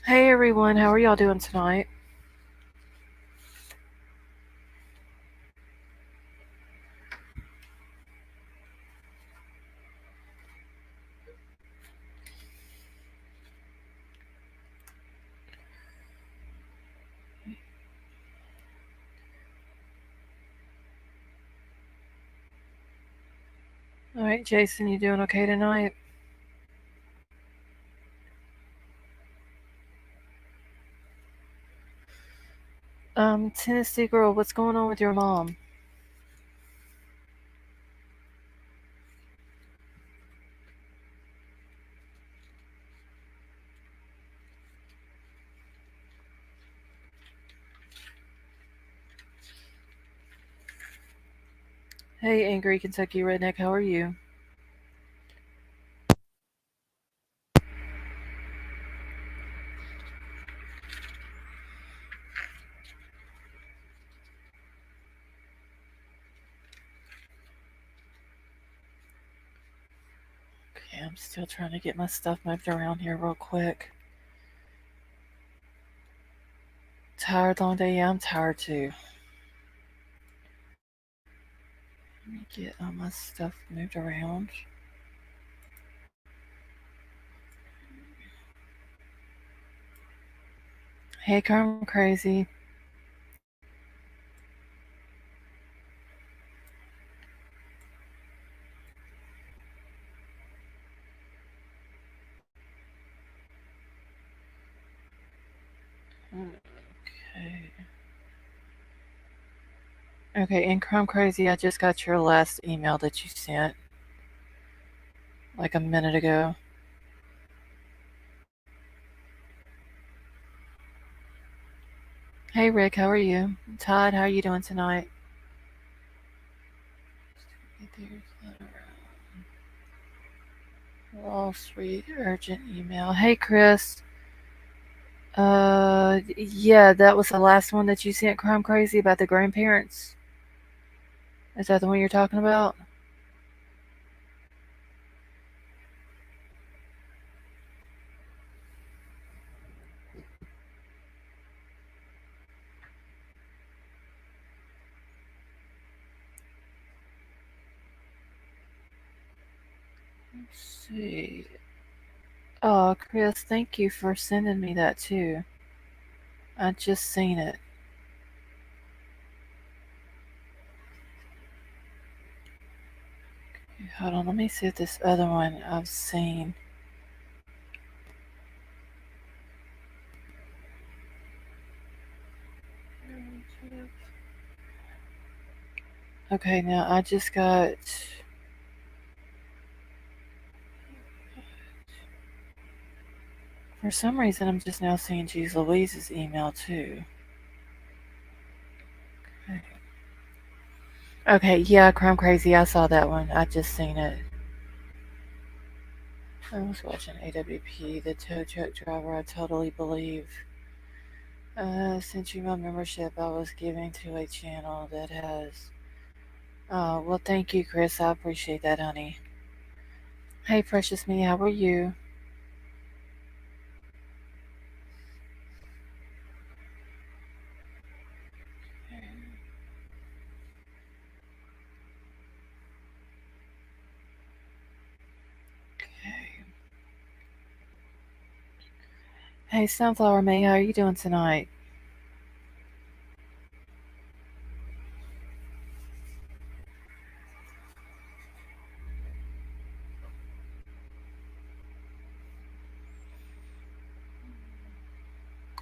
Hey everyone, how are y'all doing tonight? Alright, Jason, you doing okay tonight? Tennessee girl, what's going on with your mom? Hey, angry Kentucky redneck, how are you? Okay, I'm still trying to get my stuff moved around here real quick. Tired long day? Yeah, I'm tired too. Let me get all my stuff moved around. Hey, come crazy. Okay. Okay, and Chrome Crazy, I just got your last email that you sent like a minute ago. Hey Rick, how are you? Todd, how are you doing tonight? Oh, sweet, urgent email. Hey Chris. Yeah, that was the last one that you sent, Crime Crazy, about the grandparents. Is that the one you're talking about? Let's see. Oh, Chris, thank you for sending me that too. I just seen it. Hold on, let me see if this other one I've seen. Okay, now I just got. For some reason, I'm just now seeing Jeez Louise's email too. Okay, yeah, Crime Crazy, I saw that one. I just seen it. I was watching AWP, the tow truck driver. I totally believe. Since you my membership, I was giving to a channel that has. Oh, well, thank you, Chris. I appreciate that, honey. Hey, precious me, how are you? Okay. Hey, Sunflower May, how are you doing tonight?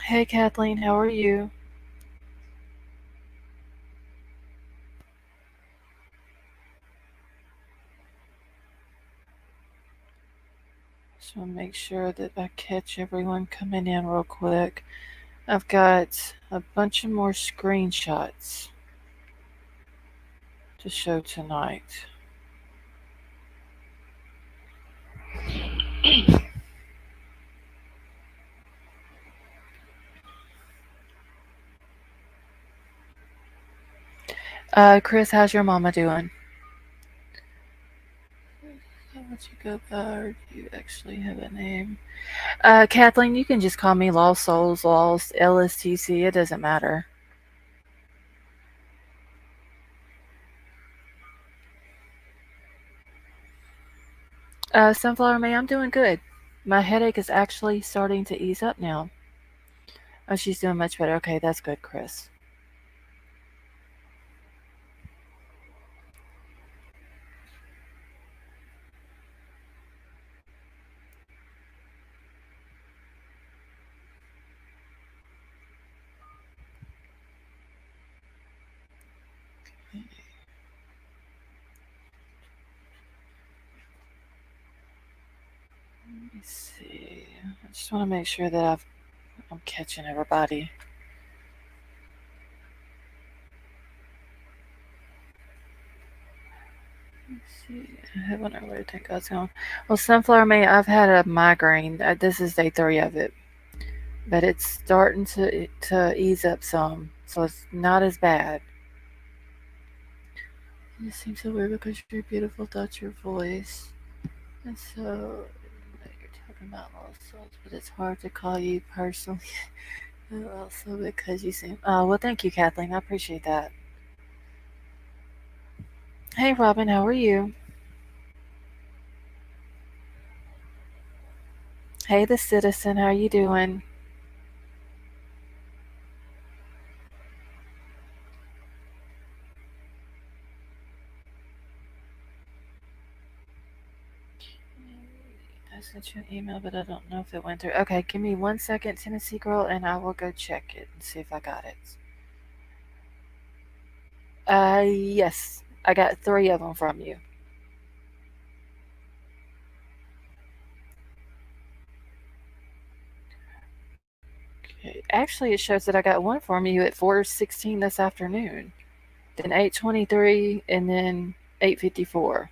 Hey, Kathleen, how are you? Just want to make sure that I catch everyone coming in real quick. I've got a bunch of more screenshots to show tonight. Chris, how's your mama doing? you go by, or do you actually have a name? Kathleen, you can just call me Lost Souls, Lost, LSTC, it doesn't matter. Sunflower May, I'm doing good. My headache is actually starting to ease up now. Oh, she's doing much better. Okay, that's good, Chris. Let me see. I just want to make sure that I'm catching everybody. Let's see. I haven't really think God's going. Well, Sunflower May, I've had a migraine. This is day 3 of it, but it's starting to ease up some, so it's not as bad. It seems so weird because you're beautiful, that's your voice. And so, you're talking about lost souls, but it's hard to call you personally. Also, because you seem. Oh, well, thank you, Kathleen. I appreciate that. Hey, Robin, how are you? Hey, the citizen, how you doing? I sent you an email, but I don't know if it went through. Okay, give me 1 second, Tennessee girl, and I will go check it and see if I got it. Yes, I got 3 of them from you. Okay. Actually, it shows that I got one from you at 4:16 this afternoon, then 8:23, and then 8:54.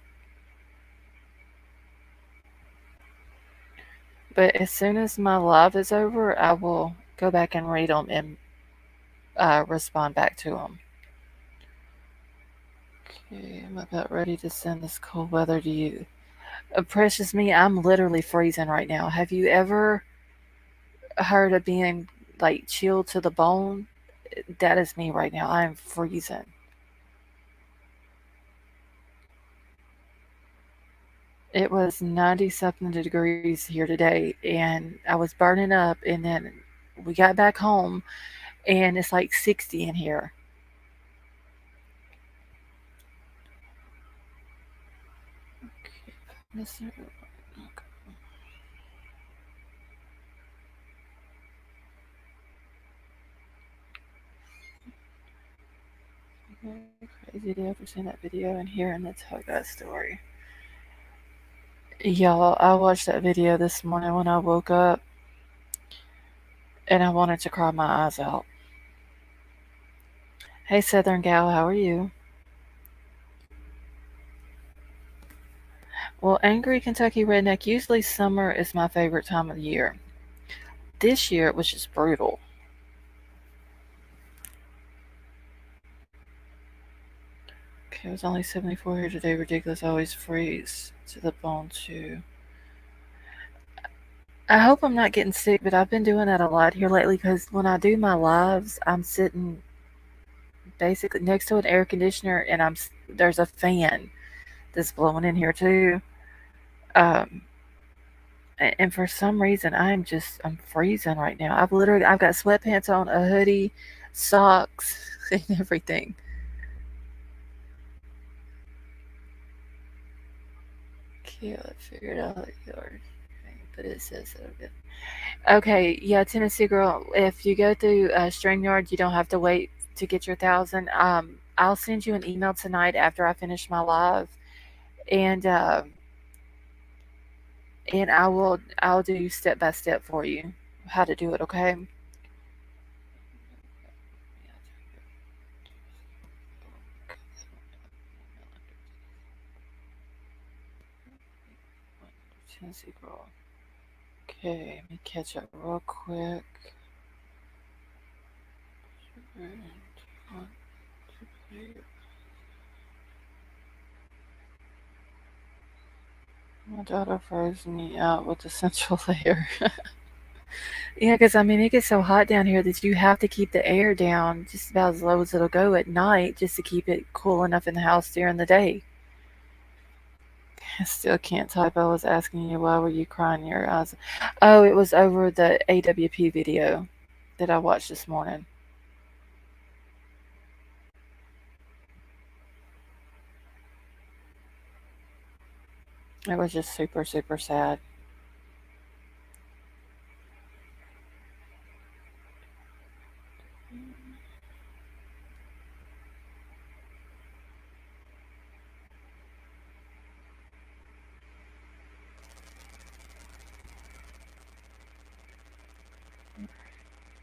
But as soon as my live is over, I will go back and read them and respond back to them. Okay, I'm about ready to send this cold weather to you. Precious me, I'm literally freezing right now. Have you ever heard of being like chilled to the bone? That is me right now. I'm freezing. It was 90 something degrees here today, and I was burning up. And then we got back home, and it's like 60 in here. Okay. Crazy to ever seen that video and hearing the Toga story. Y'all, I watched that video this morning when I woke up, and I wanted to cry my eyes out. Hey, Southern Gal, how are you? Well, Angry Kentucky Redneck, usually summer is my favorite time of the year. This year it was just brutal. Okay, it was only 74 here today. Ridiculous. I always freeze to the bone, too. I hope I'm not getting sick, but I've been doing that a lot here lately because when I do my lives, I'm sitting basically next to an air conditioner, and there's a fan that's blowing in here too. Um, and for some reason, I'm freezing right now. I've got sweatpants on, a hoodie, socks, and everything. Okay, let's figure it out yours. But it says so good. Okay, yeah, Tennessee girl. If you go through StreamYard, you don't have to wait to get your 1,000. I'll send you an email tonight after I finish my live, and I'll do step by step for you how to do it. Okay. Tennessee girl. Okay, let me catch up real quick. My daughter froze me out with the central layer. Yeah, because I mean, it gets so hot down here that you have to keep the air down just about as low as it'll go at night just to keep it cool enough in the house during the day. I still can't type. I was asking you, why were you crying your eyes? Oh, it was over the AWP video that I watched this morning. It was just super, super sad.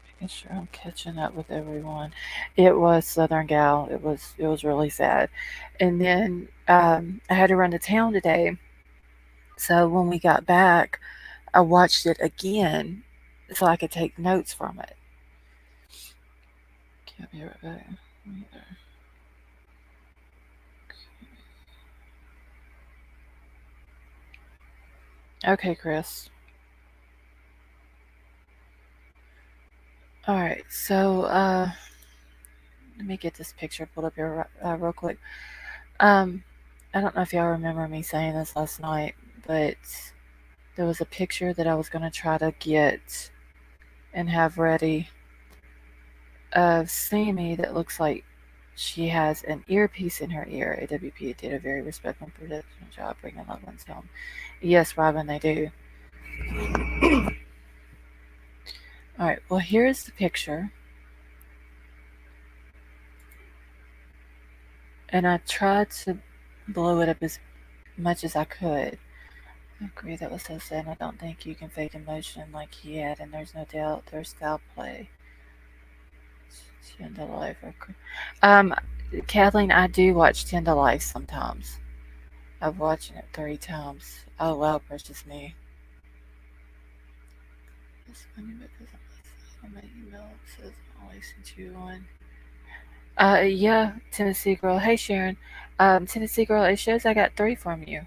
Making sure I'm catching up with everyone. It was Southern Gal. It was really sad. And then I had to run to town today. So when we got back, I watched it again so I could take notes from it. Can't be right back. Okay, Chris. All right. So let me get this picture pulled up here real quick. Um, I don't know if y'all remember me saying this last night, but there was a picture that I was going to try to get and have ready of Sammy that looks like she has an earpiece in her ear. AWP did a very respectful production job bringing loved ones home. Yes, Robin, they do. All right, well, here's the picture. And I tried to blow it up as much as I could. I agree, that was so sad. I don't think you can fake emotion like he had, and there's no doubt there's foul play. Ten to Life. Um, Kathleen, I do watch Ten to Life sometimes. I've watched it 3 times. Oh wow, precious me. It's funny because on my email it says I only sent you one. Yeah, Tennessee girl. Hey Sharon. Tennessee girl, it shows I got 3 from you.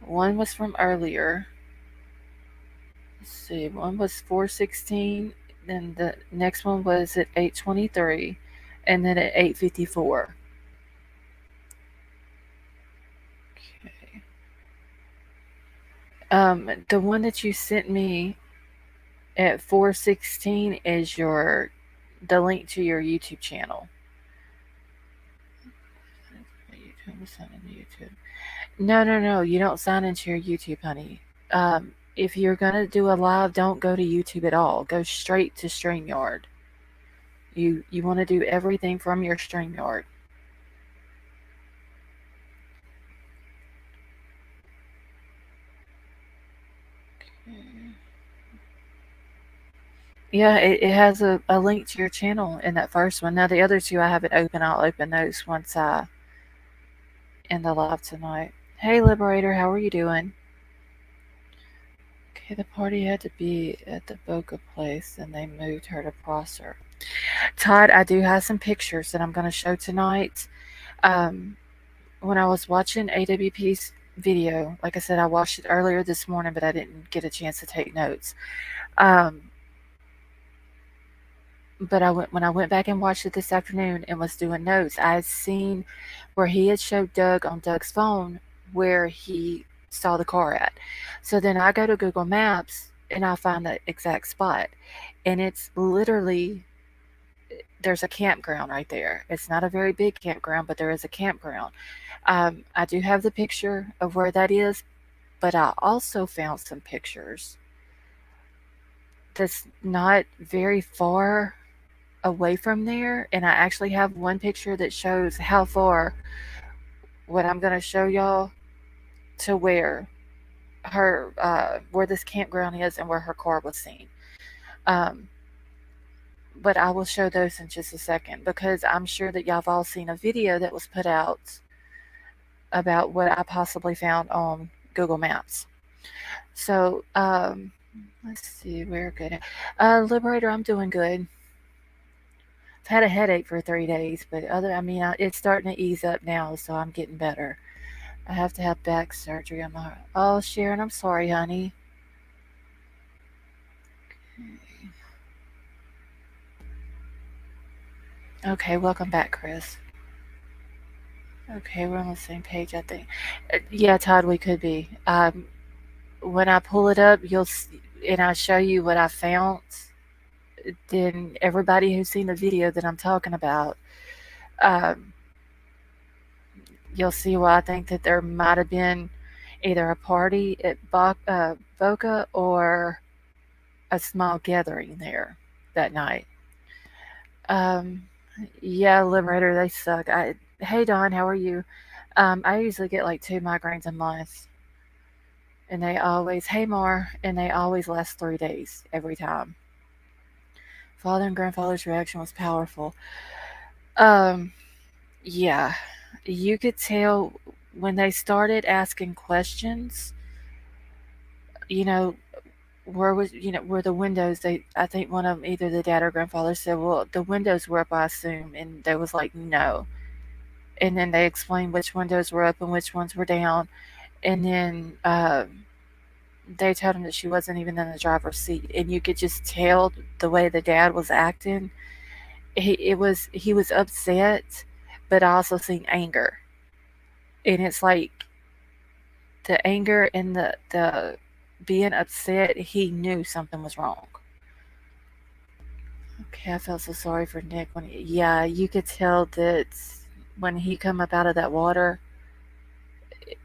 One was from earlier. Let's see, one was 4:16, then the next one was at 8:23, and then at 8:54. Okay. The one that you sent me at 4:16 is the link to your YouTube channel. No. You don't sign into your YouTube, honey. If you're gonna do a live, don't go to YouTube at all. Go straight to StreamYard. You want to do everything from your StreamYard. Yeah, it has a link to your channel in that first one. Now the other 2 I haven't opened. I'll open those once I end the live tonight. Hey Liberator, how are you doing? Okay, the party had to be at the Boca place and they moved her to Prosser. Todd, I do have some pictures that I'm going to show tonight. When I was watching AWP's video, like I said, I watched it earlier this morning, but I didn't get a chance to take notes. But when I went back and watched it this afternoon and was doing notes, I had seen where he had showed Doug on Doug's phone where he saw the car at. So then I go to Google Maps and I find the exact spot. And it's literally, there's a campground right there. It's not a very big campground, but there is a campground. I do have the picture of where that is, but I also found some pictures that's not very far away from there, and I actually have one picture that shows how far what I'm going to show y'all to where this campground is and where her car was seen. But I will show those in just a second because I'm sure that y'all have all seen a video that was put out about what I possibly found on Google Maps. So let's see, we're good. Liberator, I'm doing good. I've had a headache for 3 days, but it's starting to ease up now, so I'm getting better. I have to have back surgery on my heart. Oh, Sharon, I'm sorry, honey. Okay, welcome back, Chris. Okay, we're on the same page, I think. Yeah, Todd, we could be. When I pull it up, and I show you what I found, then everybody who's seen the video that I'm talking about, um, you'll see why I think that there might have been either a party at Boca or a small gathering there that night. Um, yeah, Liberator, they suck. Hey Don, how are you? I usually get like 2 migraines a month, and they always, hey Mar, and they always last 3 days every time. Father and grandfather's reaction was powerful. Um, yeah, you could tell when they started asking questions. You know, where the windows? I think one of them, either the dad or grandfather, said, "Well, the windows were up, I assume," and they was like, "No." And then they explained which windows were up and which ones were down, and then they told him that she wasn't even in the driver's seat, and you could just tell the way the dad was acting. He was upset, but I also seen anger, and it's like the anger and the being upset. He knew something was wrong. Okay, I felt so sorry for Nick yeah, you could tell that when he come up out of that water,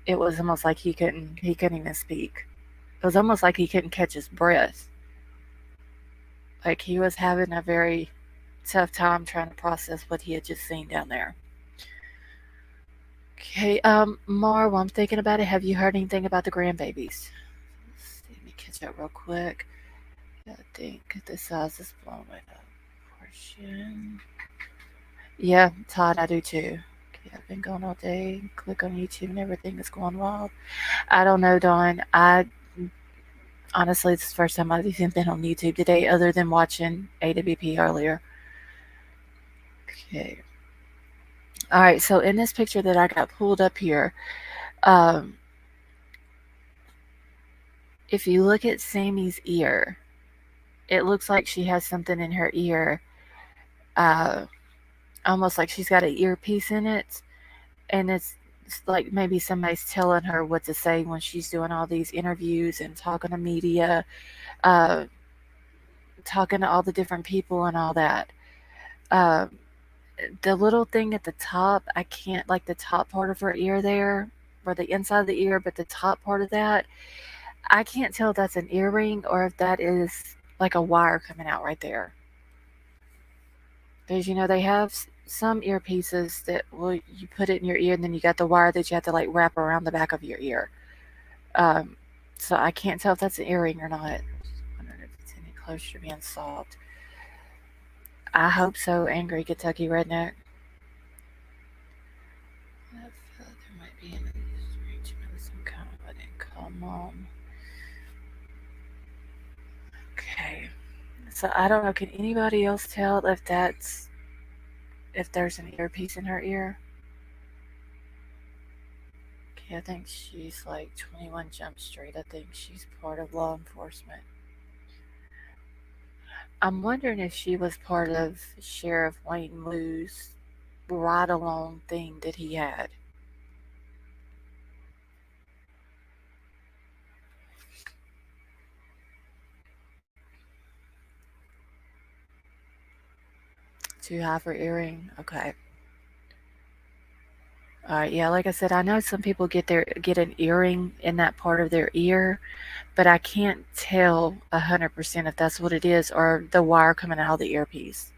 it was almost like he couldn't even speak. It was almost like he couldn't catch his breath. Like he was having a very tough time trying to process what he had just seen down there. Okay, Mar, while I'm thinking about it, have you heard anything about the grandbabies? Let me catch up real quick. I think the size is blown right up. Portion. Yeah, Todd, I do too. Okay, I've been going all day. Click on YouTube and everything is going wild. I don't know, Dawn. I honestly, it's the first time I've even been on YouTube today, other than watching AWP earlier. Okay. All right. So in this picture that I got pulled up here, um, if you look at Sammy's ear, it looks like she has something in her ear, uh, almost like she's got an earpiece in it, and it's like maybe somebody's telling her what to say when she's doing all these interviews and talking to media, uh, talking to all the different people and all that. Um, the little thing at the top, I can't, like the top part of her ear there, or the inside of the ear, but the top part of that, I can't tell if that's an earring or if that is like a wire coming out right there. Because they have some earpieces that, well, you put it in your ear and then you got the wire that you have to like wrap around the back of your ear. Um, so I can't tell if that's an earring or not. Wondering if it's any closer to being solved. I hope so, angry Kentucky redneck. I feel like there might be an arrangement of some kind, but I didn't call mom. Okay. So I don't know. Can anybody else tell if there's an earpiece in her ear? Okay, I think she's like 21 Jump Street. I think she's part of law enforcement. I'm wondering if she was part of Sheriff Wayne Lou's ride along thing that he had. Too high for earring? Okay. Alright, yeah, like I said, I know some people get an earring in that part of their ear, but I can't tell 100% if that's what it is or the wire coming out of the earpiece.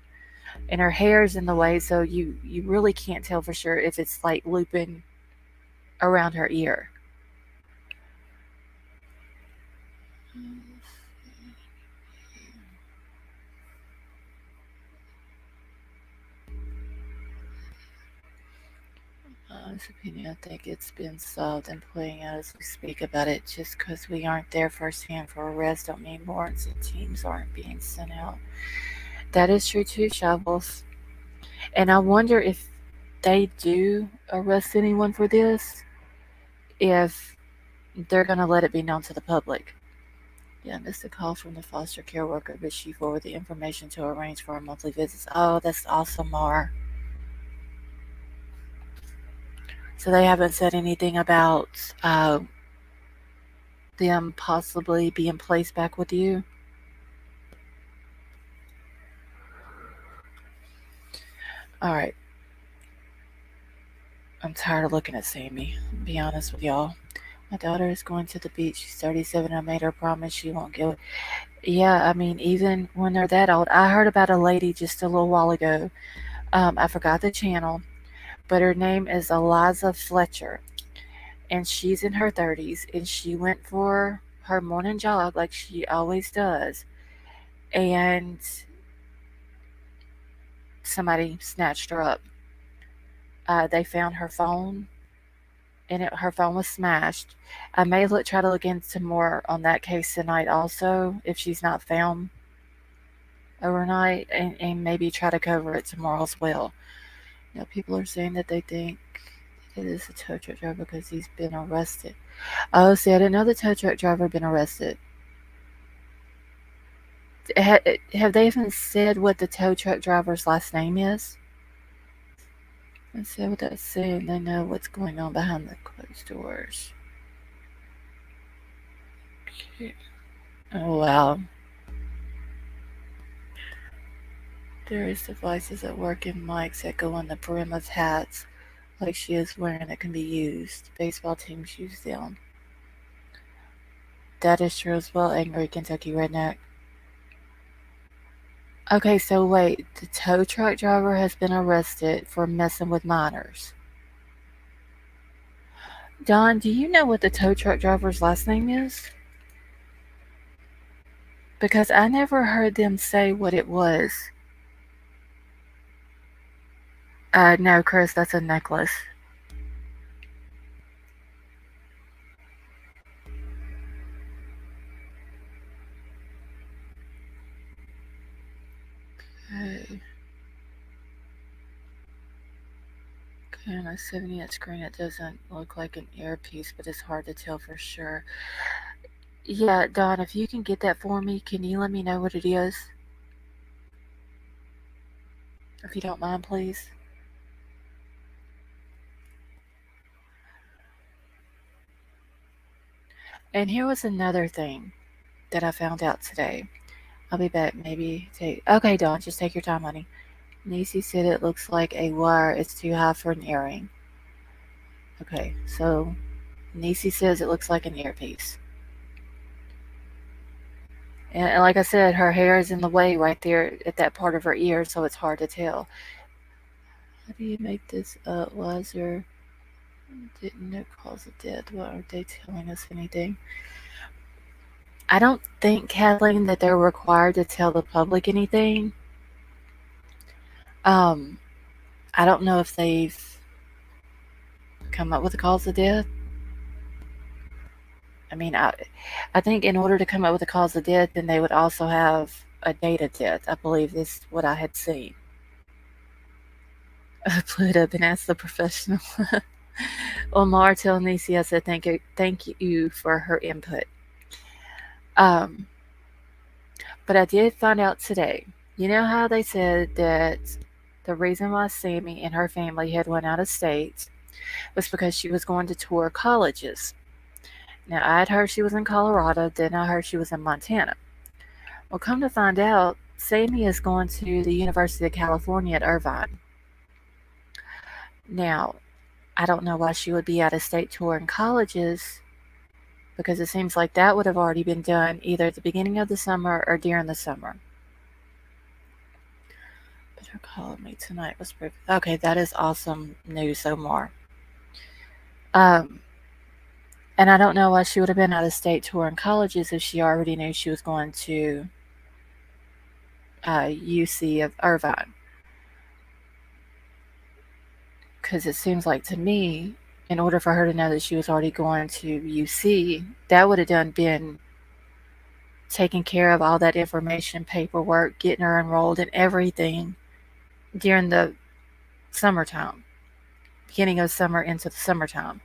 And her hair's in the way, so you really can't tell for sure if it's like looping around her ear. Honest opinion, I think it's been solved and playing out as we speak about it. Just because we aren't there firsthand for arrest don't mean warrants and teams aren't being sent out. That is true too, Shovels. And I wonder if they do arrest anyone for this. if they're going to let it be known to the public. Yeah, I missed a call from the foster care worker, but she forwarded the information to arrange for our monthly visits. Oh, that's awesome, Mar. So they haven't said anything about them possibly being placed back with you? All right. I'm tired of looking at Sammy. To be honest with y'all. My daughter is going to the beach. She's 37. I made her promise she won't go. Yeah, I mean, even when they're that old. I heard about a lady just a little while ago. I forgot the channel, but her name is Eliza Fletcher. And she's in her 30s. And she went for her morning jog like she always does. And somebody snatched her up. They found her phone, and her phone was smashed. I may try to look into more on that case tonight also, if she's not found overnight, and maybe try to cover it tomorrow as well. You know, people are saying that they think it is a tow truck driver because he's been arrested. Oh, see, I didn't know the tow truck driver had been arrested. Have they even said what the tow truck driver's last name is? Let's see what that's saying. They know what's going on behind the closed doors. Okay. Oh, wow. There is devices that work in mics that go on the brim of hats like she is wearing that can be used. Baseball teams use them. That is true as well, angry Kentucky redneck. Okay, so wait, the tow truck driver has been arrested for messing with minors. Don, do you know what the tow truck driver's last name is? Because I never heard them say what it was. No, Chris, that's a necklace. Okay. Okay, on a 70-inch screen, it doesn't look like an earpiece, but it's hard to tell for sure. Yeah, Don, if you can get that for me, can you let me know what it is? If you don't mind, please. And here was another thing that I found out today. I'll be back maybe. Okay, Don, just take your time, honey. Nisi said it looks like a wire. It's too high for an earring. Okay, so Nisi says it looks like an earpiece. And like I said, her hair is in the way right there at that part of her ear, so it's hard to tell. How do you make this up? Wiser didn't know cause of death. Why aren't they telling us anything? I don't think, Kathleen, that they're required to tell the public anything. I don't know if they've come up with a cause of death. I mean, I think in order to come up with a cause of death, then they would also have a date of death. I believe this is what I had seen. I put up and asked the professional. Omar tell Nisi I said thank you for her input. But I did find out today. You know how they said that the reason why Sammy and her family had went out of state was because she was going to tour colleges. Now, I had heard she was in Colorado, then I heard she was in Montana. Well, come to find out, Sammy is going to the University of California at Irvine. Now, I don't know why she would be out of state touring colleges, because it seems like that would have already been done either at the beginning of the summer or during the summer. But her calling me tonight was proof. Okay, that is awesome news, Omar. And I don't know why she would have been out of state touring colleges if she already knew she was going to UC of Irvine. Because it seems like to me, in order for her to know that she was already going to UC, that would have been taking care of all that information, paperwork, getting her enrolled and everything during the summertime, beginning of summer into the summertime.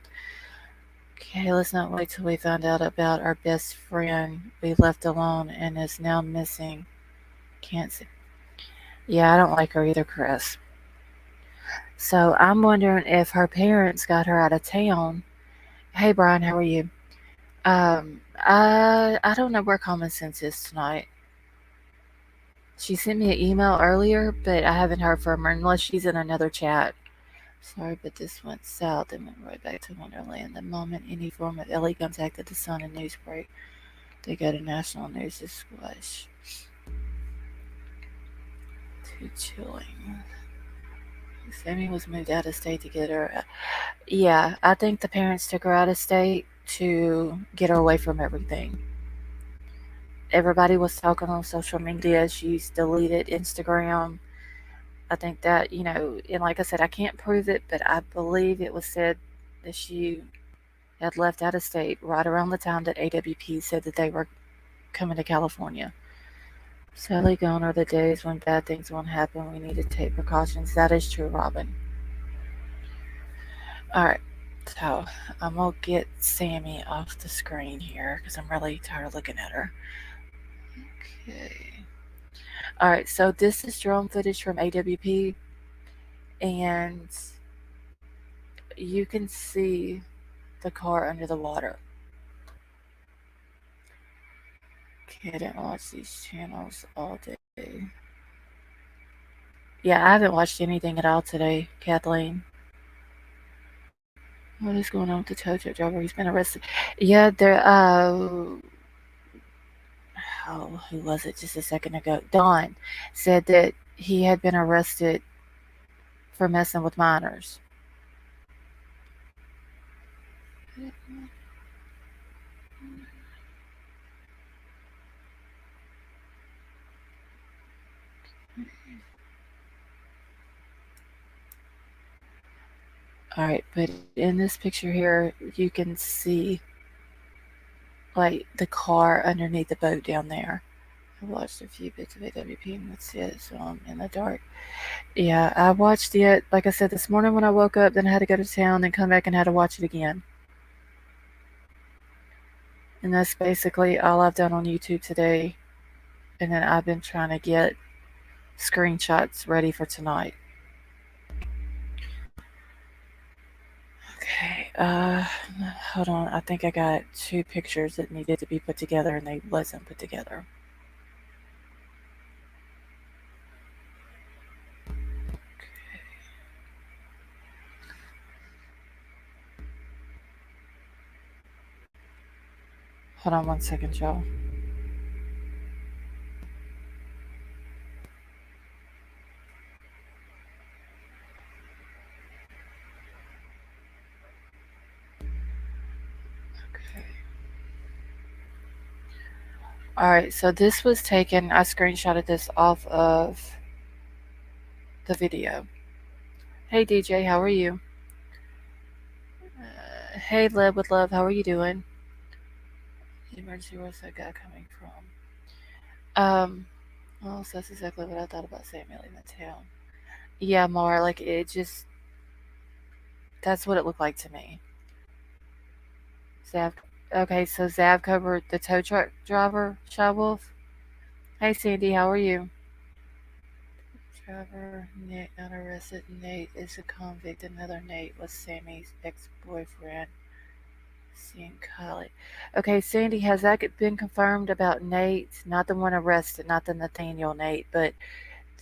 Okay, let's not wait till we find out about our best friend we left alone and is now missing. Can't see. Yeah, I don't like her either, Chris. So I'm wondering if her parents got her out of town. Hey, Brian, how are you? I don't know where Common Sense is tonight. She sent me an email earlier, but I haven't heard from her unless she's in another chat. Sorry, but this went south and went right back to Wonderland. The moment any form of LE contacted the Sun and news break, they go to national news to squash. Too chilling. Sammy was moved out of state to get her. Yeah, I think the parents took her out of state to get her away from everything. Everybody was talking on social media. She's deleted Instagram. I think that, and like I said, I can't prove it, but I believe it was said that she had left out of state right around the time that AWP said that they were coming to California. Sadly, gone are the days when bad things won't happen. We need to take precautions. That is true, Robin. All right, so I'm gonna get Sammy off the screen here because I'm really tired of looking at her. Okay. All right, so this is drone footage from AWP, and you can see the car under the water. Okay, I didn't watch these channels all day. Yeah, I haven't watched anything at all today, Kathleen. What is going on with the tow truck driver? He's been arrested. Yeah, who was it just a second ago? Don said that he had been arrested for messing with minors. All right, but in this picture here, you can see like the car underneath the boat down there. I watched a few bits of AWP and that's it, so I'm in the dark. Yeah, I watched it, like I said, this morning when I woke up, then I had to go to town, then come back and had to watch it again. And that's basically all I've done on YouTube today. And then I've been trying to get screenshots ready for tonight. Okay, hold on. I think I got 2 pictures that needed to be put together and they wasn't put together. Hold on 1 second, y'all. Okay. Alright, so this was taken, I screenshotted this off of the video. Hey DJ, how are you? Hey Led with Love, how are you doing? Emergency, where's that guy coming from? Well, so that's exactly what I thought about Samuel in the town. Yeah, Mar, like it just, that's what it looked like to me. Zav, okay, so Zav covered the tow truck driver, Shy Wolf. Hey Sandy, how are you? Driver, Nate not arrested. Nate is a convict. Another Nate was Sammy's ex-boyfriend. Seeing Kylie. Okay, Sandy, has that been confirmed about Nate? Not the one arrested, not the Nathaniel Nate, but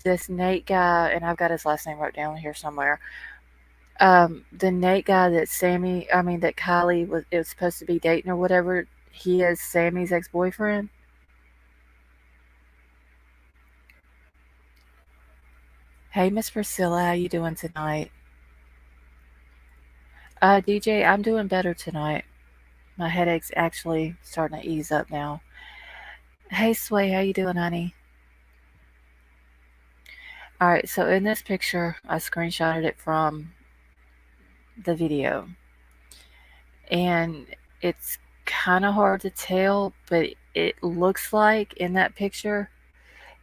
this Nate guy, and I've got his last name wrote down here somewhere. The Nate guy that that Kylie was supposed to be dating or whatever, he is Sammy's ex-boyfriend. Hey, Miss Priscilla, how you doing tonight? DJ, I'm doing better tonight. My headache's actually starting to ease up now. Hey, Sway, how you doing, honey? All right, so in this picture, I screenshotted it from the video, and it's kind of hard to tell, but it looks like in that picture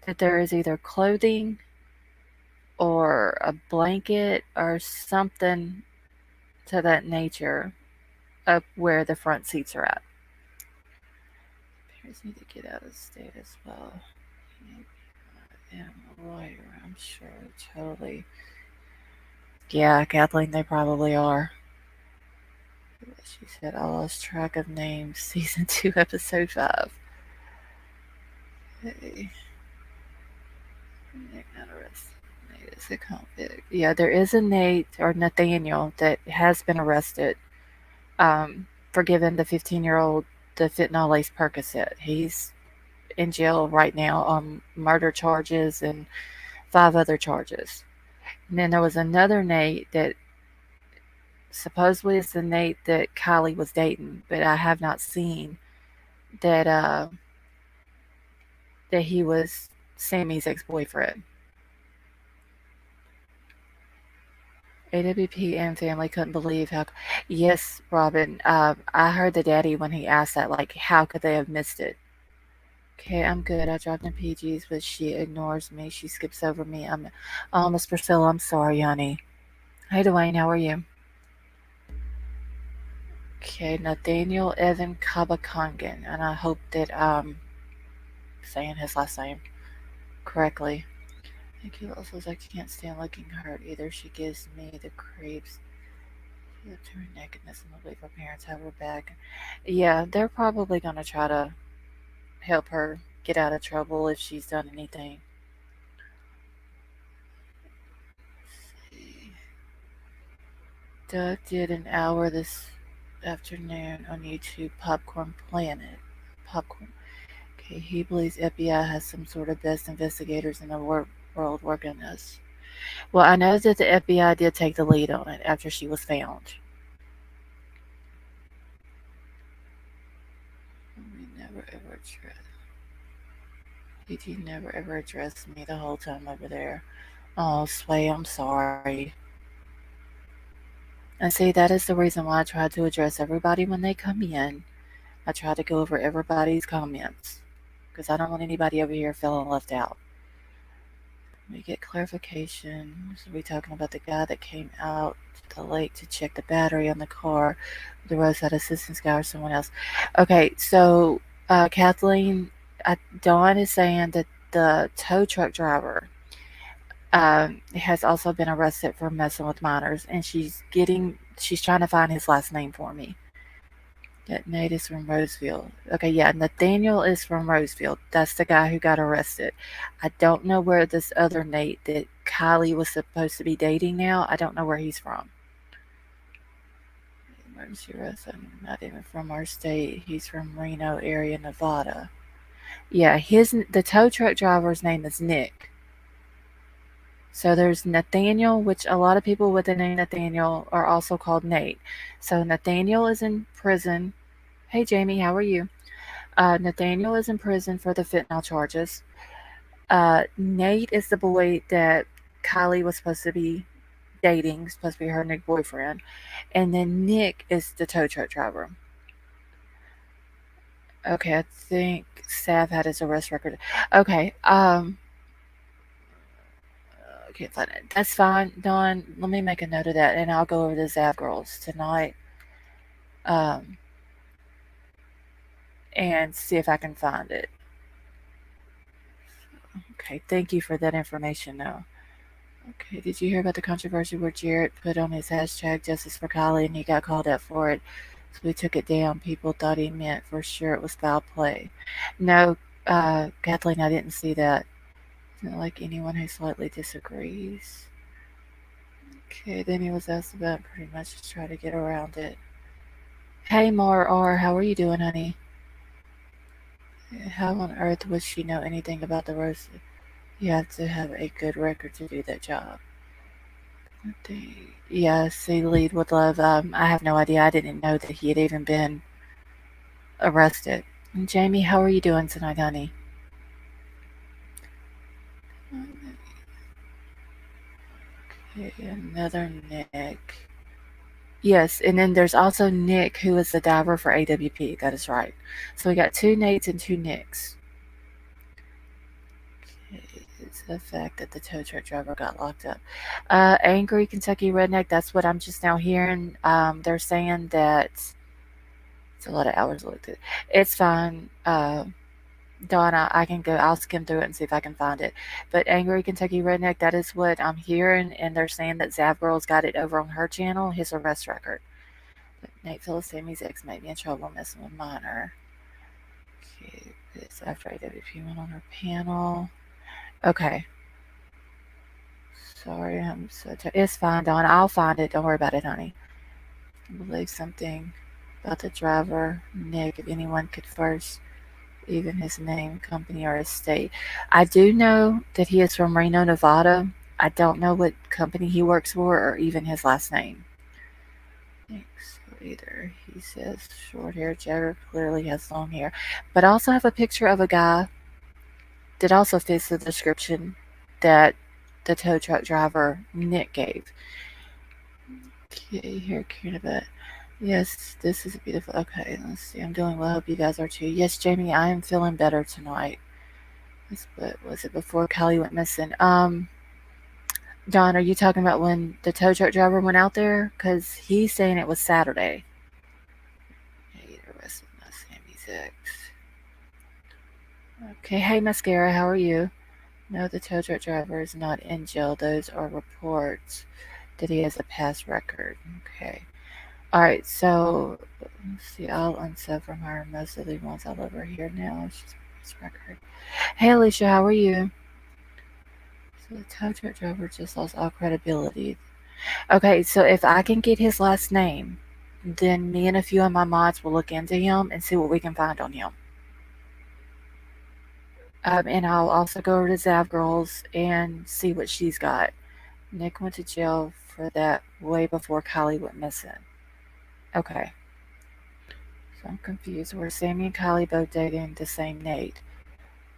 that there is either clothing or a blanket or something to that nature up where the front seats are at. Parents need to get out of state as well. I am a lawyer, I'm sure. Totally. Yeah, Kathleen, they probably are. She said, I lost track of names. Season 2, episode 5. Hey. Nick not arrested. Nate is a convict. Yeah, there is a Nate or Nathaniel that has been arrested for giving the 15-year-old the fentanyl laced Percocet. He's in jail right now on murder charges and 5 other charges. And then there was another Nate that supposedly is the Nate that Kylie was dating, but I have not seen that that he was Sammy's ex-boyfriend. AWP and family couldn't believe how. Yes, Robin. I heard the daddy when he asked that, like, how could they have missed it? Okay, I'm good. I dropped in PGs, but she ignores me. She skips over me. Oh, Miss Priscilla, I'm sorry, honey. Hey, Dwayne, how are you? Okay, Nathaniel Evan Kabakangan, and I hope that saying his last name correctly. Thank you. Also, I can't stand looking hurt either. She gives me the creeps. She looked to her nakedness and believe her parents have her back. Yeah, they're probably gonna try to help her get out of trouble if she's done anything. Doug did an hour this afternoon on YouTube, Popcorn Planet. Popcorn. Okay, he believes FBI has some sort of best investigators in the world working this. Well, I know that the FBI did take the lead on it after she was found. We never ever addressed. PG never ever addressed me the whole time over there. Oh, Sway, I'm sorry. And see, that is the reason why I try to address everybody when they come in. I try to go over everybody's comments because I don't want anybody over here feeling left out. We get clarification. So we talking about the guy that came out to the lake to check the battery on the car, the roadside assistance guy or someone else. Okay, so Kathleen, Dawn is saying that the tow truck driver has also been arrested for messing with minors, and she's trying to find his last name for me. That Nate is from Roseville. Okay, yeah, Nathaniel is from Roseville. That's the guy who got arrested. I don't know where this other Nate that Kylie was supposed to be dating now, I don't know where he's from. Emergency arrest, not even from our state. He's from Reno area, Nevada. Yeah, the tow truck driver's name is Nick. So there's Nathaniel, which a lot of people with the name Nathaniel are also called Nate. So Nathaniel is in prison. Hey Jamie, how are you? Nathaniel is in prison for the fentanyl charges. Nate is the boy that Kylie was supposed to be dating, supposed to be her new boyfriend. And then Nick is the tow truck driver. Okay, I think Sav had his arrest record. Okay, okay, fine. That's fine, Dawn. Let me make a note of that, and I'll go over the Zav girls tonight, um, and see if I can find it. Okay, thank you for that information, though. Okay, did you hear about the controversy where Jarrett put on his hashtag Justice for Kylie and he got called out for it? So we took it down. People thought he meant for sure it was foul play. No, Kathleen, I didn't see that. Not like anyone who slightly disagrees. Okay, then he was asked about pretty much to try to get around it. Hey, Mar R, how are you doing, honey? How on earth would she know anything about the roast? You have to have a good record to do that job. Yeah, see, lead with love. I have no idea. I didn't know that he had even been arrested. And Jamie, how are you doing tonight, honey? Okay, another Nick. Yes, and then there's also Nick, who is the diver for AWP. That is right. So we got 2 Nates and 2 Nicks. Okay, it's the fact that the tow truck driver got locked up. Angry Kentucky redneck. That's what I'm just now hearing. They're saying that It's a lot of hours looked at. It's fine. Donna, I can go. I'll skim through it and see if I can find it. But Angry Kentucky Redneck, that is what I'm hearing, and they're saying that Zav Girl's got it over on her channel, his arrest record. But Nate Phillips, Sammy's ex, might be in trouble messing with minor. Okay, it's after AWP went on her panel. Okay. Sorry, I'm so tired. It's fine, Donna. I'll find it. Don't worry about it, honey. I believe something about the driver, Nick, if anyone could first, even his name, company, or his state. I do know that he is from Reno, Nevada. I don't know what company he works for or even his last name. Thanks. Either he says short hair, Jagger clearly has long hair. But I also have a picture of a guy that also fits the description that the tow truck driver Nick gave. Okay, here, Kirnabet. Yes, this is beautiful. Okay, let's see. I'm doing well. I hope you guys are too. Yes, Jamie, I am feeling better tonight. What was it before Callie went missing? Don, are you talking about when the tow truck driver went out there? Because he's saying it was Saturday. Okay, hey Mascara, how are you? No, the tow truck driver is not in jail. Those are reports that he has a past record. Okay. Alright, so let's see. I'll unsub from her. Most of the ones all over here now. She's his record. Hey Alicia, how are you? So the tow truck driver just lost all credibility. Okay, so if I can get his last name, then me and a few of my mods will look into him and see what we can find on him. And I'll also go over to Zav Girls and see what she's got. Nick went to jail for that way before Kylie went missing. Okay. So I'm confused. Were Sammy and Kylie both dating the same Nate?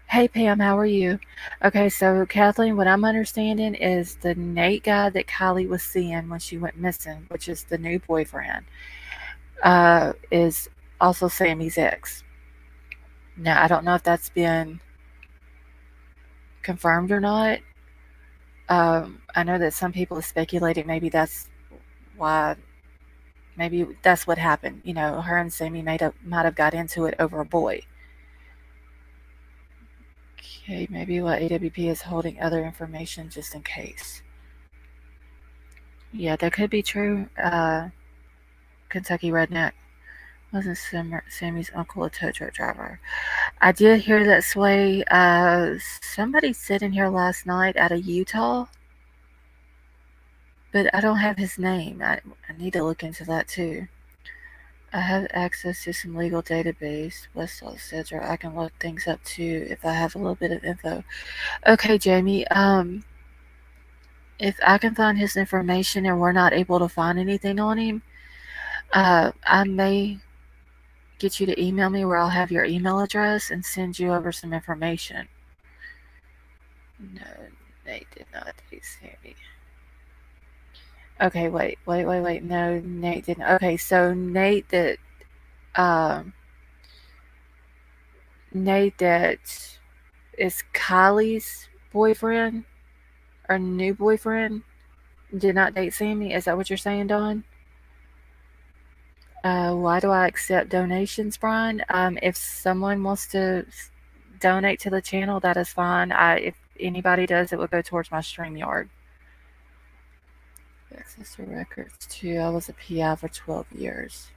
Hey Pam, how are you? Okay, so Kathleen, what I'm understanding is the Nate guy that Kylie was seeing when she went missing, which is the new boyfriend, is also Sammy's ex. Now, I don't know if that's been confirmed or not. I know that some people have speculated maybe that's why, maybe that's what happened. You know, her and Sammy might have got into it over a boy. Okay, maybe what AWP is holding other information just in case. Yeah, that could be true. Kentucky Redneck wasn't Sammy's uncle a tow truck driver. I did hear that Sway. Somebody said in here last night out of Utah, but I don't have his name. I need to look into that too. I have access to some legal database, Westlaw, etc. I can look things up too if I have a little bit of info. Okay, Jamie. If I can find his information and we're not able to find anything on him, I may get you to email me where I'll have your email address and send you over some information. No, Nate did not date Sammy. Okay, wait. No, Nate didn't. Okay, so Nate that is Kylie's boyfriend or new boyfriend did not date Sammy. Is that what you're saying, Dawn? Why do I accept donations, Brian? If someone wants to donate to the channel, that is fine. If anybody does, it will go towards my StreamYard. Access to records too. I was a PI for 12 years.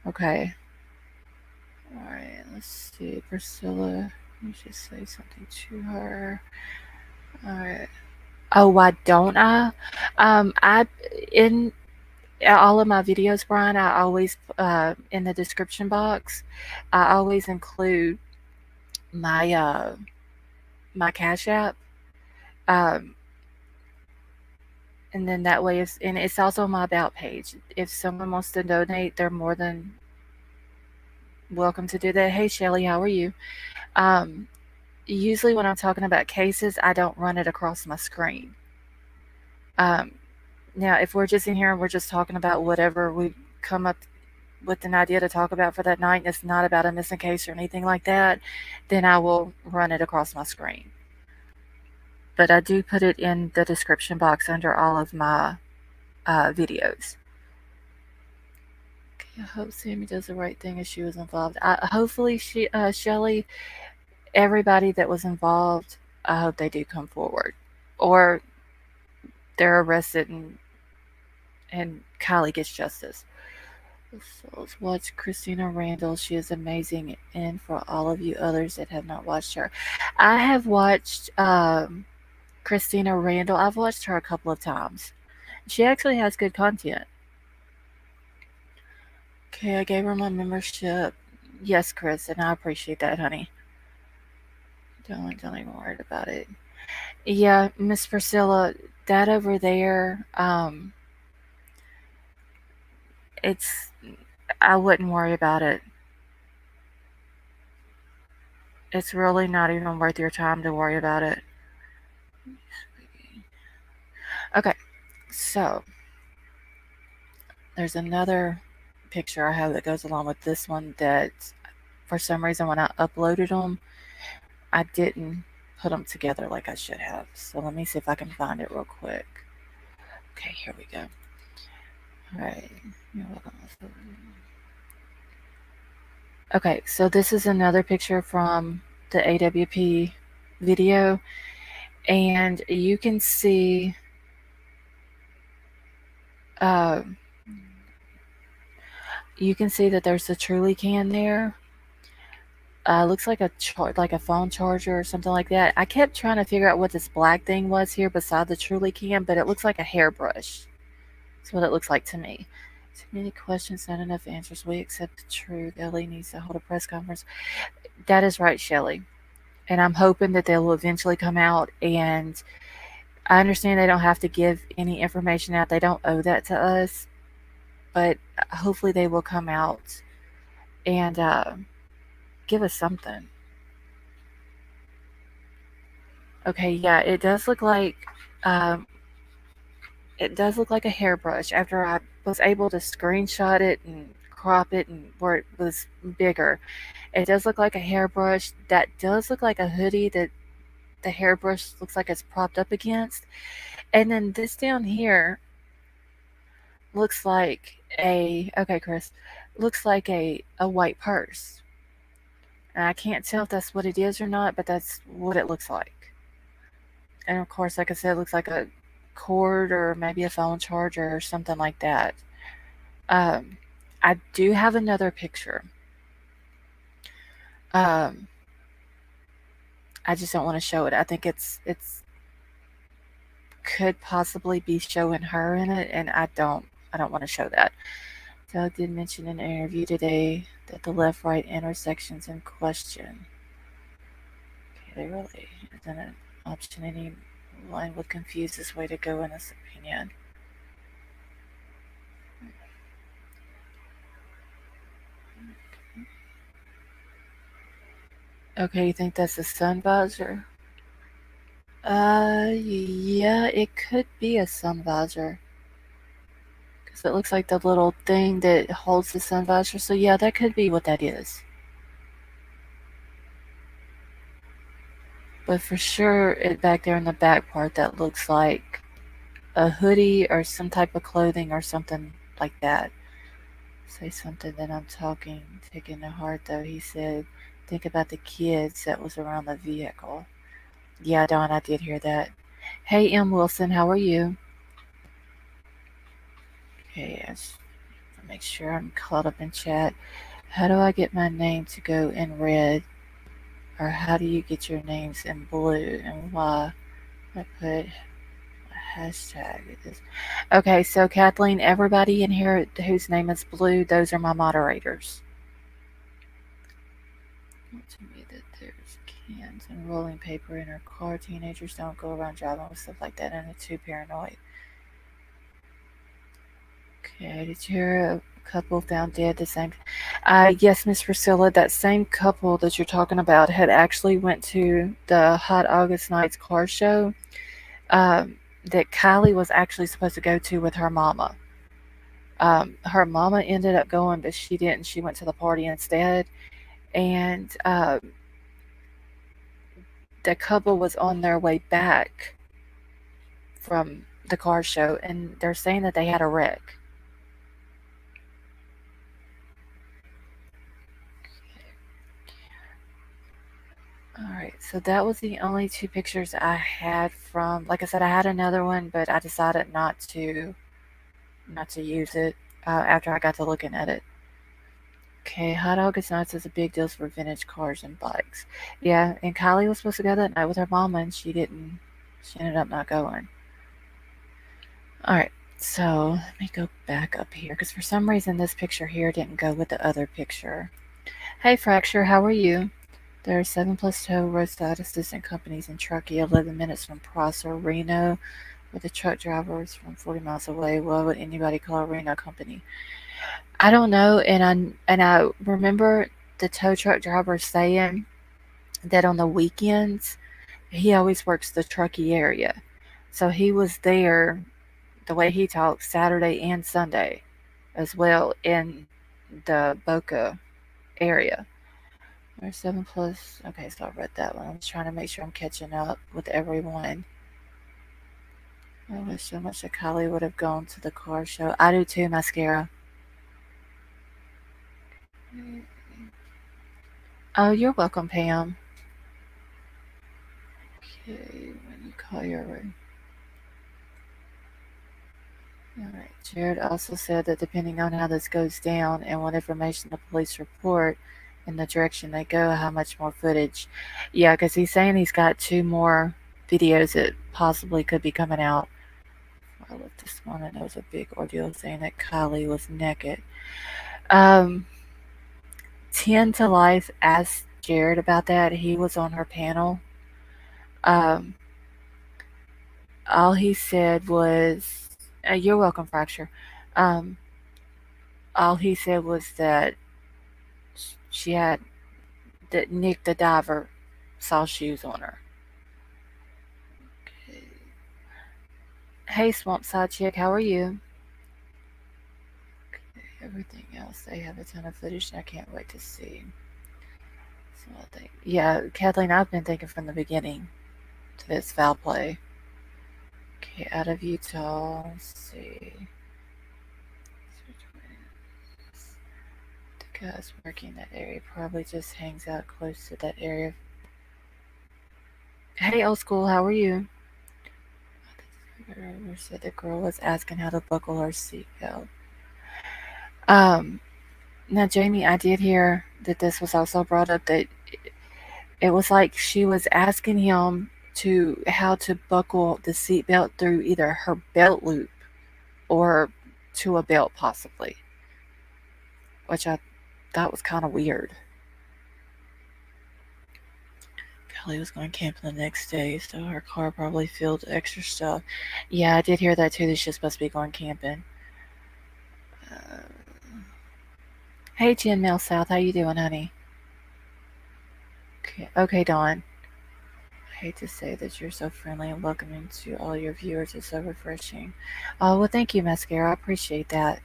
Okay. Alright, let's see. Priscilla, let me just say something to her. Alright. Oh, why don't I? In all of my videos, Brian, I always, in the description box, I always include my, my Cash App. And then that way, and it's also on my About page. If someone wants to donate, they're more than welcome to do that. Hey, Shelly, how are you? Usually when I'm talking about cases, I don't run it across my screen. Now, if we're just in here and we're just talking about whatever we come up with an idea to talk about for that night, and it's not about a missing case or anything like that, then I will run it across my screen. But I do put it in the description box under all of my videos. I hope Sammy does the right thing as she was involved. Hopefully, Shelly, everybody that was involved, I hope they do come forward, or they're arrested and Kylie gets justice. So let's watch Christina Randall. She is amazing, and for all of you others that have not watched her, I have watched Christina Randall. I've watched her a couple of times. She actually has good content. Okay, I gave her my membership. Yes, Chris, and I appreciate that, honey. Don't even worry about it. Yeah, Miss Priscilla, that over there, it's I wouldn't worry about it. It's really not even worth your time to worry about it. Okay, so there's another picture I have that goes along with this one that for some reason when I uploaded them, I didn't put them together like I should have. So let me see if I can find it real quick. Okay, here we go. All right. You're welcome. Okay, so this is another picture from the AWP video, and you can see uh, that there's a Truly can there. Looks like a phone charger or something like that. I kept trying to figure out what this black thing was here beside the Truly can, but it looks like a hairbrush. That's what it looks like to me. Too many questions, not enough answers. We accept the truth. Ellie needs to hold a press conference. That is right, Shelley. And I'm hoping that they will eventually come out. And I understand they don't have to give any information out. They don't owe that to us. But hopefully they will come out and give us something. Okay, yeah, it does look like um, a hairbrush. After I was able to screenshot it and crop it and where it was bigger, it does look like a hairbrush. That does look like a hoodie that the hairbrush looks like it's propped up against. And then this down here looks like Chris, looks like a white purse. And I can't tell if that's what it is or not, but that's what it looks like. And of course, like I said, it looks like a cord or maybe a phone charger or something like that. I do have another picture. Um, I just don't want to show it. I think it's could possibly be showing her in it, and I don't want to show that. Doug did mention in an interview today that the left-right intersections in question. Okay, they really isn't an option any line would confuse this way to go in this opinion. Okay, you think that's a sun visor? Yeah, it could be a sun visor. Because it looks like the little thing that holds the sun visor. So yeah, that could be what that is. But for sure, it back there in the back part, that looks like a hoodie or some type of clothing or something like that. Say something that I'm taking to heart though. He said, think about the kids that was around the vehicle. Yeah, Dawn, I did hear that. Hey, M. Wilson, how are you? Okay, yes. Make sure I'm caught up in chat. How do I get my name to go in red? Or how do you get your names in blue? And why? I put a hashtag. Okay, so Kathleen, everybody in here whose name is blue, those are my moderators. To me that there's cans and rolling paper in her car. Teenagers don't go around driving with stuff like that and they're too paranoid. Okay, did you hear a couple found dead the same? Yes, Miss Priscilla, that same couple that you're talking about had actually went to the Hot August Nights car show that Kylie was actually supposed to go to with her mama. Her mama ended up going, but she didn't. She went to the party instead. And the couple was on their way back from the car show, and they're saying that they had a wreck. So that was the only two pictures I had from. Like I said, I had another one, but I decided not to use it after I got to looking at it. Okay, Hot August Nights is a big deal for vintage cars and bikes. Yeah, and Kylie was supposed to go that night with her mama, and she didn't. She ended up not going. All right, so let me go back up here because for some reason this picture here didn't go with the other picture. Hey, Fracture, how are you? There are 7 plus tow roadside assistant companies in Truckee, 11 minutes from Prosser, Reno, with the truck drivers from 40 miles away. Why would anybody call a Reno company? I don't know, and I remember the tow truck driver saying that on the weekends he always works the Truckee area, so he was there. The way he talks Saturday and Sunday, as well in the Boca area. There's 7 plus. Okay, so I read that one. I'm just trying to make sure I'm catching up with everyone. I wish so much that Kylie would have gone to the car show. I do too, Mascara. Oh, you're welcome, Pam. Okay, when you call your room. Alright, Jared also said that depending on how this goes down and what information the police report and the direction they go, how much more footage. Yeah, because he's saying he's got 2 more videos that possibly could be coming out. I looked this morning, there was a big ordeal saying that Kylie was naked. 10 to Life asked Jared about that. He was on her panel. Um, all he said was, "You're welcome, Fracture." Um, all he said was that she had that Nick the diver saw shoes on her. Okay. Hey, Swamp Side Chick, how are you? Okay, everything else, they have a ton of footage, and I can't wait to see. So I think, yeah, Kathleen, I've been thinking from the beginning that it's foul play. Okay, out of Utah, let's see. The guy's working that area, probably just hangs out close to that area. Hey, old school, how are you? Said the girl was asking how to buckle her seatbelt. Now, Jamie, I did hear that this was also brought up that it was like she was asking him to how to buckle the seatbelt through either her belt loop or to a belt, possibly, which I thought was kind of weird. Kelly was going camping the next day, so her car probably filled extra stuff. Yeah, I did hear that too. That she's supposed to be going camping. Hey, Jen Mail South, how you doing, honey? Okay, Dawn. I hate to say that you're so friendly and welcoming to all your viewers. It's so refreshing. Oh, well, thank you, Mascara. I appreciate that.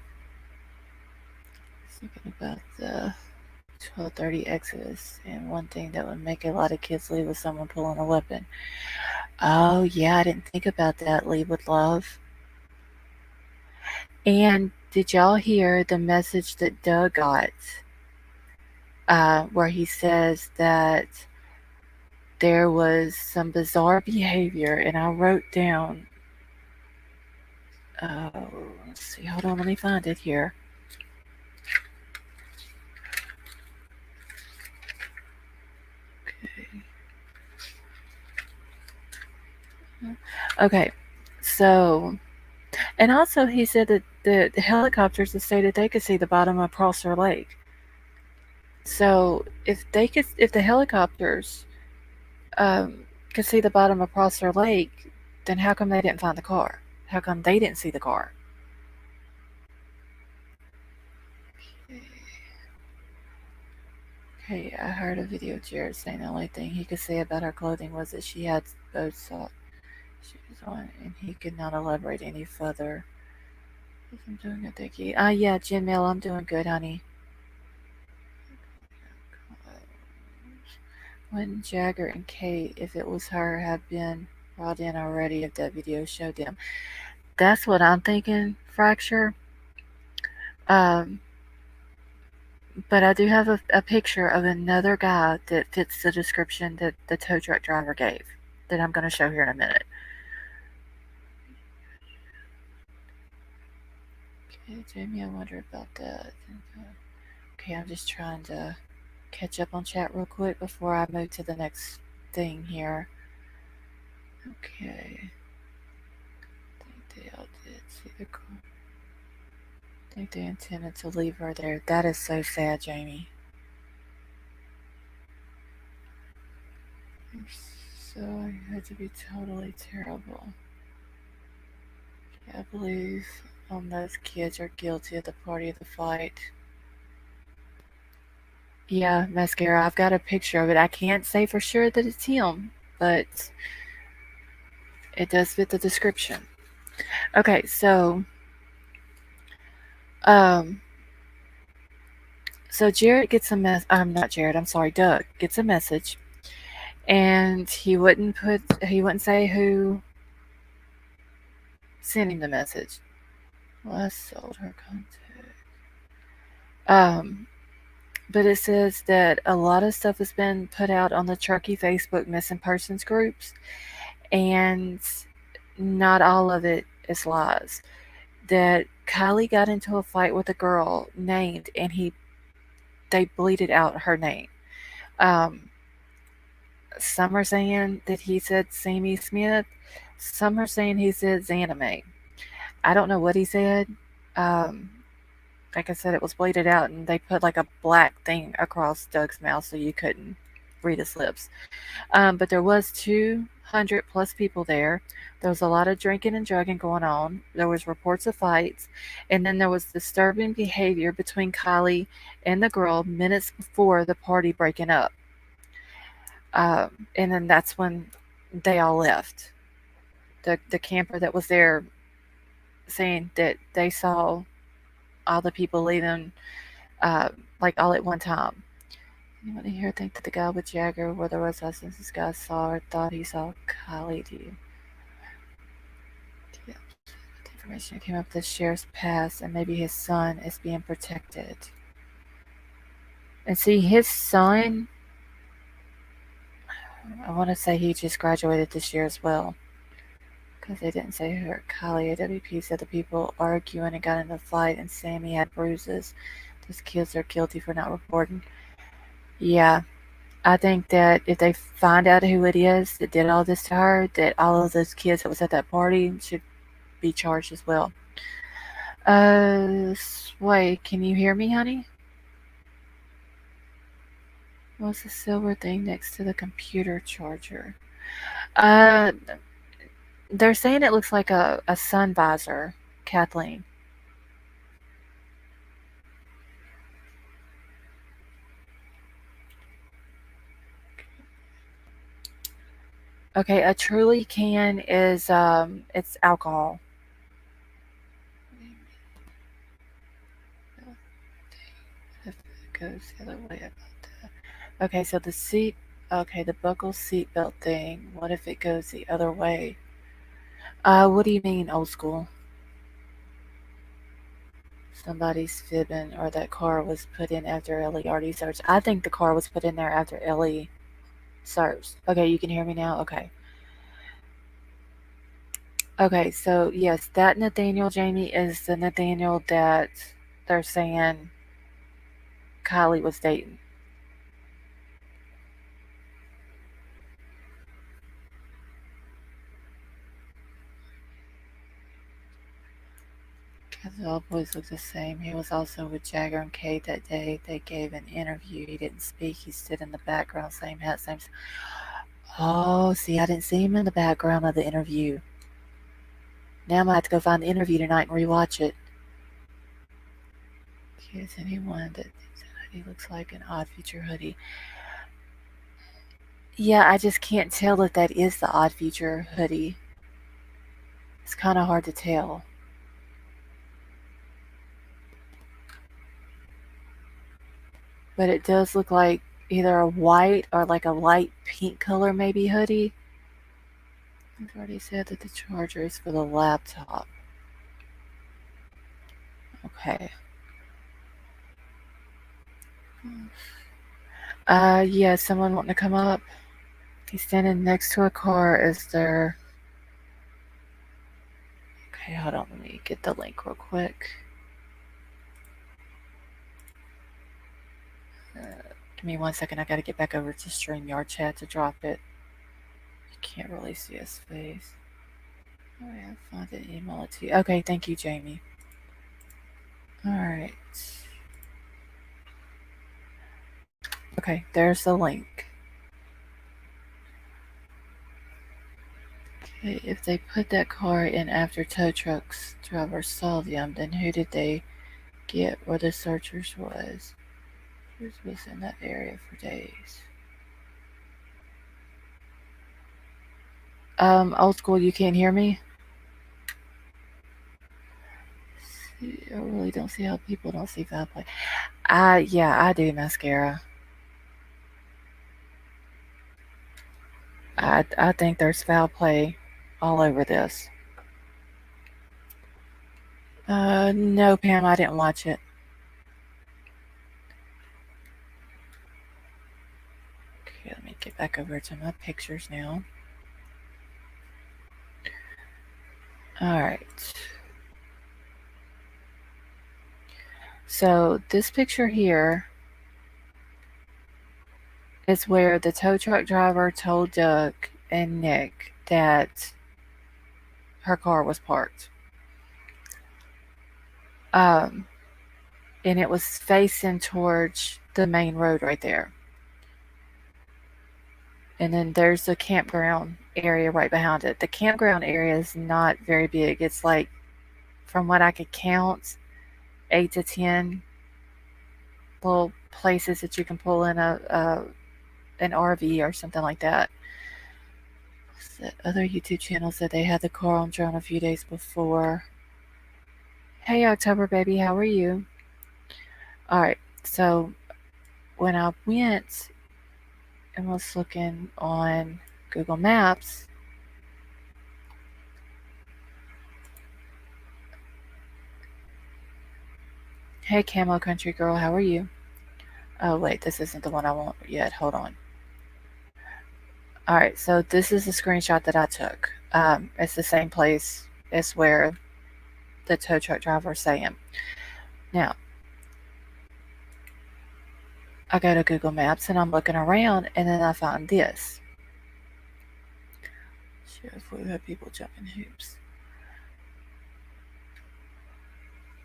Thinking about the 12:30 Exodus, and one thing that would make a lot of kids leave was someone pulling a weapon. Oh, yeah, I didn't think about that. Leave with love. And did y'all hear the message that Doug got where he says that there was some bizarre behavior, and I wrote down, let's see, hold on, let me find it here. Okay, so, and also he said that the helicopters have stated they could see the bottom of Prosser Lake. So if the helicopters could see the bottom of Prosser Lake, then how come they didn't find the car? How come they didn't see the car? Okay, I heard a video of Jared saying the only thing he could say about her clothing was that she had both shoes on, and he could not elaborate any further. I'm doing good, thank you. Yeah, Jen Mill, I'm doing good, honey. When Jagger and Kate, if it was her, have been brought in already if that video showed them. That's what I'm thinking, Fracture. Um, But I do have a picture of another guy that fits the description that the tow truck driver gave that I'm going to show here in a minute. Okay, Jamie, I wonder about that. Okay, I'm just trying to catch up on chat real quick before I move to the next thing here. Okay. I think they all did see the car. I think they intended to leave her there. That is so sad, Jamie. So I had to be totally terrible. I believe those kids are guilty of the party of the fight. Yeah, mascara. I've got a picture of it. I can't say for sure that it's him, but it does fit the description. Okay, so um so Jared gets a mess I'm not Jared, I'm sorry, Doug gets a message and he wouldn't say who sent him the message. Well, sold her contact. Um but it says that a lot of stuff has been put out on the Truckee Facebook missing persons groups, and not all of it is lies. That Kylie got into a fight with a girl named, and they bleated out her name. Um, some are saying that he said Sammy Smith. Some are saying he said Zanime. I don't know what he said. Um, like I said, it was bleated out, and they put like a black thing across Doug's mouth so you couldn't read his lips. But there was 200 plus people there. There was a lot of drinking and drugging going on. There was reports of fights, and then there was disturbing behavior between Kylie and the girl minutes before the party breaking up. And then that's when they all left. The camper that was there saying that they saw all the people leaving, uh, like all at one time. Anyone here think that the guy with Jagger, where there was since this guy saw or thought he saw Kylie? Do you? Yeah. The information came up the sheriff's past, and maybe his son is being protected. And see, his son, I want to say he just graduated this year as well. Because they didn't say who hurt Kylie. AWP said the people arguing and got into a fight, and Sammy had bruises. Those kids are guilty for not reporting. Yeah, I think that if they find out who it is that did all this to her, that all of those kids that was at that party should be charged as well. Wait, can you hear me, honey? What's the silver thing next to the computer charger? Uh, they're saying it looks like a sun visor, Kathleen. Okay, a Truly can is it's alcohol. If it goes the other way about that. Okay, so the buckle seatbelt thing. What if it goes the other way? What do you mean, old school? Somebody's fibbing, or that car was put in after Ellie already searched. I think the car was put in there after Ellie searched. Okay, you can hear me now? Okay. Okay, so yes, that Nathaniel Jamie is the Nathaniel that they're saying Kylie was dating. Because all boys look the same. He was also with Jagger and Kate that day. They gave an interview. He didn't speak. He stood in the background, same hat, same. Oh, see, I didn't see him in the background of the interview. Now I'm gonna have to go find the interview tonight and rewatch it. Is anyone that thinks that hoodie looks like an Odd Future hoodie? Yeah, I just can't tell if that is the Odd Future hoodie. It's kind of hard to tell. But it does look like either a white or like a light pink color maybe hoodie. I've already said that the charger is for the laptop. Okay. Yeah, someone wanting to come up. He's standing next to a car. Is there... Okay, hold on. Let me get the link real quick. Give me 1 second. I gotta get back over to StreamYard chat to drop it. You can't really see his face. Oh, yeah, find it, email it to you. Okay, thank you, Jamie. Alright. Okay, there's the link. Okay, if they put that car in after tow truck's driver saw them, then who did they get where the searchers was? Who was in that area for days? Old school, you can't hear me? I really don't see how people don't see foul play. Yeah, I do, mascara. I think there's foul play all over this. No, Pam, I didn't watch it. Okay, let me get back over to my pictures now. Alright. So this picture here is where the tow truck driver told Doug and Nick that her car was parked. And it was facing towards the main road right there. And then there's the campground area right behind it. The campground area is not very big. It's like, from what I could count, 8 to 10 little places that you can pull in an RV or something like that. Other YouTube channels said they had the car on drone a few days before. Hey, October baby, how are you? Alright, so when I went and was looking on Google Maps, hey, Camo Country Girl, how are you? Oh, wait, this isn't the one I want yet. Hold on. Alright, so this is the screenshot that I took. It's the same place as where the tow truck driver is saying. Now, I go to Google Maps and I'm looking around, and then I found this. Sure, if we have people jumping hoops.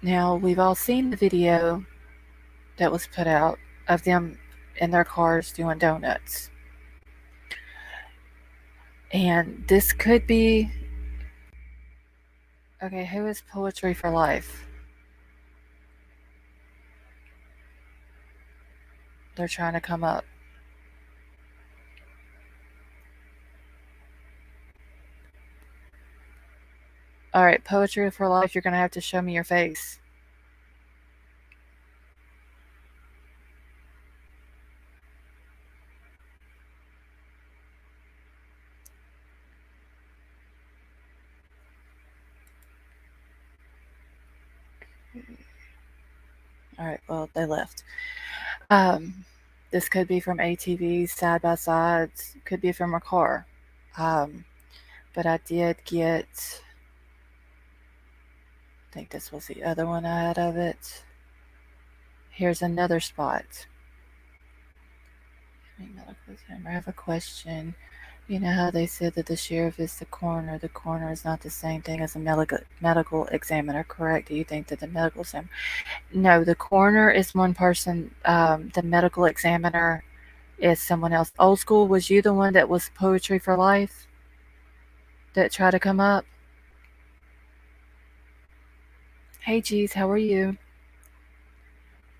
Now, we've all seen the video that was put out of them in their cars doing donuts. And this could be... Okay, who is Poetry for Life? They're trying to come up. Alright, Poetry for Life, you're going to have to show me your face. Alright, well, they left. This could be from ATVs, side-by-sides, could be from a car. But I did get... I think this was the other one I had of it. Here's another spot. I have a question. You know how they said that the sheriff is the coroner? The coroner is not the same thing as a medical examiner, correct? Do you think that the medical examiner... No, the coroner is one person. The medical examiner is someone else. Old school, was you the one that was Poetry for Life that tried to come up? Hey, geez, how are you?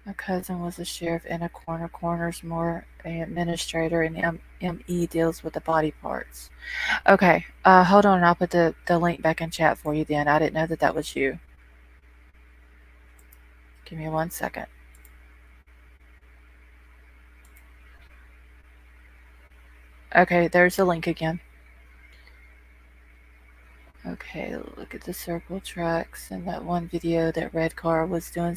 My cousin was a sheriff and a coroner. Coroner's more an administrator, and ME deals with the body parts. Okay, hold on, I'll put the link back in chat for you then. I didn't know that was you. Give me 1 second. Okay, there's the link again. Okay, look at the circle tracks and that one video that Red Car was doing.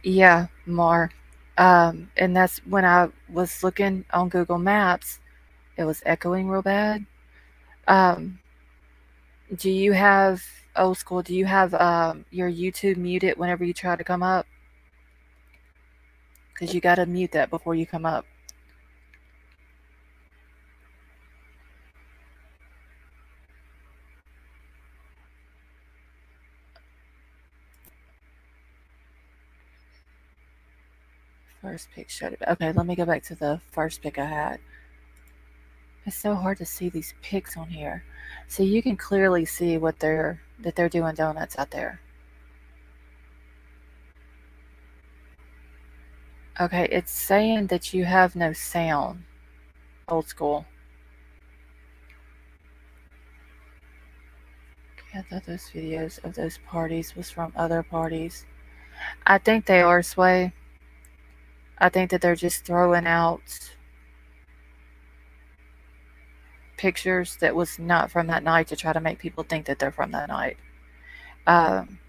Yeah, Mar. And that's when I was looking on Google Maps, it was echoing real bad. Um, do you have old school? Do you have your YouTube muted whenever you try to come up? Because you got to mute that before you come up. First pick showed it. Okay, let me go back to the first pick I had. It's so hard to see these picks on here. So you can clearly see what they're doing donuts out there. Okay, it's saying that you have no sound. Old school. Okay, I thought those videos of those parties was from other parties. I think they are, Sway. I think that they're just throwing out pictures that was not from that night to try to make people think that they're from that night. Um,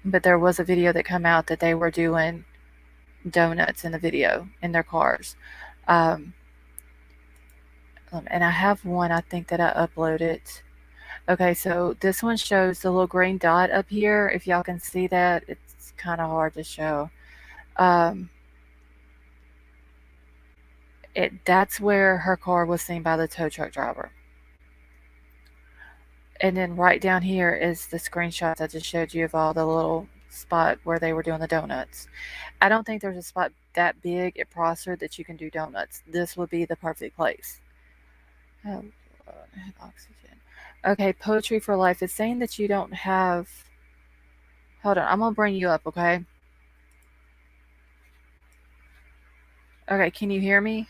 but there was a video that came out that they were doing donuts in the video in their cars. Um, and I have one I think that I uploaded. Okay, so this one shows the little green dot up here. If y'all can see that, it's kind of hard to show. Um, that's where her car was seen by the tow truck driver. And then right down here is the screenshots I just showed you of all the little spot where they were doing the donuts. I don't think there's a spot that big at Prosser that you can do donuts. This would be the perfect place. Oh, oxygen. Okay, Poetry for Life. It's saying that you don't have. Hold on, I'm gonna bring you up, okay? Okay, can you hear me?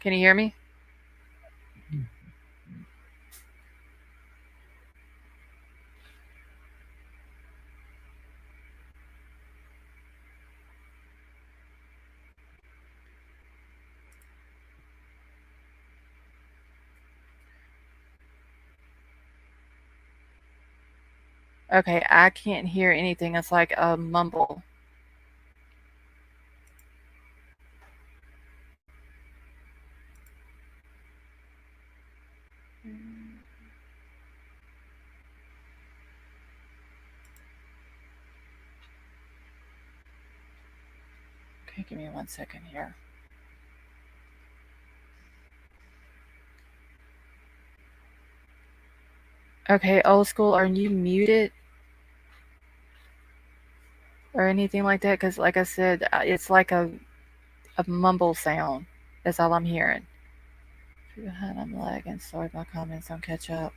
Can you hear me? Okay, I can't hear anything. It's like a mumble. Okay, give me 1 second here. Okay, old school, are you muted or anything like that? Because, like I said, it's like a mumble sound. That's all I'm hearing. Behind, I'm lagging. Sorry, my comments don't catch up.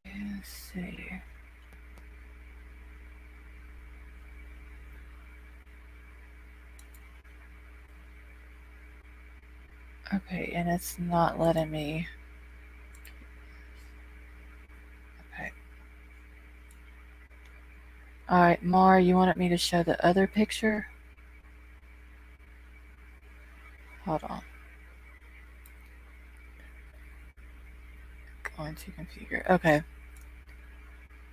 Let's see. Okay, and it's not letting me. Okay. Alright, Mar, you wanted me to show the other picture? Hold on. Going to configure. Okay.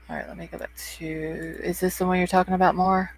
Alright, let me go back to. Is this the one you're talking about, Mar?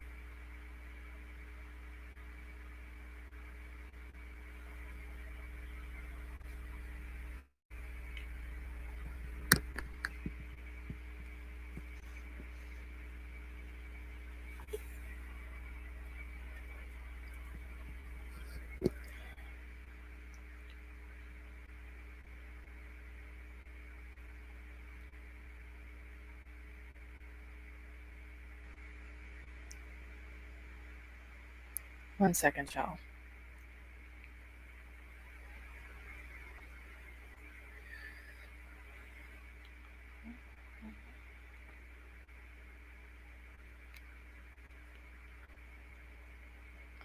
One second, y'all.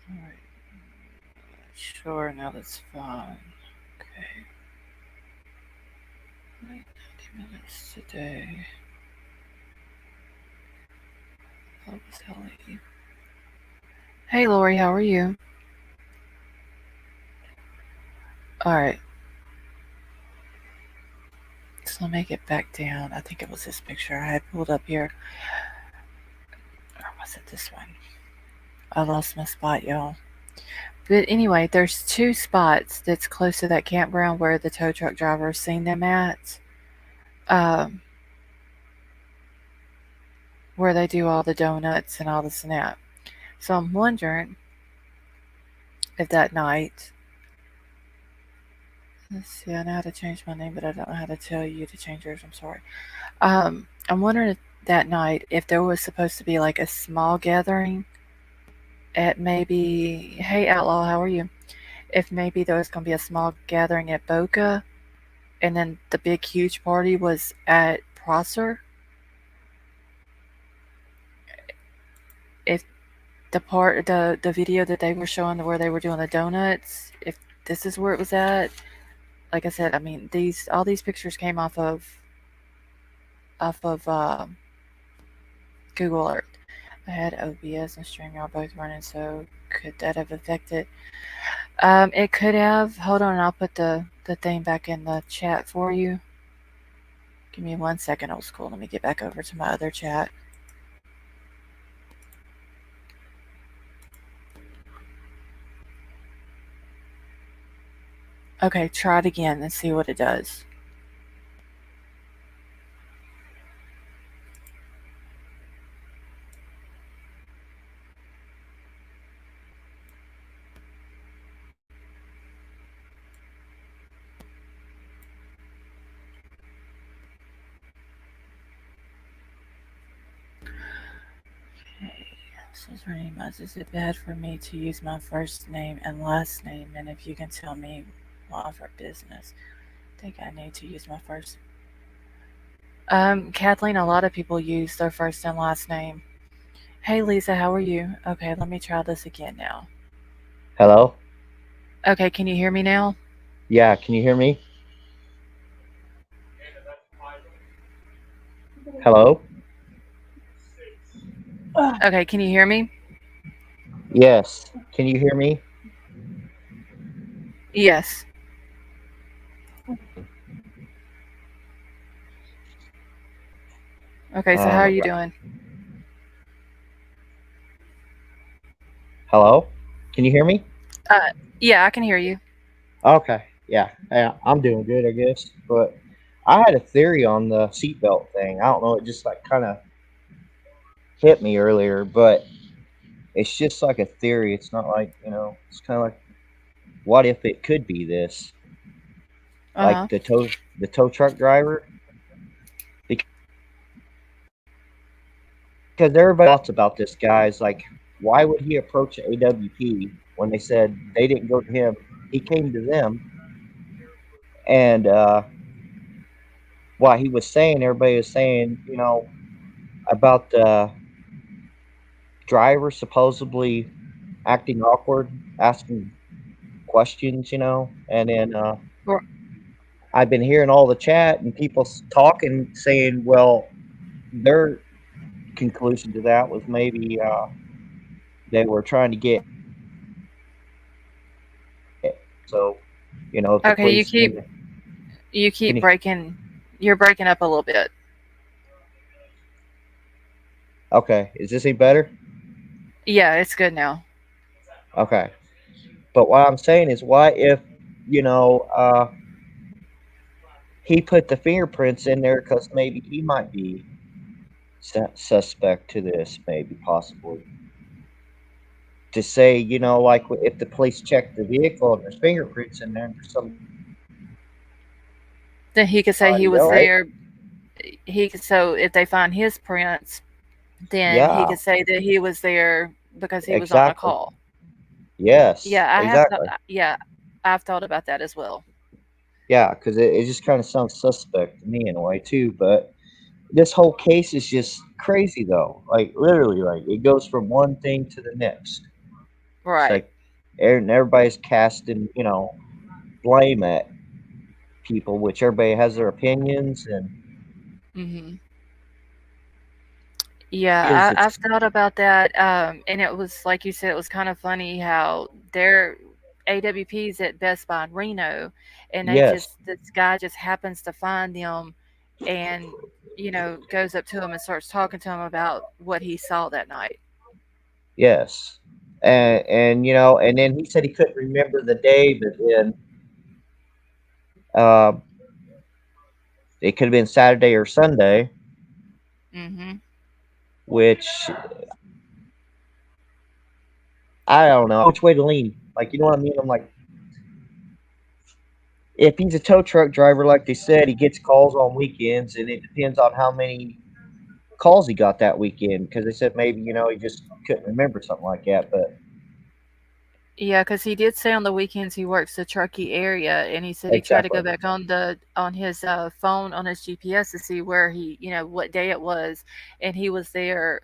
Alright. Sure, now that's fine. Okay. 90 minutes today. That was Ellie. Hey, Lori, how are you? All right, so let me get back down. I think it was this picture I had pulled up here. Or was it this one? I lost my spot, y'all. But anyway, there's two spots that's close to that campground where the tow truck driver seen them at, um, where they do all the donuts and all the snap. So I'm wondering if that night, let's see, I know how to change my name, but I don't know how to tell you to change yours. I'm sorry. I'm wondering if that night if there was supposed to be like a small gathering at maybe, hey Outlaw, how are you? If maybe there was gonna be a small gathering at Boca, and then the big huge party was at Prosser. If the video that they were showing where they were doing the donuts, if this is where it was at, like I said, I mean these all these pictures came off of Google Earth. I had OBS and StreamYard both running, so could that have affected? It could have. Hold on, I'll put the thing back in the chat for you. Give me 1 second, old school. Let me get back over to my other chat. Okay, try it again and see what it does. So is there any much? Is it bad for me to use my first name and last name? And if you can tell me law for business, I think I need to use my first. Kathleen, a lot of people use their first and last name. Hey Lisa, how are you? Okay, let me try this again now. Hello? Okay, can you hear me now? Yeah, can you hear me? Hello? Okay, can you hear me? Yes. Can you hear me? Yes. Okay, so how are you Right. doing? Hello? Can you hear me? Yeah, I can hear you. Okay. Yeah. Yeah, I'm doing good, I guess. But I had a theory on the seatbelt thing. I don't know, it just like kind of hit me earlier, but it's just like a theory. It's not like, it's kind of like what if it could be this? Uh huh. Like the tow truck driver, because everybody thoughts about this guy is like, why would he approach AWP when they said they didn't go to him? He came to them, and what he was saying, everybody was saying, about the driver supposedly acting awkward, asking questions, and then I've been hearing all the chat and people talking, saying, well, their conclusion to that was maybe they were trying to get so if the Okay, police came to you can keep you breaking. You're breaking up a little bit. okay, is this any better? Yeah, it's good now. Okay, but what I'm saying is, what if he put the fingerprints in there because maybe he might be suspect to this, maybe possibly to say, like if the police check the vehicle and there's fingerprints in there and there's somebody Then he could say he was else, there. He could, so if they find his prints, then he yeah, could say that he was there because he was on a exactly, call. yes, Yeah, I have. exactly, Yeah, I've thought about that as well. yeah, because it just kind of sounds suspect to me in a way too. But this whole case is just crazy though, like literally, like it goes from one thing to the next. It's Right. like and everybody's casting, blame at people, which everybody has their opinions, and Hmm. Yeah, is I've it's thought about that. And it was like you said, it was kind of funny how they're AWP's at Best Buy in Reno, and they Yes, just this guy just happens to find them, and goes up to him and starts talking to him about what he saw that night. yes, and and then he said he couldn't remember the day, but then uh, it could have been Saturday or Sunday, Mhm. which I don't know which way to lean. Like, you know what I mean? I'm like, if he's a tow truck driver, like they said, he gets calls on weekends, and it depends on how many calls he got that weekend. Because they said maybe he just couldn't remember something like that. But Yeah, because he did say on the weekends he works the Truckee area, and he said he tried to exactly, go back on his phone on his GPS to see where what day it was, and he was there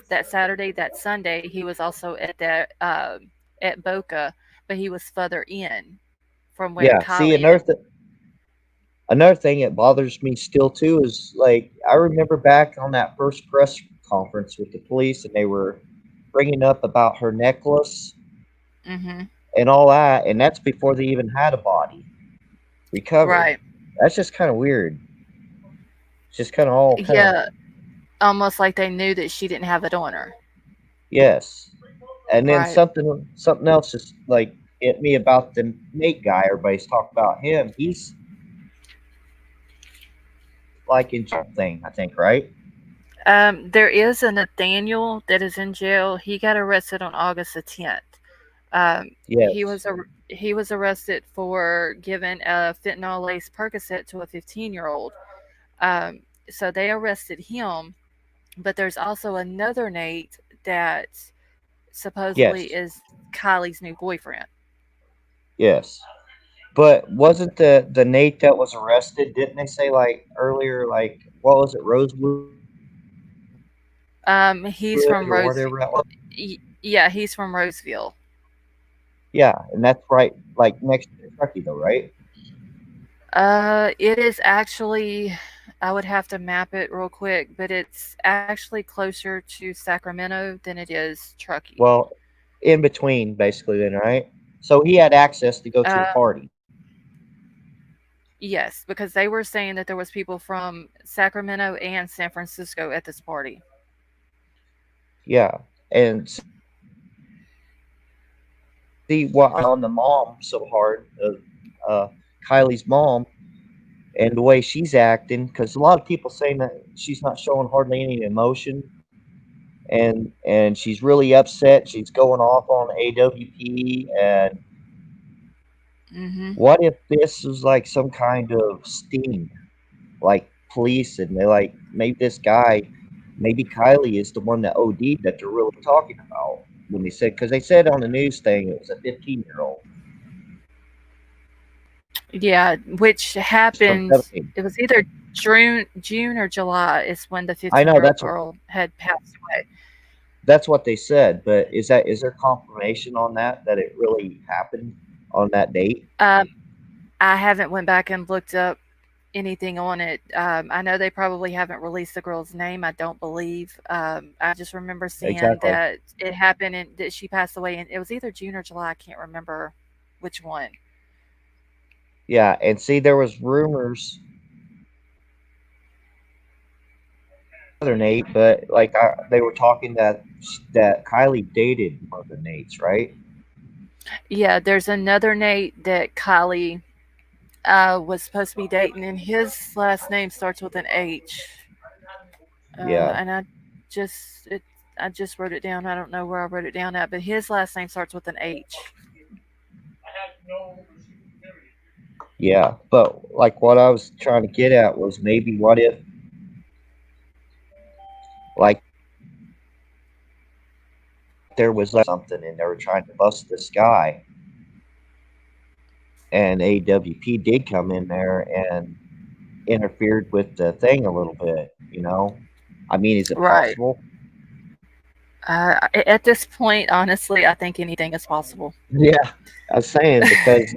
that Saturday, that Sunday. He was also at that at Boca, but he was further in from where yeah. See, Kylie and another thing that bothers me still too is like I remember back on that first press conference with the police, and they were bringing up about her necklace hmm and all that, and that's before they even had a body recovered. right, That's just kind of weird. It's just kind of all kind of yeah, almost like they knew that she didn't have it on her. yes. And then Right. something else just like hit me about the Nate guy. Everybody's talking about him. He's like in jail thing, I think, right? There is a Nathaniel that is in jail. He got arrested on August the 10th. Um, he Yes, was he was arrested for giving a fentanyl laced Percocet to a 15-year-old. Um, so they arrested him. But there's also another Nate that supposedly yes, is Kylie's new boyfriend. yes. But wasn't the Nate that was arrested? Didn't they say like earlier, like what was it, Rosewood or whatever that He's was? from Yeah, he's from Roseville. Yeah, and that's right, like next to Kentucky, though, right? It is actually, I would have to map it real quick, but it's actually closer to Sacramento than it is Truckee. Well, in between, basically, then, right? So he had access to go to the Uh, party. yes, because they were saying that there was people from Sacramento and San Francisco at this party. Yeah, and see why I'm on the mom so hard, Kylie's mom, and the way she's acting, because a lot of people saying that she's not showing hardly any emotion, and she's really upset. She's going off on AWP, and Mm-hmm. what if this is like some kind of sting, like police, and they like maybe this guy, maybe Kylie is the one that OD'd that they're really talking about when they said because they said on the news thing it was a 15-year-old Yeah, which from happened. 17. It was either June or July is when the I know 15-year-old girl had passed away. that's what they said, but is there confirmation on that it really happened on that date? Um, I haven't went back and looked up anything on it. I know they probably haven't released the girl's name. I don't believe. I just remember seeing Exactly. that it happened and that she passed away, and it was either June or July. I can't remember which one. Yeah, and see, there was rumors other Nate, but like they were talking that Kylie dated one of the Nates, right? Yeah, there's another Nate that Kylie was supposed to be dating, and his last name starts with an H. Yeah, And I just wrote it down. I don't know where I wrote it down at, but his last name starts with an H. yeah. But like what I was trying to get at was maybe what if like there was like something and they were trying to bust this guy, and AWP did come in there and interfered with the thing a little bit. I mean, is it Right. possible? At this point, honestly, I think anything is possible. Yeah, I was saying because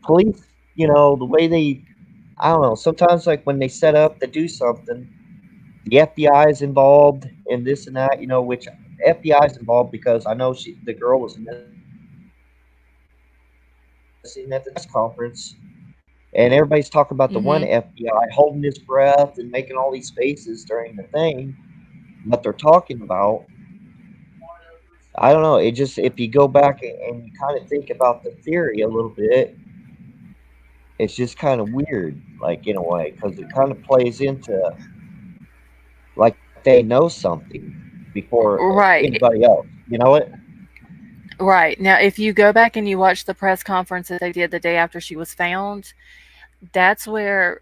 police, the way they, I don't know, sometimes like when they set up to do something, the FBI is involved in this and that, which FBI is involved because I know the girl was missing sitting at the press conference, and everybody's talking about the one Mhm. FBI holding his breath and making all these faces during the thing. What they're talking about, I don't know. It just if you go back and you kind of think about the theory a little bit, it's just kind of weird, like in a way, because it kind of plays into like they know something before Right. anybody else. You know it? Right. Now, if you go back and you watch the press conference that they did the day after she was found, that's where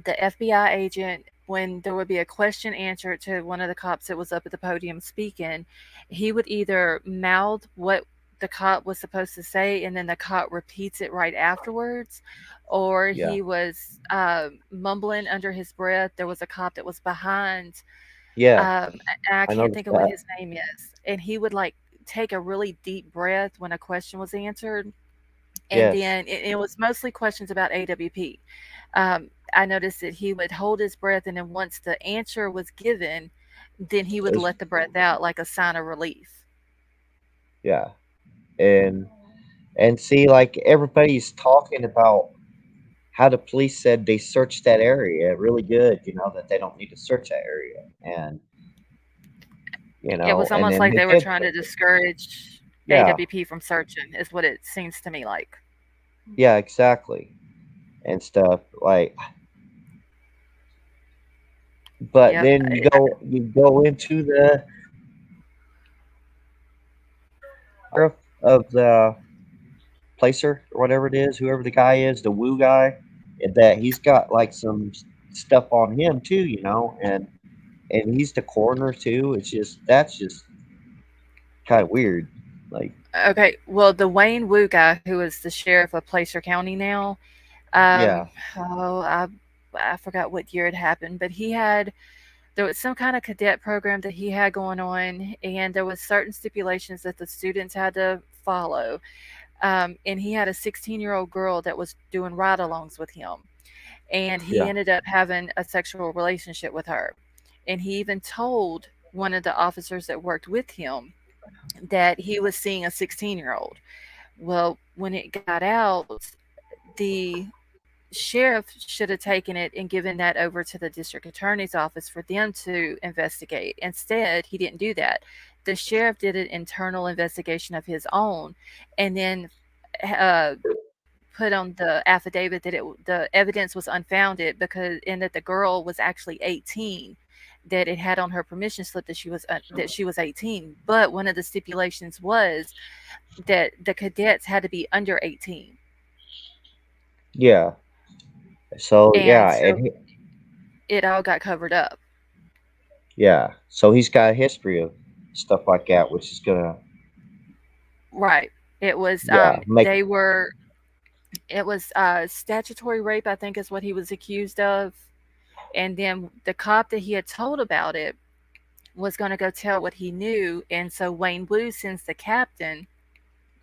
the FBI agent, when there would be a question answered to one of the cops that was up at the podium speaking, he would either mouth what the cop was supposed to say and then the cop repeats it right afterwards, or Yeah, he was mumbling under his breath. There was a cop that was behind, yeah. um, and I I can't noticed think of what that. his name is, and he would like take a really deep breath when a question was answered, and Yes, then it was mostly questions about AWP. I noticed that he would hold his breath, and then once the answer was given, then he would it's, let the breath out like a sign of relief. yeah, and see, like everybody's talking about how the police said they searched that area really good. You know that they don't need to search that area, and It was and almost then like they they were did trying to search it. discourage Yeah, AWP from searching, is what it seems to me like. yeah, exactly, and stuff like. But Yep. then you go into the sheriff of the placer or whatever it is, whoever the guy is, the woo guy, and that he's got like some stuff on him too, and he's the coroner too. It's just that's just kind of weird. Like, Okay. Well, the Wayne Wu guy, who is the sheriff of Placer County now, yeah, oh, I forgot what year it happened, but there was some kind of cadet program that he had going on, and there was certain stipulations that the students had to follow. And he had a 16-year-old girl that was doing ride-alongs with him, and he yeah, ended up having a sexual relationship with her. And he even told one of the officers that worked with him that he was seeing a 16-year-old. Well, when it got out, the sheriff should have taken it and given that over to the district attorney's office for them to investigate. Instead, he didn't do that. The sheriff did an internal investigation of his own, and then put on the affidavit that the evidence was unfounded because and that the girl was actually 18, that it had on her permission slip that she was 18. But one of the stipulations was that the cadets had to be under 18. yeah. So And yeah, so it all got covered up. yeah, so he's got a history of stuff like that, which is gonna Right. It was yeah make it was statutory rape, I think is what he was accused of. And then the cop that he had told about it was going to go tell what he knew, and so Wayne Wu sends the captain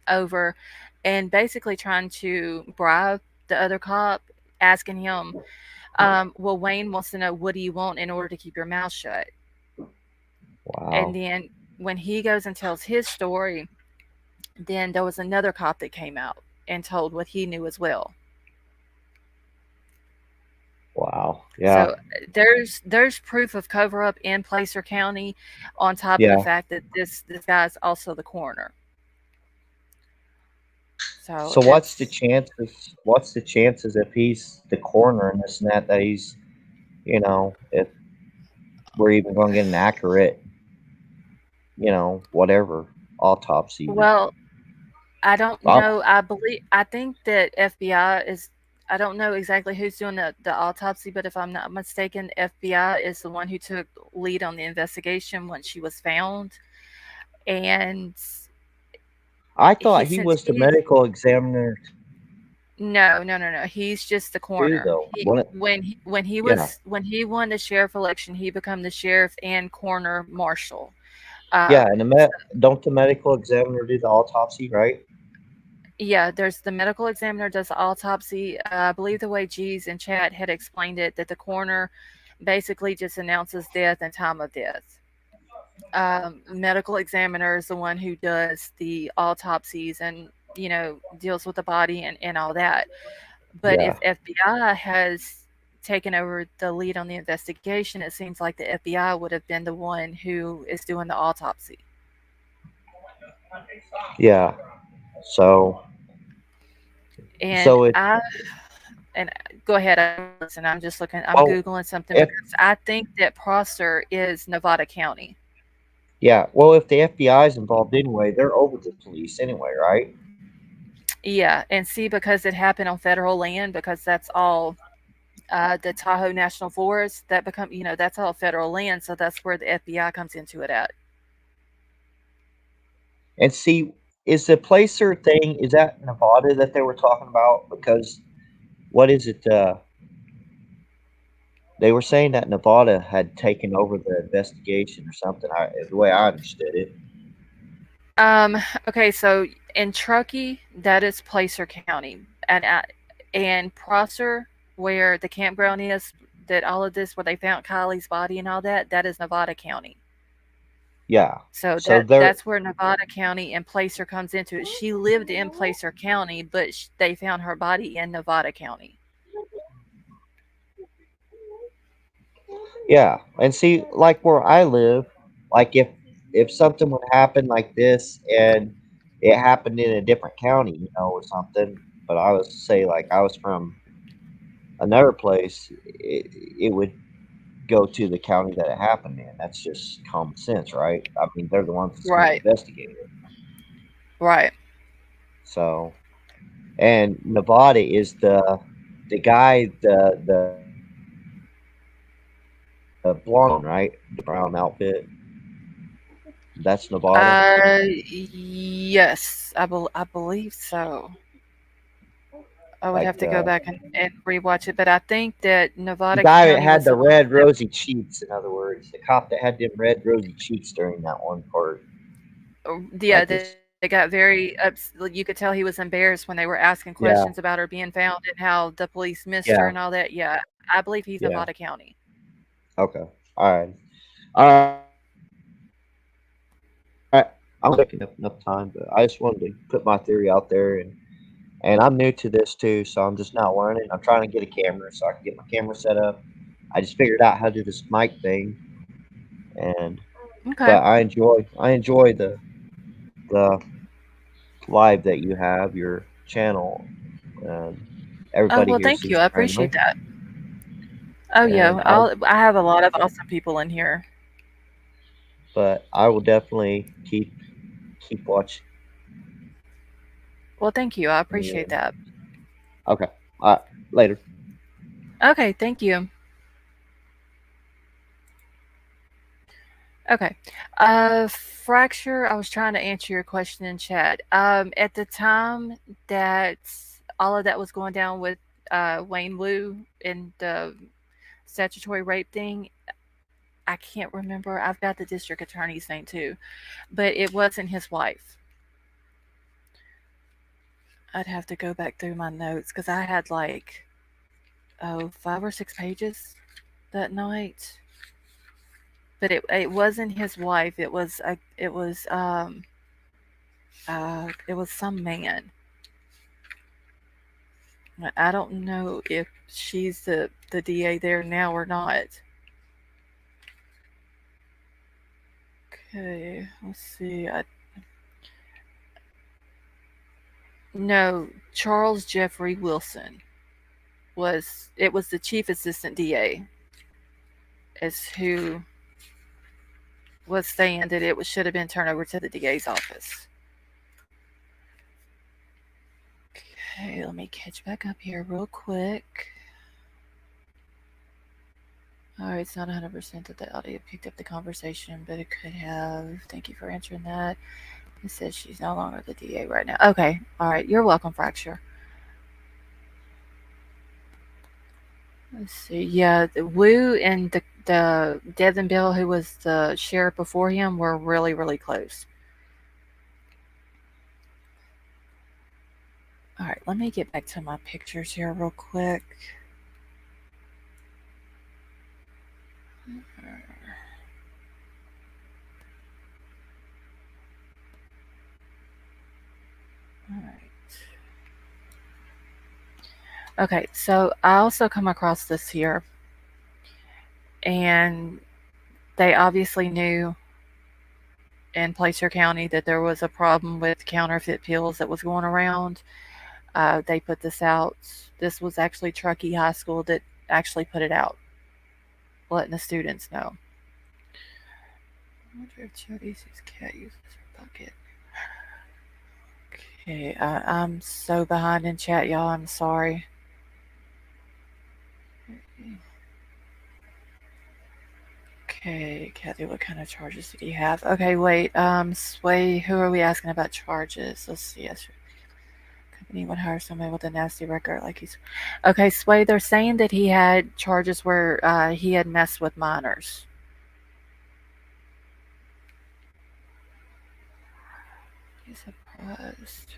over and basically trying to bribe the other cop, asking him, well, Wayne wants to know, what do you want in order to keep your mouth shut? And wow, then when he goes and tells his story, then there was another cop that came out and told what he knew as well. wow, yeah, So there's proof of cover up in Placer County, on top of the yeah. fact that this guy's also the coroner. So So it's what's the chances if he's the coroner and this and that that he's if we're even going to get an accurate whatever autopsy. well, I don't Um, know. I think that FBI is. I don't know exactly who's doing the autopsy, but if I'm not mistaken, FBI is the one who took lead on the investigation once she was found. And I he thought he since was the he's medical examiner no, no, no, no. He's just the too, coroner. though. When it, yeah, When he won the sheriff election, he became the sheriff and coroner marshal. yeah, Um, and so don't the medical examiner do the autopsy, right? yeah, there's the medical examiner does the autopsy. I believe the way G's in chat had explained it, that the coroner basically just announces death and time of death. Medical examiner is the one who does the autopsies and deals with the body and all that. But if Yeah, FBI has taken over the lead on the investigation, it seems like the FBI would have been the one who is doing the autopsy. yeah. So, And so it's and go ahead, I'm listening. I'm just looking. I'm well, googling something if because I think that Prosser is Nevada County. yeah, well, if the FBI is involved anyway, they're over the police anyway, right? Yeah, and see, because it happened on federal land, because that's all the Tahoe National Forest, that become that's all federal land, so that's where the FBI comes into it at. And see, is the placer thing is that Nevada that they were talking about? Because what is it? They were saying that Nevada had taken over the investigation or something. The way I understood it. Um, okay, so in Truckee, that is Placer County, and Prosser, where the campground is, that all of this, where they found Kylie's body and all that, that is Nevada County. Yeah. So So they're that's where Nevada County and Placer comes into it. She lived in Placer County, but they found her body in Nevada County. yeah, and see, like where I live, like if something would happen like this and it happened in a different county, or something, but I was say like I was from another place, it would go to the county that it happened in. That's just common sense, right? I mean, they're the ones that's going to Right, investigate it. right. So, and Nevada is the guy, the blonde one, right? The brown outfit. That's Nevada. Yes, I believe so. I would have Like to go back and rewatch it, but I think that the Nevada guy that County had was the the one red that. rosy cheeks. In other words, the cop that had them red rosy cheeks during that one part. Yeah, Like they it's got very like, you could tell he was embarrassed when they were asking questions yeah, about her being found and how the police missed her and yeah, all that. Yeah, I believe he's yeah. Nevada County. Okay. All right. All right. I'm gonna take enough time, but I just wanted to put my theory out there, and I'm new to this too, so I'm just now learning. I'm trying to get a camera so I can get my camera set up. I just figured out how to do this mic thing, and but Okay. I enjoy the live that you have, your channel, and Oh, everybody well, here thank you. seems I appreciate friendly, that. Oh, and yeah. I have a lot of awesome people in here. I will definitely keep watching. Well, thank you. I appreciate And that. okay, later. Okay, thank you. Okay. Fracture, I was trying to answer your question in chat. At the time that all of that was going down with Wayne Wu and the statutory rape thing, I can't remember. I've got the district attorney's name too, but it wasn't his wife. I'd have to go back through my notes because I had like, 5 or 6 pages that night. But it wasn't his wife. It was some man. I don't know if she's the DA there now or not. Okay, let's see. No, Charles Jeffrey Wilson was the chief assistant DA, is who was saying that should have been turned over to the DA's office. Okay, let me catch back up here real quick. All right, it's not 100% that the audio picked up the conversation, but it could have. Thank you for answering that. It says she's no longer the DA right now. Okay, all right, you're welcome, Fracture. Let's see. Yeah, the Wu and the Devin Bill, who was the sheriff before him, were really, really close. All right, let me get back to my pictures here real quick. All right. Okay, so I also come across this here, and they obviously knew in Placer County that there was a problem with counterfeit pills that was going around. They put this out. This was actually Truckee High School that actually put it out, letting the students know. I wonder if Jody's cat uses her bucket. Okay, I'm so behind in chat, y'all. I'm sorry. Okay, Kathy, what kind of charges did he have? Okay, wait. Sway, who are we asking about charges? Let's see. Yes, company would hire somebody with a nasty record like he's. Okay, Sway, they're saying that he had charges where he had messed with minors. He's surprised.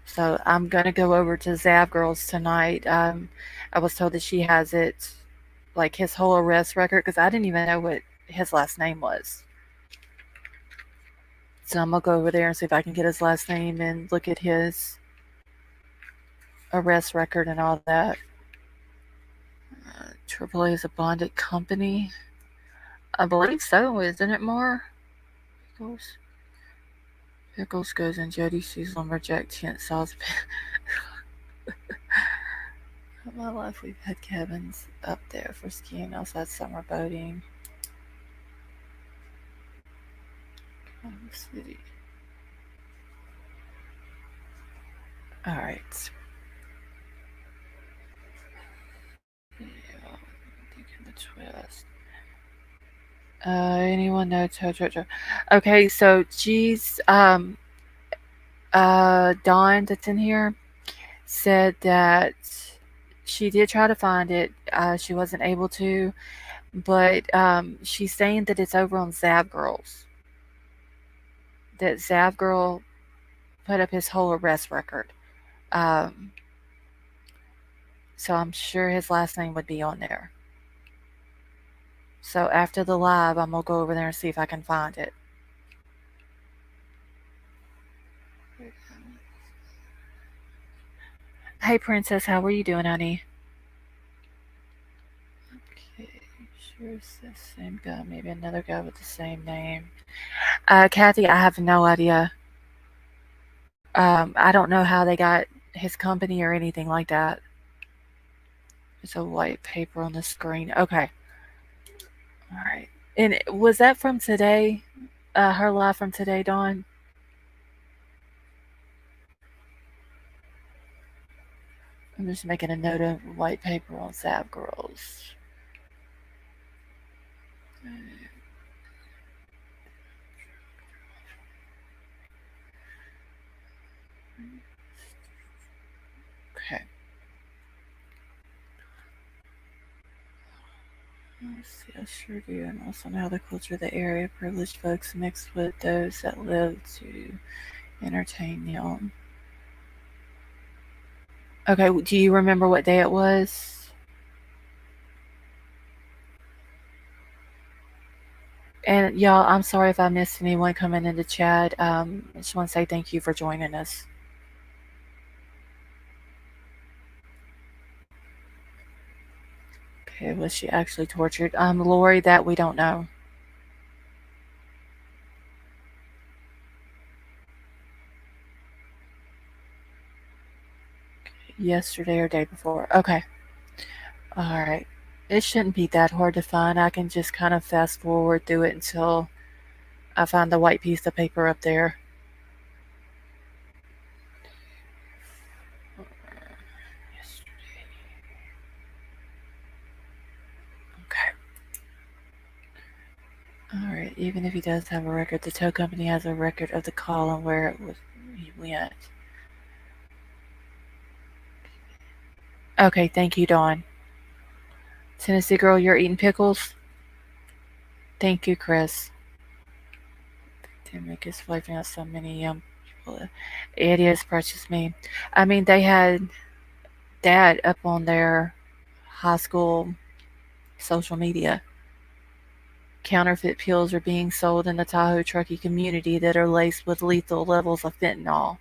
So I'm gonna go over to Zav Girls tonight. I was told that she has it, like his whole arrest record, because I didn't even know what his last name was. So I'm gonna go over there and see if I can get his last name and look at his arrest record and all that. AAA is a bonded company. I believe so, isn't it more? Pickles goes in Jody sees lumberjack tent saws. In my life, we've had cabins up there for skiing, outside summer boating. City. All right. Yeah, thinking the twist. Anyone know Jojo? Okay, so geez, Dawn that's in here said that she did try to find it. She wasn't able to, but she's saying that it's over on Zav Girls. That Zav Girl put up his whole arrest record. Um, so I'm sure his last name would be on there. So after the live, I'm gonna go over there and see if I can find it. Hey, Princess, how are you doing, honey? Okay, sure it's the same guy. Maybe another guy with the same name. Kathy, I have no idea. I don't know how they got his company or anything like that. There's a white paper on the screen. Okay. All right. And was that from today? Her live from today, Dawn? I'm just making a note of white paper on Zap Girls. Okay. Let's see, I sure do. And also know the culture of the area, privileged folks mixed with those that live to entertain them. Okay, do you remember what day it was? And y'all, I'm sorry if I missed anyone coming into chat. I just want to say thank you for joining us. Okay, was she actually tortured? Lori, that we don't know. Yesterday or day before. Okay. All right. It shouldn't be that hard to find. I can just kind of fast forward through it until I find the white piece of paper up there. Okay. All right. Even if he does have a record, the tow company has a record of the call and where it was he went. Okay. Thank you, Dawn. Tennessee girl, you're eating pickles. Thank you, Chris. To make his wife out so many young people. It is precious me. I mean, they had that up on their high school social media. Counterfeit pills are being sold in the Tahoe Truckee community that are laced with lethal levels of fentanyl.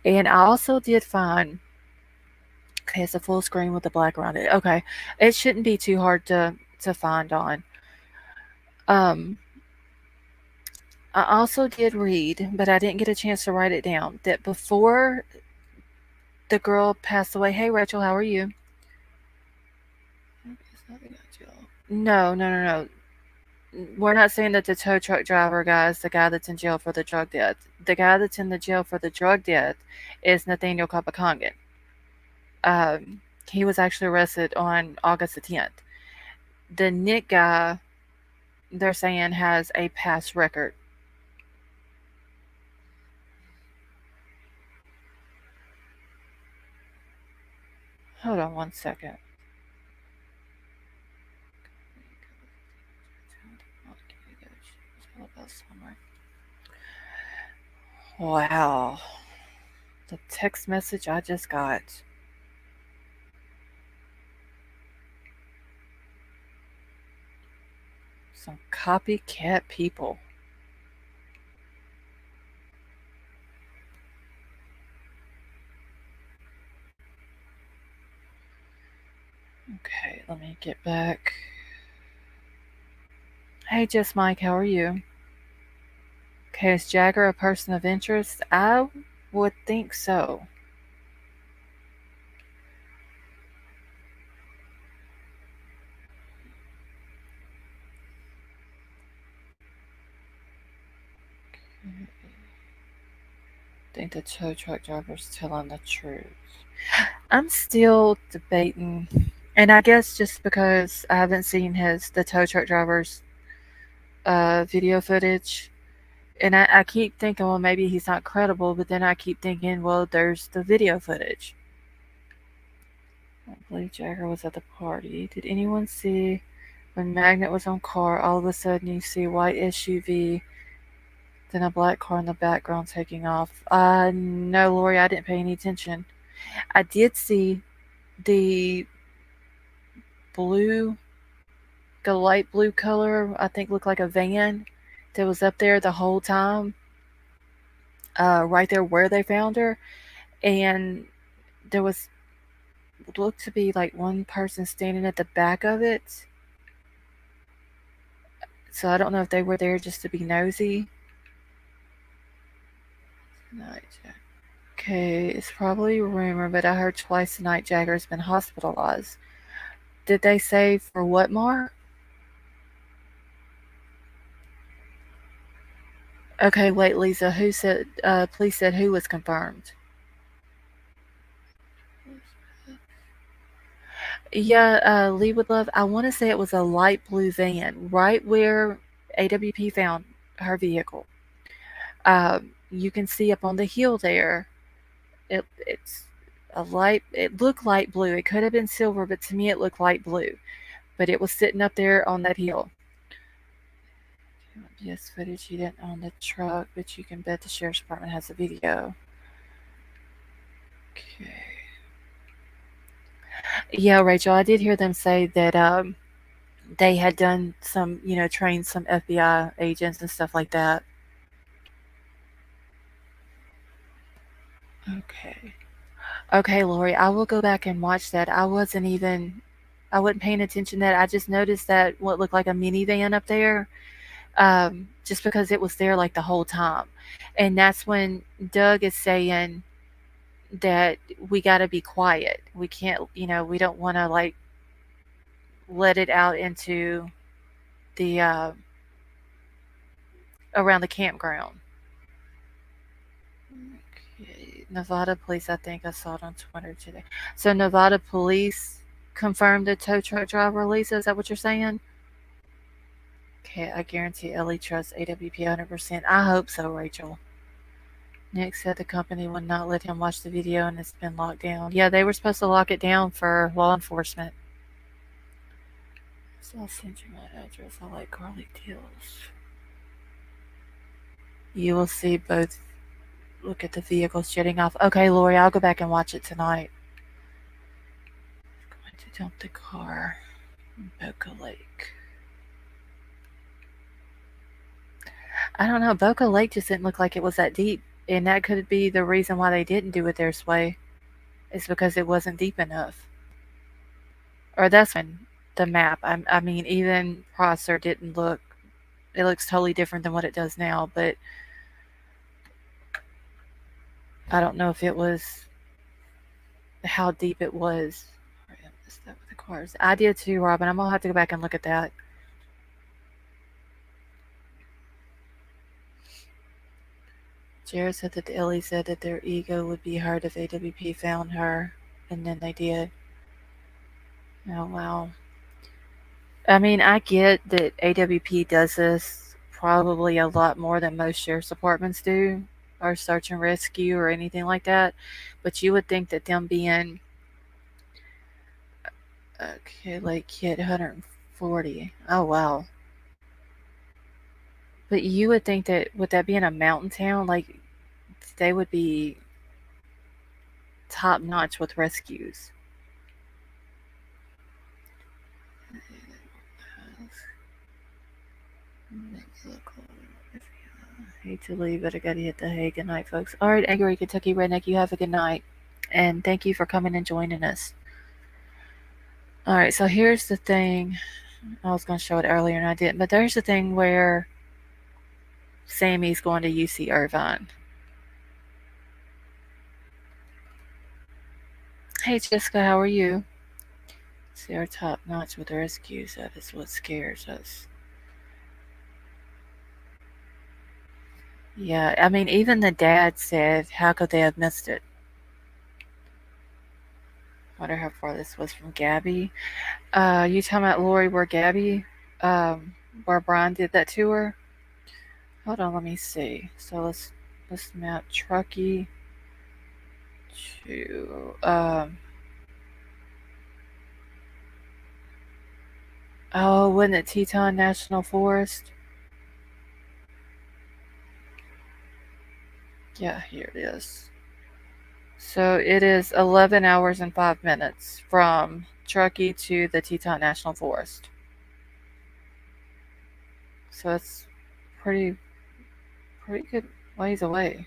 And I also did find, okay, it's a full screen with the black around it. Okay, it shouldn't be too hard to find on. Um, I also did read, but I didn't get a chance to write it down, that before the girl passed away, hey Rachel, how are you? No, no, no, no. We're not saying that the tow truck driver guy is the guy that's in jail for the drug death. The guy that's in the jail for the drug death is Nathaniel Kapakongan. He was actually arrested on August the 10th. The Nick guy, they're saying, has a past record. Hold on one second. Wow. The text message I just got. Some copycat people. Okay, let me get back. Hey, just Mike, how are you? Okay, is Jagger a person of interest? I would think so. Think the tow truck driver's telling the truth. I'm still debating, and I guess just because I haven't seen the tow truck driver's video footage, and I keep thinking, well, maybe he's not credible, but then I keep thinking, well, there's the video footage. I believe Jagger was at the party. Did anyone see when Magnet was on car? All of a sudden, you see white SUV, then a black car in the background taking off. No, Lori, I didn't pay any attention. I did see the blue, the light blue color, I think looked like a van that was up there the whole time, right there where they found her. And there was, looked to be like one person standing at the back of it. So I don't know if they were there just to be nosy. Okay, it's probably a rumor, but I heard twice tonight Jagger's been hospitalized. Did they say for what, Mar? Okay, wait, Lisa. Who said? Please said who was confirmed. Yeah, Lee would love. I want to say it was a light blue van, right where AWP found her vehicle. You can see up on the hill there. It's a light. It looked light blue. It could have been silver, but to me it looked light blue. But it was sitting up there on that hill. Yes, footage you didn't own the truck, but you can bet the sheriff's department has a video. Okay. Yeah, Rachel, I did hear them say that they had done some, trained some FBI agents and stuff like that. Okay. Okay, Lori, I will go back and watch that. I wasn't paying attention to that. I just noticed that what looked like a minivan up there, just because it was there like the whole time. And that's when Doug is saying that we got to be quiet. We can't, we don't want to like let it out into the around the campground. Okay. Nevada police, I think I saw it on Twitter today. So Nevada police confirmed the tow truck driver, Lisa. Is that what you're saying? Okay, I guarantee Ellie trusts AWP 100%. I hope so, Rachel. Nick said the company would not let him watch the video and it's been locked down. Yeah, they were supposed to lock it down for law enforcement. So I'll send you my address. I like Carly Deals. You will see both. Look at the vehicles jetting off. Okay, Lori, I'll go back and watch it tonight. I'm going to dump the car in Boca Lake. I don't know. Boca Lake just didn't look like it was that deep. And that could be the reason why they didn't do it their way, is because it wasn't deep enough. Or that's when the map, I mean, even Prosser didn't look, it looks totally different than what it does now, but I don't know if it was how deep it was. Is that with the cars? I did too, Robin. I'm gonna have to go back and look at that. Jared said that Ellie said that their ego would be hurt if AWP found her, and then they did. Oh wow. I mean, I get that AWP does this probably a lot more than most sheriff's departments do, or search and rescue, or anything like that. But you would think that them being okay, like hit 140. Oh wow. But you would think that with that being a mountain town, like they would be top notch with rescues. Hate to leave, but I gotta hit the hay. Good night, folks. All right, Angry Kentucky Redneck, you have a good night. And thank you for coming and joining us. All right, so here's the thing. I was going to show it earlier and I didn't, but there's the thing where Sammy's going to UC Irvine. Hey, Jessica, how are you? See, our top notch with rescues. That is what scares us. Yeah, I mean, even the dad said, how could they have missed it? Wonder how far this was from Gabby. You talking about Lori where Gabby, um, where Brian did that to her? Hold on, let me see. So let's map Truckee to oh, wasn't it Teton National Forest? Yeah, here it is. So it is 11 hours and 5 minutes from Truckee to the Teton National Forest. So it's pretty pretty good ways away.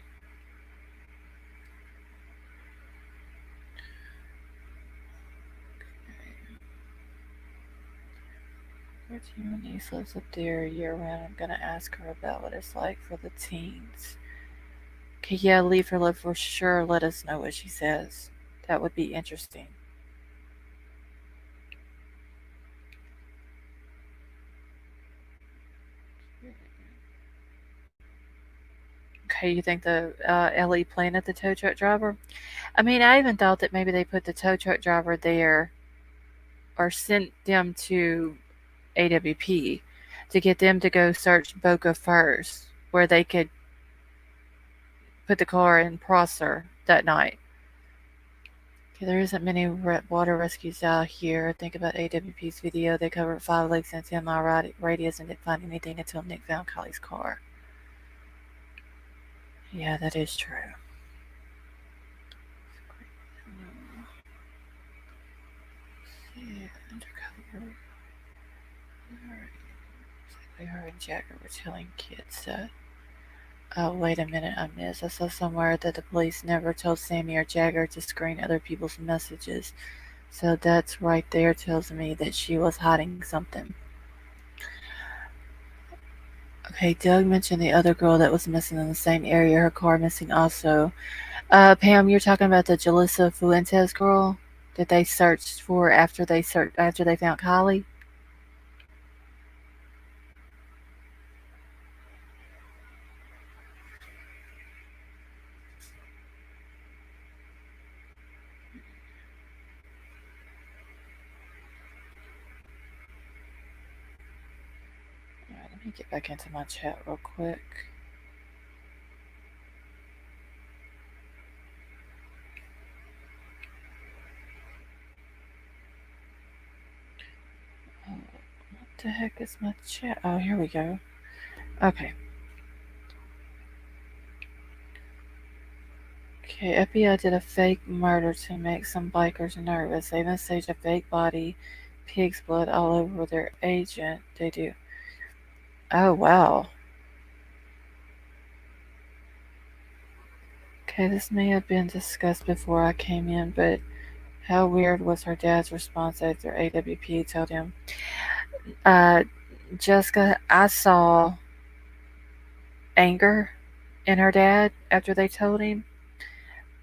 Our niece lives up there year round. I'm gonna ask her about what it's like for the teens. Okay, yeah, leave her live for sure. Let us know what she says. That would be interesting. Okay, you think the Ellie planted the tow truck driver? I mean, I even thought that maybe they put the tow truck driver there or sent them to AWP to get them to go search Boca first, where they could put the car in Prosser that night. Okay, there isn't many water rescues out here. Think about AWP's video. They covered 5 lakes in a 10-mile radius and didn't find anything until Nick found Kylie's car. Yeah, that is true. Yeah, undercover. Her and Jagger were telling kids that. Oh, wait a minute, I missed. I saw somewhere that the police never told Sammy or Jagger to screen other people's messages. So that's right there tells me that she was hiding something. Okay, Doug mentioned the other girl that was missing in the same area. Her car missing also. Pam, you're talking about the Jalissa Fuentes girl that they searched for after they found Kylie. All right, let me get back into my chat real quick. Oh, what the heck is my chat? Oh, here we go. Okay. Okay, FBI did a fake murder to make some bikers nervous. They even staged a fake body, pig's blood all over their agent. They do. Oh, wow. Okay, this may have been discussed before I came in, but how weird was her dad's response after AWP told him? Uh, Jessica, I saw anger in her dad after they told him,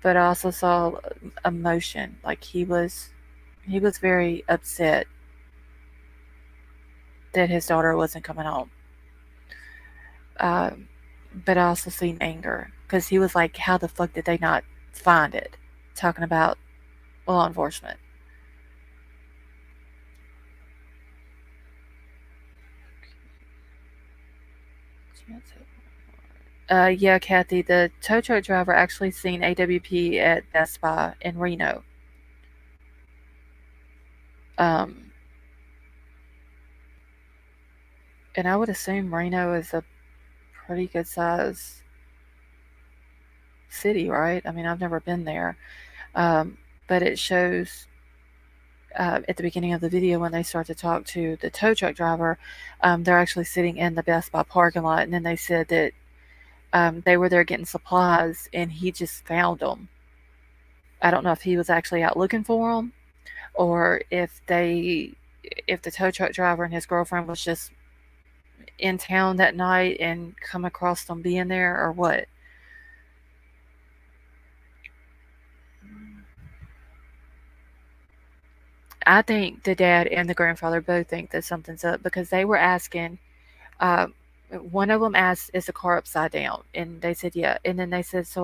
but I also saw emotion. Like he was very upset that his daughter wasn't coming home. Um, but I also seen anger because he was like, "How the fuck did they not find it?" Talking about law enforcement. Yeah, Kathy, the tow truck driver actually seen AWP at Best Buy in Reno. Um, and I would assume Reno is a pretty good size city, right? I mean, I've never been there. Um, but it shows at the beginning of the video when they start to talk to the tow truck driver, they're actually sitting in the Best Buy parking lot. And then they said that they were there getting supplies and he just found them. I don't know if he was actually out looking for them or if the tow truck driver and his girlfriend was just in town that night and come across them being there or what. I think the dad and the grandfather both think that something's up because they were asking. Uh, One of them asked, "Is the car upside down?" And they said, "Yeah." And then they said, "So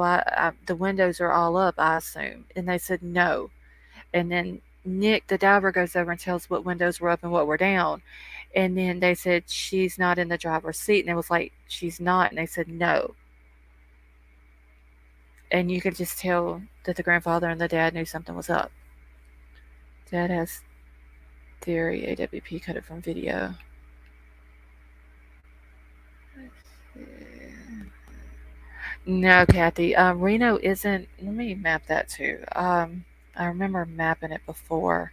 the windows are all up, I assume." And they said, "No." And then Nick, the diver, goes over and tells what windows were up and what were down. And then they said, "She's not in the driver's seat." And it was like, "She's not." And they said, "No." And you could just tell that the grandfather and the dad knew something was up. Dad has theory AWP cut it from video. No, Kathy. Reno isn't. Let me map that too. I remember mapping it before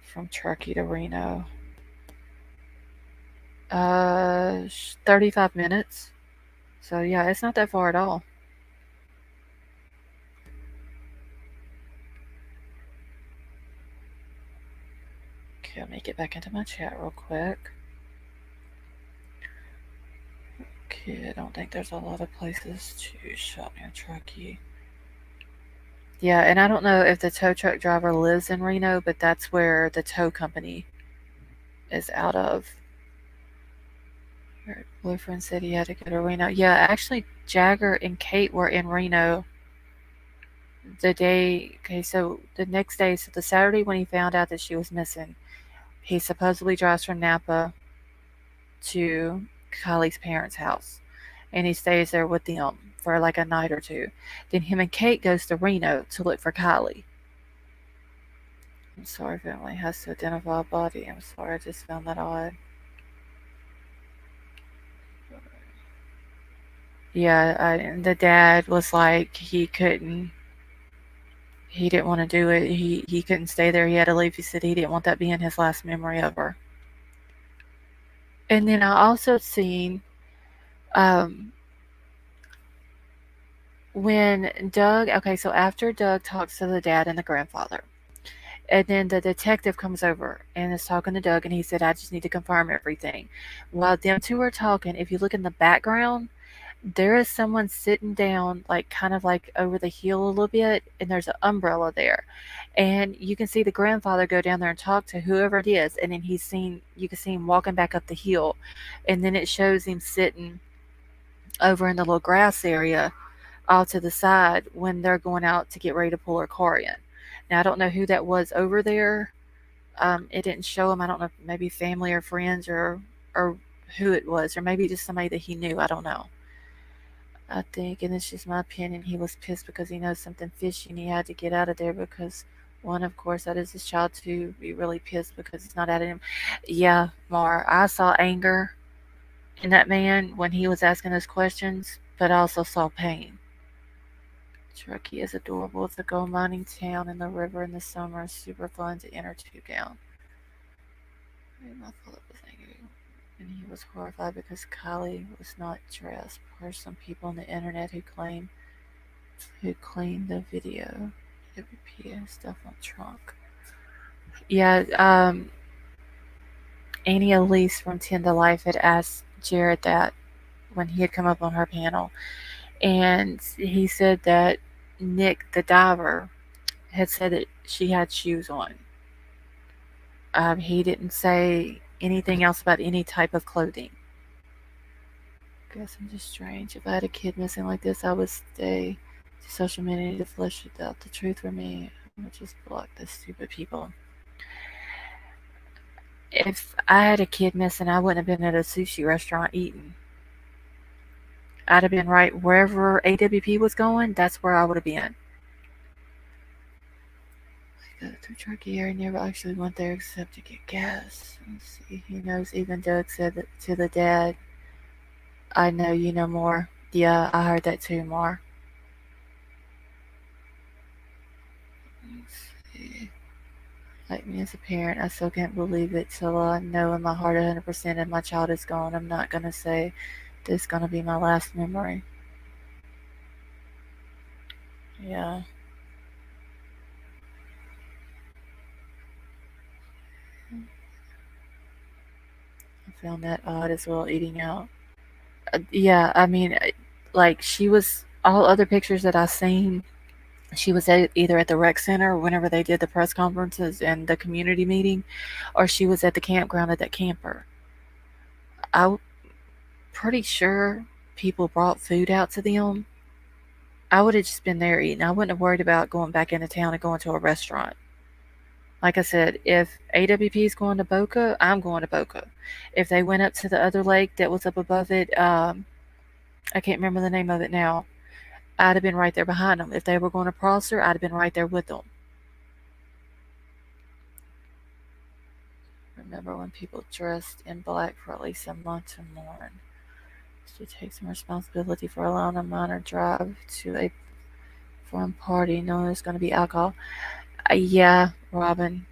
from Truckee to Reno. 35 minutes. So yeah, it's not that far at all. Okay, let me get back into my chat real quick. Okay, I don't think there's a lot of places to shop near Truckee. Yeah, and I don't know if the tow truck driver lives in Reno, but that's where the tow company is out of. Her boyfriend said he had to go to Reno. Yeah, actually, Jagger and Kate were in Reno the day. Okay, so the next day, so the Saturday when he found out that she was missing, he supposedly drives from Napa to Kylie's parents' house, and he stays there with them for like a night or two. Then him and Kate goes to Reno to look for Kylie. I'm sorry, family has to identify a body. I'm sorry, I just found that odd. Yeah, the dad was like he didn't want to do it. He couldn't stay there. He had to leave. He said he didn't want that being his last memory of her. And then I also seen um, when Doug. Okay, so after Doug talks to the dad and the grandfather, and then the detective comes over and is talking to Doug, and he said, "I just need to confirm everything." While them two are talking, if you look in the background, there is someone sitting down, like kind of like over the hill a little bit, and there's an umbrella there. And you can see the grandfather go down there and talk to whoever it is, and then you can see him walking back up the hill, and then it shows him sitting over in the little grass area off to the side when they're going out to get ready to pull her car in. Now I don't know who that was over there. It didn't show him. I don't know, maybe family or friends or who it was, or maybe just somebody that he knew. I don't know. I think, and it's just my opinion, he was pissed because he knows something fishy and he had to get out of there because one, of course, that is his child. Two, be really pissed because he's not at him. Yeah, Mar, I saw anger in that man when he was asking those questions, but I also saw pain. Truckee is adorable. It's a gold mining town, and the river in the summer is super fun to enter to down. My Philip was angry. And he was horrified because Kylie was not dressed per some people on the internet who claimed the video. WP stuff on trunk. Yeah, Annie Elise from Ten to Life had asked Jared that when he had come up on her panel, and he said that Nick, the diver, had said that she had shoes on. He didn't say anything else about any type of clothing. Guess I'm just strange. If I had a kid missing like this, I would stay to social media to flesh it out. The truth for me, I would just block the stupid people. If I had a kid missing, I wouldn't have been at a sushi restaurant eating. I'd have been right wherever AWP was going. That's where I would have been. I got through Turkey area, never actually went there except to get gas. Let's see. He knows. Even Doug said that to the dad, "I know you know more." Yeah, I heard that too, Mar. Like me as a parent, I still can't believe it till I know in my heart 100% if my child is gone. I'm not gonna say this is gonna be my last memory. Yeah, I found that odd as well, eating out. Yeah, I mean, like she was, all other pictures that I seen, she was either at the rec center whenever they did the press conferences and the community meeting, or she was at the campground at that camper. I'm pretty sure people brought food out to them. I would have just been there eating. I wouldn't have worried about going back into town and going to a restaurant. Like I said, if AWP is going to Boca, I'm going to Boca. If they went up to the other lake that was up above it, I can't remember the name of it now. I'd have been right there behind them. If they were going to Prosser, I'd have been right there with them. Remember when people dressed in black for at least a month to mourn? She takes some responsibility for allowing a minor drive to a fun party knowing there's going to be alcohol. Yeah, Robin.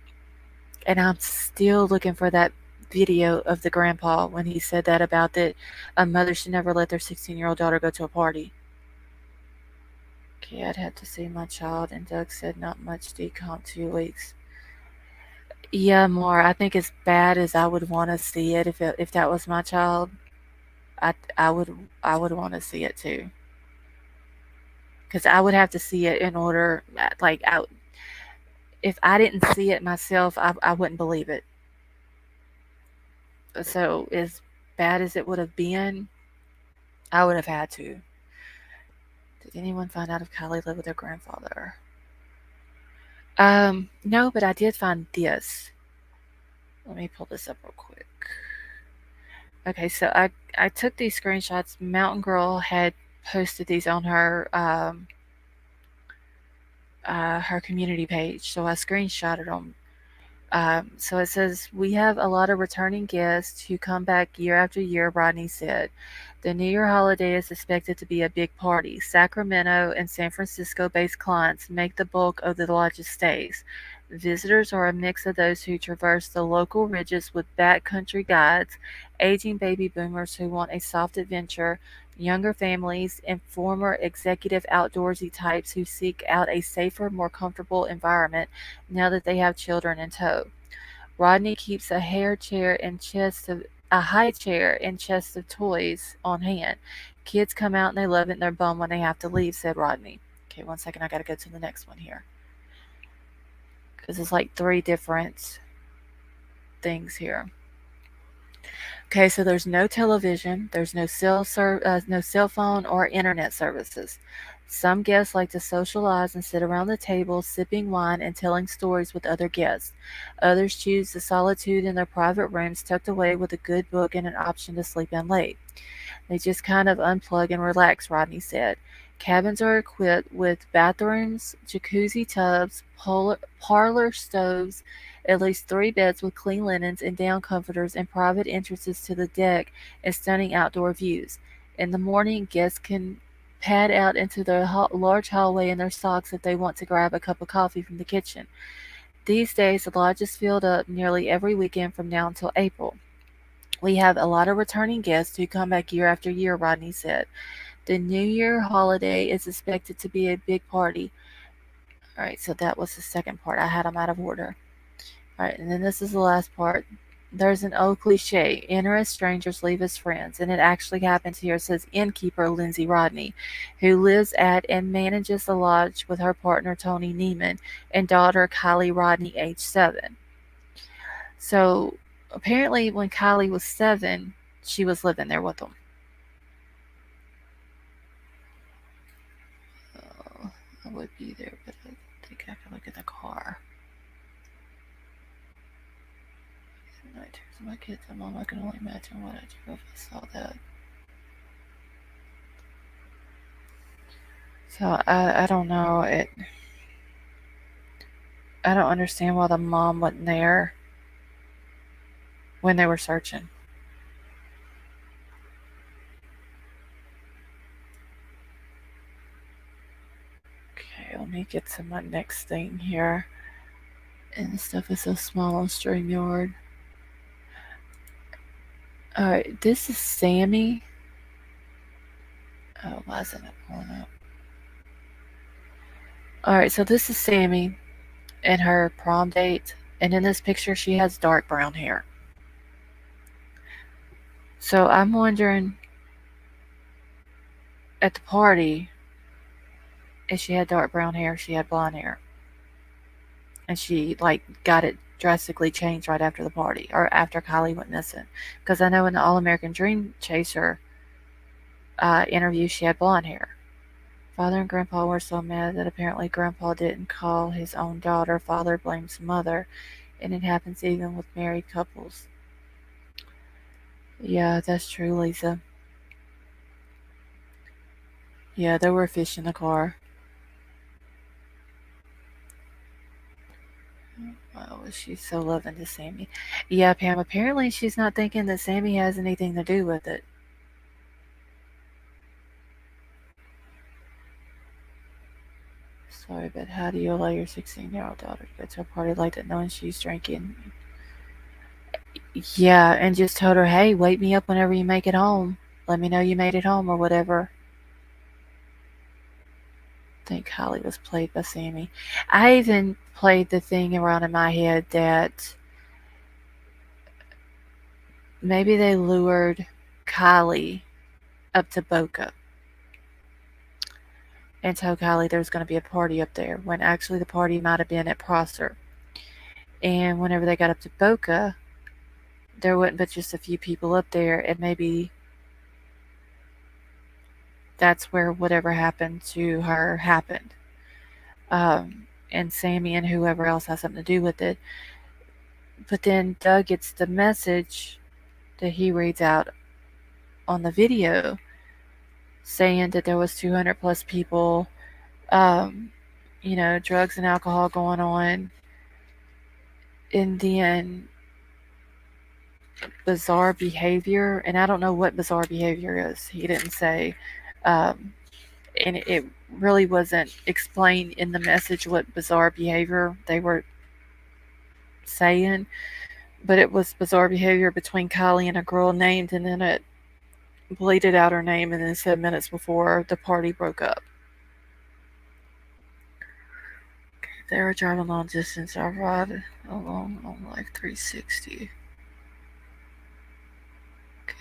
And I'm still looking for that video of the grandpa when he said that about that a mother should never let their 16-year-old daughter go to a party. Okay, I'd have to see my child, and Doug said not much decomp 2 weeks. Yeah, more. I think as bad as I would want to see it, if that was my child, I I would I would want to see it too, because I would have to see it in order. Like, if I didn't see it myself, I wouldn't believe it. So as bad as it would have been, I would have had to. Did anyone find out if Kylie lived with her grandfather? No, but I did find this. Let me pull this up real quick. Okay, so I took these screenshots. Mountain Girl had posted these on her community page, so I screenshotted them. So it says, "We have a lot of returning guests who come back year after year," Rodney said. "The New Year holiday is expected to be a big party. Sacramento and San Francisco based clients make the bulk of the lodge's stays. Visitors are a mix of those who traverse the local ridges with backcountry guides, aging baby boomers who want a soft adventure, younger families, and former executive outdoorsy types who seek out a safer, more comfortable environment now that they have children in tow. Rodney keeps a high chair and chest of toys on hand. Kids come out and they love it and they're bummed when they have to leave," said Rodney. Okay, 1 second, I gotta go to the next one here. Because it's like three different things here. Okay, so there's no television, there's no cell phone or internet services. Some guests like to socialize and sit around the table, sipping wine and telling stories with other guests. Others choose the solitude in their private rooms, tucked away with a good book and an option to sleep in late. They just kind of unplug and relax, Rodney said. Cabins are equipped with bathrooms, jacuzzi tubs, parlor stoves, at least 3 beds with clean linens and down comforters, and private entrances to the deck and stunning outdoor views. In the morning, guests can pad out into the large hallway in their socks if they want to grab a cup of coffee from the kitchen. These days, the lodge is filled up nearly every weekend from now until April. We have a lot of returning guests who come back year after year, Rodney said. The New Year holiday is expected to be a big party. All right, so that was the second part. I had them out of order. All right, and then this is the last part. There's an old cliche: enter as strangers, leave as friends. And it actually happens here, says innkeeper Lindsay Rodney, who lives at and manages the lodge with her partner Tony Neiman and daughter Kylie Rodney, age 7. So apparently, when Kylie was 7, she was living there with them. Oh, I would be there, but I think I could look at the car. Night terrors of my kids, Mom, I can only imagine what I'd do if I saw that. So I don't know. I don't understand why the mom wasn't there when they were searching. Okay, let me get to my next thing here. And the stuff is so small on StreamYard. Alright, this is Sammy. Oh, why isn't it pulling up? Alright, so this is Sammy and her prom date. And in this picture, she has dark brown hair. So I'm wondering at the party if she had dark brown hair, she had blonde hair. And she like got it drastically changed right after the party or after Kylie went missing. Because I know in the All American Dream Chaser interview, she had blonde hair. Father and Grandpa were so mad that apparently Grandpa didn't call his own daughter. Father blames mother, and it happens even with married couples. Yeah, that's true, Lisa. Yeah, there were fish in the car. Oh, she's so loving to Sammy. Yeah, Pam, apparently she's not thinking that Sammy has anything to do with it. Sorry, but how do you allow your 16-year-old daughter to go to a party like that knowing she's drinking? Yeah, and just told her, hey, wake me up whenever you make it home. Let me know you made it home or whatever. I think Holly was played by Sammy. I even played the thing around in my head that maybe they lured Kylie up to Boca and told Kylie there was going to be a party up there when actually the party might have been at Prosser. And whenever they got up to Boca, there wasn't but just a few people up there, and maybe that's where whatever happened to her happened. Um, and Sammy and whoever else has something to do with it. But then Doug gets the message that he reads out on the video saying that there was 200 plus people, um, drugs and alcohol going on, and then bizarre behavior. And I don't know what bizarre behavior is. He didn't say. Um, and it really wasn't explained in the message what bizarre behavior they were saying, but it was bizarre behavior between Kylie and a girl named, and then it bleated out her name, and then said minutes before the party broke up. They were driving long distance. I ride along on like 360.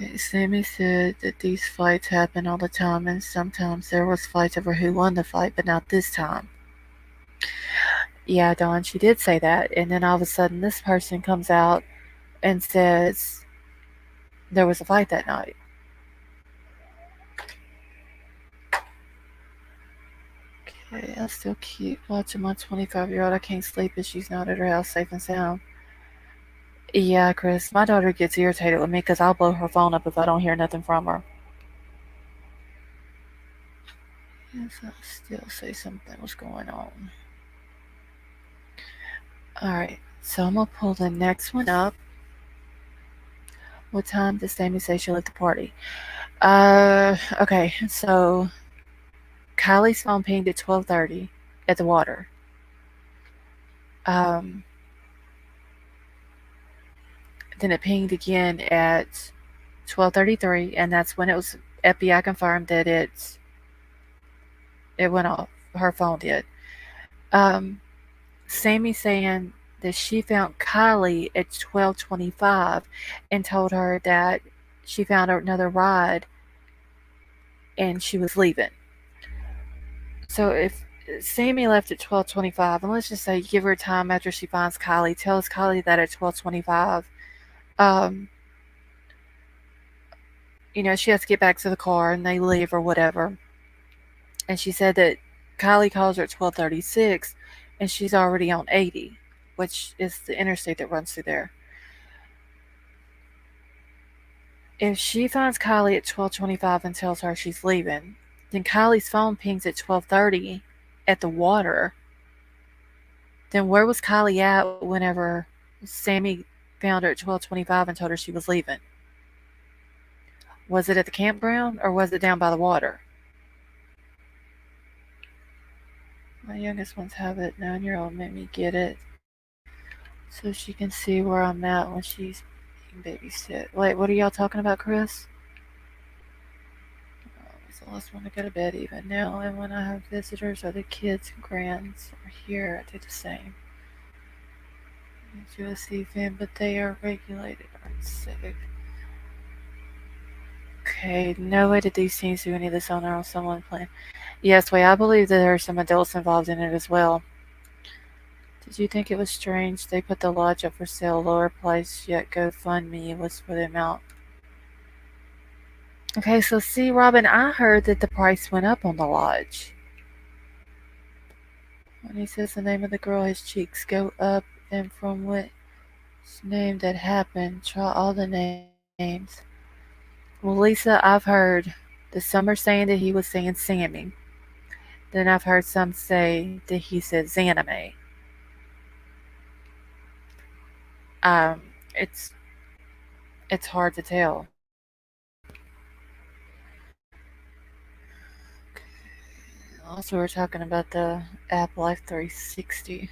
Okay, Sammy said that these fights happen all the time, and sometimes there was fights over who won the fight, but not this time. Yeah, Dawn, she did say that, and then all of a sudden this person comes out and says there was a fight that night. Okay, I still keep watching my 25-year-old. I can't sleep if she's not at her house safe and sound. Yeah, Chris, my daughter gets irritated with me because I'll blow her phone up if I don't hear nothing from her. Yes, I'll still say something was going on. Alright, so I'm going to pull the next one up. What time does Sammy say she'll at the party? Okay, so Kylie's phone pinged at 12:30 at the water. Then it pinged again at 12:33, and that's when it was FBI confirmed that it went off. Her phone did. Um, Sammy saying that she found Kylie at 12:25 and told her that she found another ride and she was leaving. So if Sammy left at 12:25, and let's just say give her time after she finds Kylie, tells Kylie that at 12:25, um, she has to get back to the car and they leave or whatever. And she said that Kylie calls her at 12:36, and she's already on 80, which is the interstate that runs through there. If she finds Kylie at 12:25 and tells her she's leaving, then Kylie's phone pings at 12:30 at the water. Then where was Kylie at whenever Sammy found her at 12:25 and told her she was leaving? Was it at the campground or was it down by the water? My youngest ones have it. 9-year-old made me get it so she can see where I'm at when she's being babysit. Wait, what are y'all talking about, Chris? So let's want to go to bed even now. And when I have visitors or the kids and grands are here, I do the same. It's USC fan, but they are regulated or safe. Okay, no way did these teens do any of this on their own. Someone playing. Yes, wait, I believe that there are some adults involved in it as well. Did you think it was strange they put the lodge up for sale, lower price, yet GoFundMe was for the amount? Okay, so see, Robin, I heard that the price went up on the lodge. When he says the name of the girl, his cheeks go up, and from which name that happened, try all the names. Well, Lisa, I've heard the some are saying that he was saying Sammy. Then I've heard some say that he said Zanime. Um, it's it's hard to tell. Also, we're talking about the app Life 360.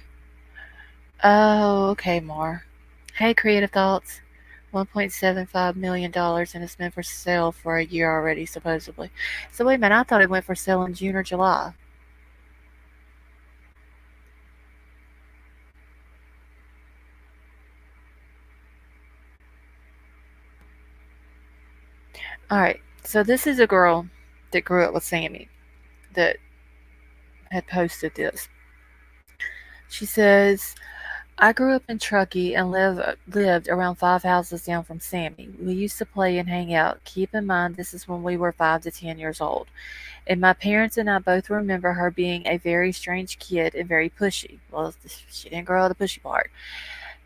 Oh, okay, more. Hey, Creative Thoughts. $1.75 million and it's been for sale for a year already, supposedly. So wait a minute, I thought it went for sale in June or July. All right, so this is a girl that grew up with Sammy that had posted this. She says, I grew up in Truckee and lived around 5 houses down from Sammy. We used to play and hang out. Keep in mind, this is when we were 5 to 10 years old. And my parents and I both remember her being a very strange kid and very pushy. Well, she didn't grow out the pushy part.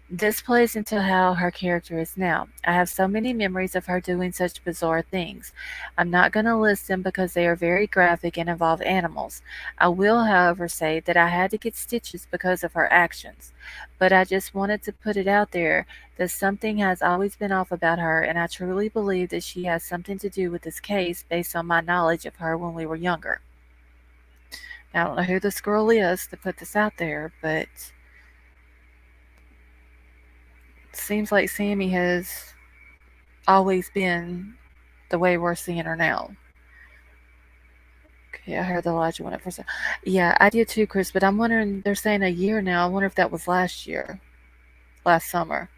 This plays into how her character is now. I have so many memories of her doing such bizarre things. I'm not going to list them because they are very graphic and involve animals. I will, however, say that I had to get stitches because of her actions. But I just wanted to put it out there that something has always been off about her, and I truly believe that she has something to do with this case based on my knowledge of her when we were younger. Now, I don't know who this girl is to put this out there, but seems like Sammy has always been the way we're seeing her now. Okay, I heard the Elijah went up for sale. Yeah, I did too, Chris. But I'm wondering. They're saying a year now. I wonder if that was last year, last summer.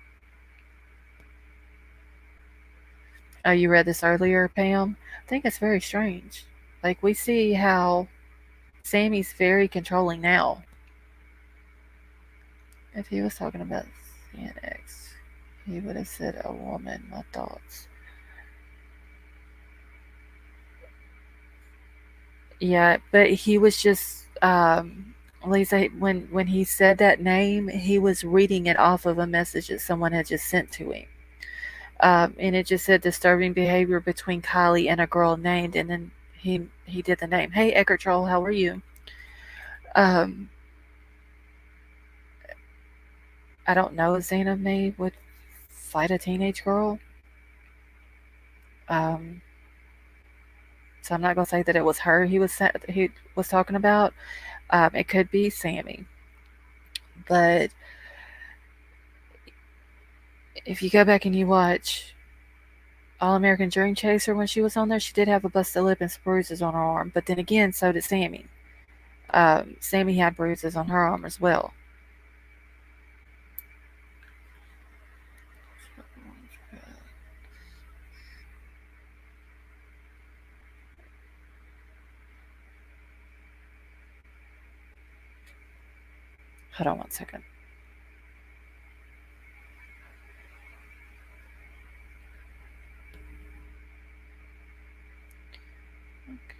Oh, you read this earlier, Pam? I think it's very strange. Like we see how Sammy's very controlling now. If he was talking about CNX, he would have said a woman. My thoughts. Yeah, but he was just Lisa, when he said that name, he was reading it off of a message that someone had just sent to him. And it just said disturbing behavior between Kylie and a girl named, and then he did the name. Hey, Eckert Troll, how are you? Um, I don't know if Zainab May would fight a teenage girl. Um, so I'm not gonna say that it was her he was talking about. It could be Sammy, but If you go back and you watch All American Dream Chaser when she was on there, she did have a busted lip and some bruises on her arm. But then again, so did Sammy. Sammy had bruises on her arm as well. Hold on one second.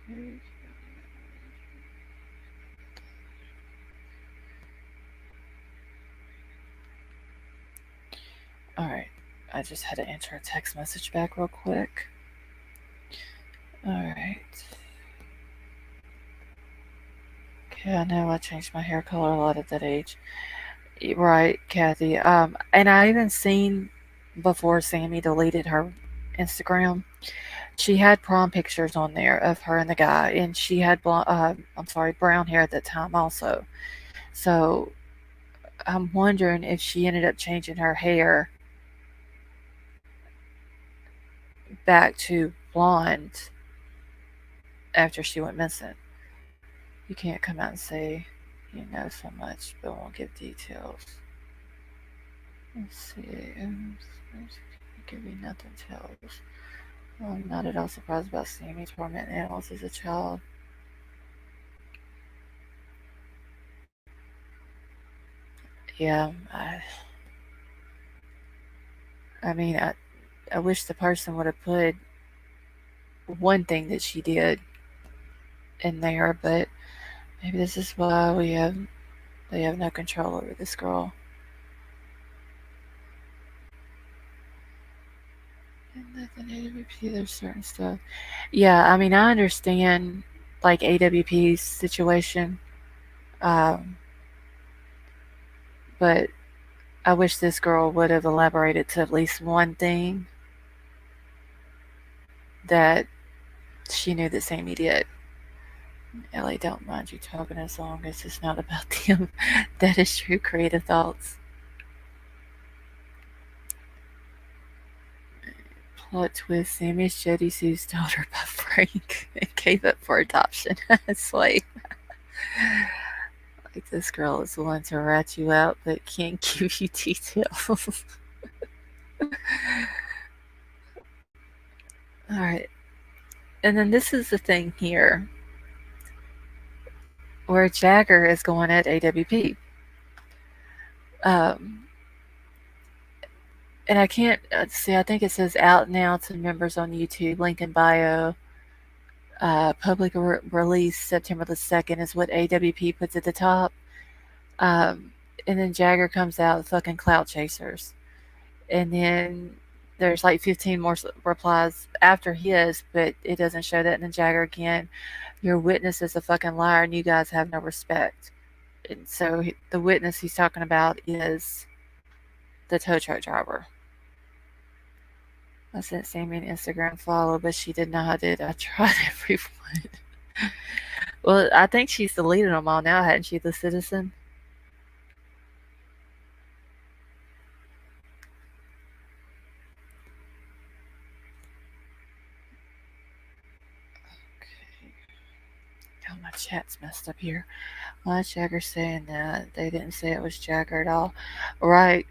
Okay. All right. I just had to enter a text message back real quick. All right. Okay, I know I changed my hair color a lot at that age. Right, Kathy. And I even seen before Sammy deleted her Instagram, she had prom pictures on there of her and the guy, and she had brown hair at that time also. So I'm wondering if she ended up changing her hair back to blonde after she went missing. You can't come out and say you know so much, but won't give details. Let's see. Give you nothing tells. I'm not at all surprised about Sammy tormenting animals as a child. Yeah, I mean, I wish the person would have put one thing that she did in there, but maybe this is why they have no control over this girl. And nothing AWP, there's certain stuff. Yeah, I mean, I understand like AWP's situation, um, but I wish this girl would have elaborated to at least one thing that she knew that Sammy did. Ellie, don't mind you talking as long as it's not about them. That is true creative thoughts. Plot twist, Sammy's Jody Sue's daughter by Frank and gave up for adoption. It's like this girl is willing to rat you out but can't give you details. Alright. And then this is the thing here where Jagger is going at AWP. Um, and I can't see, I think it says out now to members on YouTube, link in bio. Public release September the 2nd is what AWP puts at the top. Um, and then Jagger comes out, fucking clout chasers. And then there's like 15 more replies after his, but it doesn't show that. And then Jagger again, your witness is a fucking liar and you guys have no respect. And so the witness he's talking about is the tow truck driver. I sent Sammy an Instagram follow, but she did not. I tried everyone. Well, I think she's deleted them all now, hadn't she, the citizen? Okay. Oh, my chat's messed up here. Why is Jagger saying that? They didn't say it was Jagger at all. Right.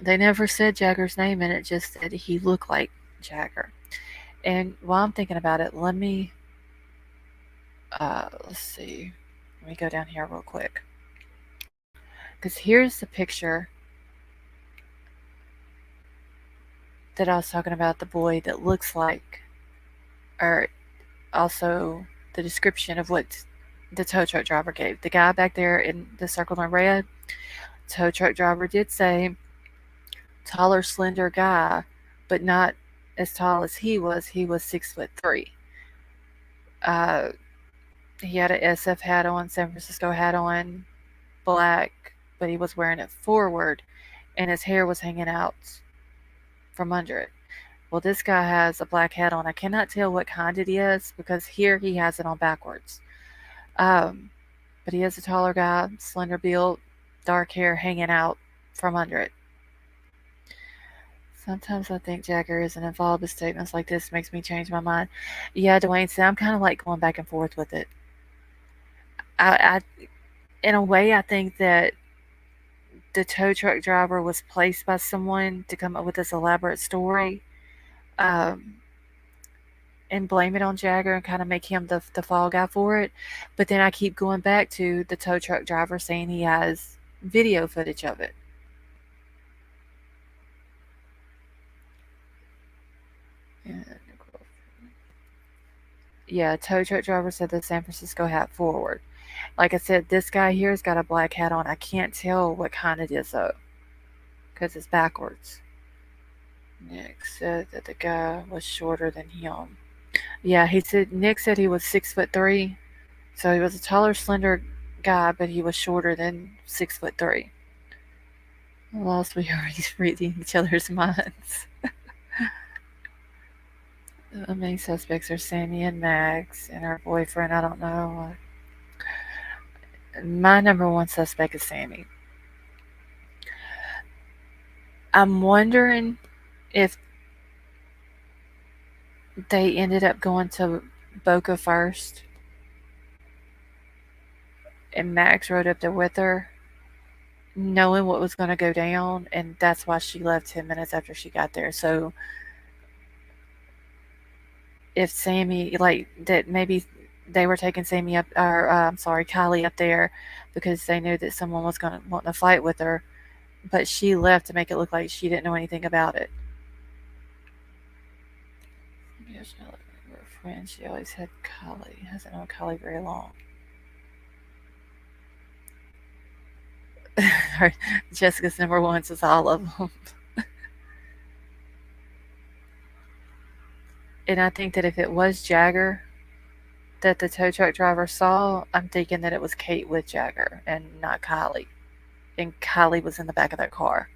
They never said Jagger's name, and it just said he looked like Jagger. And while I'm thinking about it, let's see. Let me go down here real quick. Because here's the picture that I was talking about, the boy that looks like, or also the description of what the tow truck driver gave. The guy back there in the circle in red, tow truck driver did say taller, slender guy, but not as tall as he was. He was 6'3". Uh, he had an SF hat on, San Francisco hat on, black, but he was wearing it forward, and his hair was hanging out from under it. Well, this guy has a black hat on. I cannot tell what kind it is because here he has it on backwards. But he is a taller guy, slender build, dark hair hanging out from under it. Sometimes I think Jagger isn't involved, but statements like this makes me change my mind. Yeah, Dwayne said I'm kind of like going back and forth with it. I in a way, I think that the tow truck driver was placed by someone to come up with this elaborate story, um, and blame it on Jagger and kind of make him the fall guy for it. But then I keep going back to the tow truck driver saying he has video footage of it. And, yeah, tow truck driver said the San Francisco hat forward. Like I said, this guy here's got a black hat on. I can't tell what kind it is though, because it's backwards. Nick said that the guy was shorter than him. Yeah, he said Nick said he was 6'3", so he was a taller, slender guy, but he was shorter than 6'3". Lost, we already reading each other's minds. The main suspects are Sammy and Max and her boyfriend. I don't know. My number one suspect is Sammy. I'm wondering if they ended up going to Boca first and Max rode up there with her, knowing what was going to go down, and that's why she left 10 minutes after she got there. So if Sammy, like, that maybe they were taking Sammy up, or I'm sorry, Kylie up there because they knew that someone was going to want to fight with her, but she left to make it look like she didn't know anything about it. Her friend, she always had Kylie. Hasn't known Kylie very long. Jessica's number one says all of them. And I think that if it was Jagger that the tow truck driver saw, I'm thinking that it was Kate with Jagger and not Kylie. And Kylie was in the back of that car.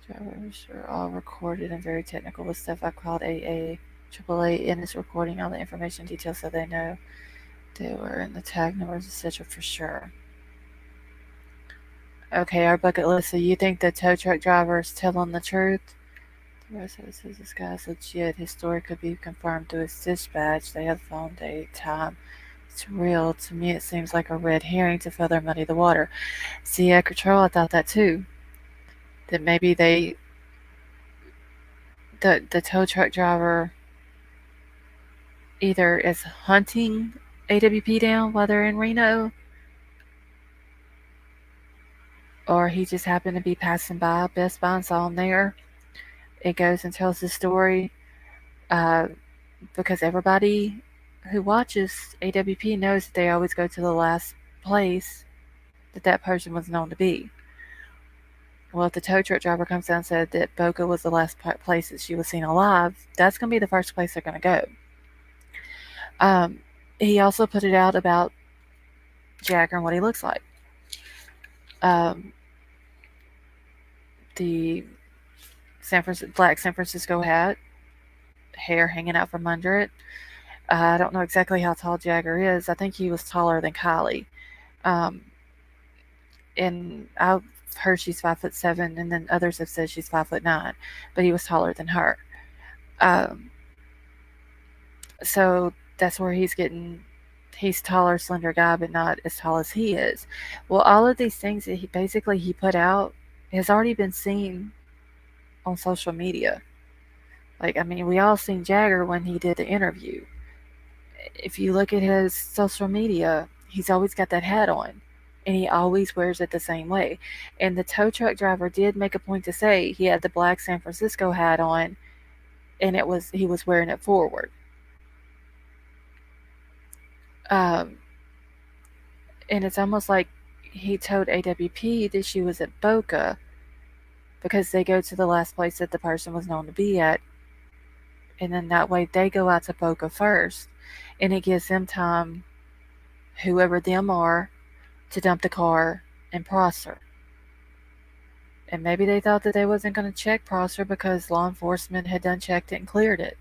Drivers are all recorded and very technical with stuff I called AA. AAA in is recording all the information details so they know they were in the tag numbers, etc. for sure. Okay, our bucket list. So you think the tow truck driver is telling the truth? The rest of it says this guy's legit. His story could be confirmed through his dispatch. They have phone date, time. It's real. To me, it seems like a red herring to further muddy the water. See, at Control, I thought that too. That maybe the tow truck driver either is hunting AWP down while they're in Reno, or he just happened to be passing by Best Buy and saw him there. It goes and tells the story, uh, because everybody who watches AWP knows that they always go to the last place that that person was known to be. Well, if the tow truck driver comes down and said that Boca was the last place that she was seen alive, that's going to be the first place they're going to go. Um, he also put it out about Jagger and what he looks like. The black San Francisco hat, hair hanging out from under it. I don't know exactly how tall Jagger is. I think he was taller than Kylie. Um, and I've heard she's 5'7", and then others have said she's 5'9", but he was taller than her. Um, so that's where he's getting. He's taller, slender guy, but not as tall as he is. Well, all of these things that he put out has already been seen on social media. Like, I mean, we all seen Jagger when he did the interview. If you look at his social media, he's always got that hat on, and he always wears it the same way. And the tow truck driver did make a point to say he had the black San Francisco hat on, and he was wearing it forward. Um, and it's almost like he told AWP that she was at Boca because they go to the last place that the person was known to be at, and then that way they go out to Boca first, and it gives them time, whoever them are, to dump the car in Prosser. And maybe they thought that they wasn't going to check Prosser because law enforcement had done checked it and cleared it.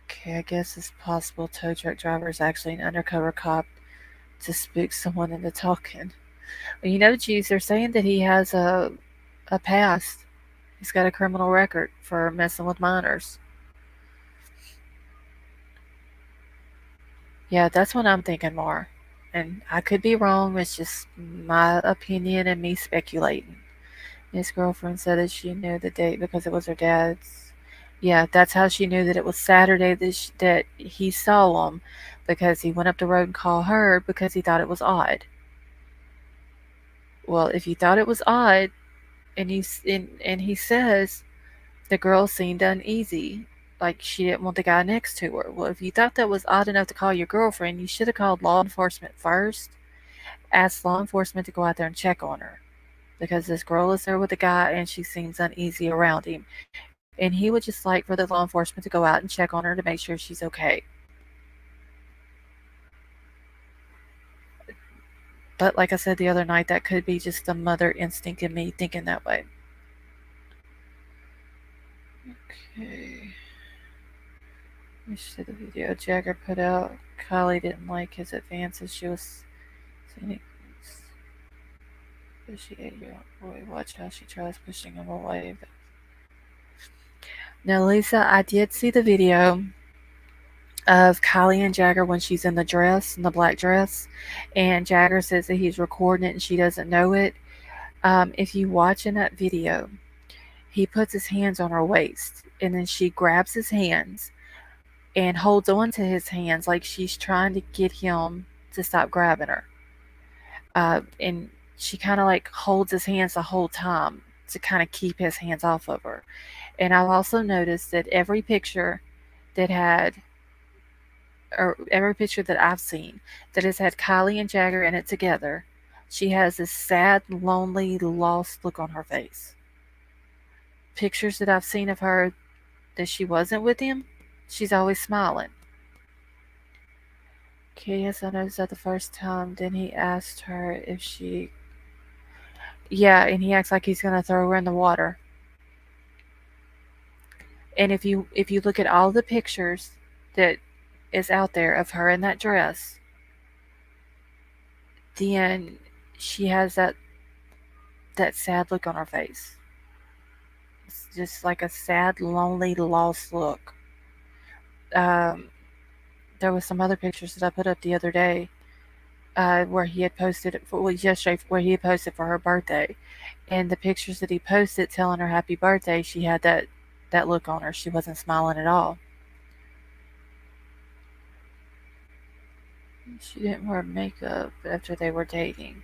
Okay, I guess it's possible tow truck driver is actually an undercover cop to spook someone into talking. Well, Jews are saying that he has a past. He's got a criminal record for messing with minors. Yeah, that's what I'm thinking more. And I could be wrong. It's just my opinion and me speculating. His girlfriend said that she knew the date because it was her dad's. Yeah, that's how she knew that it was Saturday that he saw him, because he went up the road and called her because he thought it was odd. Well, if you thought it was odd, and he says the girl seemed uneasy, like she didn't want the guy next to her. Well, if you thought that was odd enough to call your girlfriend, you should have called law enforcement first. Asked law enforcement to go out there and check on her, because this girl is there with the guy and she seems uneasy around him. And he would just like for the law enforcement to go out and check on her to make sure she's okay. But like I said the other night, that could be just the mother instinct in me thinking that way. Okay. Let me see the video Jagger put out. Kylie didn't like his advances. She was saying, she 8-year-old boy. Watch how she tries pushing him away. Now, Lisa, I did see the video of Kylie and Jagger when she's in the dress, in the black dress, and Jagger says that he's recording it and she doesn't know it. If you watch in that video, he puts his hands on her waist, and then she grabs his hands and holds on to his hands like she's trying to get him to stop grabbing her. And she kind of like holds his hands the whole time to kind of keep his hands off of her. And I've also noticed that every picture that had, or every picture that I've seen that has had Kylie and Jagger in it together, she has this sad, lonely, lost look on her face. Pictures that I've seen of her that she wasn't with him, she's always smiling. Okay, yes, I noticed that the first time. Then he asked her if she. Yeah, and he acts like he's gonna throw her in the water. And if you look at all the pictures that is out there of her in that dress, then she has that sad look on her face. It's just like a sad, lonely, lost look. Um, there was some other pictures that I put up the other day, where he had posted it for, well, yesterday, where he had posted for her birthday, and the pictures that he posted telling her happy birthday, she had that look on her. She wasn't smiling at all. She didn't wear makeup after they were dating.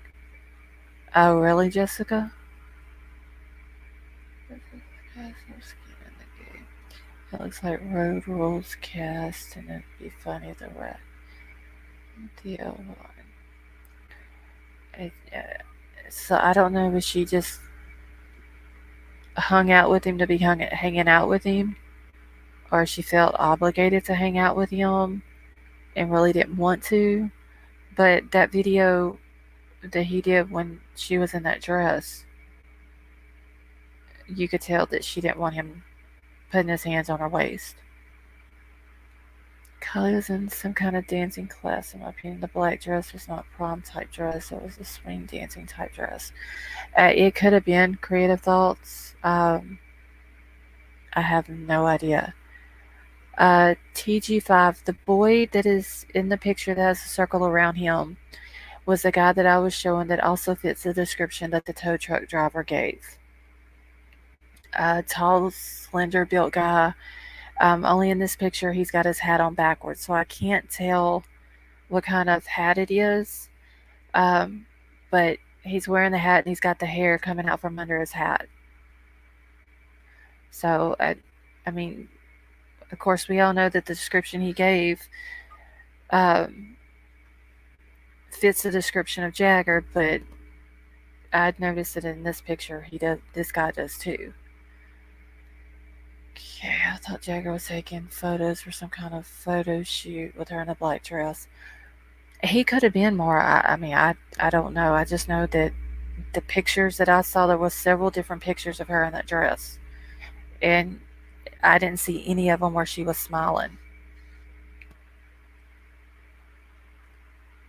Oh, really, Jessica? It looks like Road Rules cast, and it'd be funny the rat. The other one. So I don't know if she just hung out with him to be hanging out with him, or she felt obligated to hang out with him and really didn't want to. But that video that he did when she was in that dress, you could tell that she didn't want him putting his hands on her waist. Kylie was in some kind of dancing class, in my opinion. The black dress was not prom type dress, it was a swing dancing type dress. It could have been creative thoughts. I have no idea. TG5, the boy that is in the picture that has a circle around him, was the guy that I was showing that also fits the description that the tow truck driver gave. Tall, slender built guy. Only in this picture he's got his hat on backwards, so I can't tell what kind of hat it is. Um, but he's wearing the hat and he's got the hair coming out from under his hat. So, I mean, of course, we all know that the description he gave um, fits the description of Jagger, but I'd noticed that in this picture, he does. This guy does too. Okay, I thought Jagger was taking photos for some kind of photo shoot with her in a black dress. He could have been more. I mean, I don't know. I just know that the pictures that I saw, there was several different pictures of her in that dress, and I didn't see any of them where she was smiling.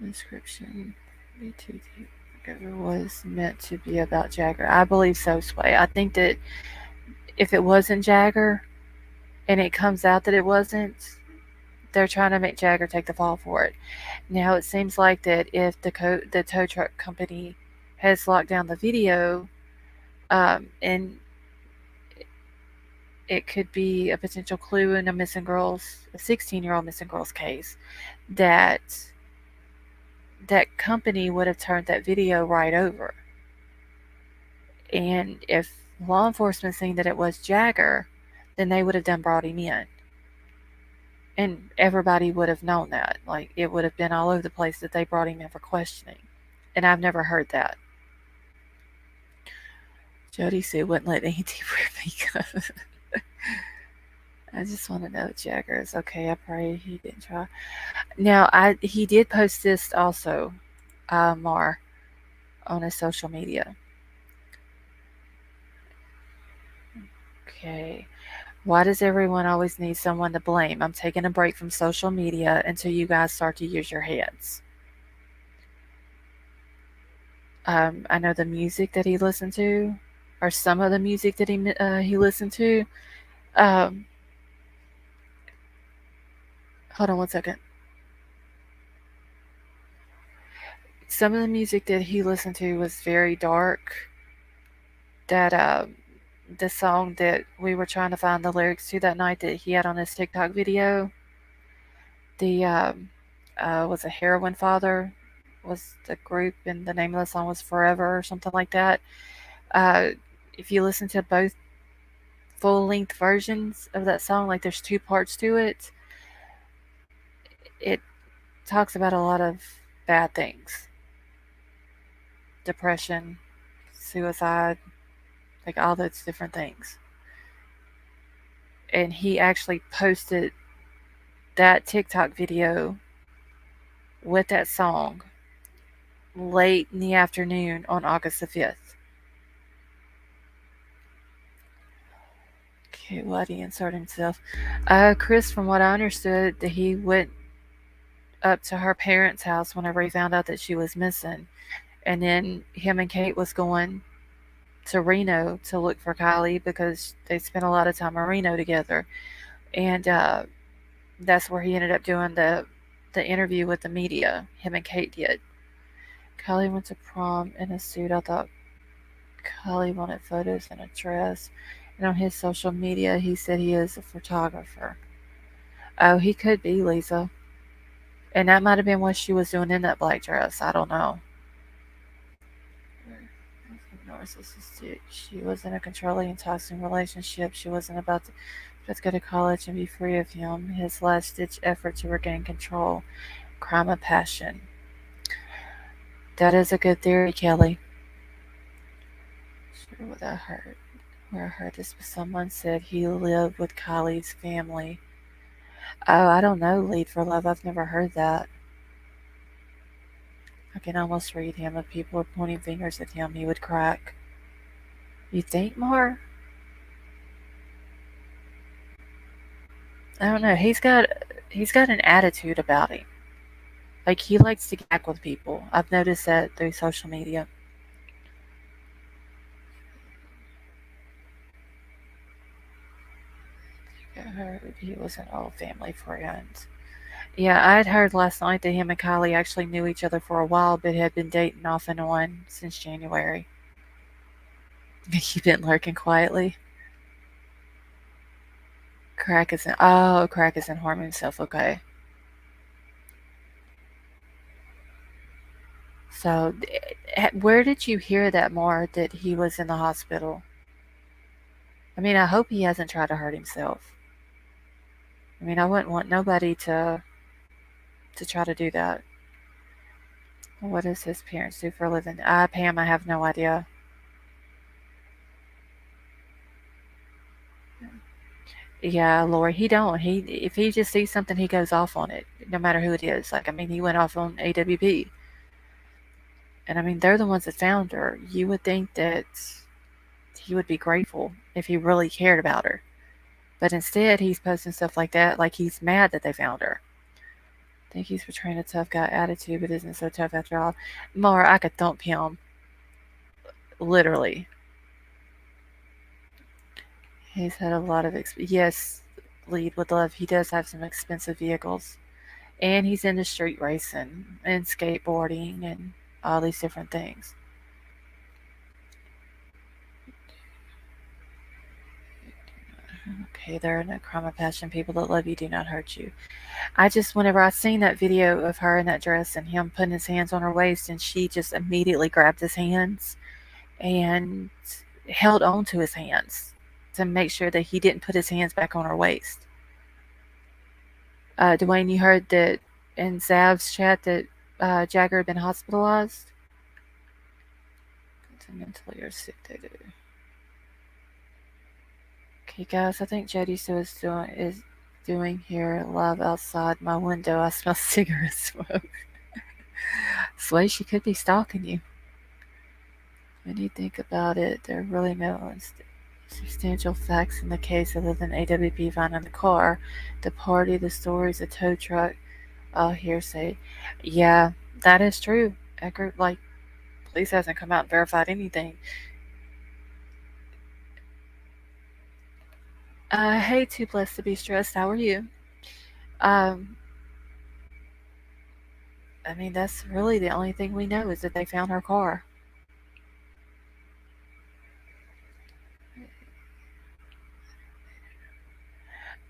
Description. Be too deep. It was meant to be about Jagger. I believe so, Sway. I think that if it wasn't Jagger and it comes out that it wasn't, they're trying to make Jagger take the fall for it. Now it seems like that if the tow truck company has locked down the video, and it could be a potential clue in a 16-year-old missing girls case, that that company would have turned that video right over. And if law enforcement seen that it was Jagger, then they would have done brought him in. And everybody would have known that. Like, it would have been all over the place that they brought him in for questioning. And I've never heard that. Jody said wouldn't let Andy wear makeup. I just want to know Jagger is okay. I pray he didn't try. Now, he did post this also, Mar, on his social media. Okay. Why does everyone always need someone to blame? I'm taking a break from social media until you guys start to use your heads. I know the music that he listened to, or some of the music that he listened to. Um, Hold on one second. Some of the music that he listened to was very dark. That the song that we were trying to find the lyrics to that night that he had on his TikTok video, the was a Heroin Father was the group, and the name of the song was Forever or something like that. Uh, if you listen to both full length versions of that song, like there's two parts to it, it talks about a lot of bad things: depression, suicide, like all those different things. And he actually posted that TikTok video with that song late in the afternoon on August the 5th. Okay, why did he insert himself? Chris, from what I understood, that he went up to her parents' house whenever he found out that she was missing. And then him and Kate was going to Reno to look for Kylie because they spent a lot of time in Reno together. And that's where he ended up doing the interview with the media. Him and Kate did. Kylie went to prom in a suit. I thought Kylie wanted photos in a dress. And on his social media, he said he is a photographer. Oh, he could be, Lisa. And that might have been what she was doing in that black dress. I don't know. Narcissistic. She was in a controlling and toxic relationship. She wasn't about to just go to college and be free of him. His last ditch effort to regain control. Crime of passion. That is a good theory, Kelly. Sure, what I heard. Where I heard this, but someone said he lived with Kylie's family. Oh, I don't know, Lead for Love. I've never heard that. I can almost read him. If people were pointing fingers at him, he would crack. You think, Mar? I don't know. He's got an attitude about him. Like, he likes to gag with people. I've noticed that through social media. I heard he was an old family friend. Yeah, I had heard last night that him and Kylie actually knew each other for a while, but had been dating off and on since January. You've been lurking quietly. Crack isn't harm himself. Okay. So, where did you hear that, more that he was in the hospital? I mean, I hope he hasn't tried to hurt himself. I mean, I wouldn't want nobody to try to do that. What does his parents do for a living? Pam, I have no idea. Yeah, Lori, he don't. He if he just sees something, he goes off on it, no matter who it is. Like, I mean, he went off on AWP, and I mean, they're the ones that found her. You would think that he would be grateful if he really cared about her, but instead, he's posting stuff like that, like he's mad that they found her, Think he's portraying a tough guy attitude, but isn't so tough after all. Mar, I could thump him, literally. He's had a lot of yes, lead with love. He does have some expensive vehicles, and he's into street racing and skateboarding and all these different things. Okay, there are no crime of passion. People that love you do not hurt you. I just, whenever I seen that video of her in that dress and him putting his hands on her waist, and she just immediately grabbed his hands and held on to his hands to make sure that he didn't put his hands back on her waist. Dwayne, you heard that in Zav's chat that Jagger had been hospitalized? It's mentally or sick they do. Okay, guys, I think Jody still is doing here live outside my window. I smell cigarette smoke. Sway, she could be stalking you. When you think about it, there are really no substantial facts in the case other than AWP found in the car, the party, the stories, the tow truck, all hearsay. Yeah, that is true. Eckert, like, police hasn't come out and verified anything. Hey, too blessed to be stressed. How are you? Um, I mean, that's really the only thing we know is that they found her car.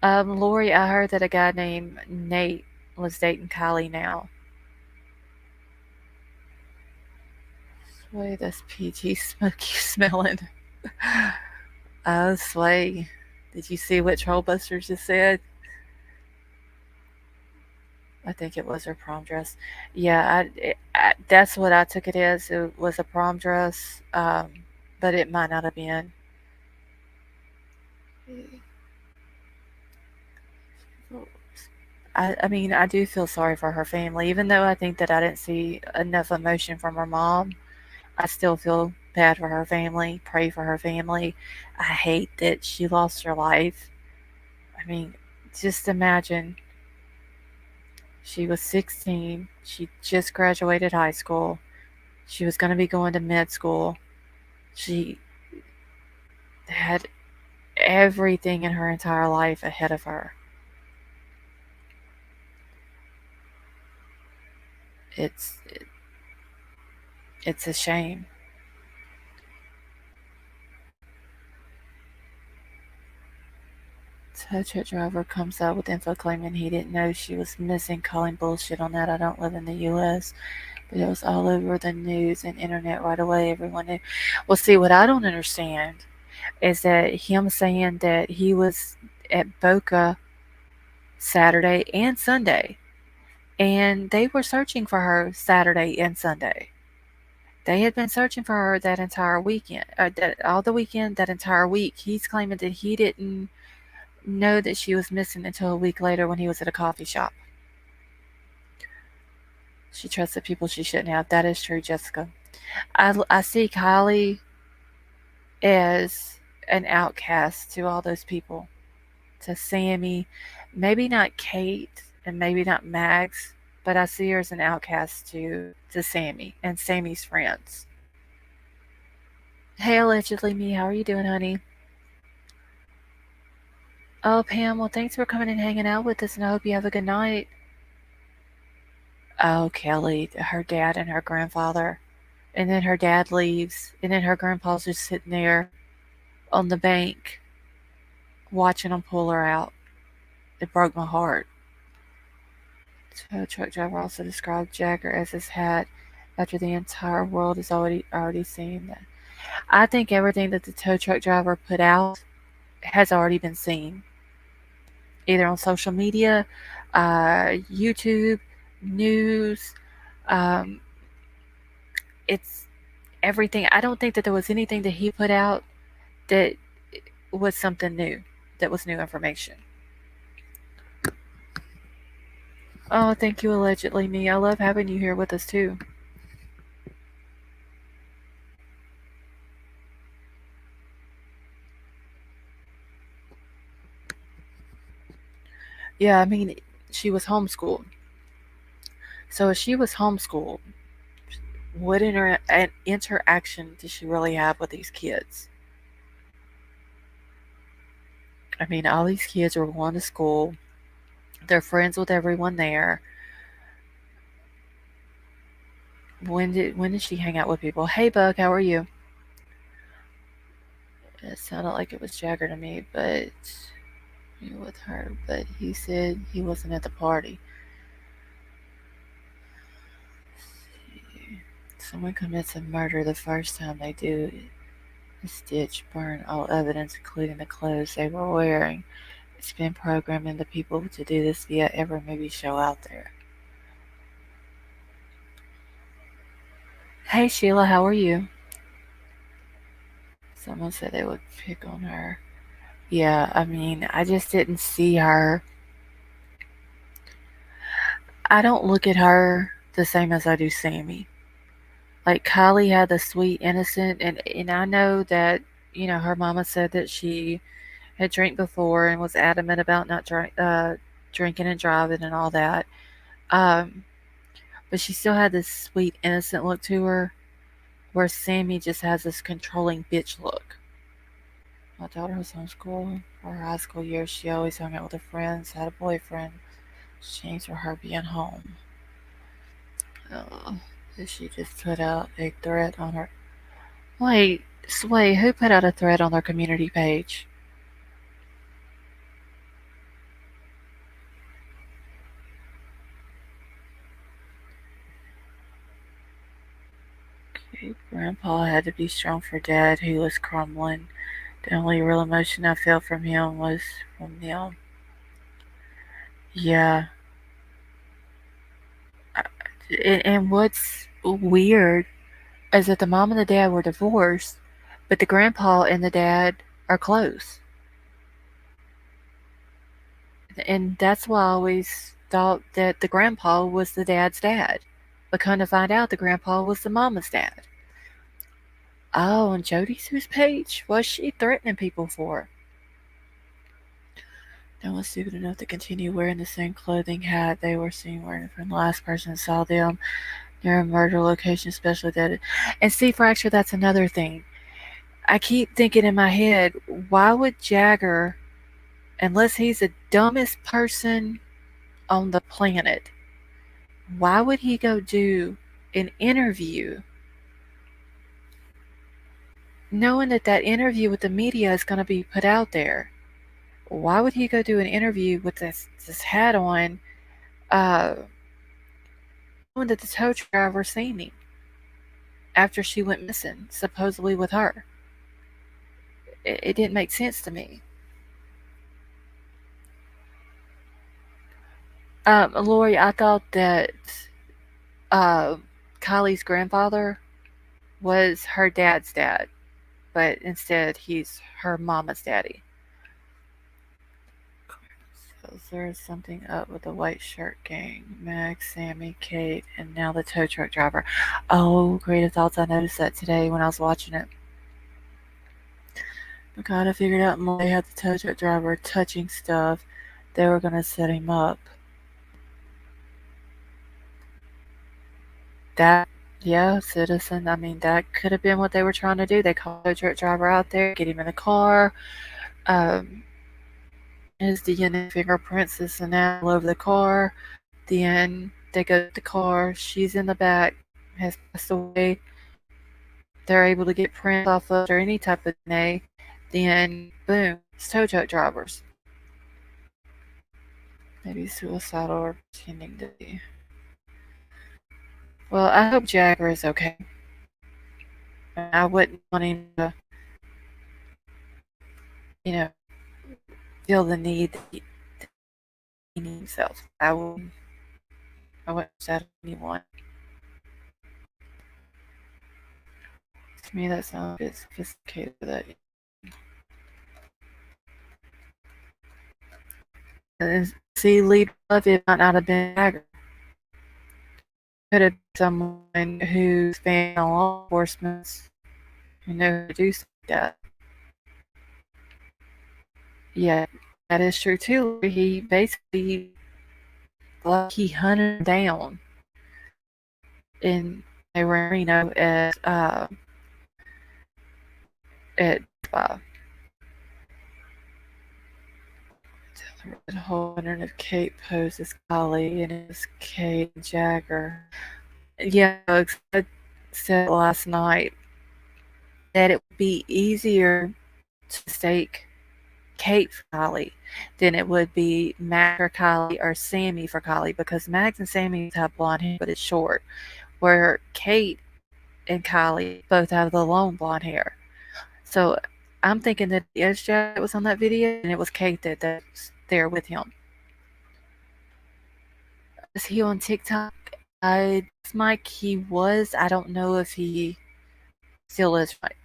Lori, I heard that a guy named Nate was dating Kylie now. Sway, that's PG smoky smelling. Oh, Sway. Did you see what Trollbusters just said? I think it was her prom dress. Yeah, that's what I took it as. It was a prom dress, but it might not have been. I mean, I do feel sorry for her family, even though I think that I didn't see enough emotion from her mom. I still feel bad for her family, pray for her family. I hate that she lost her life. I mean, just imagine she was 16, she just graduated high school, she was going to be going to med school. She had everything in her entire life ahead of her. It's it's a shame. Tow truck driver comes out with info claiming he didn't know she was missing, calling bullshit on that. I don't live in the U.S., but it was all over the news and internet right away. Everyone knew. Well, see, what I don't understand is that him saying that he was at Boca Saturday and Sunday, and they were searching for her Saturday and Sunday. They had been searching for her that entire weekend, all the weekend, that entire week. He's claiming that he didn't know that she was missing until a week later when he was at a coffee shop. She trusted people she shouldn't have. That is true, Jessica. I see Kylie as an outcast to all those people. To Sammy, maybe not Kate and maybe not Max, but I see her as an outcast to Sammy and Sammy's friends. Hey, allegedly me, how are you doing, honey? Oh, Pam, well, thanks for coming and hanging out with us, and I hope you have a good night. Oh, Kelly, her dad and her grandfather. And then her dad leaves, and then her grandpa's just sitting there on the bank watching them pull her out. It broke my heart. Tow truck driver also described Jagger as his hat after the entire world has already seen that. I think everything that the tow truck driver put out has already been seen, either on social media, YouTube, news. Um, it's everything. I don't think that there was anything that he put out that was something new, that was new information. Oh, thank you, allegedly me. I love having you here with us too. Yeah, I mean, she was homeschooled. So if she was homeschooled, what interaction did she really have with these kids? I mean, all these kids were going to school. They're friends with everyone there. When did she hang out with people? Hey, Bug, how are you? It sounded like it was Jagger to me, but you with her. But he said he wasn't at the party. Someone commits a murder the first time they do a stitch, burn all evidence, including the clothes they were wearing. It's been programmed into people to do this via every movie show out there. Hey Sheila, how are you? Someone said they would pick on her. Yeah, I mean, I just didn't see her. I don't look at her the same as I do Sammy. Like Kylie had the sweet innocent, and I know that her mama said that she had drank before and was adamant about not drinking and driving and all that. Um, but she still had this sweet innocent look to her, where Sammy just has this controlling bitch look. My daughter was homeschooled for her high school years. She always hung out with her friends, had a boyfriend. Changed for her being home. Uh, she just put out a thread on her. Wait, Sway, who put out a thread on their community page? Okay, Grandpa had to be strong for Dad, who was crumbling. The only real emotion I felt from him was from them. Yeah, and what's weird is that the mom and the dad were divorced, but the grandpa and the dad are close. And that's why I always thought that the grandpa was the dad's dad. But come to find out, the grandpa was the mama's dad. Oh, and Jody Sue's page? What's she threatening people for? No one's stupid enough to continue wearing the same clothing hat they were seen wearing from the last person saw them near a murder location, especially that. And see, Fracture, that's another thing. I keep thinking in my head, why would Jagger, unless he's the dumbest person on the planet, why would he go do an interview knowing that that interview with the media is going to be put out there? Why would he go do an interview with this hat on, uh, knowing that the tow truck driver seen him after she went missing, supposedly with her? It didn't make sense to me. Lori, I thought that uh, Kylie's grandfather was her dad's dad, but instead he's her mama's daddy. So there's something up with the white shirt gang. Meg, Sammy, Kate, and now the tow truck driver. Oh, creative thoughts. I noticed that today when I was watching it. God, I figured out they had the tow truck driver touching stuff. They were going to set him up. That, yeah, citizen. I mean, that could have been what they were trying to do. They called the tow truck driver out there, get him in the car. Um, his DNA fingerprints is now all over the car. Then they go to the car. She's in the back, has passed away. They're able to get prints off of or any type of DNA. Then, boom, it's tow truck drivers. Maybe suicidal or pretending to be. Well, I hope Jagger is okay. I wouldn't want him to, you know, feel the need that he needs himself. I wouldn't wish that on anyone. To me, that sounds a bit sophisticated. That and see, lead love it might not have been Jagger. Could have been someone who's been on law enforcement who know how to do something like that. Yeah, that is true too. He basically, like, he hunted him down. in they were in Reno at uh, the whole wondering if Kate posed as Kylie and it was Kate and Jagger. Yeah, I said last night that it would be easier to mistake Kate for Kylie than it would be Mac for Kylie or Sammy for Kylie because Max and Sammy have blonde hair but it's short, where Kate and Kylie both have the long blonde hair. So I'm thinking that the edge jacket was on that video and it was Kate that was there with him. Is he on TikTok? Mike, he was. I don't know if he still is, right?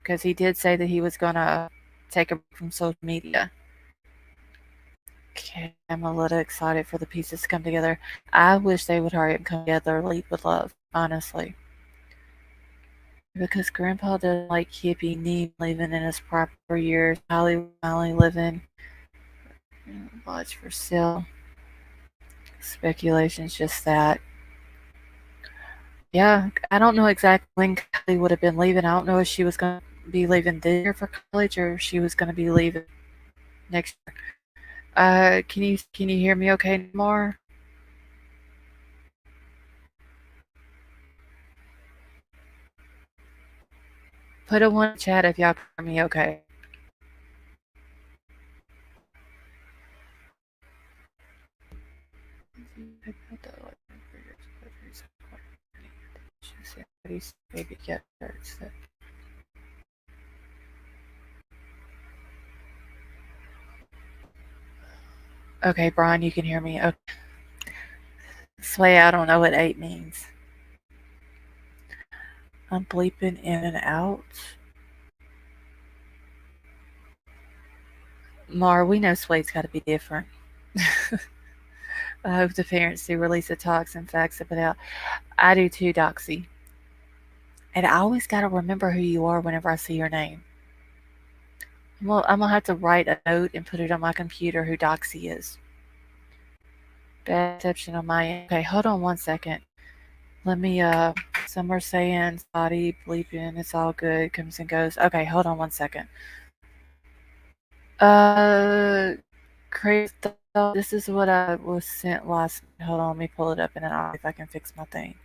Because he did say that he was gonna take a break from social media. Okay, I'm a little excited for the pieces to come together. I wish they would hurry up and come together, lead with love, honestly. Because Grandpa doesn't like hippie Neem living in his proper years. Hollywood finally living. Watch for sale. Speculation's just that. Yeah, I don't know exactly when Kylie would have been leaving. I don't know if she was going to be leaving this year for college or if she was going to be leaving next year. Can you hear me okay anymore? Put a one in chat if y'all can hear me okay. Okay, Brian, you can hear me. Okay. Sway, I don't know what 8 means. I'm bleeping in and out. Mar, we know Sway's got to be different. I hope the parents do release the talks and facts of it out. I do too, Doxy. And I always got to remember who you are whenever I see your name. I'm gonna have to write a note and put it on my computer who Doxy is. Bad reception on my end. Okay, hold on one second. Let me, some are saying spotty, bleeping, it's all good, comes and goes. Okay, hold on one second. Crazy thought, this is what I was sent last. Hold on, let me pull it up and then I'll see if I can fix my thing.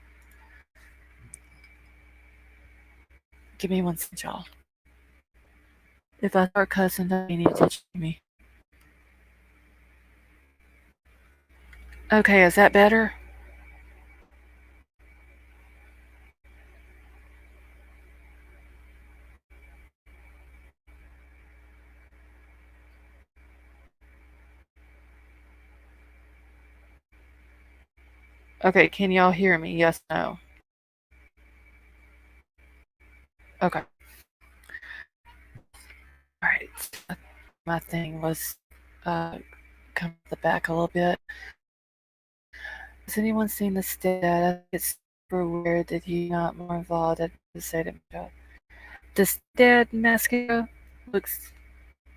Give me one second, y'all. If I start cussing, don't pay any attention to me. Okay, is that better? Okay, can y'all hear me? Yes, no. Okay. Alright. My thing was come the back a little bit. Has anyone seen the stat? It's super weird that he's not more involved at the state job. This dad mascara looks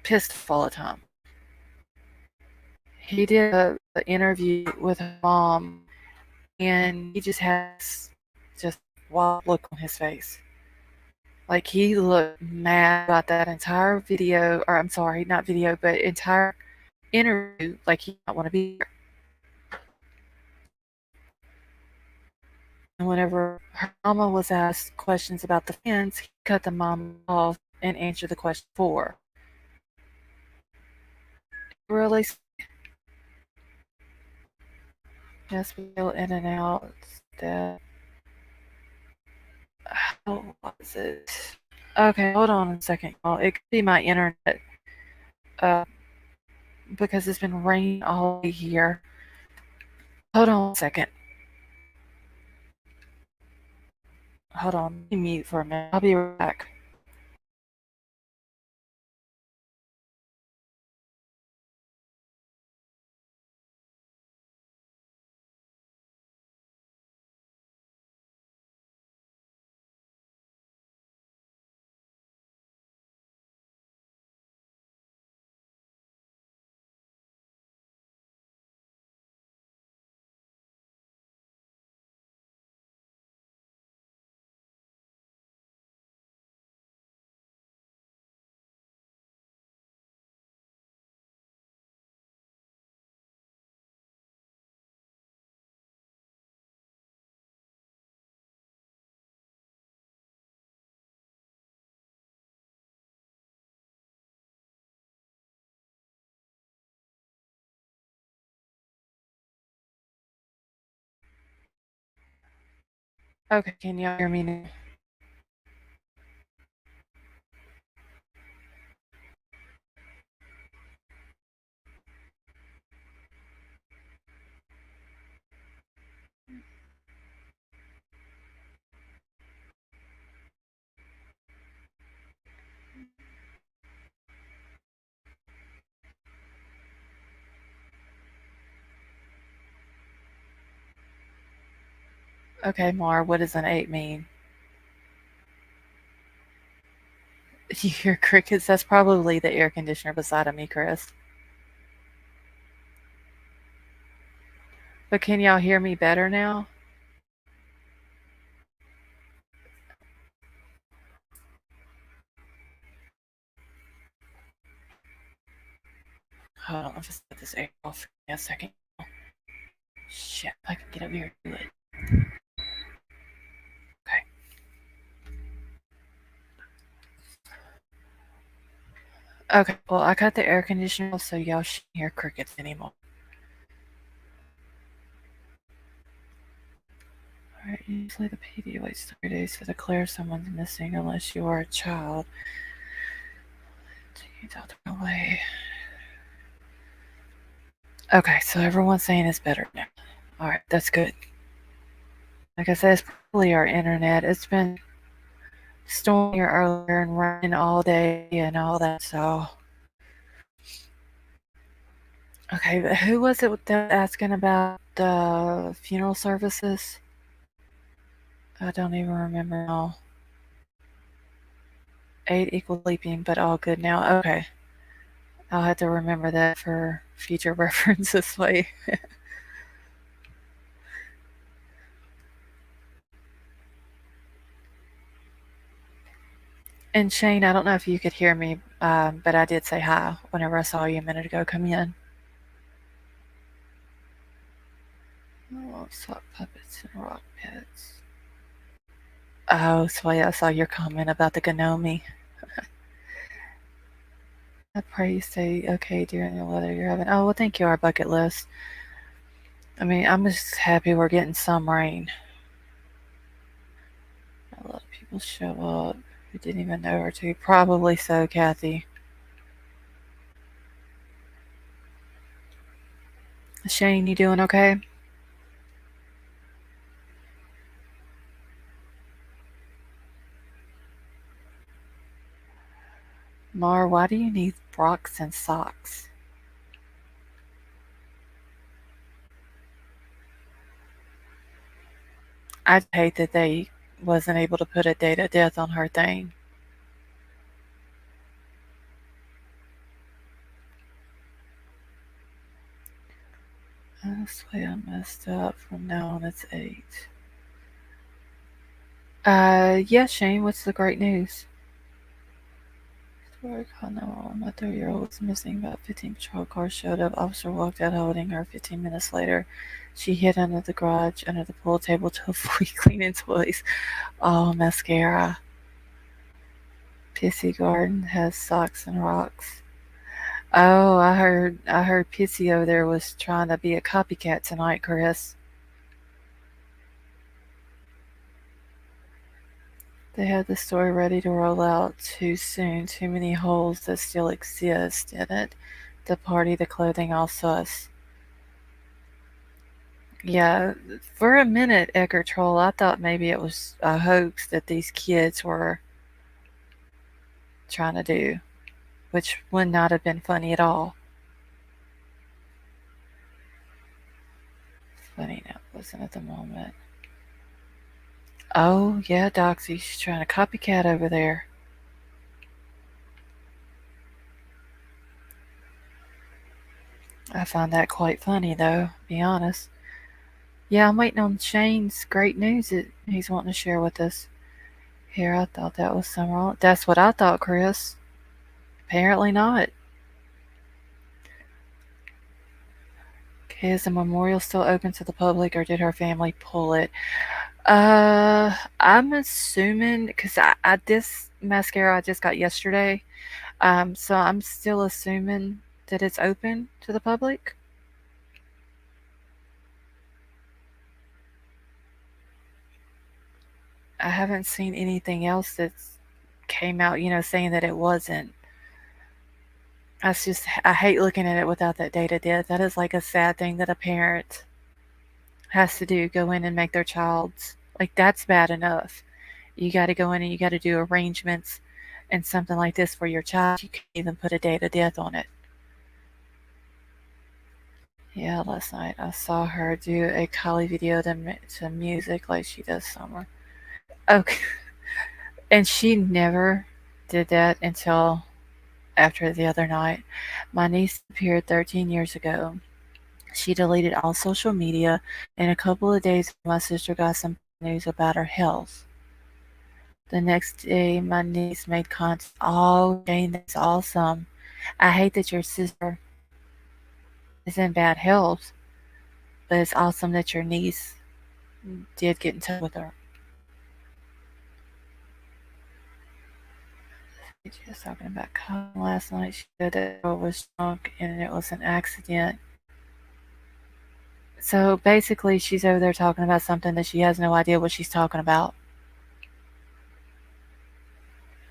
pissed off all the time. He did an interview with her mom and he just has just wild look on his face. Like he looked mad about that entire video, or I'm sorry, not video, but entire interview. Like he didn't want to be there. And whenever her mama was asked questions about the fans, he cut the mom off and answered the question for her. Really? Yes, we go in and out. That. How was it? Okay, hold on a second, y'all. It could be my internet. Uh, because it's been raining all day here. Hold on a second. Hold on. Let me mute for a minute. I'll be right back. Okay, can y'all hear me now? Okay, Mar, what does an 8 mean? You hear crickets? That's probably the air conditioner beside of me, Chris. But can y'all hear me better now? Hold on, I'll just put this air off in a second. Shit, I can get over here and do it. Okay. Okay, well, I cut the air conditioner off so y'all shouldn't hear crickets anymore. Alright, usually the PD waits 3 days to declare someone's missing unless you are a child. Take out the away. Okay, so everyone's saying it's better now. Alright, that's good. Like I said, it's probably our internet. It's been stormy earlier and raining all day and all that, so. Okay, but who was it that was asking about the funeral services? I don't even remember now. 8 equals sleeping, but all good now. Okay. I'll have to remember that for future reference this way. And Shane, I don't know if you could hear me, but I did say hi whenever I saw you a minute ago come in. Oh, sock puppets and rock pets. Oh, so yeah, I saw your comment about the Gnome. I pray you stay okay during the weather you're having. Oh, well, thank you, our bucket list. I mean, I'm just happy we're getting some rain. A lot of people show up who didn't even know her to. Probably so, Kathy. Shane, you doing okay? Mar, why do you need Brock's and socks? I'd hate that they wasn't able to put a date of death on her thing. Honestly, I messed up. From now on, it's 8. Yeah, Shane, what's the great news? Story called 911. My 3-year-old was missing. About 15 patrol cars showed up. Officer walked out holding her. 15 minutes later, she hid under the garage, under the pool table to avoid cleaning toys. Oh, mascara. Pissy Garden has socks and rocks. Oh, I heard Pissy over there was trying to be a copycat tonight, Chris. They had the story ready to roll out too soon. Too many holes that still exist in it. The party, the clothing, all sus. Yeah, for a minute, Eckert Troll, I thought maybe it was a hoax that these kids were trying to do, which would not have been funny at all. Funny now, wasn't at the moment. Oh, yeah, Doxy, she's trying to copycat over there. I find that quite funny, though, be honest. Yeah, I'm waiting on Shane's great news that he's wanting to share with us. Here, I thought that was some wrong. That's what I thought, Chris. Apparently not. Okay, is the memorial still open to the public, or did her family pull it? I'm assuming because I this mascara I just got yesterday, so I'm still assuming that it's open to the public. I haven't seen anything else that's came out, saying that it wasn't. That's just I hate looking at it without that data death. That is like a sad thing that a parent has to do, go in and make their child's like that's bad enough. You got to go in and you got to do arrangements and something like this for your child. You can't even put a date of death on it. Yeah, last night I saw her do a Kali video to music like she does summer. Okay, and she never did that until after the other night. My niece appeared 13 years ago. She deleted all social media, and a couple of days my sister got some news about her health. The next day, my niece made contact. Oh, Jane, that's awesome. I hate that your sister is in bad health, but it's awesome that your niece did get in touch with her. She was talking about Colin last night. She said that girl was drunk and it was an accident. So basically, she's over there talking about something that she has no idea what she's talking about.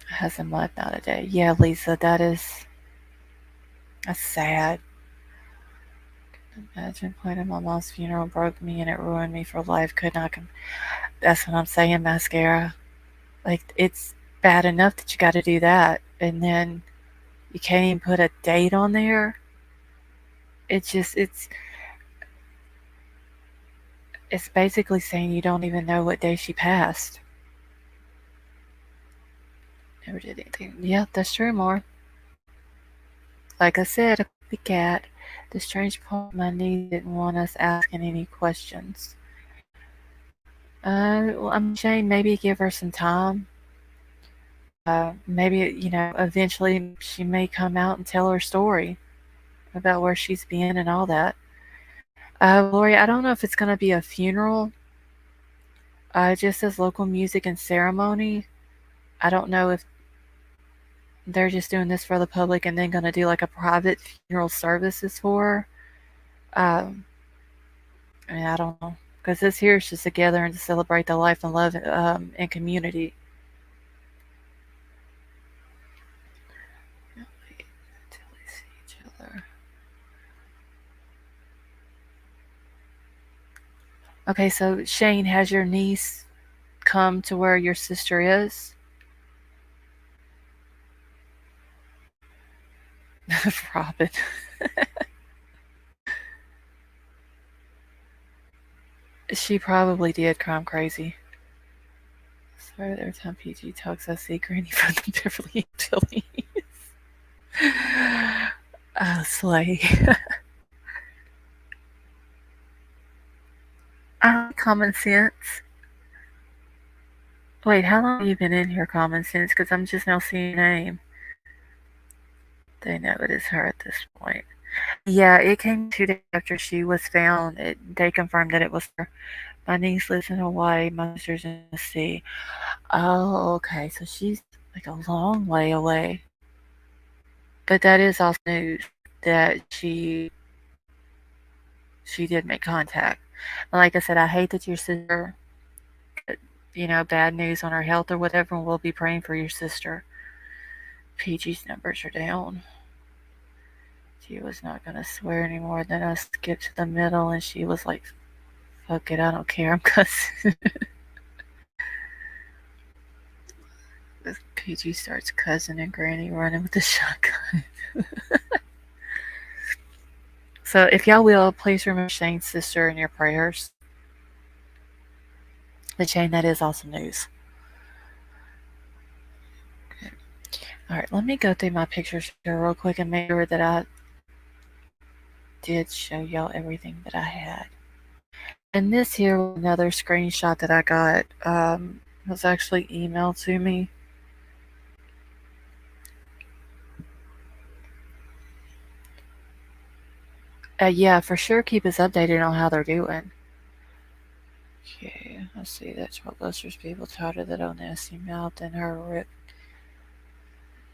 Hasn't left not a day. Yeah, Lisa, that's sad. Imagine planning my mom's funeral broke me and it ruined me for life. Could not. That's what I'm saying, mascara. Like it's bad enough that you got to do that, and then you can't even put a date on there. It's basically saying you don't even know what day she passed. Never did anything. Yeah, that's true, more. Like I said, a copycat. The strange part, my niece didn't want us asking any questions. Well, I'm Shane. Maybe give her some time. Maybe eventually she may come out and tell her story about where she's been and all that. Lori, I don't know if it's going to be a funeral. It just says local music and ceremony. I don't know if they're just doing this for the public and then going to do like a private funeral services for her. I mean, I don't know. Because this here is just together and to celebrate the life and love and community. Okay, so Shane, has your niece come to where your sister is? Robin. She probably did crime crazy. Sorry, every time PG talks, I see Granny from the Beverly Hillbillies. Slay. I like Common Sense. Wait, how long have you been in here, Common Sense? Because I'm just now seeing your name. They know it is her at this point. Yeah, it came 2 days after she was found. They confirmed that it was her. My niece lives in Hawaii. My sister's in Tennessee. Oh, okay. So she's like a long way away. But that is also news that she did make contact. And like I said, I hate that your sister, got, bad news on her health or whatever, and we'll be praying for your sister. PG's numbers are down. She was not going to swear anymore. Then I skipped to the middle, and she was like, fuck it, I don't care, I'm cussing. PG starts cussing, and Granny running with the shotgun. So if y'all will, please remember Shane's sister in your prayers. The Shane, that is awesome news. Okay. All right, let me go through my pictures here real quick and make sure that I did show y'all everything that I had. And this here was another screenshot that I got. It was actually emailed to me. Yeah, for sure keep us updated on how they're doing. Okay, let's see. That's what Luster's people taught her that old nasty mouth and her rip.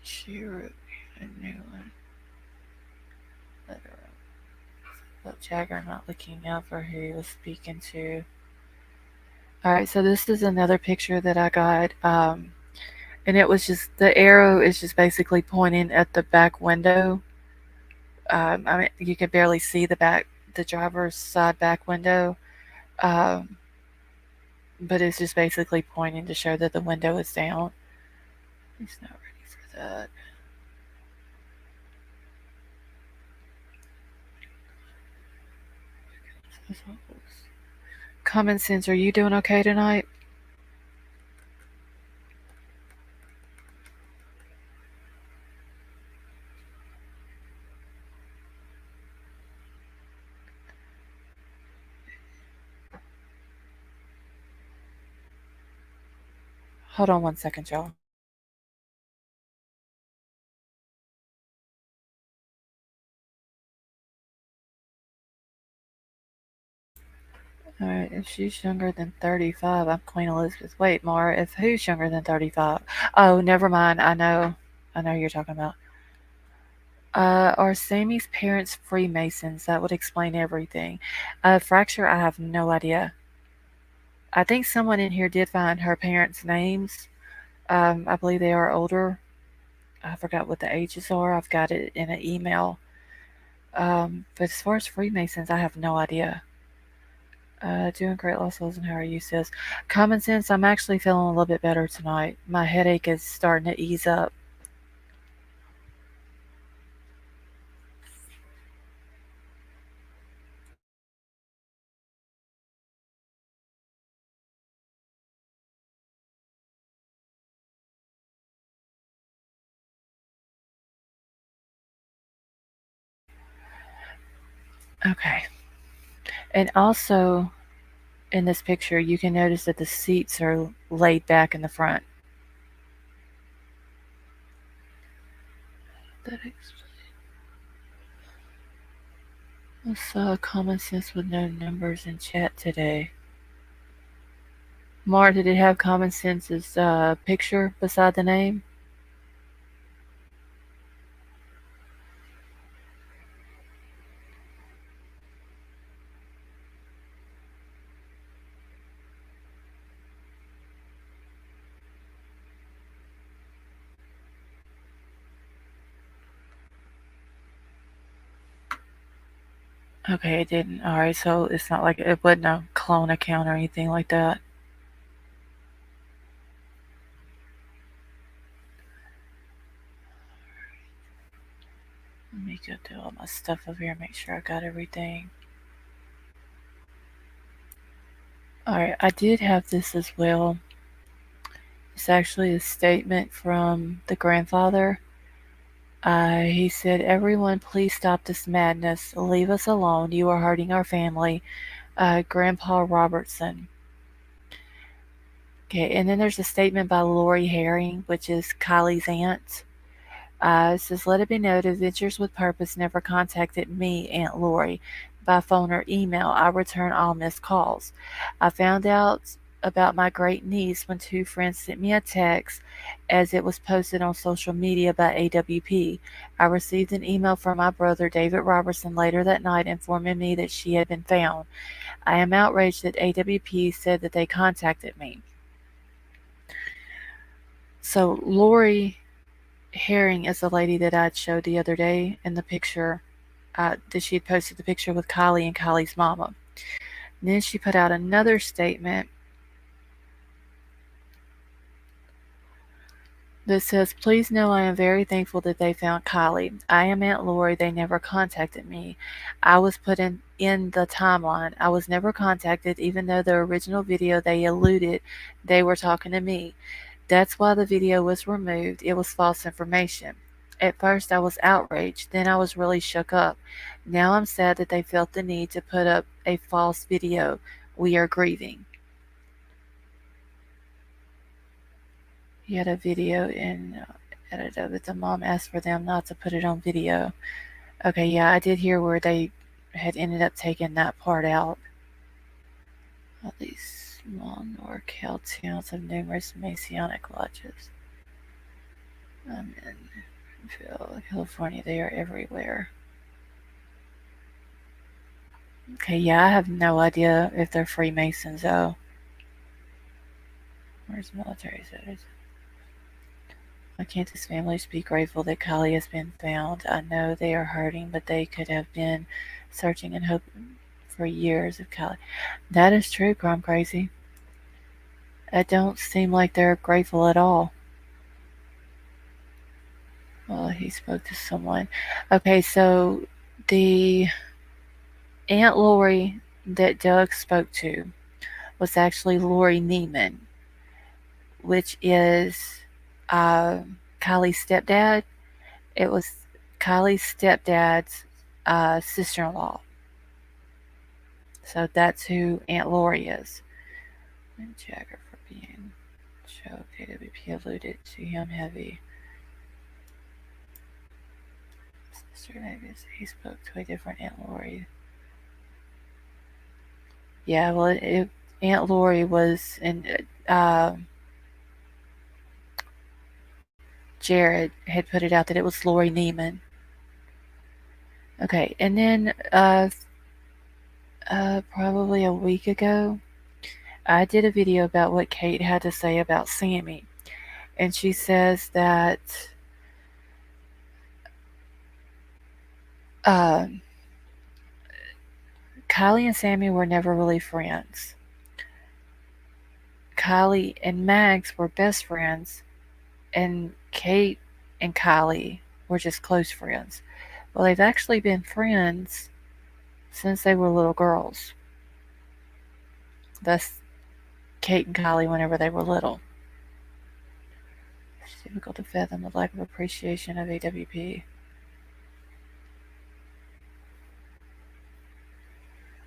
She ripped a new one. Let her up. But Jagger not looking out for who he was speaking to. All right, so this is another picture that I got. And it was just the arrow is just basically pointing at the back window. I mean, you can barely see the driver's side back window, um, but it's just basically pointing to show that the window is down. He's not ready for that. Common sense, are you doing okay tonight? Hold on 1 second, y'all. All right, if she's younger than 35, I'm Queen Elizabeth. Wait, Mara, if who's younger than 35? Oh, never mind. I know who you're talking about. Are Sammy's parents Freemasons? That would explain everything. Fracture, I have no idea. I think someone in here did find her parents' names. I believe they are older. I forgot what the ages are. I've got it in an email. But as far as Freemasons, I have no idea. Doing great, lost souls, and how are you, sis? Common sense, I'm actually feeling a little bit better tonight. My headache is starting to ease up. Okay. And also, in this picture, you can notice that the seats are laid back in the front. That I saw common sense with no numbers in chat today. Mar, did it have common sense's picture beside the name? Okay, it didn't. Alright, so it's not like it wasn't a clone account or anything like that. Let me go through all my stuff over here, make sure I got everything. Alright, I did have this as well. It's actually a statement from the grandfather. He said, "Everyone, please stop this madness. Leave us alone. You are hurting our family." Grandpa Robertson. Okay, and then there's a statement by Lori Herring, which is Kylie's aunt. It says, "Let it be noted, Ventures with Purpose never contacted me, Aunt Lori, by phone or email. I return all missed calls. I found out about my great niece when two friends sent me a text as it was posted on social media by AWP. I received an email from my brother, David Robertson, later that night informing me that she had been found. I am outraged that AWP said that they contacted me." So Lori Herring is the lady that I'd showed the other day in the picture that she had posted the picture with Kylie and Kylie's mama. And then she put out another statement that says, "Please know I am very thankful that they found Kylie. I am Aunt Lori. They never contacted me. I was put in the timeline. I was never contacted, even though the original video they alluded they were talking to me. That's why the video was removed. It was false information. At first I was outraged, then I was really shook up. Now I'm sad that they felt the need to put up a false video. We are grieving." He had a video in edited, but the mom asked for them not to put it on video. Okay, yeah, I did hear where they had ended up taking that part out. All these small NorCal towns have numerous Masonic lodges. I'm in California, they are everywhere. Okay, yeah, I have no idea if they're Freemasons though. Where's military status? Why can't this family just be grateful that Kylie has been found? I know they are hurting, but they could have been searching and hoping for years of Kylie. That is true, Crime Crazy. It don't seem like they're grateful at all. Well, he spoke to someone. Okay, so the Aunt Lori that Doug spoke to was actually Lori Neiman, which is Kylie's stepdad. It was Kylie's stepdad's sister in law. So that's who Aunt Lori is. And Jagger for being show KWP alluded to him heavy. Sister Davis, he spoke to a different Aunt Lori. Yeah, well, Aunt Lori was in. Uh, Jared had put it out that it was Lori Neiman. Okay, and then probably a week ago, I did a video about what Kate had to say about Sammy, and she says that uh, Kylie and Sammy were never really friends. Kylie and Mags were best friends, and Kate and Kylie were just close friends. Well, they've actually been friends since they were little girls. That's Kate and Kylie whenever they were little. It's difficult to fathom the lack of appreciation of AWP.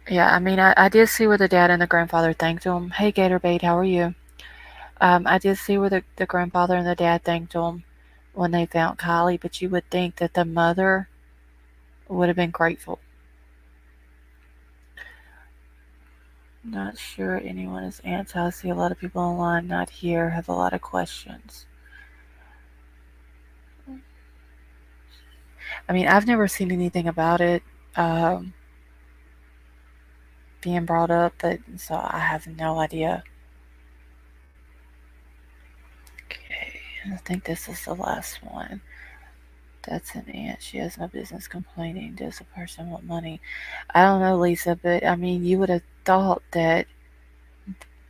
Yeah, I mean, I did see where the dad and the grandfather thanked him. Hey, Gatorbait, how are you? I did see where the grandfather and the dad thanked him when they found Kylie, but you would think that the mother would have been grateful. Not sure anyone is anti. I see a lot of people online, not here, have a lot of questions. I mean, I've never seen anything about it being brought up, but so I have no idea. Okay, I think this is the last one. That's an aunt. She has no business complaining. Does a person want money? I don't know, Lisa, but I mean, you would have thought that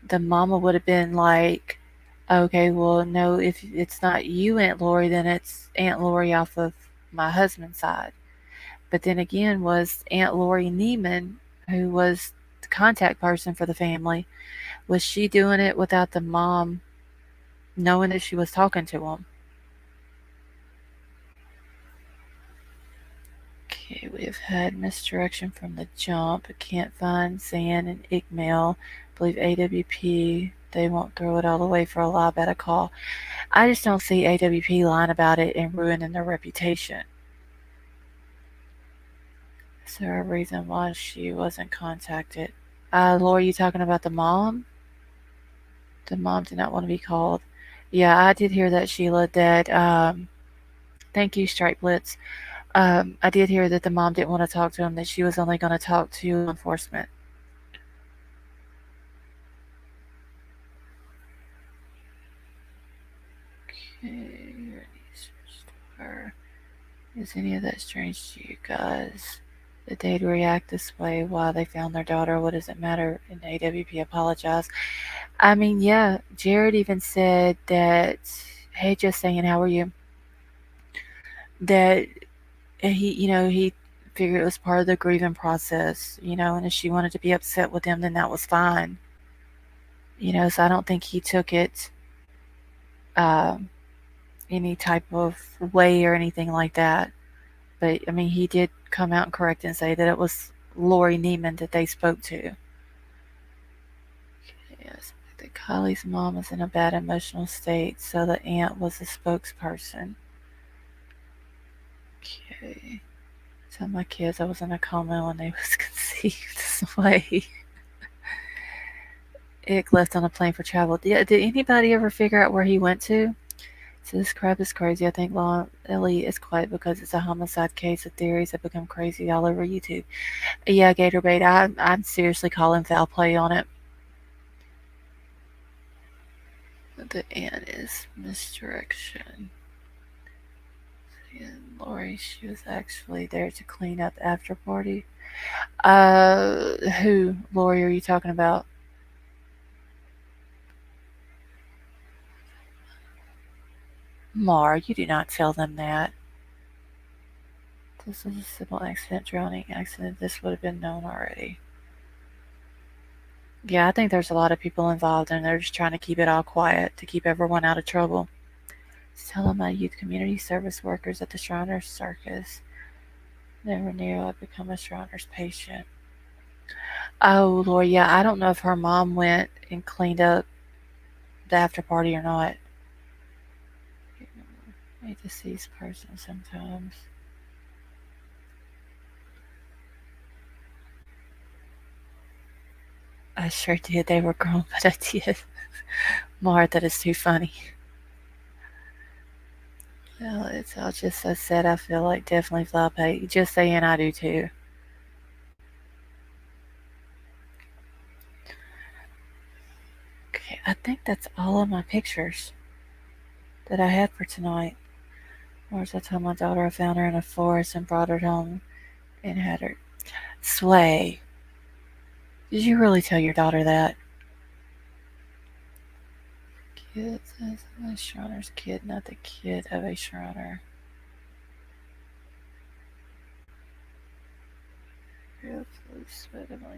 the mama would have been like, okay, well, no, if it's not you, Aunt Lori, then it's Aunt Lori off of my husband's side. But then again, was Aunt Lori Neiman, who was the contact person for the family, was she doing it without the mom knowing that she was talking to him? Okay, we have had misdirection from the jump. I can't find Zan and Igmail. I believe AWP. They won't throw it all away for a lie about a call. I just don't see AWP lying about it and ruining their reputation. Is there a reason why she wasn't contacted? Laura, you talking about the mom? The mom did not want to be called. Yeah, I did hear that, Sheila. That thank you, Strike Blitz. I did hear that the mom didn't want to talk to him. That she was only going to talk to law enforcement. Okay, is any of that strange to you guys? That they'd react this way while they found their daughter? What does it matter? And AWP apologized. I mean, yeah, Jared even said that, hey, just saying, how are you? That he figured it was part of the grieving process, and if she wanted to be upset with him, then that was fine. So I don't think he took it um, any type of way or anything like that. But I mean, he did come out and correct and say that it was Lori Neiman that they spoke to. Yes, that Kylie's mom was in a bad emotional state, so the aunt was the spokesperson. Okay. Tell my kids I was in a coma when they was conceived this way. Ick left on a plane for travel. Did anybody ever figure out where he went to? So this crap is crazy. I think Law Ellie is quiet because it's a homicide case. The theories have become crazy all over YouTube. Yeah, Gatorbait, I'm seriously calling foul play on it. The N is misdirection. And Lori, she was actually there to clean up after party. Who, Lori, are you talking about? Mar, you do not tell them that. This was a simple accident, drowning accident. This would have been known already. Yeah, I think there's a lot of people involved and they're just trying to keep it all quiet to keep everyone out of trouble. Tell them my youth community service workers at the Shriners Circus. Never knew I'd become a Shriners patient. Oh, Lord, yeah, I don't know if her mom went and cleaned up the after party or not. A deceased person sometimes. I sure did. They were grown, but I did. Mar, that is too funny. Well, it's all just so sad. I feel like definitely flop eight. Just saying, I do too. Okay, I think that's all of my pictures that I had for tonight. Or as I told my daughter, I found her in a forest and brought her home and had her. Sway, did you really tell your daughter that? Kid says a Shriner's kid, not the kid of a Shriner.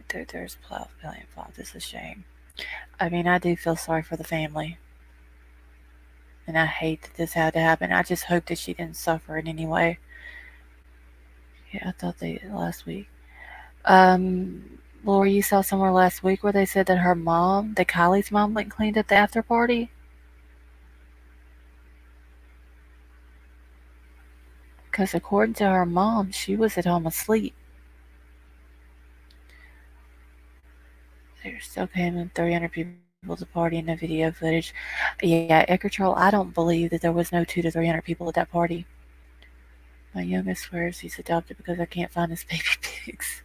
There's plow playing flop. This is a shame. I mean, I do feel sorry for the family. And I hate that this had to happen. I just hope that she didn't suffer in any way. Yeah, I thought they did last week. Um, Laura, you saw somewhere last week where they said that her mom, that Kylie's mom, went and cleaned up the after party? Because according to her mom, she was at home asleep. They're still paying 300 people to party in the video footage. Yeah, Ecker Troll, I don't believe that there was no 200 to 300 people at that party. My youngest swears he's adopted because I can't find his baby pics.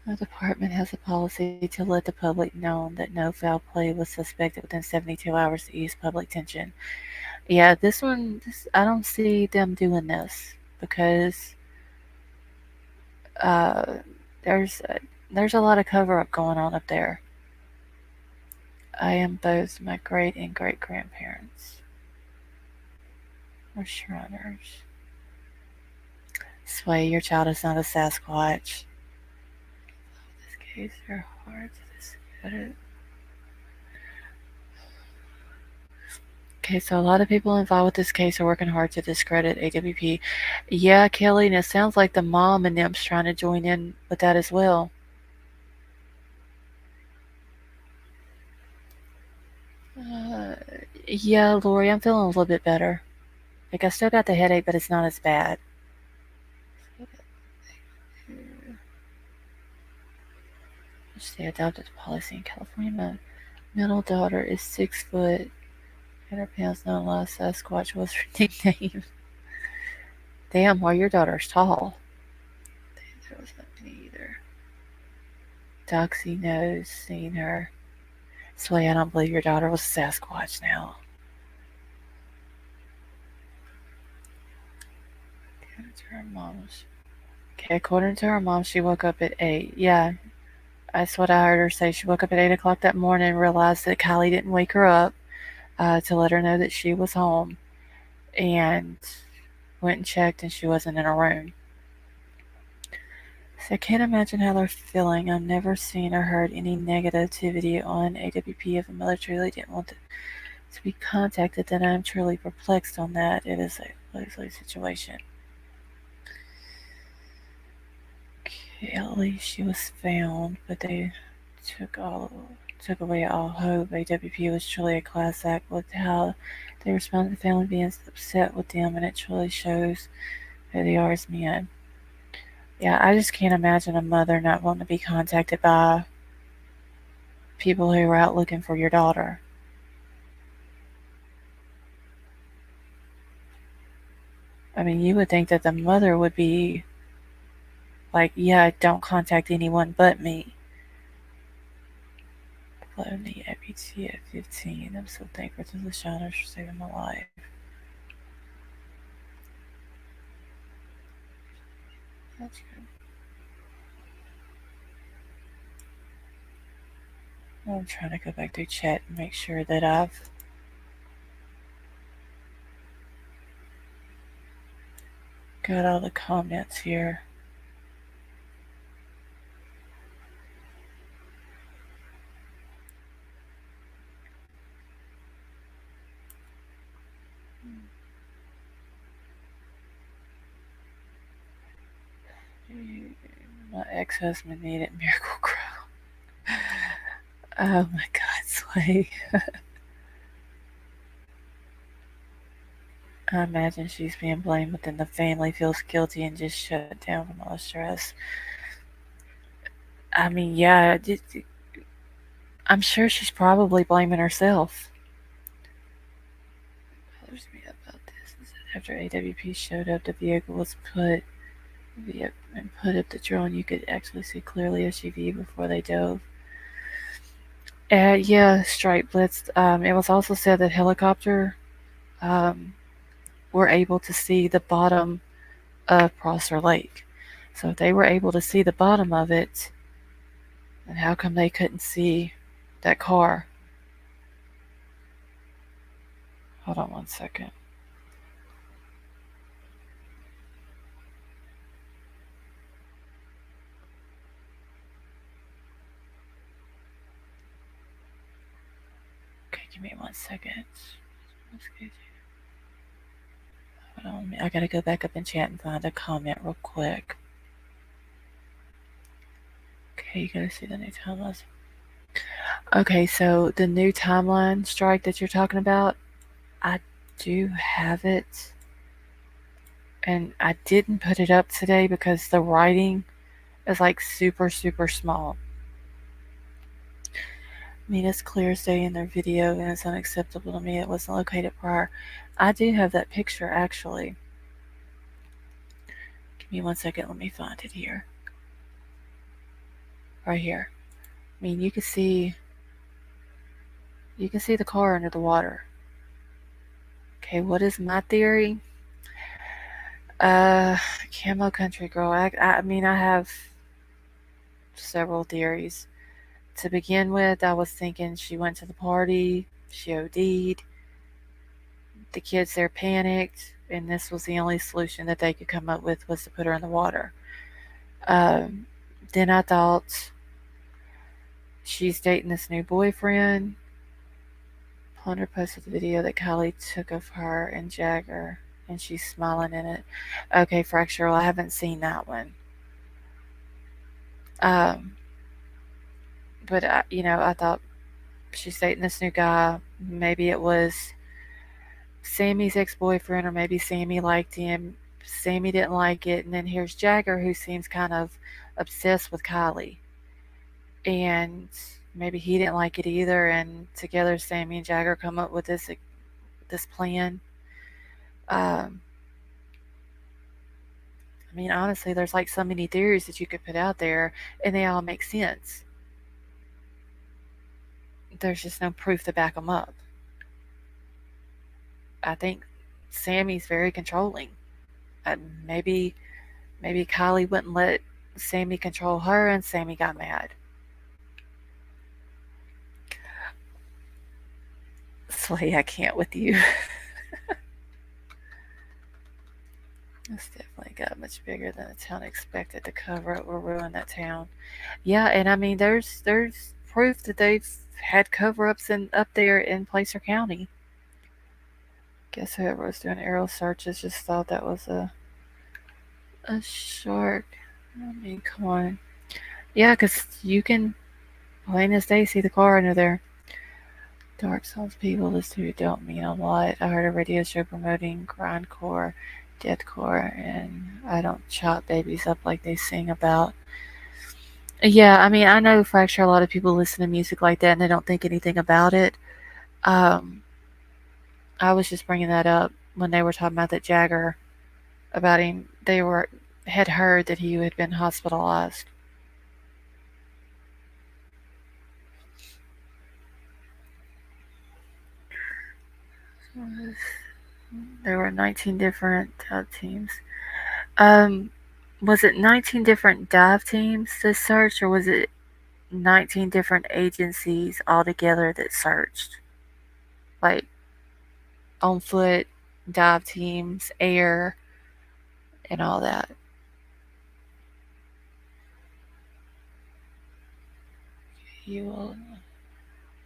The department has a policy to let the public know that no foul play was suspected within 72 hours to ease public tension. Yeah, I don't see them doing this because uh, there's a, there's a lot of cover up going on up there. I am both my great and great grandparents or Shriners. Sway, your child is not a Sasquatch. This case, they're hard to discredit. Okay, so a lot of people involved with this case are working hard to discredit AWP. Yeah, Kelly, and it sounds like the mom and them's trying to join in with that as well. Uh, yeah, Lori, I'm feeling a little bit better. Like, I still got the headache, but it's not as bad. They adopted the policy in California. My middle daughter is 6 foot, 100 pounds, not a lot. Sasquatch was her nickname. Damn, well, your daughter's tall. There was not me either. Doxy knows, seen her. Sway, I don't believe your daughter was a Sasquatch now. Okay, according to her mom, she woke up at 8. Yeah, that's what I heard her say. She woke up at 8 o'clock that morning and realized that Kylie didn't wake her up to let her know that she was home and went and checked and she wasn't in her room. So I can't imagine how they're feeling. I've never seen or heard any negativity on AWP. If a mother truly didn't want to be contacted, then I'm truly perplexed on that. It is a lose-lose situation. Okay, at least she was found, but they took away all hope. AWP was truly a class act with how they responded to the family being upset with them, and it truly shows who they are as men. Yeah, I just can't imagine a mother not wanting to be contacted by people who are out looking for your daughter. I mean, you would think that the mother would be like, yeah, don't contact anyone but me. Bologna APT at 15. I'm so thankful to the shiners for saving my life. That's good. I'm trying to go back through chat and make sure that I've got all the comments here. My ex-husband needed Miracle Grow. Oh my God, Sway. I imagine she's being blamed within the family, feels guilty, and just shut down from all the stress. I mean, yeah, I'm sure she's probably blaming herself. Bothers me about this is that after AWP showed up, the vehicle was put and put up the drone. You could actually see clearly SUV before they dove. Yeah, Strike Blitz. It was also said that helicopter um, were able to see the bottom of Prosser Lake. So if they were able to see the bottom of it, then how come they couldn't see that car? Hold on one second. Okay, give me 1 second. Hold on, I gotta go back up in chat and find a comment real quick. Okay, you gotta see the new timelines. Okay, so the new timeline strike that you're talking about, I do have it. And I didn't put it up today because the writing is like super, super small. I mean, it's clear as day in their video, and it's unacceptable to me. It wasn't located prior. I do have that picture actually. Give me 1 second. Let me find it here. Right here. I mean, you can see the car under the water. Okay, what is my theory? Uh, Camo Country Girl. I mean, I have several theories. To begin with, I was thinking she went to the party, she OD'd, the kids there panicked, and this was the only solution that they could come up with was to put her in the water. Um, then I thought she's dating this new boyfriend. Plunder posted the video that Kylie took of her and Jagger, and she's smiling in it. Okay, Fracture, I haven't seen that one. Um, but I thought she's dating this new guy. Maybe it was Sammy's ex-boyfriend, or maybe Sammy liked him. Sammy didn't like it, and then here's Jagger, who seems kind of obsessed with Kylie, and maybe he didn't like it either. And together, Sammy and Jagger come up with this plan. I mean, honestly, there's like so many theories that you could put out there, and they all make sense. There's just no proof to back them up. I think Sammy's very controlling. Uh, maybe maybe Kylie wouldn't let Sammy control her, and Sammy got mad. Slay, I can't with you. This definitely got much bigger than the town expected. To cover it will ruin that town. Yeah, and I mean, there's proof that they've had cover-ups in up there in Placer County. Guess whoever was doing aerial searches just thought that was a shark. I mean, come on. Yeah, 'cause you can plain as day see the car under there. Dark Souls people, this dude don't mean a lot. I heard a radio show promoting grindcore, deathcore, and I don't chop babies up like they sing about. Yeah, I mean, I know Fracture, a lot of people listen to music like that and they don't think anything about it. Um, I was just bringing that up when they were talking about that Jagger, about him. They had heard that he had been hospitalized. There were 19 different teams. Um, was it 19 different dive teams that searched, or was it 19 different agencies altogether that searched? Like on foot, dive teams, air, and all that. You will,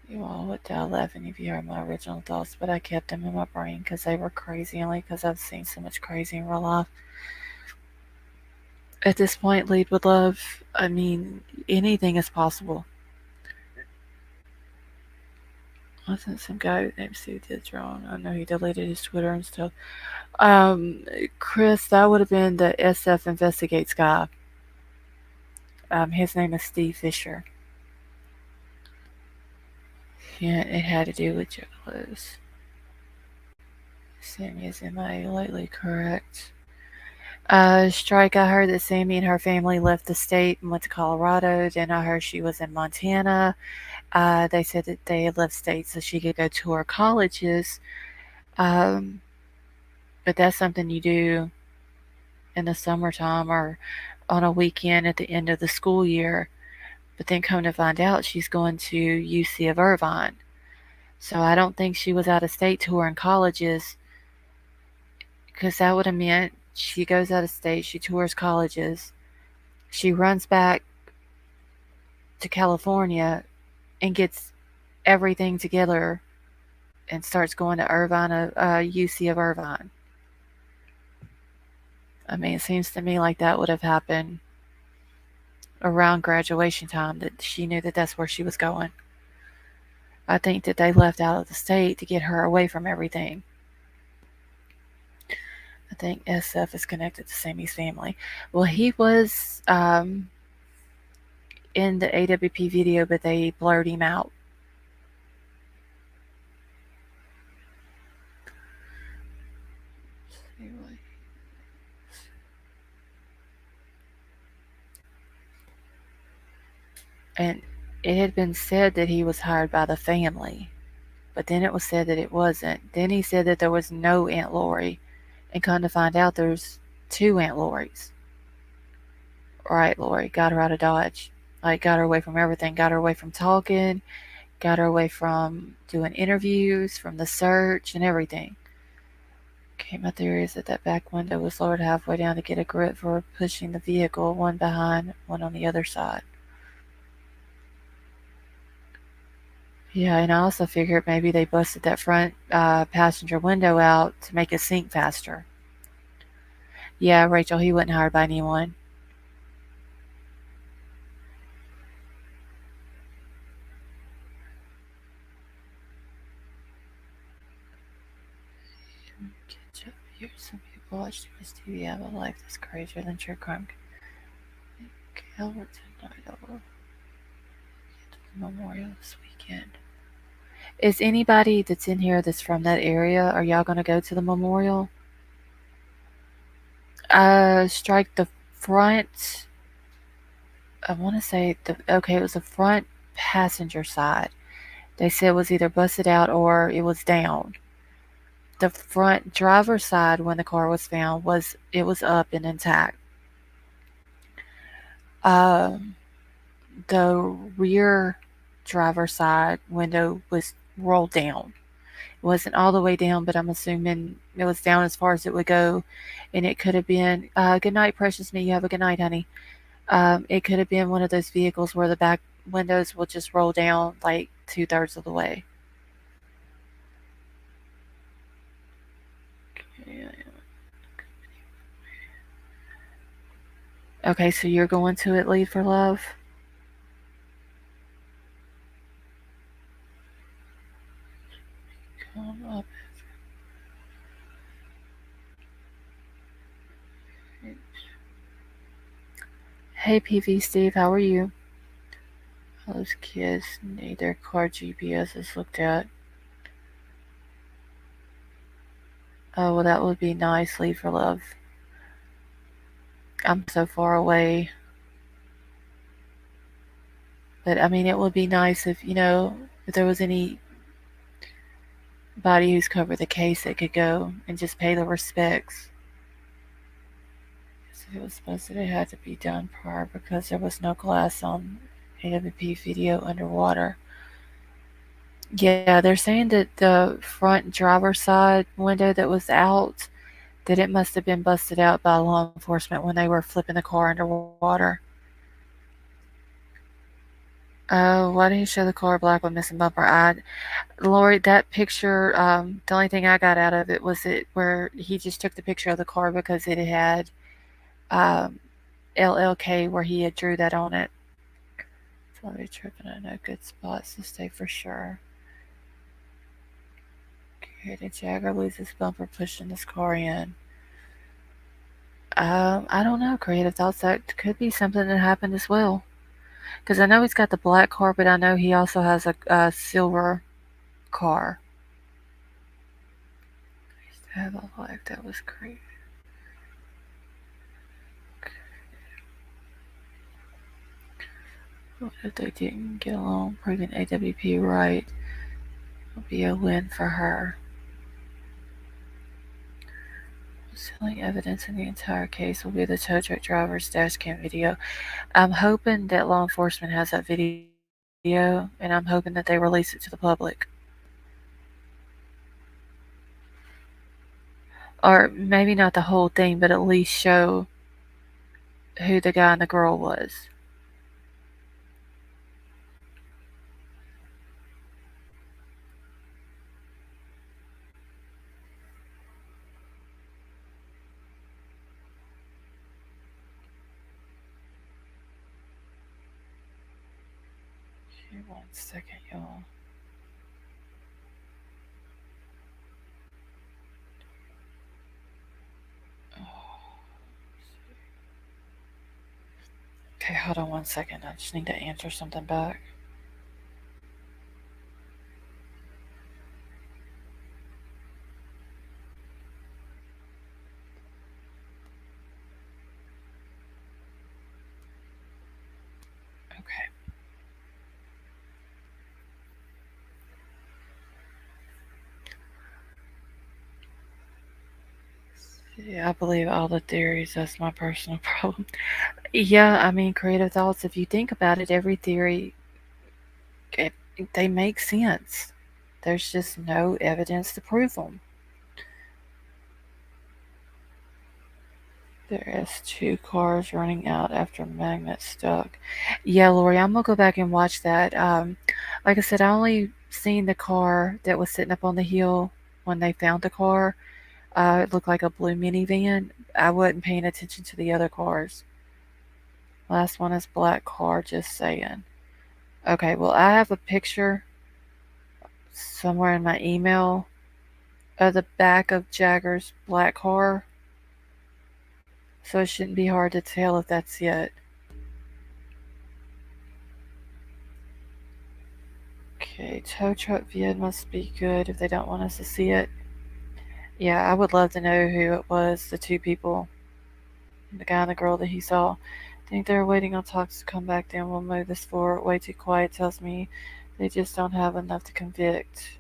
you all would die laughing if you heard my original thoughts, but I kept them in my brain because they were crazy, only because I've seen so much crazy in real life. At this point, lead with love. I mean, anything is possible. I think some guy named Steve did wrong. I know he deleted his Twitter and stuff. Um, Chris, that would have been the SF Investigates guy. His name is Steve Fisher. Yeah, it had to do with juggalos. Sammy is MIA lately, correct. Strike, I heard that Sammy and her family left the state and went to Colorado. Then I heard she was in Montana. They said that they had left state so she could go tour colleges. Um, but that's something you do in the summertime or on a weekend at the end of the school year. But then come to find out she's going to UC of Irvine. So I don't think she was out of state touring colleges because that would have meant she goes out of state, she tours colleges, she runs back to California and gets everything together and starts going to Irvine, UC of Irvine. I mean, it seems to me like that would have happened around graduation time that she knew that that's where she was going. I think that they left out of the state to get her away from everything. I think SF is connected to Sammy's family. Well, he was in the AWP video, but they blurred him out. And it had been said that he was hired by the family, but then it was said that it wasn't. Then he said that there was no Aunt Lori, and come to find out there's two Aunt Loris. Right, Lori got her out of Dodge. Like, got her away from everything. Got her away from talking, got her away from doing interviews, from the search, and everything. Okay, my theory is that that back window was lowered halfway down to get a grip for pushing the vehicle, one behind, one on the other side. Yeah, and I also figured maybe they busted that front passenger window out to make it sink faster. Yeah, Rachel, he wasn't hired by anyone. Here, some people watch too much TV, have a life that's crazier than true crime. Albert tonight over the memorial this weekend. Is anybody that's in here that's from that area? Are y'all gonna go to the memorial? Strike the front. I want to say it was the front passenger side. They said it was either busted out or it was down. The front driver's side when the car was found was up and intact. Um, the rear driver's side window was rolled down. It wasn't all the way down, but I'm assuming it was down as far as it would go, and it could have been. Good night, precious me. You have a good night, honey. It could have been one of those vehicles where the back windows will just roll down like 2/3 of the way. Okay, so you're going to it, Lead for Love? Come up. Hey, PV Steve, how are you? Those kids need their car GPSs looked at. Oh, well, that would be nice, Lead for Love. I'm so far away. But I mean, it would be nice if, if there was any body who's covered the case that could go and just pay the respects. So it was supposed that it had to be done prior because there was no glass on AWP video underwater. Yeah, they're saying that the front driver's side window that was out, that it must have been busted out by law enforcement when they were flipping the car underwater. Oh, why did he show the car black with missing bumper? Lori, that picture, the only thing I got out of it was it where he just took the picture of the car because it had um, LLK where he had drew that on it. So I'll be tripping on no good spots to stay for sure. Okay, did Jagger lose his bumper pushing this car in? I don't know. Creative thoughts, that could be something that happened as well. Because I know he's got the black car, but I know he also has a silver car. He used to have a life that was crazy. What if they didn't get along? Proving AWP right will be a win for her. Selling evidence in the entire case will be the tow truck driver's dash cam video. I'm hoping that law enforcement has that video, and I'm hoping that they release it to the public. Or maybe not the whole thing, but at least show who the guy and the girl was. Okay, 1 second, y'all. Okay, hold on 1 second. I just need to answer something back. Okay. Yeah, I believe all the theories. That's my personal problem. Yeah, I mean, creative thoughts. If you think about it, every theory, it, they make sense. There's just no evidence to prove them. There is two cars running out after magnet stuck. Yeah, Lori, I'm gonna go back and watch that. Like I said, I only seen the car that was sitting up on the hill when they found the car. It looked like a blue minivan. I wasn't paying attention to the other cars. Last one is black car, just saying. Okay, well, I have a picture somewhere in my email of the back of Jagger's black car, so it shouldn't be hard to tell if that's it. Okay, tow truck vid must be good if they don't want us to see it. Yeah, I would love to know who it was, the two people, the guy and the girl that he saw. Think they're waiting on talks to come back, then we'll move this forward. Way too quiet tells me they just don't have enough to convict.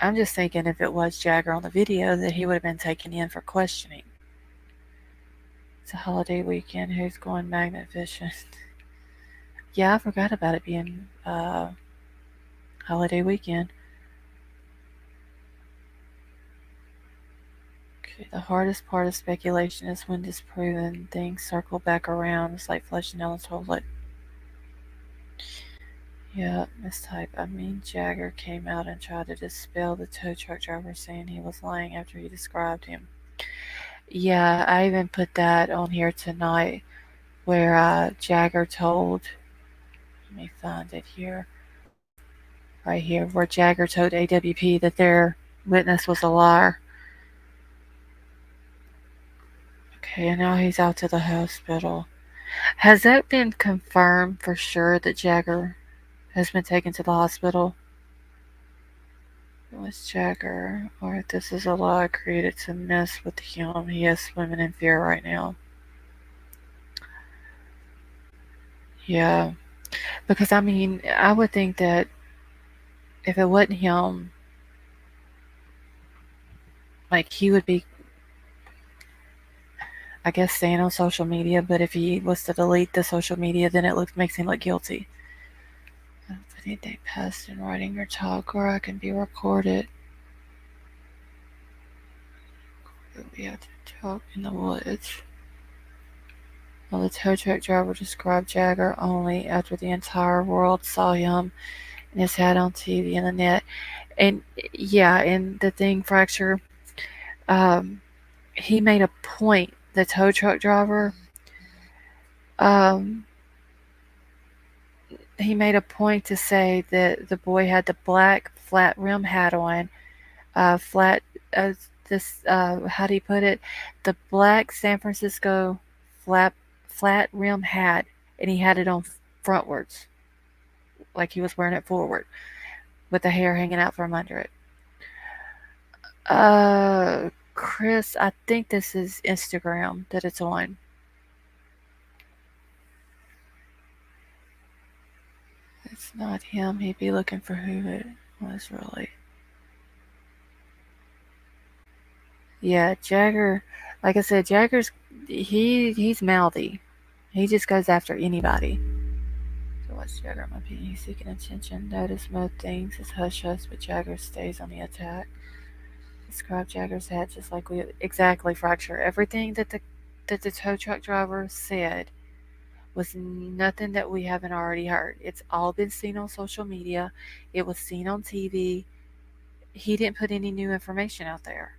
I'm just thinking if it was Jagger on the video that he would have been taken in for questioning. It's a holiday weekend. Who's going magnet fishing? Yeah, I forgot about it being holiday weekend. Okay, the hardest part of speculation is when disproven things circle back around. It's like fleshing out a toilet. Yeah, mistype. I mean, Jagger came out and tried to dispel the tow truck driver saying he was lying after he described him. Yeah, I even put that on here tonight where Jagger told, let me find it here, right here, where Jagger told AWP that their witness was a liar. Okay, and now he's out to the hospital. Has that been confirmed for sure that Jagger has been taken to the hospital? It was Jagger, or if this is a lie created to mess with him, he is swimming in fear right now. Yeah, because I mean, I would think that if it wasn't him, like he would be, I guess, staying on social media. But if he was to delete the social media, then it looks makes him look guilty. I don't put anything past in writing or talk, or I can be recorded. We have to talk in the woods. Well, the tow truck driver described Jagger only after the entire world saw him and his hat on TV and the net. And yeah, and the thing, Fracture, um, he made a point, the tow truck driver, um, he made a point to say that the boy had the black flat rim hat on, flat, uh, how do you put it? The black San Francisco flat, flat rim hat, and he had it on frontwards, like he was wearing it forward, with the hair hanging out from under it. Chris, I think this is Instagram that it's on. It's not him. He'd be looking for who it was really. Yeah, Jagger. Like I said, Jagger's he's mouthy. He just goes after anybody. So what's Jagger? In my opinion, he's seeking attention. Notice most things is hush hush, but Jagger stays on the attack. Describe Jagger's hat just like we exactly Fracture. Everything that the tow truck driver said was nothing that we haven't already heard. It's all been seen on social media. It was seen on TV. He didn't put any new information out there.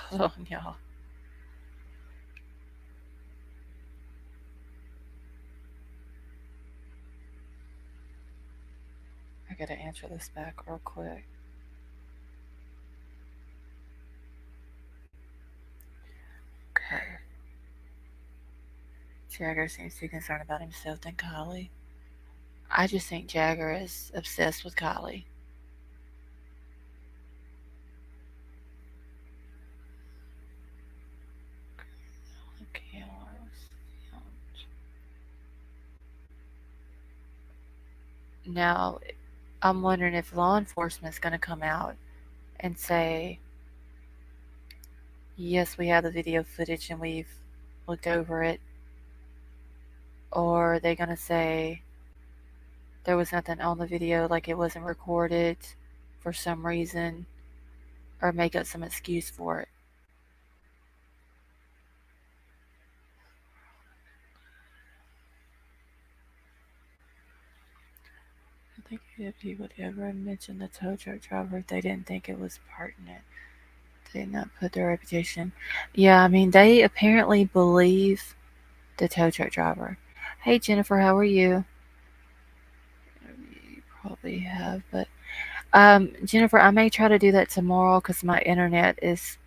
Hold on, y'all. I gotta answer this back real quick. Okay. Jagger seems too concerned about himself than Kylie. I just think Jagger is obsessed with Kylie. Okay. Now, I'm wondering if law enforcement is going to come out and say, yes, we have the video footage and we've looked over it, or are they going to say there was nothing on the video, like it wasn't recorded for some reason, or make up some excuse for it. I think if he would ever mention the tow truck driver if they didn't think it was pertinent. They did not put their reputation. Yeah, I mean, they apparently believe the tow truck driver. Hey, Jennifer, how are you? You probably have, but Jennifer, I may try to do that tomorrow because my internet is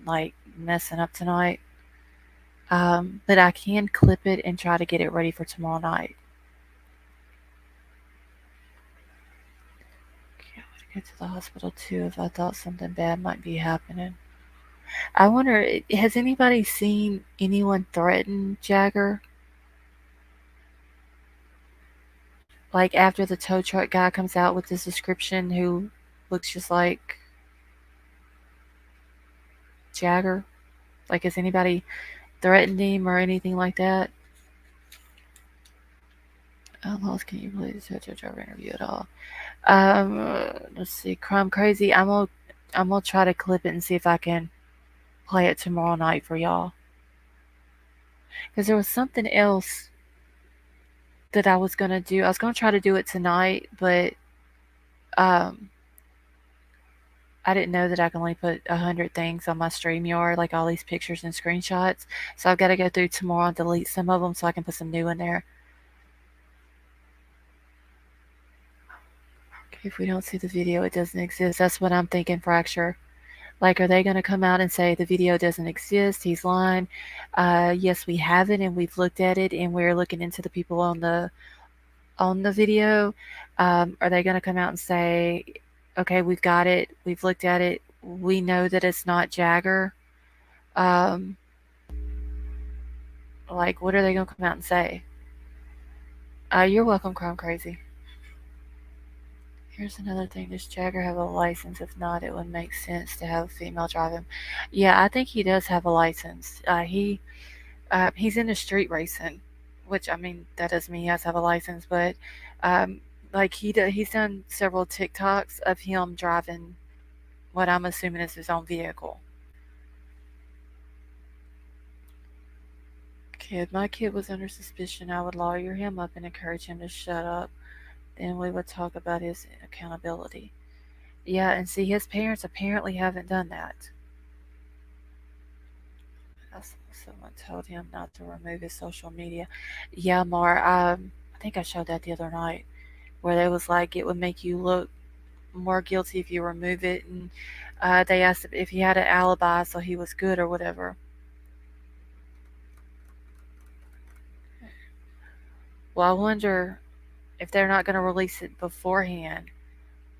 like messing up tonight. But I can clip it and try to get it ready for tomorrow night. Okay, I would get to the hospital too if I thought something bad might be happening. I wonder, has anybody seen anyone threaten Jagger? Like after the tow truck guy comes out with this description who looks just like Jagger? Like, has anybody threatened him or anything like that? Outlaws, can you believe the tow truck driver interview at all? Let's see. Crime Crazy. I'm gonna try to clip it and see if I can play it tomorrow night for y'all. Because there was something else that I was gonna do. I was gonna try to do it tonight, but um, I didn't know that I can only put 100 things on my StreamYard, like all these pictures and screenshots. So I've got to go through tomorrow and delete some of them so I can put some new in there. Okay, if we don't see the video, it doesn't exist. That's what I'm thinking, Fracture. Like, are they going to come out and say the video doesn't exist? He's lying. Yes, we have it, and we've looked at it, and we're looking into the people on the on the video? Are they going to come out and say, okay, we've got it, we've looked at it, we know that it's not Jagger? Um, like, what are they going to come out and say? You're welcome, Crime Crazy. Here's another thing. Does Jagger have a license? If not, it would make sense to have a female drive him. Yeah, I think he does have a license. He's into street racing, which I mean that doesn't mean he has to have a license, but um, like he's done several TikToks of him driving what I'm assuming is his own vehicle. My kid was under suspicion. I would lawyer him up and encourage him to shut up. Then we would talk about his accountability. Yeah, and see, his parents apparently haven't done that. Someone told him not to remove his social media. Yeah, Mar, I think I showed that the other night, where they was like it would make you look more guilty if you remove it, and they asked if he had an alibi, so he was good or whatever. Well, I wonder if they're not going to release it beforehand.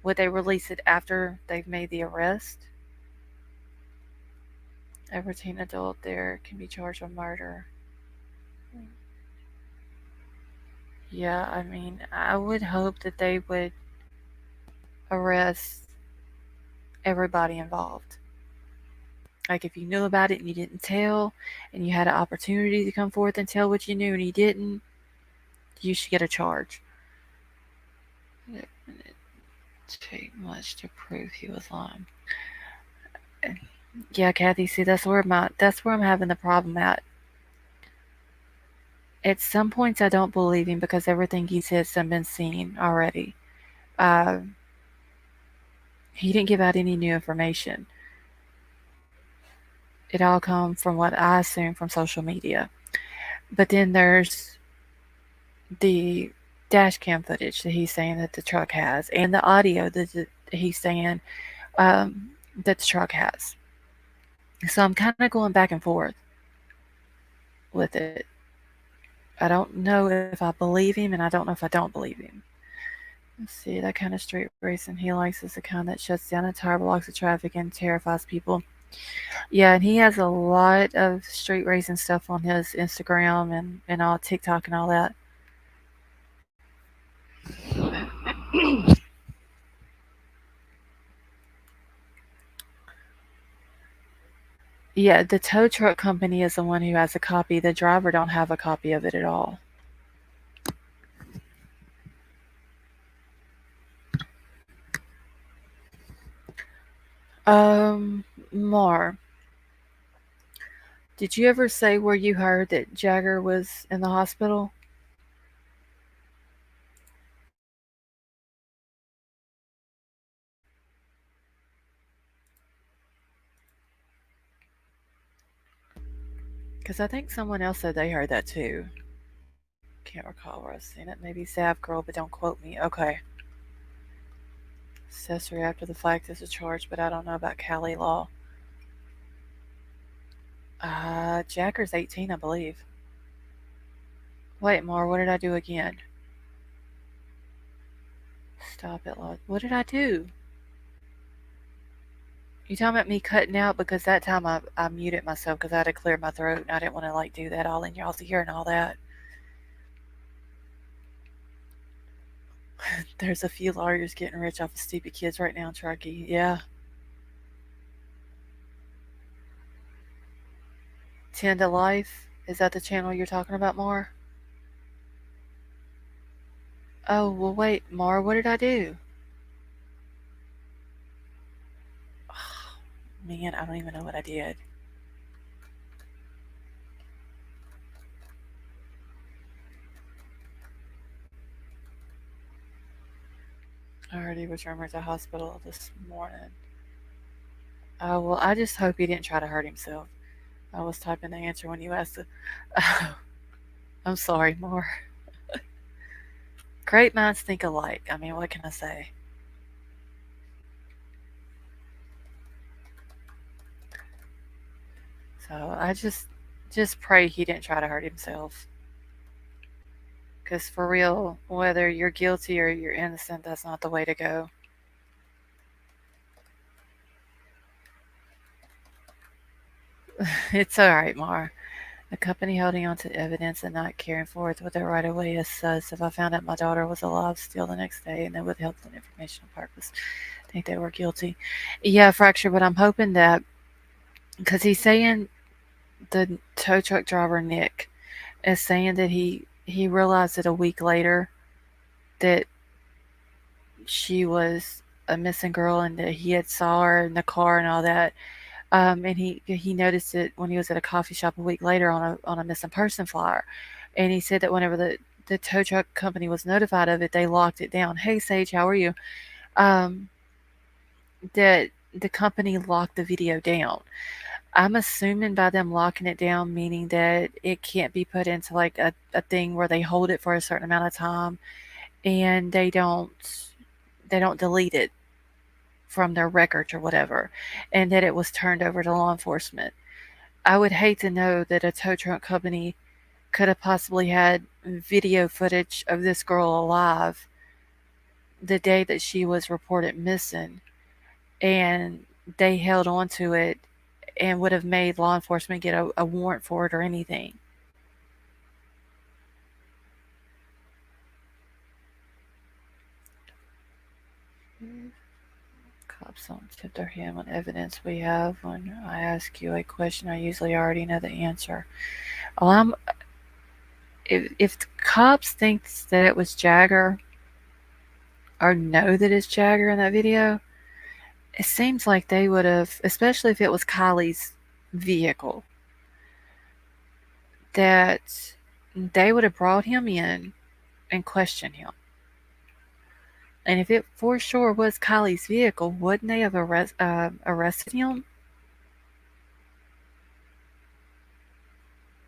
Would they release it after they've made the arrest? Every teen adult there can be charged with murder. Yeah, I mean, I would hope that they would arrest everybody involved. Like if you knew about it and you didn't tell, and you had an opportunity to come forth and tell what you knew and you didn't, you should get a charge. It didn't take much to prove he was lying. Yeah, Kathy. See, that's where I'm having the problem at. At some points, I don't believe him because everything he says has been seen already. Uh, he didn't give out any new information. It all come from what I assume from social media. But then there's the dash cam footage that he's saying that the truck has, and the audio that he's saying um, that the truck has. So I'm kind of going back and forth with it. I don't know if I believe him, and I don't know if I don't believe him. Let's see, that kind of street racing he likes is the kind that shuts down entire blocks of traffic and terrifies people. Yeah, and he has a lot of street racing stuff on his Instagram and all TikTok and all that. Yeah, the tow truck company is the one who has a copy. The driver don't have a copy of it at all. More. Did you ever say where you heard that Jagger was in the hospital? Because I think someone else said they heard that too. Can't recall where I've seen it. Maybe Sav Girl, but don't quote me. Okay. Accessory after the fact is a charge, but I don't know about Cali law. Jagger's 18, I believe. Wait, more. What did I do again? Stop it, Lord. What did I do? You talking about me cutting out because that time I muted myself because I had to clear my throat and I didn't want to like do that all in y'all's ear and all that. There's a few lawyers getting rich off of stupid kids right now, Truckee. Yeah. 10 to Life. Is that the channel you're talking about, Mar? Oh, well, wait, Mar, what did I do? Man, I don't even know what I did. I already was rumored at the hospital this morning. Oh, well, I just hope he didn't try to hurt himself. I was typing the answer when you asked it. Oh, I'm sorry, Mar. Great minds think alike. I mean, what can I say? So I just pray he didn't try to hurt himself. Because for real, whether you're guilty or you're innocent, that's not the way to go. It's all right, Mar. A company holding on to evidence and not carrying forth with it right away is sus. If I found out my daughter was alive still the next day and they withheld the information on purpose, I think they were guilty. Yeah, Fracture, but I'm hoping that because he's saying the tow truck driver Nick is saying that he realized it a week later that she was a missing girl and that he had saw her in the car and all that. And he noticed it when he was at a coffee shop a week later on a missing person flyer, and he said that whenever the tow truck company was notified of it, they locked it down. Hey Sage, how are you? Um, that the company locked the video down. I'm assuming by them locking it down, meaning that it can't be put into like a thing where they hold it for a certain amount of time and they don't delete it from their records or whatever, and that it was turned over to law enforcement. I would hate to know that a tow truck company could have possibly had video footage of this girl alive the day that she was reported missing, and they held on to it and would have made law enforcement get a warrant for it or anything. Cops don't tip their hand on evidence we have. When I ask you a question, I usually already know the answer. Well, if the cops think that it was Jagger or know that it's Jagger in that video, it seems like they would have, especially if it was Kylie's vehicle, that they would have brought him in and questioned him. And if it for sure was Kylie's vehicle, wouldn't they have arrested him?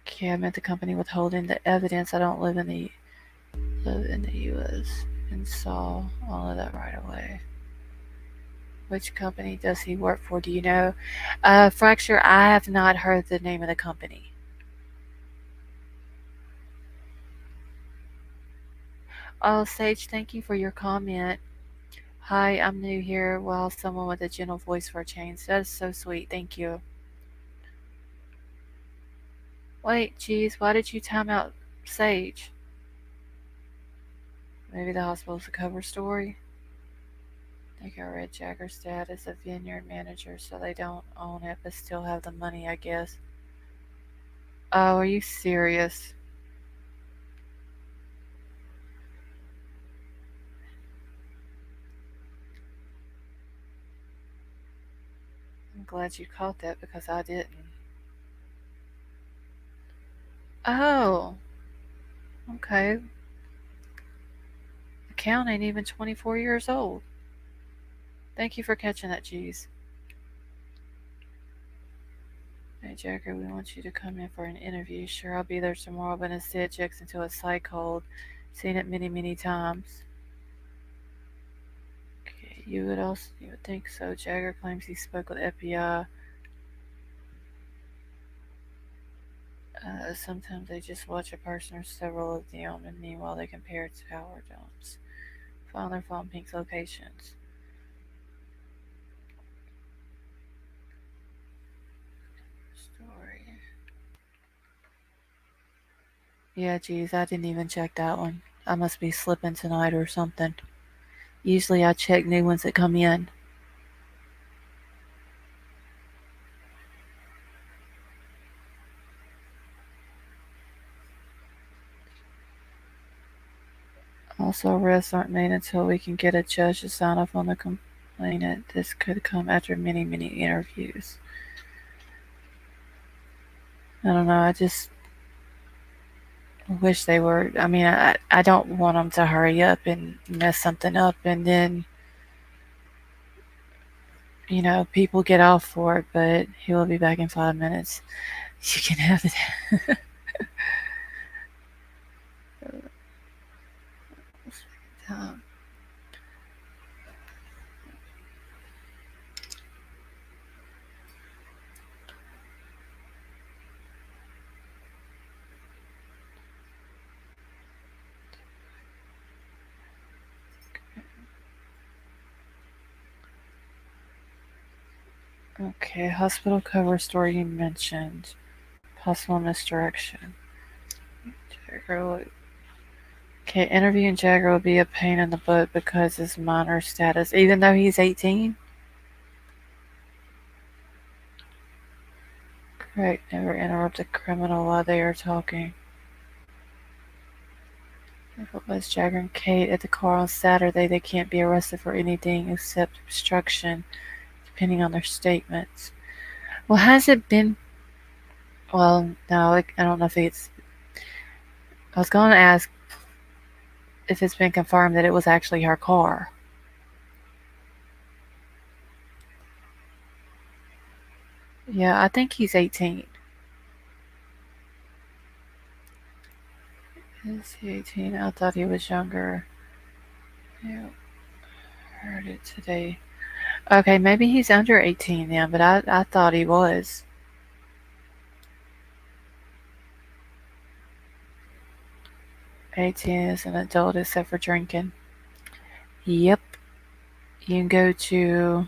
Okay, I meant the company withholding the evidence. I don't live in the U.S. and saw all of that right away. Which company does he work for? Do you know? Fracture, I have not heard the name of the company. Oh, Sage, thank you for your comment. Hi, I'm new here. Well, someone with a gentle voice for a change. That is so sweet. Thank you. Wait, geez, why did you time out Sage? Maybe the hospital's a cover story? I think I read Jagger's dad is a vineyard manager, so they don't own it but still have the money, I guess. Oh, are you serious? I'm glad you caught that because I didn't. Oh, okay. The count ain't even 24 years old. Thank you for catching that, G's. Hey, Jagger, we want you to come in for an interview. Sure, I'll be there tomorrow, but instead checks into a psych hold. Seen it many, many times. Okay, you would think so. Jagger claims he spoke with FBI. Sometimes they just watch a person or several of them, and meanwhile they compare it to power dumps. Find their phone pink's locations. Story. Yeah, geez, I didn't even check that one. I must be slipping tonight or something. Usually I check new ones that come in. Also, arrests aren't made until we can get a judge to sign off on the complainant. This could come after many, many interviews. I don't know. I just wish they were. I mean, I don't want them to hurry up and mess something up and then, people get off for it, but he will be back in 5 minutes. You can have it. um, Okay, hospital cover story you mentioned. Possible misdirection. Jagger. Okay, interviewing Jagger will be a pain in the butt because his minor status, even though he's 18. Correct. Never interrupt a criminal while they are talking. If it was Jagger and Kate at the car on Saturday, they can't be arrested for anything except obstruction, depending on their statements. Well, has it been? Well, no, I don't know if it's. I was going to ask if it's been confirmed that it was actually her car. Yeah, I think he's 18. Is he 18? I thought he was younger. Yeah, heard it today. Okay, maybe he's under 18 then, but I thought he was. 18 is an adult except for drinking. Yep. You can go to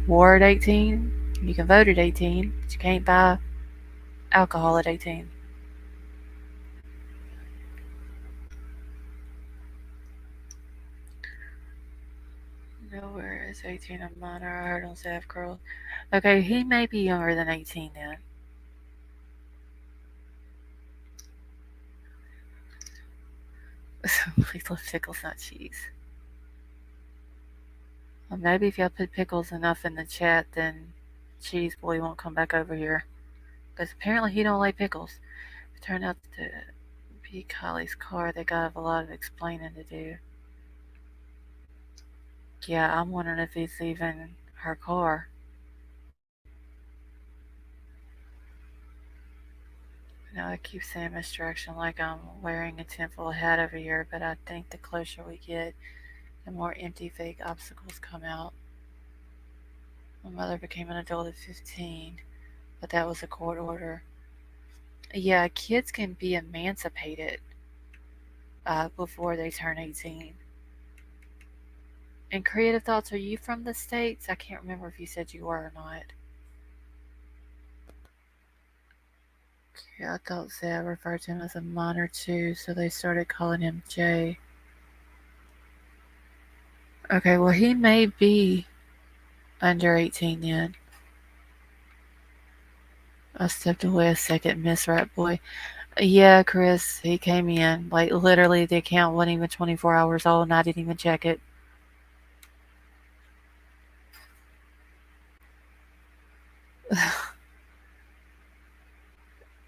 Ward 18. You can vote at 18, but you can't buy alcohol at 18. Nowhere is 18 a minor. I heard on Zaf Girl. Okay, he may be younger than 18 then. Please love pickles, not cheese. Well, maybe if y'all put pickles enough in the chat, then Cheese Boy won't come back over here. Because apparently he don't like pickles. It turned out to be Kylie's car. They got a lot of explaining to do. Yeah, I'm wondering if it's even her car. Now I keep saying misdirection like I'm wearing a tinfoil hat every year, but I think the closer we get, the more empty fake obstacles come out. My mother became an adult at 15, but that was a court order. Yeah, kids can be emancipated before they turn 18. And Creative Thoughts, are you from the States? I can't remember if you said you were or not. Yeah, I thought Zeb referred to him as a minor too, so they started calling him Jay. Okay, well, he may be under 18 then. I stepped away a second, Miss Rat Boy. Yeah, Chris, he came in. Like, literally, the account wasn't even 24 hours old, and I didn't even check it.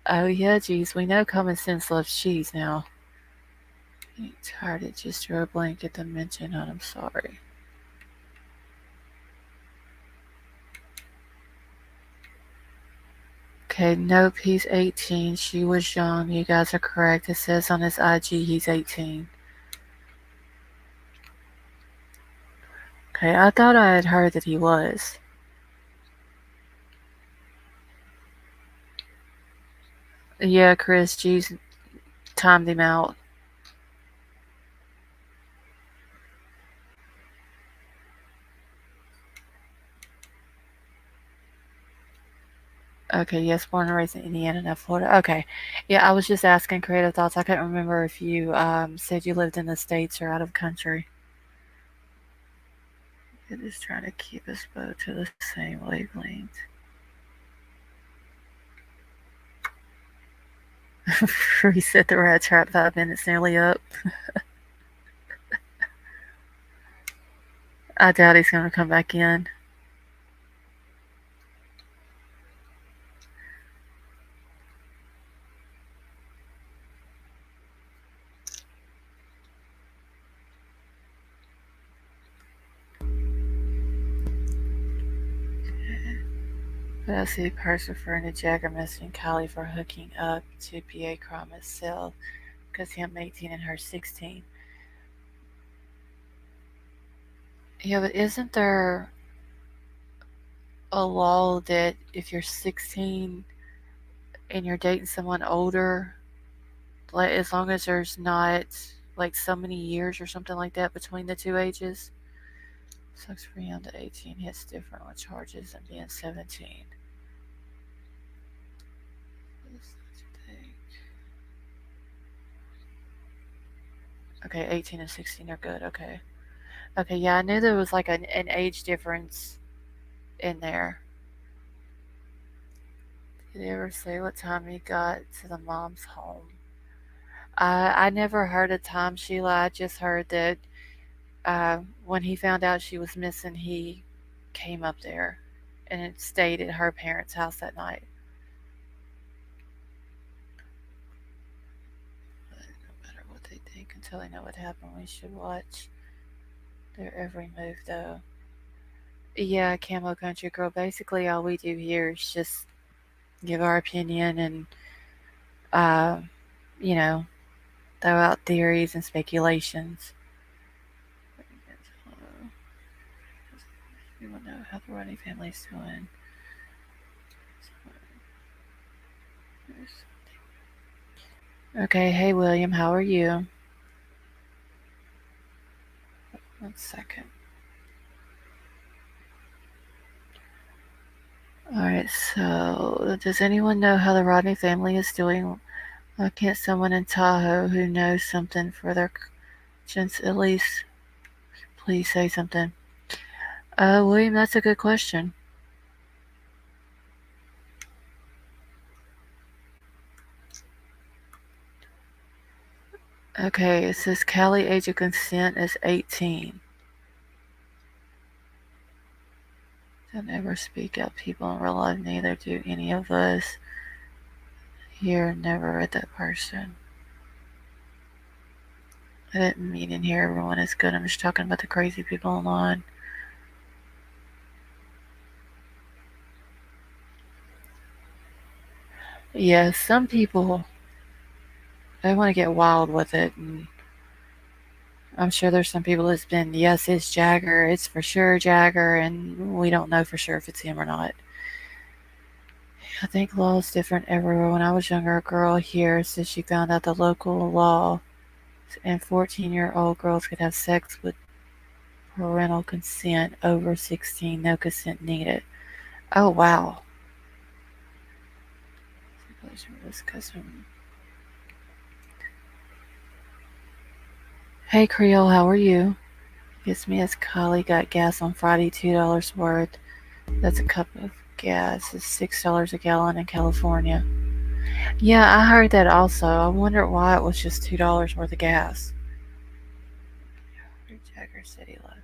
Oh, yeah, geez, we know common sense loves cheese now. Ain't tired, it just drew a blank at the mention, and I'm sorry. Okay, nope, he's 18. She was young. You guys are correct. It says on his IG he's 18. Okay, I thought I had heard that he was. Yeah, Chris, geez, timed him out. Okay, yes, born and raised in Indiana, not Florida. Okay, yeah, I was just asking creative thoughts. I couldn't remember if you said you lived in the States or out of country. It is trying to keep us both to the same wavelength. Reset the rat trap, 5 minutes nearly up. I doubt he's going to come back in. But I see Purse referring to Jagger messaging Kylie for hooking up to PA crime itself because him 18 and her 16. Yeah, but isn't there a law that if you're 16 and you're dating someone older, like as long as there's not like so many years or something like that between the two ages, Sucks for young to 18 hits different with charges than being 17. Okay, 18 and 16 are good. Okay. Okay, yeah, I knew there was like an age difference in there. Did he ever say what time he got to the mom's home? I never heard a time, Sheila. I just heard that when he found out she was missing, he came up there and it stayed at her parents' house that night. But no matter what they think, until they know what happened, we should watch their every move, though. Yeah, Camo Country Girl. Basically, all we do here is just give our opinion and, uh, you know, throw out theories and speculations. We want to know how the Rodney family's doing. Okay, hey William, how are you? 1 second. Alright, so does anyone know how the Rodney family is doing? Why can't someone in Tahoe who knows something for their conscience at least please say something? William, that's a good question. Okay, it says Callie age of consent is 18. Don't ever speak out people in real life, neither do any of us here. Never read that person. I didn't mean in here everyone is good. I'm just talking about the crazy people online. Yeah, some people they want to get wild with it, and I'm sure there's some people that's been yes, it's Jagger, it's for sure Jagger, and we don't know for sure if it's him or not. I think law is different everywhere. When I was younger, a girl here said she found out the local law and 14-year-old girls could have sex with parental consent over 16, no consent needed. Oh wow. Hey Creole, how are you? Gets me as Kylie got gas on Friday, $2 worth. That's a cup of gas. It's $6 a gallon in California. Yeah, I heard that also. I wonder why it was just $2 worth of gas. Jagger said he left.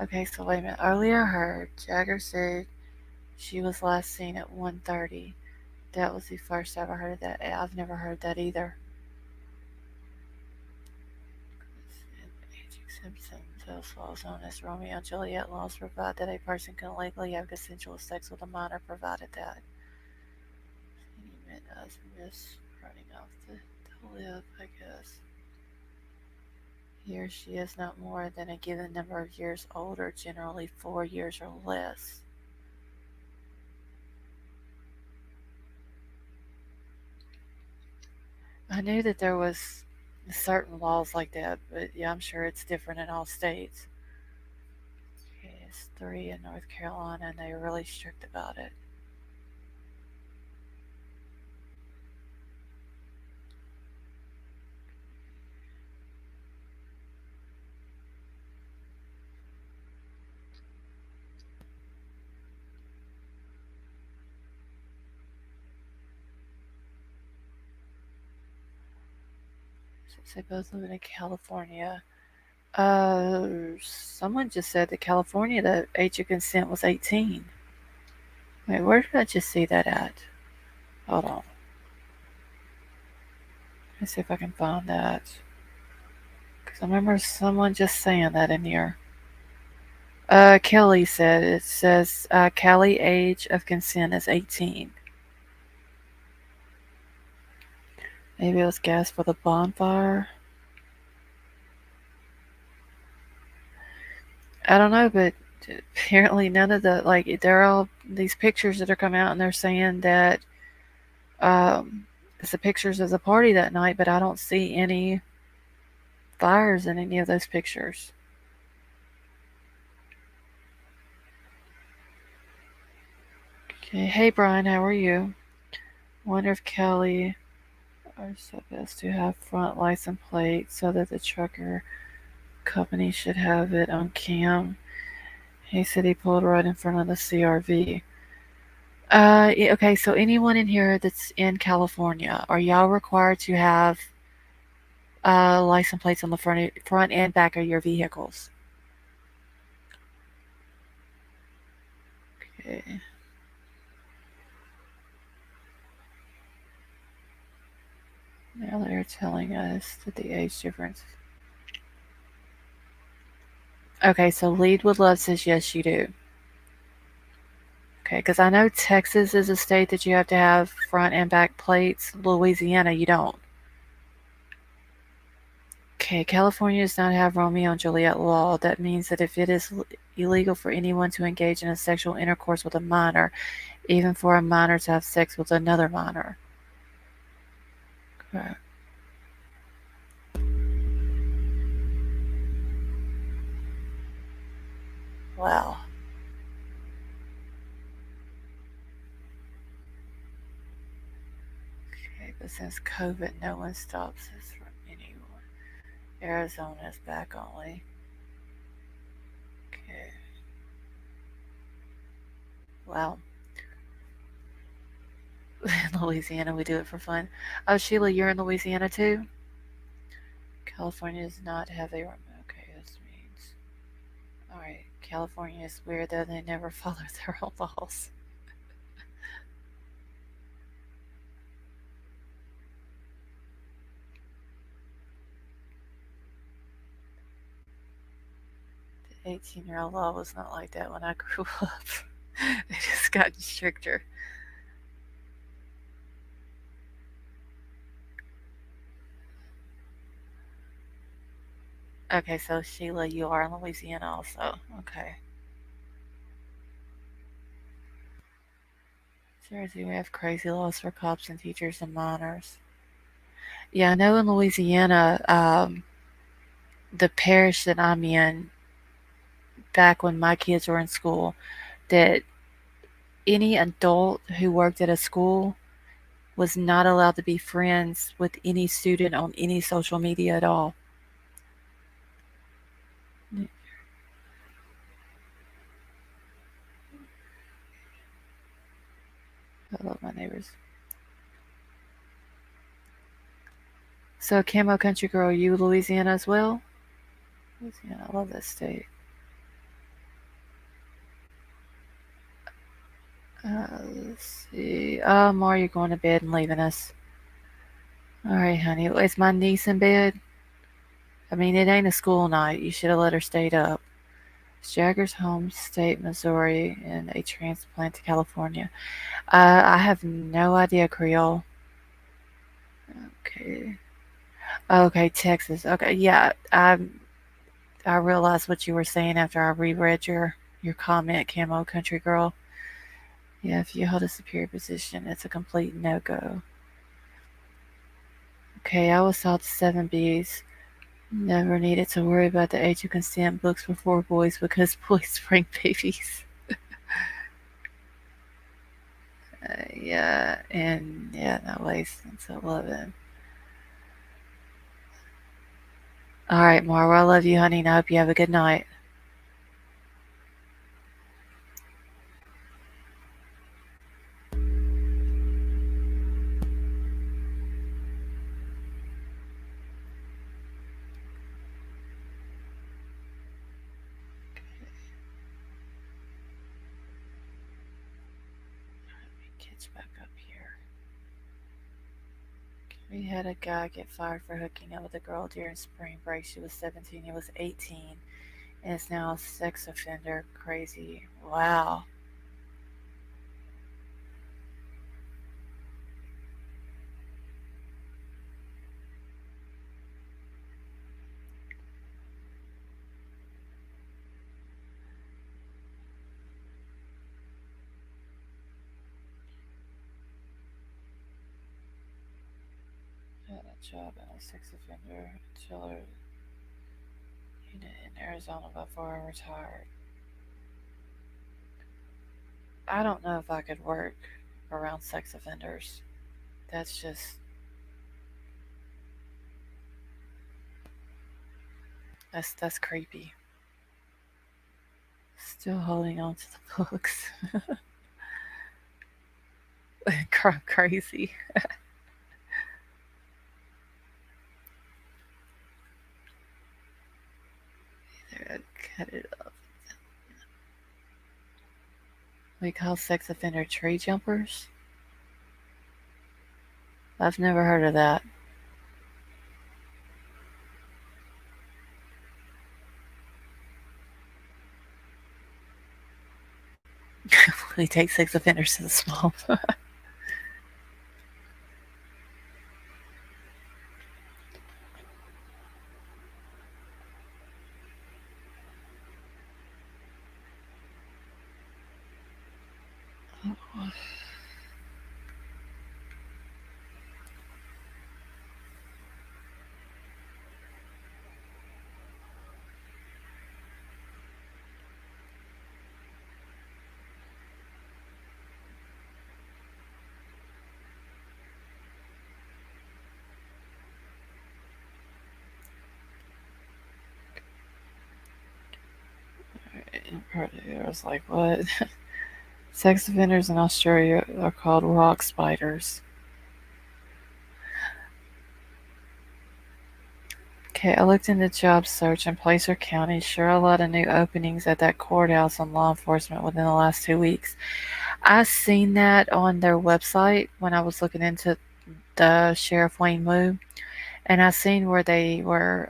Okay, so wait a minute. Earlier I heard Jagger said she was last seen at 1:30. That was the first I ever heard of that. I've never heard that either. Simpson. Those laws known as Romeo and Juliet laws provide that a person can legally have consensual sex with a minor, provided that he meant us miss running off to live, I guess. He or she is not more than a given number of years older, generally 4 years or less. I knew that there was certain laws like that, but yeah, I'm sure it's different in all states. Okay, it's 3 in North Carolina, and they're really strict about it. Since they both live in California, someone just said that California, the age of consent was 18. Wait, where did I just see that at? Hold on. Let's see if I can find that. Because I remember someone just saying that in here. Kelly said it says Kelly age of consent is 18. Maybe it was gas for the bonfire. I don't know, but apparently none of the like they're all these pictures that are coming out and they're saying that um, it's the pictures of the party that night, but I don't see any fires in any of those pictures. Okay. Hey Brian, how are you? Wonder if Kelly are supposed to have front license plate so that the trucker company should have it on cam. He said he pulled right in front of the CRV. Yeah, okay, so anyone in here that's in California, are y'all required to have license plates on the front and back of your vehicles? Okay. Now they're telling us that the age difference. Okay, so Lead with Love says yes, you do. Okay, because I know Texas is a state that you have to have front and back plates. Louisiana, you don't. Okay, California does not have Romeo and Juliet law. That means that if it is illegal for anyone to engage in a sexual intercourse with a minor, even for a minor to have sex with another minor. Okay. Wow. Okay, but since COVID, no one stops us from anyone. Arizona's back only. Okay. Wow. In Louisiana, we do it for fun. Oh, Sheila, you're in Louisiana too? California does not have a. Okay, this means. Alright, California is weird though, they never follow their own laws. The 18-year-old law was not like that when I grew up. It just gotten stricter. Okay, so Sheila, you are in Louisiana also. Okay. Jersey, we have crazy laws for cops and teachers and minors. Yeah, I know in Louisiana, the parish that I'm in, back when my kids were in school, that any adult who worked at a school was not allowed to be friends with any student on any social media at all. I love my neighbors. So, Camo Country Girl, you Louisiana as well? Louisiana, I love that state. Let's see. Mar, you're going to bed and leaving us. All right, honey. Is my niece in bed? I mean, it ain't a school night. You should have let her stay up. It's Jagger's home state, Missouri, and a transplant to California. I have no idea, Creole. Okay. Okay, Texas. Okay, yeah. I realized what you were saying after I reread your comment, Camo Country Girl. Yeah, if you hold a superior position, it's a complete no go. Okay, I was taught 7Bs. Never needed to worry about the age of consent books before boys because boys bring babies. Yeah, and yeah, no license 11. All right, Marwa, I love you, honey, and I hope you have a good night. Let me catch back up here. We had a guy get fired for hooking up with a girl during spring break. She was 17, he was 18, and is now a sex offender. Crazy. Wow. Had a job as a sex offender chiller unit in Arizona before I retired. I don't know if I could work around sex offenders. That's just that's creepy. Still holding on to the books. Crazy. There, cut it off. We call sex offender tree jumpers. I've never heard of that. We take sex offenders to the swamp. I was like, what? Sex offenders in Australia are called rock spiders. Okay, I looked into job search in Placer County. Sure, a lot of new openings at that courthouse on law enforcement within the last 2 weeks. I seen that on their website when I was looking into the Sheriff Wayne Moo, and I seen where they were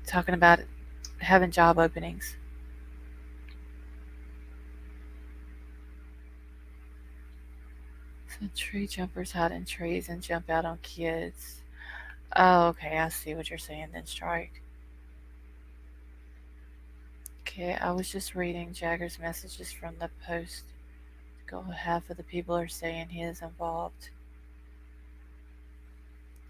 talking about having job openings. So tree jumpers hide in trees and jump out on kids. Oh, okay, I see what you're saying then, Strike. Okay, I was just reading Jagger's messages from the post. Go, half of the people are saying he is involved.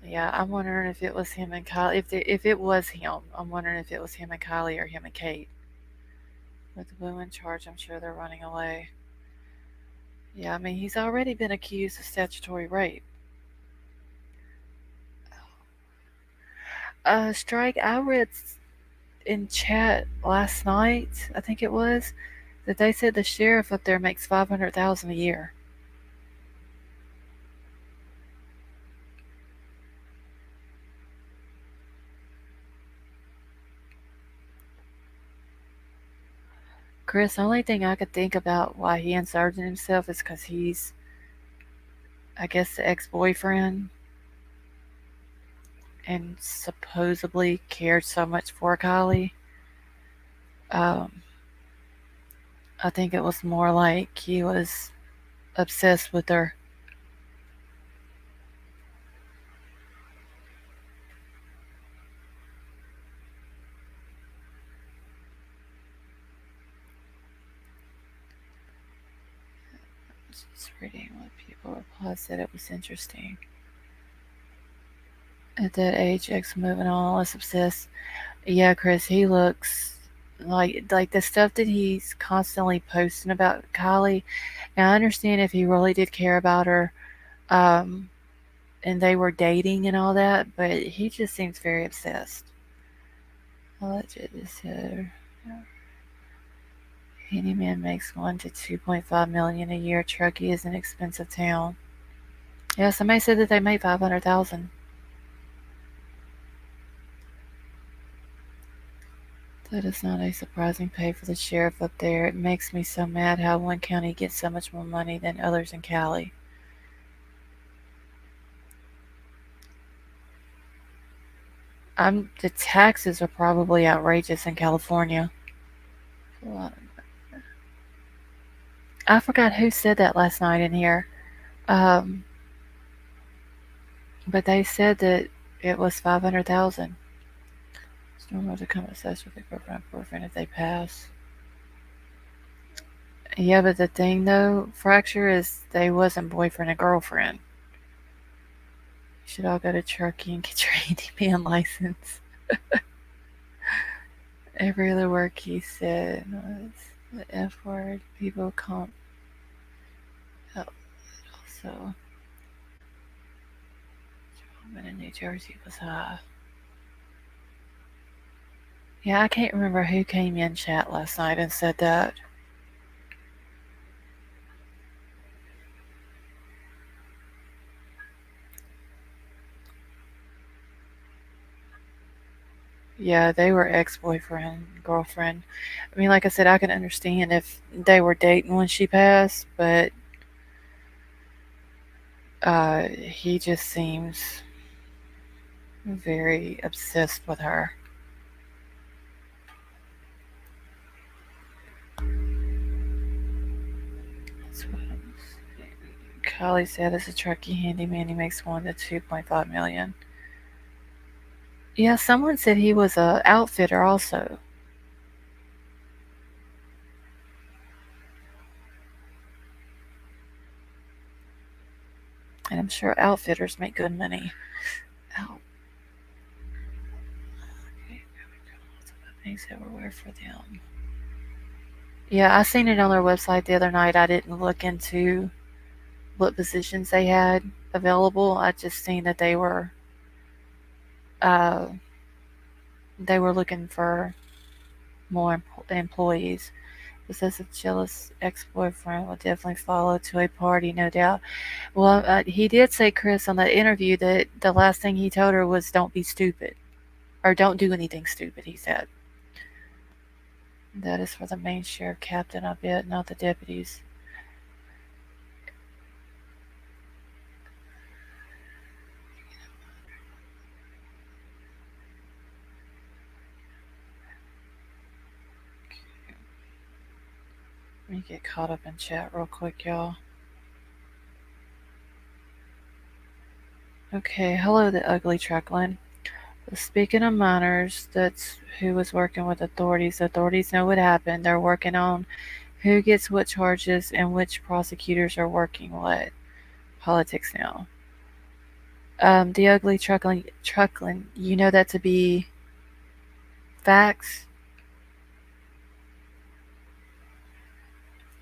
Yeah, I'm wondering if it was him and Kylie. If it was him, I'm wondering if it was him and Kylie or him and Kate. With the blue in charge, I'm sure they're running away. Yeah, I mean he's already been accused of statutory rape. Strike. I read in chat last night. I think it was that they said the sheriff up there makes 500,000 a year. Chris, the only thing I could think about why he inserted himself is because he's, I guess, the ex boyfriend and supposedly cared so much for Kylie. Um, I think it was more like he was obsessed with her. Just reading what people replied said it was interesting. At that age, ex moving on, less obsessed. Yeah, Chris, he looks like the stuff that he's constantly posting about Kylie. Now I understand if he really did care about her, um, and they were dating and all that, but he just seems very obsessed. Alleged said handyman makes 1 to 2.5 million a year. Truckee is an expensive town. Yeah, somebody said that they made 500,000. That is not a surprising pay for the sheriff up there. It makes me so mad how one county gets so much more money than others in Cali. The taxes are probably outrageous in California. I forgot who said that last night in here. Um, but they said that it was 500,000. It's normal to come obsessed with a girlfriend if they pass. Yeah, but the thing though, fracture is they wasn't boyfriend and girlfriend. You should all go to Turkey and get your handyman license. Every other work he said was The F word. People come. Oh, also, in New Jersey was high. Yeah, I can't remember who came in chat last night and said that. Yeah, they were ex-boyfriend, girlfriend. I mean, like I said, I can understand if they were dating when she passed, but he just seems very obsessed with her. That's what Kylie said. As a truckie handyman, he makes 1 to 2.5 million. Yeah, someone said he was a outfitter also, and I'm sure outfitters make good money. Out things everywhere for them. Yeah, I seen it on their website the other night. I didn't look into what positions they had available. I just seen that uh, they were looking for more employees. Possessive, jealous ex-boyfriend will definitely follow to a party, no doubt. Well, he did say, Chris, on that interview that the last thing he told her was, "Don't be stupid," or "Don't do anything stupid." He said that is for the main sheriff captain, I bet, not the deputies. Let me get caught up in chat real quick, y'all. Okay, hello, the ugly truckling. Speaking of minors, that's who was working with authorities. The authorities know what happened. They're working on who gets what charges and which prosecutors are working what. Politics now. The ugly truckling. You know that to be facts.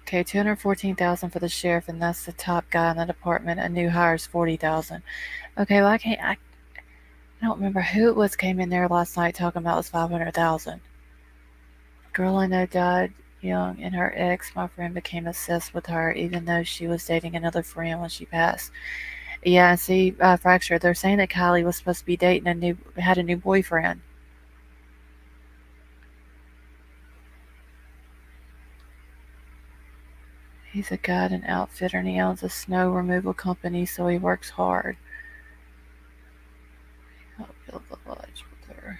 Okay, 214,000 for the sheriff, and that's the top guy in the department. A new hire is 40,000. Okay, well I don't remember who it was came in there last night talking about it was 500,000. Girl I know died young, and her ex, my friend, became obsessed with her, even though she was dating another friend when she passed. Yeah, see, Fracture, they're saying that Kylie was supposed to be dating had a new boyfriend. He's a guide and outfitter, and he owns a snow removal company, so he works hard. I'll build the lodge with her.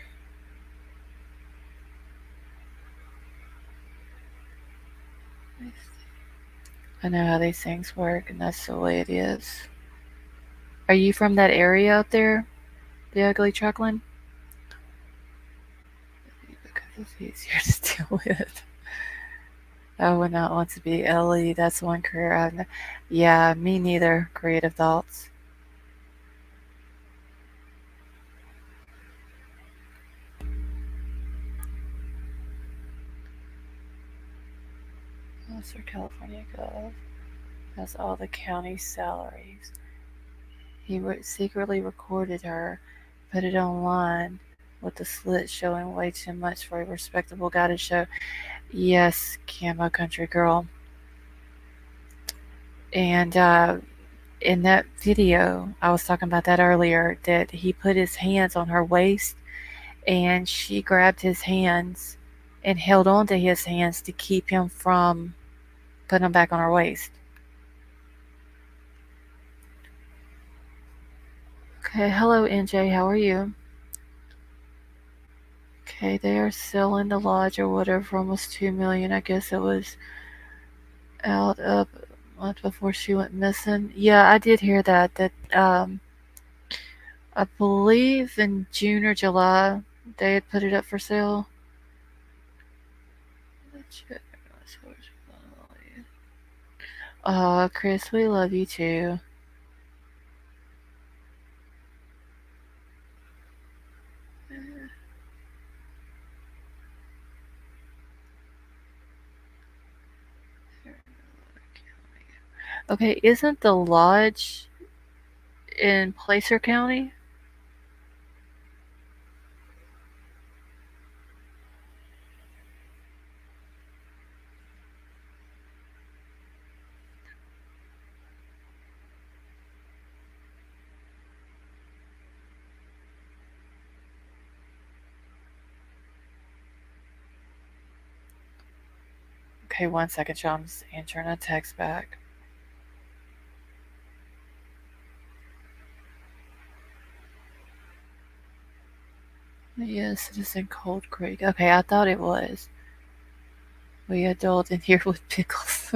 I know how these things work, and that's the way it is. Are you from that area out there, the ugly truckling? Because it's easier to deal with. I would not want to be Ellie. That's one career I've. Yeah, me neither. Creative thoughts. Western California Gov has all the county salaries. He secretly recorded her, put it online with the slit showing way too much for a respectable guy to show. Yes, Camo Country Girl. And in that video, I was talking about that earlier, that he put his hands on her waist and she grabbed his hands and held on to his hands to keep him from putting them back on her waist. Okay, hello NJ, how are you? Okay, they are selling the lodge or whatever for almost 2 million. I guess it was out of a month before she went missing. Yeah, I did hear that. I believe in June or July they had put it up for sale. Chris, we love you too. Okay, isn't the lodge in Placer County? Okay, 1 second, y'all. I'm just answering a text back. Yes, it is in Cold Creek. Okay, I thought it was. We adult in here with pickles.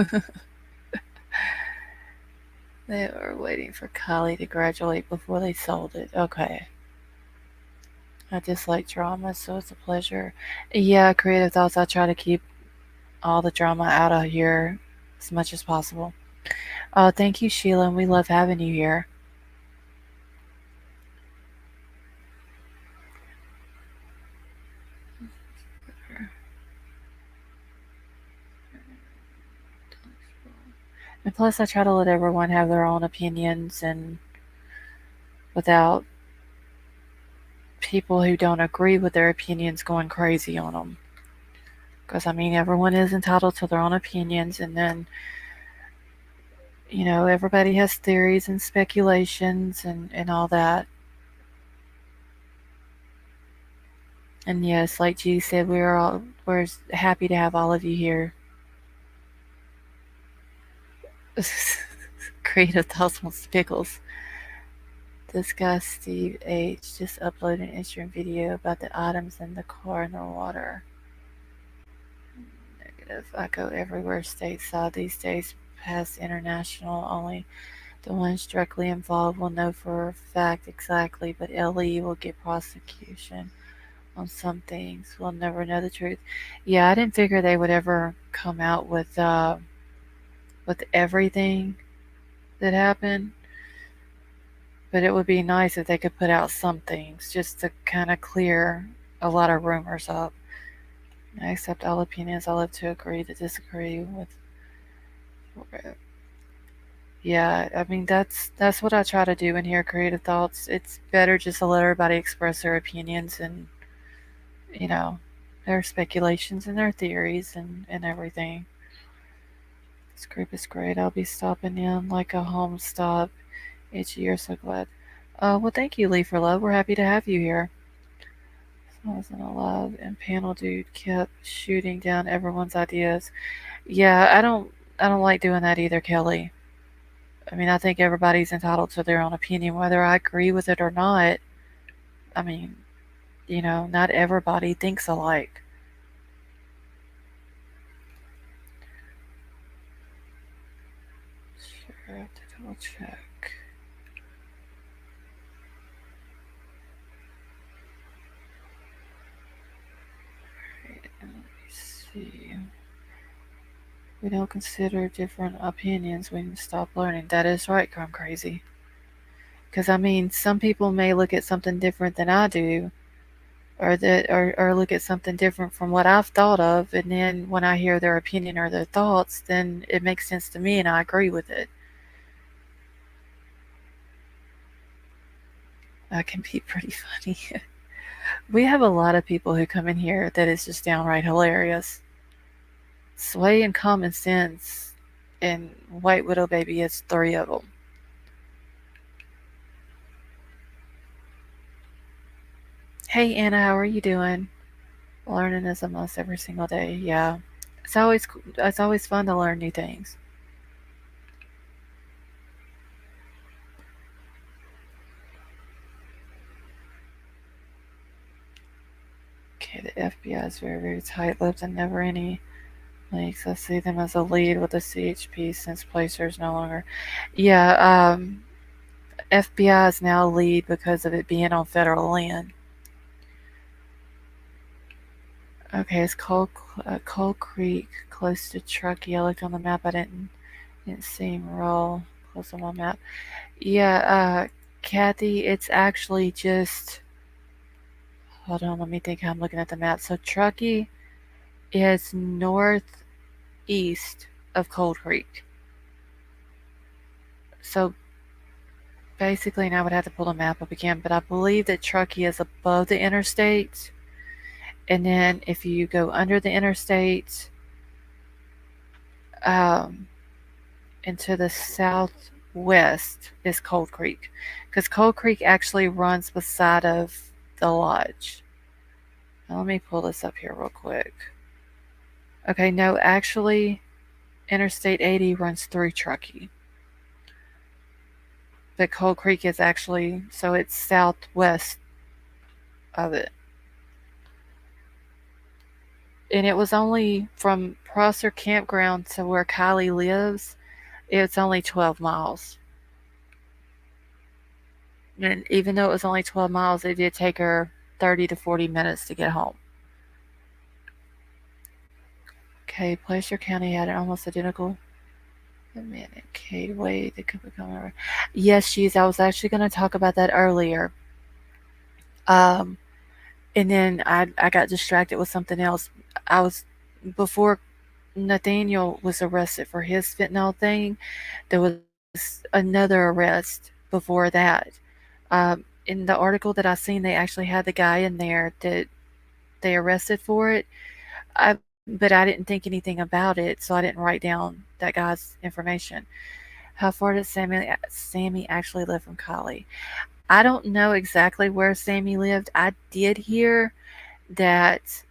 They were waiting for Kylie to graduate before they sold it. Okay. I dislike drama, so it's a pleasure. Yeah, creative thoughts. I try to keep all the drama out of here as much as possible. Thank you, Sheila, and we love having you here. And plus, I try to let everyone have their own opinions and without people who don't agree with their opinions going crazy on them. Because, I mean, everyone is entitled to their own opinions, and then, everybody has theories and speculations and all that. And yes, like G said, we're happy to have all of you here. Creative thoughts on pickles. This guy Steve H just uploaded an Instagram video about the items in the car and the water. Negative. I go everywhere stateside these days, past international. Only the ones directly involved will know for a fact exactly, but LE will get prosecution on some things. We'll never know the truth. Yeah, I didn't figure they would ever come out with everything that happened, but it would be nice if they could put out some things just to kind of clear a lot of rumors up. I accept all opinions. I love to agree to disagree with. Yeah, I mean that's what I try to do in here. Creative thoughts. It's better just to let everybody express their opinions and you know their speculations and their theories and everything. This group is great. I'll be stopping in like a home stop each year. So glad. Well, thank you, Lee, for love. We're happy to have you here. So I wasn't alive, and panel dude kept shooting down everyone's ideas. Yeah, I don't like doing that either, Kelly. I mean, I think everybody's entitled to their own opinion, whether I agree with it or not. I mean, not everybody thinks alike. Sure, I have to double check. Right, let me see. We don't consider different opinions when we stop learning. That is right, Crumb Crazy. Because I mean, some people may look at something different than I do, or look at something different from what I've thought of, and then when I hear their opinion or their thoughts, then it makes sense to me and I agree with it. That can be pretty funny. We have a lot of people who come in here that is just downright hilarious. Sway and Common Sense and White Widow Baby is three of them. Hey Anna, how are you doing? Learning is a must every single day. Yeah, it's always fun to learn new things. Okay, the FBI is very very tight-lipped and never any leaks. I see them as a lead with the CHP since Placer is no longer. Yeah, FBI is now lead because of it being on federal land. Okay, it's Coal Creek, close to Truckee. I looked on the map. I didn't see him roll close on my map. Yeah, Kathy, it's actually just. Hold on, let me think how I'm looking at the map. So Truckee is northeast of Cold Creek. So basically, and I would have to pull the map up again, but I believe that Truckee is above the interstate. And then if you go under the interstate um, into the southwest is Cold Creek. Because Cold Creek actually runs beside of the lodge. Now, let me pull this up here real quick. Okay, no, actually, Interstate 80 runs through Truckee. But Cold Creek is actually, so it's southwest of it. And it was only from Prosser Campground to where Kylie lives, it's only 12 miles. And even though it was only 12 miles, it did take her 30 to 40 minutes to get home. Okay, Placer County had an almost identical. A minute, Kate, wait, it could become a. Yes, she's. I was actually going to talk about that earlier. Um, and then I got distracted with something else. I was before Nathaniel was arrested for his fentanyl thing. There was another arrest before that. In the article that I seen, they actually had the guy in there that they arrested for it. But I didn't think anything about it, so I didn't write down that guy's information. How far does Sammy actually live from Collie? I don't know exactly where Sammy lived. I did hear that.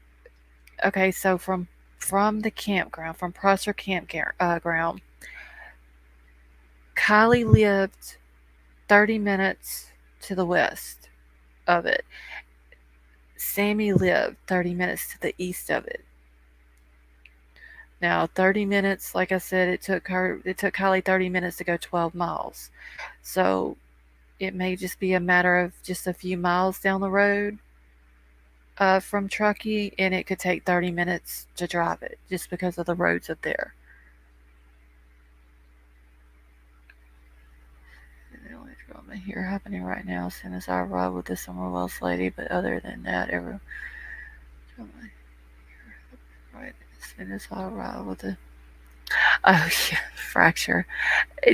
Okay, so from the campground, from Prosser campground, Kylie lived 30 minutes to the west of it. Sammy lived 30 minutes to the east of it. Now, 30 minutes, like I said, it took Kylie 30 minutes to go 12 miles. So it may just be a matter of just a few miles down the road from Truckee, and it could take 30 minutes to drive it just because of the roads up there. The only drama here happening right now as soon as I arrive with this Summer Wells lady, but other than that, every drama here right as soon as I arrive with the. Oh, yeah, fracture.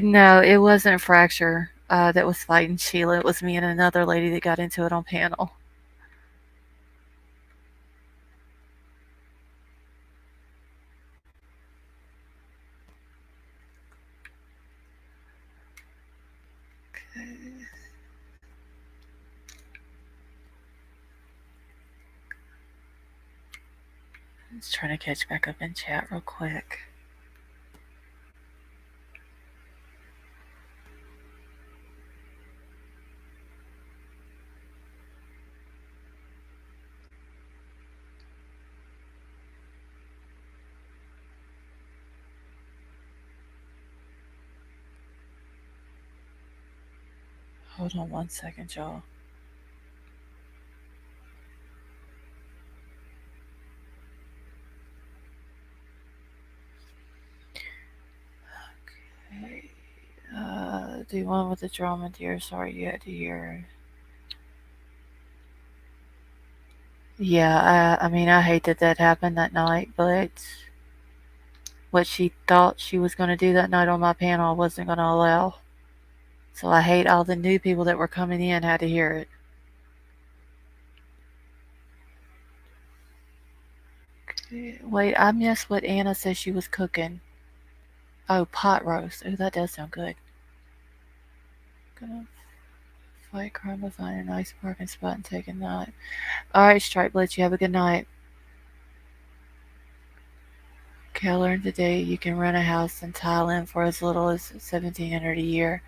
No, it wasn't fracture that was fighting Sheila. It was me and another lady that got into it on panel. Just trying to catch back up in chat real quick. Hold on one second, y'all. Okay. The one with the drama, dear. Sorry you had to hear. Yeah, I mean, I hate that that happened that night, but what she thought she was going to do that night on my panel I wasn't going to allow. So I hate all the new people that were coming in had to hear it. Okay. Wait, I missed what Anna said she was cooking. Oh, pot roast. Oh, that does sound good. Gonna fight crime by finding a nice parking spot and take a nap. Alright, Stripe Blitz, you have a good night. Okay, I learned today you can rent a house in Thailand for as little as 1,700 a year.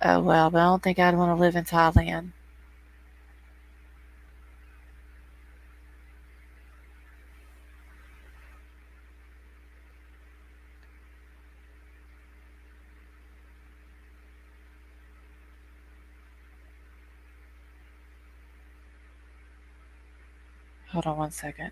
Oh well, but I don't think I'd want to live in Thailand. Hold on one second.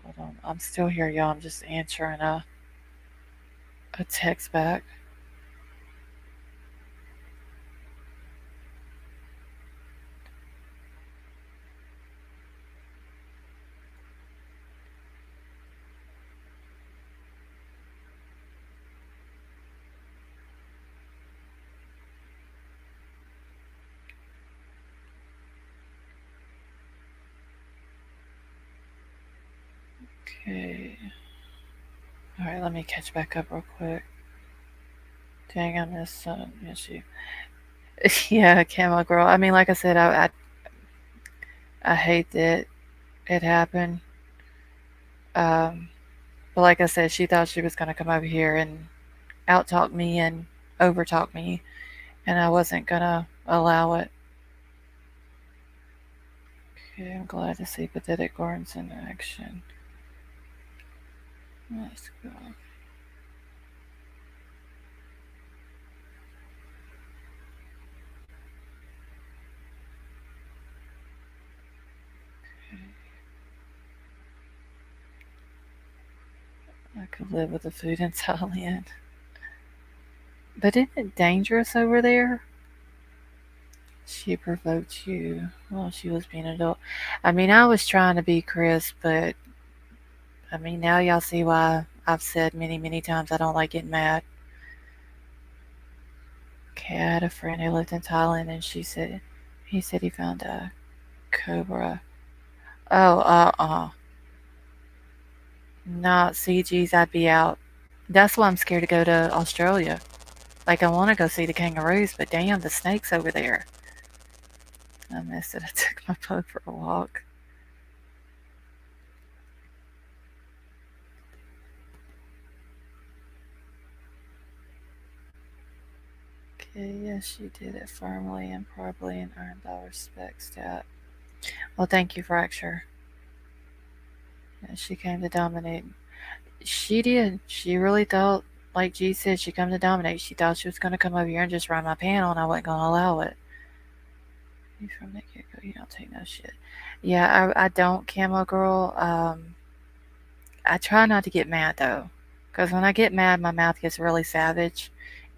Hold on I'm still here, y'all. I'm just answering a text back. Okay. All right, let me catch back up real quick. Dang, I missed some issue. Yeah, camo girl. I mean, like I said, I hate that it happened. Um, but like I said, she thought she was gonna come over here and out talk me and over talk me, and I wasn't gonna allow it. Okay, I'm glad to see pathetic Gordon's in action. Let's go. I could live with the food in Thailand. But isn't it dangerous over there? She provoked you. Well, she was being an adult. I mean, I was trying to be Chris, but I mean, now y'all see why I've said many, many times I don't like getting mad. Okay, I had a friend who lived in Thailand, and he said he found a cobra. Oh, not CGs, I'd be out. That's why I'm scared to go to Australia. Like, I want to go see the kangaroos, but damn, the snakes over there. I missed it. I took my pup for a walk. Okay, yes, she did it firmly and probably and earned all respect, Stat. Well, thank you, Fracture. Yeah, she came to dominate. She did. She really thought, like G said, she come to dominate. She thought she was going to come over here and just run my panel, and I wasn't going to allow it. You from the get go, you don't take no shit. Yeah, I don't, Camo Girl. I try not to get mad, though. Because when I get mad, my mouth gets really savage.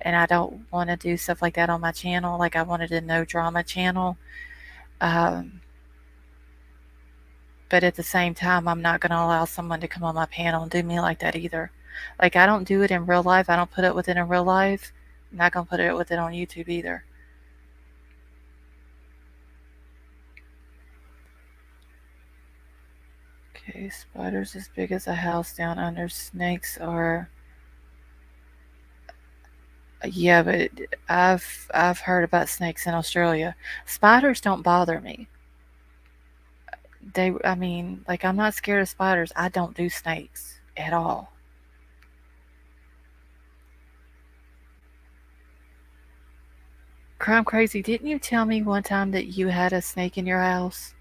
And I don't want to do stuff like that on my channel. Like, I wanted a no drama channel. Um, but at the same time, I'm not going to allow someone to come on my panel and do me like that either. Like, I don't do it in real life. I don't put it with it in real life. I'm not going to put it with it on YouTube either. Okay, spiders as big as a house down under. Snakes are. Yeah, but I've heard about snakes in Australia. Spiders don't bother me. I mean, like, I'm not scared of spiders. I don't do snakes at all. Crime Crazy, didn't you tell me one time that you had a snake in your house?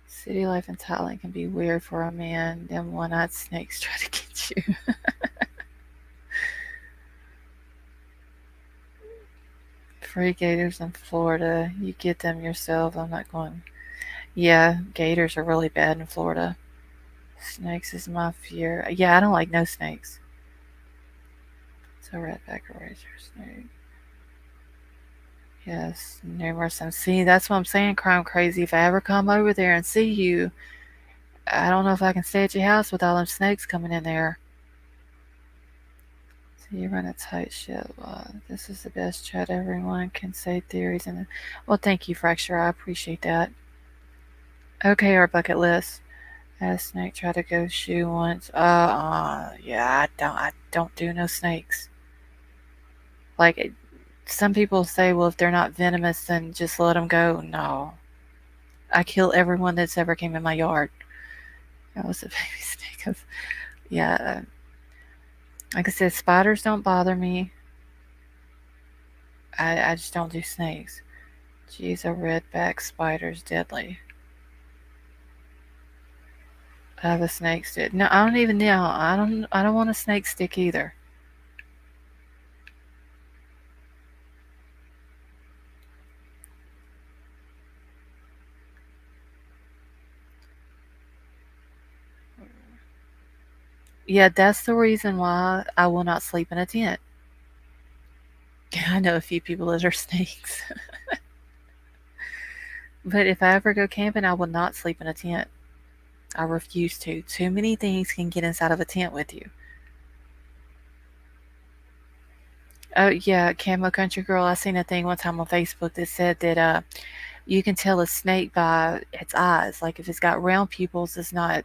City life in Thailand can be weird for a man. Them one-eyed snakes try to get you. Free gators in Florida. You get them yourself. I'm not going. Yeah, gators are really bad in Florida. Snakes is my fear. Yeah, I don't like no snakes. It's a redback razor snake. Yes, numerous. And see, that's what I'm saying, Crime Crazy. If I ever come over there and see you, I don't know if I can stay at your house with all them snakes coming in there. So you run a tight ship. This is the best chat. Everyone can say theories and well, thank you, Fracture. I appreciate that. Okay, our bucket list. Had a snake try to go shoe once. Yeah, I don't do no snakes. Like, some people say, well, if they're not venomous, then just let them go. No, I kill everyone that's ever came in my yard. That was a baby snake. Yeah, like I said, spiders don't bother me. I just don't do snakes. Geez, a redback spider's deadly. I have a snake stick. No, I don't even know. I don't want a snake stick either. Yeah, that's the reason why I will not sleep in a tent. I know a few people that are snakes. But if I ever go camping, I will not sleep in a tent. I refuse to. Too many things can get inside of a tent with you. Oh yeah, Camo Country Girl. I seen a thing one time on Facebook that said that you can tell a snake by its eyes. Like if it's got round pupils, it's not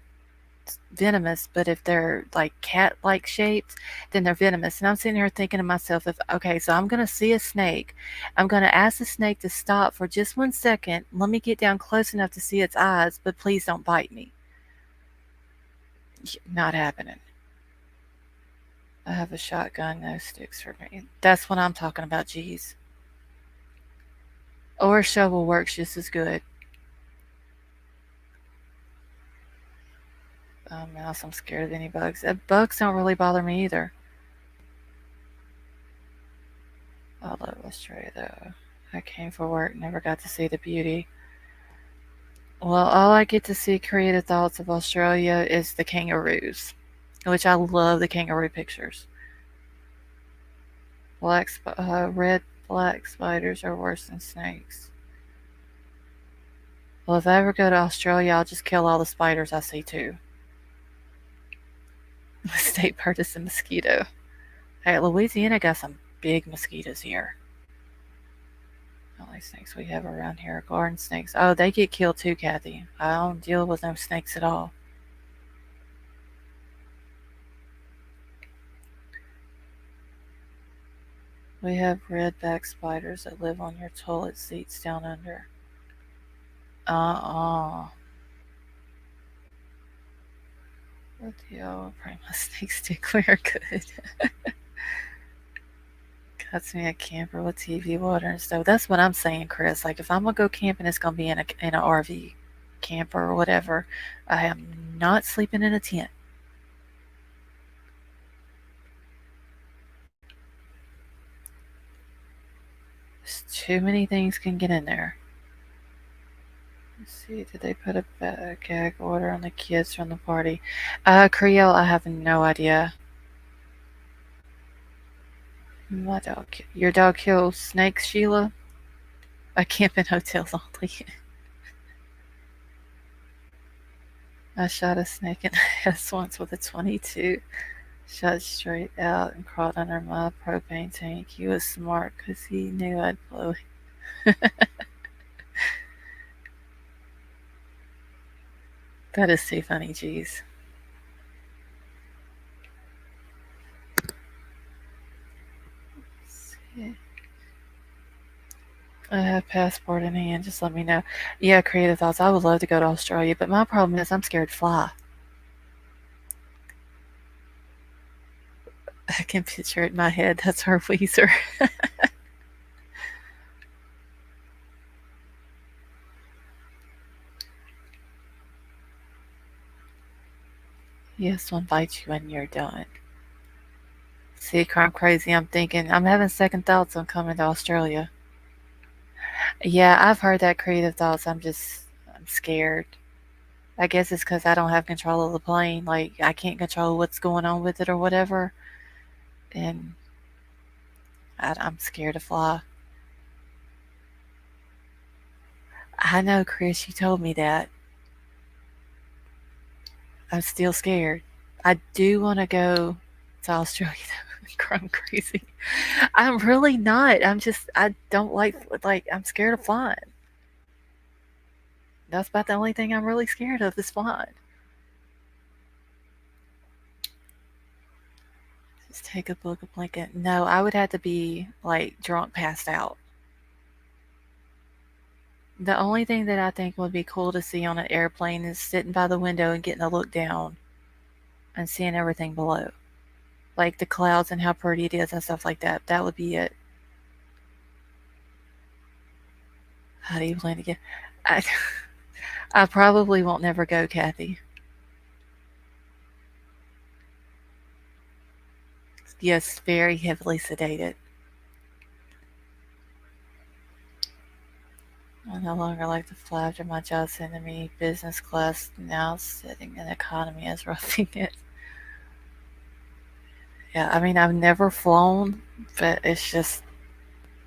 venomous. But if they're like cat-like shaped, then they're venomous. And I'm sitting here thinking to myself, if okay, so I'm gonna see a snake, I'm gonna ask the snake to stop for just 1 second. Let me get down close enough to see its eyes, but please don't bite me. Not happening. I have a shotgun, no sticks for me. That's what I'm talking about, geez. Or a shovel works just as good. Oh, mouse, I'm scared of any bugs. Bugs don't really bother me either. I love Australia though. I came for work, never got to see the beauty. Well, all I get to see creative thoughts of Australia is the kangaroos, which I love the kangaroo pictures. Red black spiders are worse than snakes. Well, if I ever go to Australia, I'll just kill all the spiders I see too. State bird is a mosquito. Hey, Louisiana got some big mosquitoes here. The only snakes we have around here are garden snakes. Oh, they get killed too, Kathy. I don't deal with no snakes at all. We have redback spiders that live on your toilet seats down under. Uh-uh. What the hell? Pray my snakes stick clear good. Cuts me a camper with TV, water, and stuff. That's what I'm saying, Chris. Like, if I'm gonna go camping, it's gonna be in a RV camper or whatever. I am not sleeping in a tent. There's too many things can get in there. Let's see, did they put a gag order on the kids from the party? Creole, I have no idea. Your dog kills snakes, Sheila? I camp in hotels only. I shot a snake in the head once with a 22. Shot straight out and crawled under my propane tank. He was smart because he knew I'd blow. That is too funny, jeez. I have passport in hand. Just let me know. Yeah, creative thoughts. I would love to go to Australia, but my problem is I'm scared to fly. I can picture it in my head. That's our Weezer. Yes, one bites you and you're done. See, crime crazy. I'm thinking, I'm having second thoughts on coming to Australia. Yeah, I've heard that creative thoughts. I'm scared. I guess it's because I don't have control of the plane. Like, I can't control what's going on with it or whatever. And I'm scared to fly. I know, Chris, you told me that. I'm still scared. I do want to go to Australia though. I'm crazy. I'm really not. I don't like, I'm scared of flying. That's about the only thing I'm really scared of is flying. Just take a book, a blanket. No, I would have to be like drunk, passed out. The only thing that I think would be cool to see on an airplane is sitting by the window and getting a look down and seeing everything below. Like the clouds and how pretty it is and stuff like that. That would be it. How do you plan to get? I, I probably won't never go, Kathy. Yes, very heavily sedated. I no longer like to fly after my job sending me business class now sitting in economy as roughing it. Yeah, I mean, I've never flown, but it's just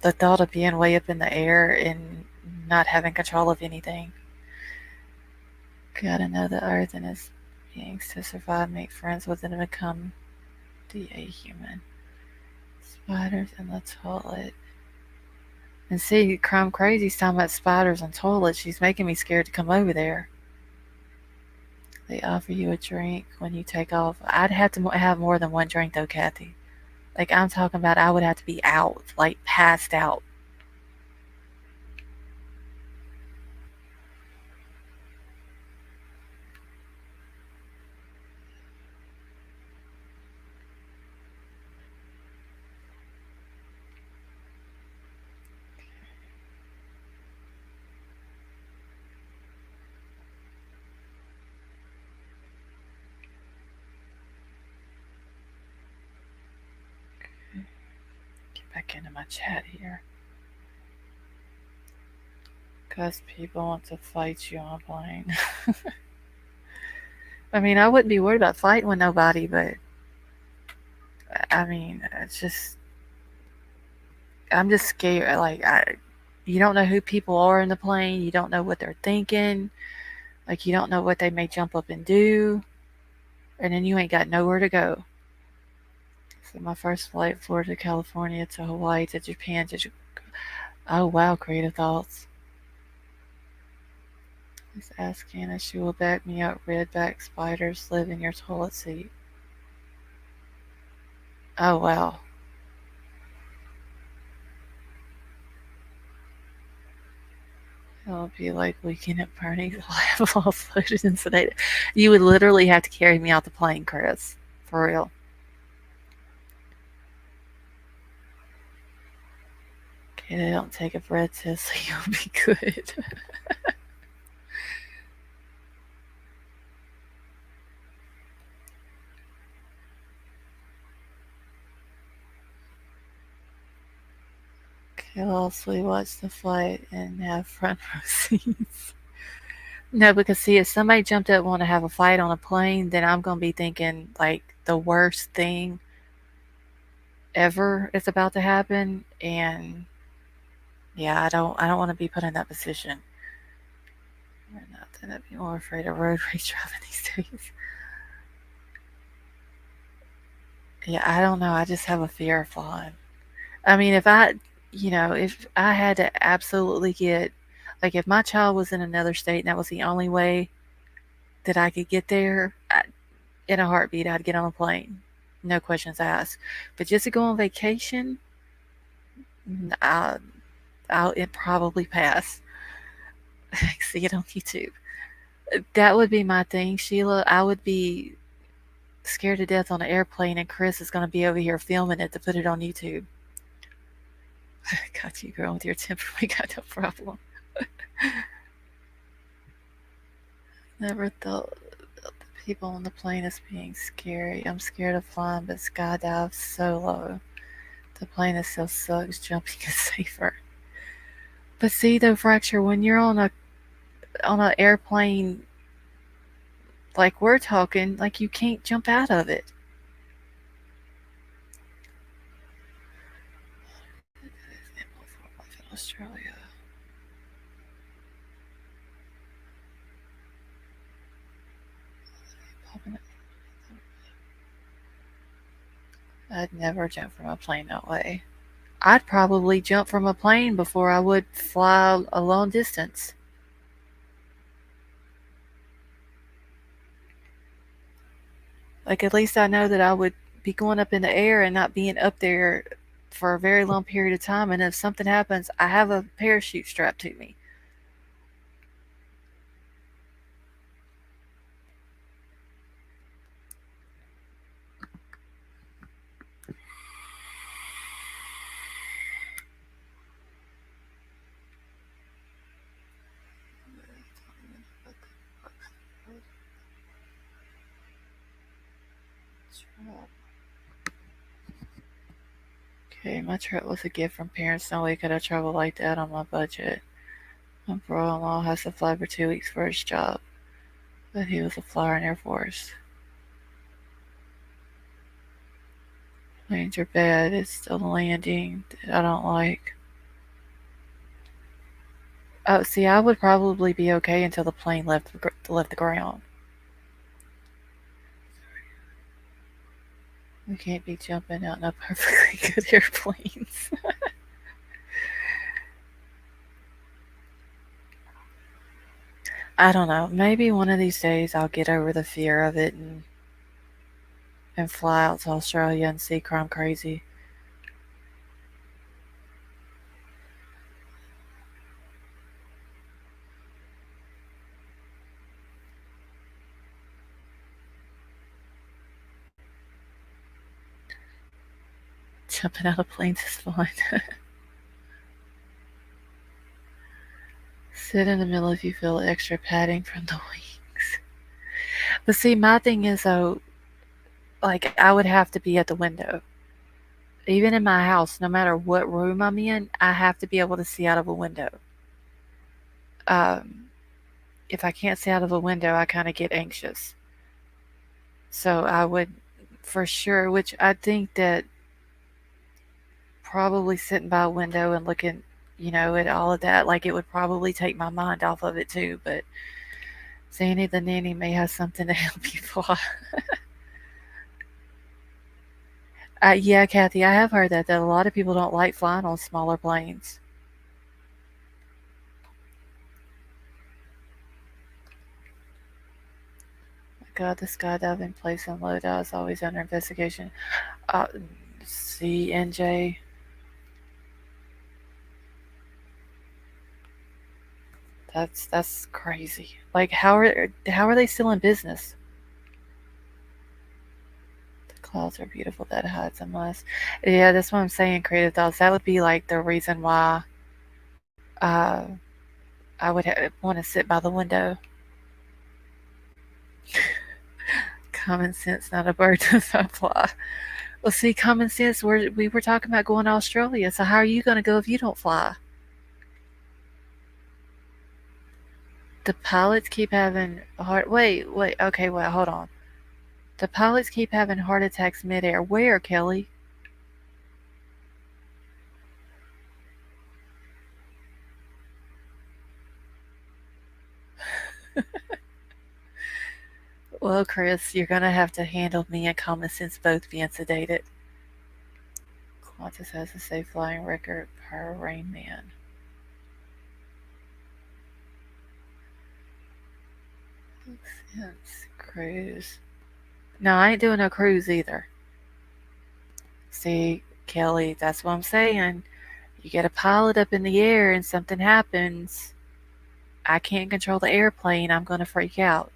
the thought of being way up in the air and not having control of anything. Gotta know the earth and its beings to survive, make friends with it, and become a human. Spiders in the toilet. And see, Crime Crazy's talking about spiders and toilets. She's making me scared to come over there. They offer you a drink when you take off. I'd have to have more than one drink though, Kathy. Like I'm talking about, I would have to be out, like passed out. Get back into my chat here. Because people want to fight you on a plane. I mean, I wouldn't be worried about fighting with nobody, but I mean, it's just I'm just scared. You don't know who people are in the plane. You don't know what they're thinking. Like you don't know what they may jump up and do, and then you ain't got nowhere to go. So my first flight, Florida to California to Hawaii to Japan to. Oh wow, creative thoughts. He's asking if she will back me up. Redback spiders live in your toilet seat. Oh wow. It'll be like weekend at Bernie's. I'll have all floated and sedated. You would literally have to carry me out the plane, Chris. For real. Okay, don't take a breath test, so you'll be good. Okay, I'll also watch the flight and have front row seats. No, because see, if somebody jumped up and want to have a fight on a plane, then I'm gonna be thinking like the worst thing ever is about to happen, and yeah, I don't want to be put in that position. Not that I'd be more afraid of road rage driving these days. Yeah, I don't know. I just have a fear of flying. I mean, if I had to absolutely get, like, if my child was in another state and that was the only way that I could get there, in a heartbeat, I'd get on a plane. No questions asked. But just to go on vacation, I'll, I'd probably pass. See it on YouTube. That would be my thing, Sheila. I would be scared to death on an airplane, and Chris is going to be over here filming it to put it on YouTube. Got you, girl, with your temper. We got no problem. Never thought the people on the plane as being scary. I'm scared of flying, but skydive so low. The plane itself sucks. Jumping is safer. But see, though, Fracture, when you're on an airplane like we're talking, like you can't jump out of it. Australia. I'd never jump from a plane that way. I'd probably jump from a plane before I would fly a long distance. Like, at least I know that I would be going up in the air and not being up there for a very long period of time. And if something happens, I have a parachute strapped to me. Okay, my trip was a gift from parents. No way could I travel like that on my budget. My brother-in-law has to fly for 2 weeks for his job, but he was a flyer in Air Force. Planes are bad. It's still the landing that I don't like. Oh, see, I would probably be okay until the plane left the ground. We can't be jumping out in a perfectly good airplanes. I don't know. Maybe one of these days I'll get over the fear of it and fly out to Australia and see crime crazy. Jumping out of planes is fun. Sit in the middle if you feel extra padding from the wings. But see, my thing is though, like I would have to be at the window. Even in my house, no matter what room I'm in, I have to be able to see out of a window. Um, if I can't see out of a window, I kind of get anxious. So I would, for sure, which I think that probably sitting by a window and looking, at all of that, like it would probably take my mind off of it too. But Zanny the nanny may have something to help you fly. Yeah, Kathy, I have heard that a lot of people don't like flying on smaller planes. God, the skydiving place in Lodi is always under investigation. Uh, CNJ, that's crazy. Like, how are they still in business? The clouds are beautiful. That hides them less. Yeah, that's what I'm saying. Creative thoughts. That would be like the reason why uh, I would want to sit by the window. Common sense, not a bird does not fly. Well, see, common sense. We were talking about going to Australia. So how are you going to go if you don't fly? The pilots keep having heart. Wait. Okay, wait. Hold on. The pilots keep having heart attacks midair. Where, Kelly? Well, Chris, you're gonna have to handle me and common sense both being sedated. Qantas has a safe flying record per Rain Man. Sense cruise. No, I ain't doing no cruise either. See, Kelly, that's what I'm saying. You get a pilot up in the air and something happens. I can't control the airplane. I'm gonna freak out.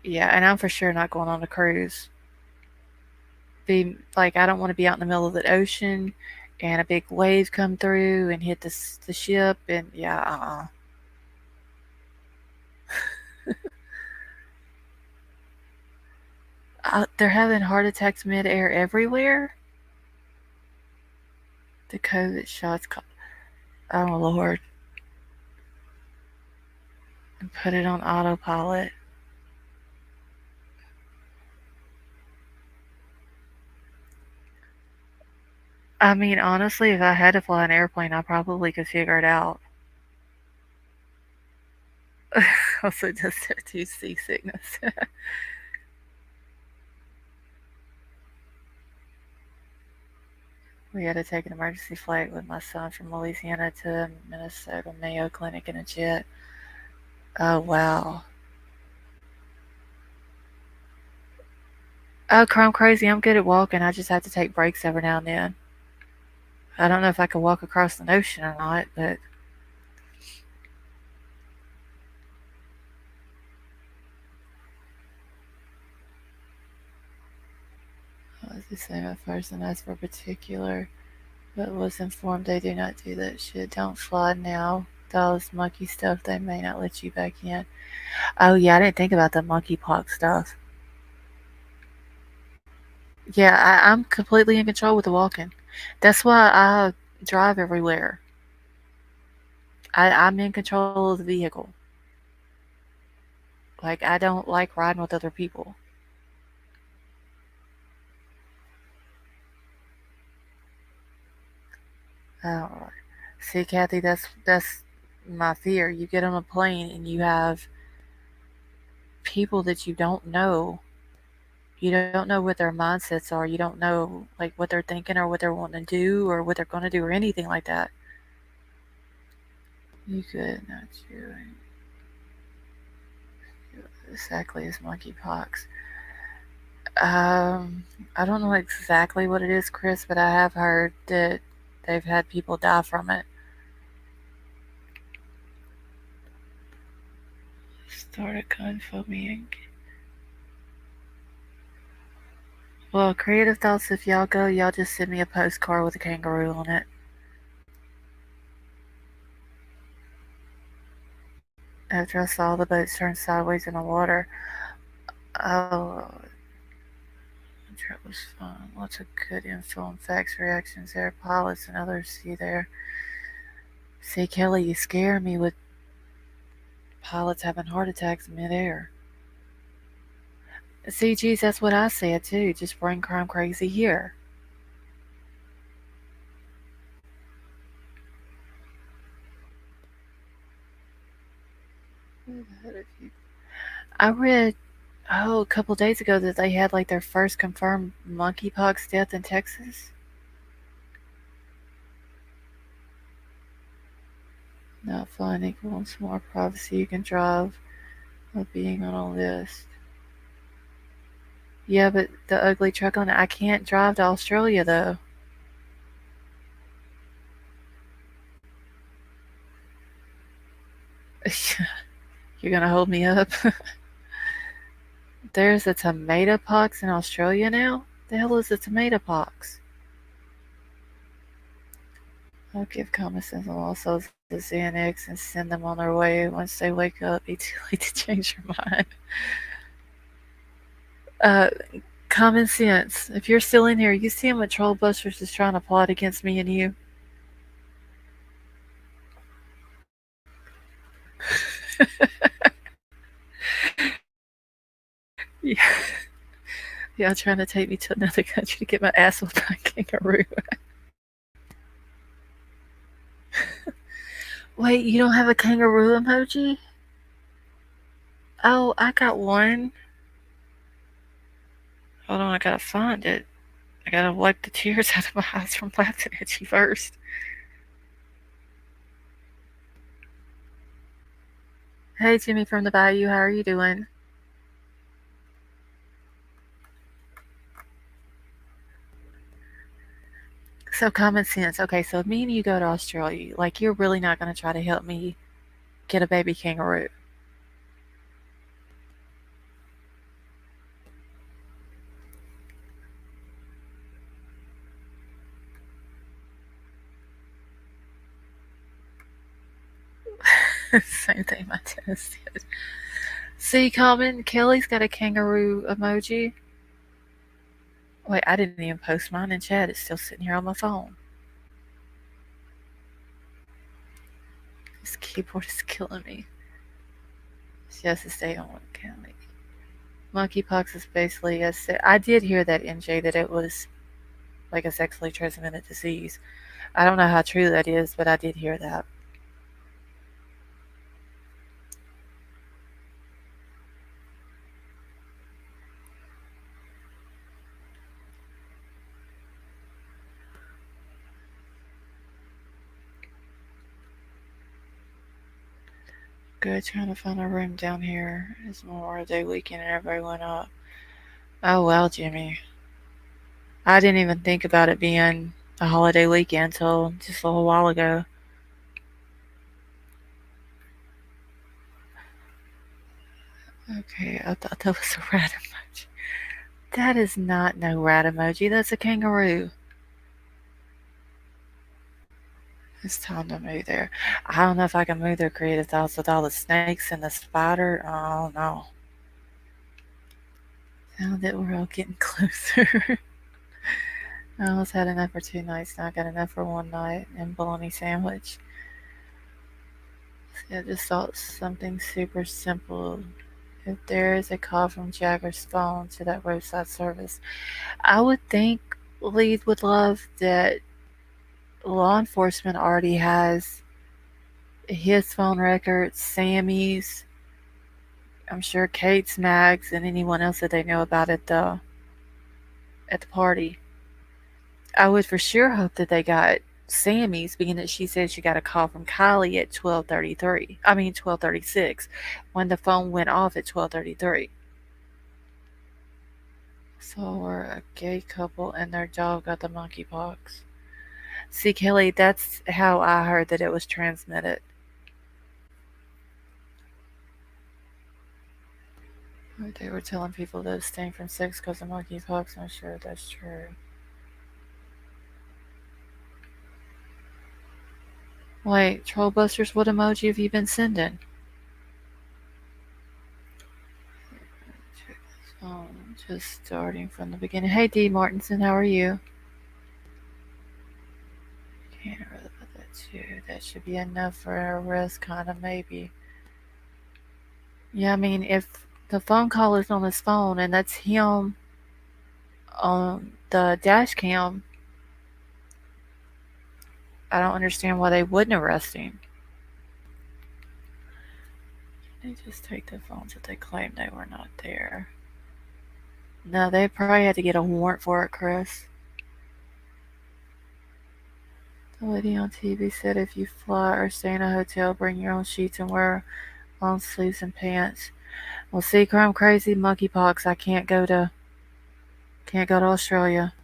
Yeah, and I'm for sure not going on a cruise. Be like, I don't want to be out in the middle of the ocean and a big wave come through and hit the ship and yeah, they're having heart attacks midair everywhere. The COVID shots. Oh Lord, and put it on autopilot. I mean, honestly, if I had to fly an airplane, I probably could figure it out. Also, just do seasickness. We had to take an emergency flight with my son from Louisiana to Minnesota Mayo Clinic in a jet. Oh wow. Oh, I'm crazy. I'm good at walking. I just have to take breaks every now and then. I don't know if I could walk across the ocean or not, but I was just saying at first, and as for particular, but was informed they do not do that shit. Don't fly now. All this monkey stuff, they may not let you back in. Oh yeah, I didn't think about the monkeypox stuff. Yeah, I'm completely in control with the walking. That's why I drive everywhere. I'm in control of the vehicle. Like, I don't like riding with other people. Oh, see, Kathy, that's my fear. You get on a plane and you have people that you don't know. You don't know what their mindsets are. You don't know like what they're thinking or what they're wanting to do or what they're going to do or anything like that. You could not doing exactly as monkeypox. Um, I don't know exactly what it is, Chris, but I have heard that they've had people die from it. Started confirming. Well, creative thoughts. If y'all go, y'all just send me a postcard with a kangaroo on it. After I saw the boats turn sideways in the water, oh, the trip was fun. Lots of good info and facts, reactions there. Pilots and others see there. See, Kelly, you scare me with pilots having heart attacks midair. See, geez, that's what I said too. Just bring crime crazy here. I read, a couple days ago that they had like their first confirmed monkeypox death in Texas. Not fun. Equals more privacy. You can drive of being on a list. Yeah, but the ugly truck on it, I can't drive to Australia though. You're gonna hold me up? There's a tomato pox in Australia now? The hell is a tomato pox? I'll give common sense and also the Xanax and send them on their way. Once they wake up, be too late to change your mind. Uh, common sense. If you're still in here, you see what Trollbusters is trying to plot against me and you? Yeah, yeah, trying to take me to another country to get my ass whooped by a kangaroo. Wait, you don't have a kangaroo emoji? Oh, I got one. Hold on, I gotta find it. I gotta wipe the tears out of my eyes from laughing at you first. Hey, Jimmy from the Bayou, how are you doing? So, common sense. Okay, so if me and you go to Australia, like, you're really not gonna try to help me get a baby kangaroo. Same thing my dentist did. See, Common, Kelly's got a kangaroo emoji. Wait, I didn't even post mine in chat. It's still sitting here on my phone. This keyboard is killing me. She has to stay on one county. Monkeypox is basically, I did hear that, NJ, that it was like a sexually transmitted disease. I don't know how true that is, but I did hear that. Good, trying to find a room down here. It's Memorial Day weekend and everybody went up. Oh well, Jimmy. I didn't even think about it being a holiday weekend until just a little while ago. Okay, I thought that was a rat emoji. That is not no rat emoji. That's a kangaroo. It's time to move there. I don't know if I can move their creative thoughts with all the snakes and the spider. Oh no. Now that we're all getting closer. I almost had enough for 2 nights. Now I got enough for one night and bologna sandwich. I just thought something super simple If there is a call from Jagger's phone to that roadside service, I would think Lead would love that law enforcement already has his phone records, Sammy's, I'm sure Kate's, Mag's, and anyone else that they know about at the party. I would for sure hope that they got Sammy's, being that she said she got a call from Kylie at 12:33. I mean 12:36, when the phone went off at 12:33. So we're a gay couple and their dog got the monkeypox. See, Kelly, that's how I heard that it was transmitted. They were telling people to abstain from sex because of monkeypox. I'm sure that's true. Wait, Trollbusters, what emoji have you been sending? Just starting from the beginning. Hey, D. Martinson, how are you? Can't really put that too. That should be enough for an arrest, kind of, maybe. Yeah, I mean, if the phone call is on his phone and that's him on the dash cam, I don't understand why they wouldn't arrest him. They just take the phones if they claim they were not there. No, they probably had to get a warrant for it, Chris. The lady on TV said if you fly or stay in a hotel, bring your own sheets and wear long sleeves and pants. Well, see, I'm crazy, monkeypox. I can't go to Australia.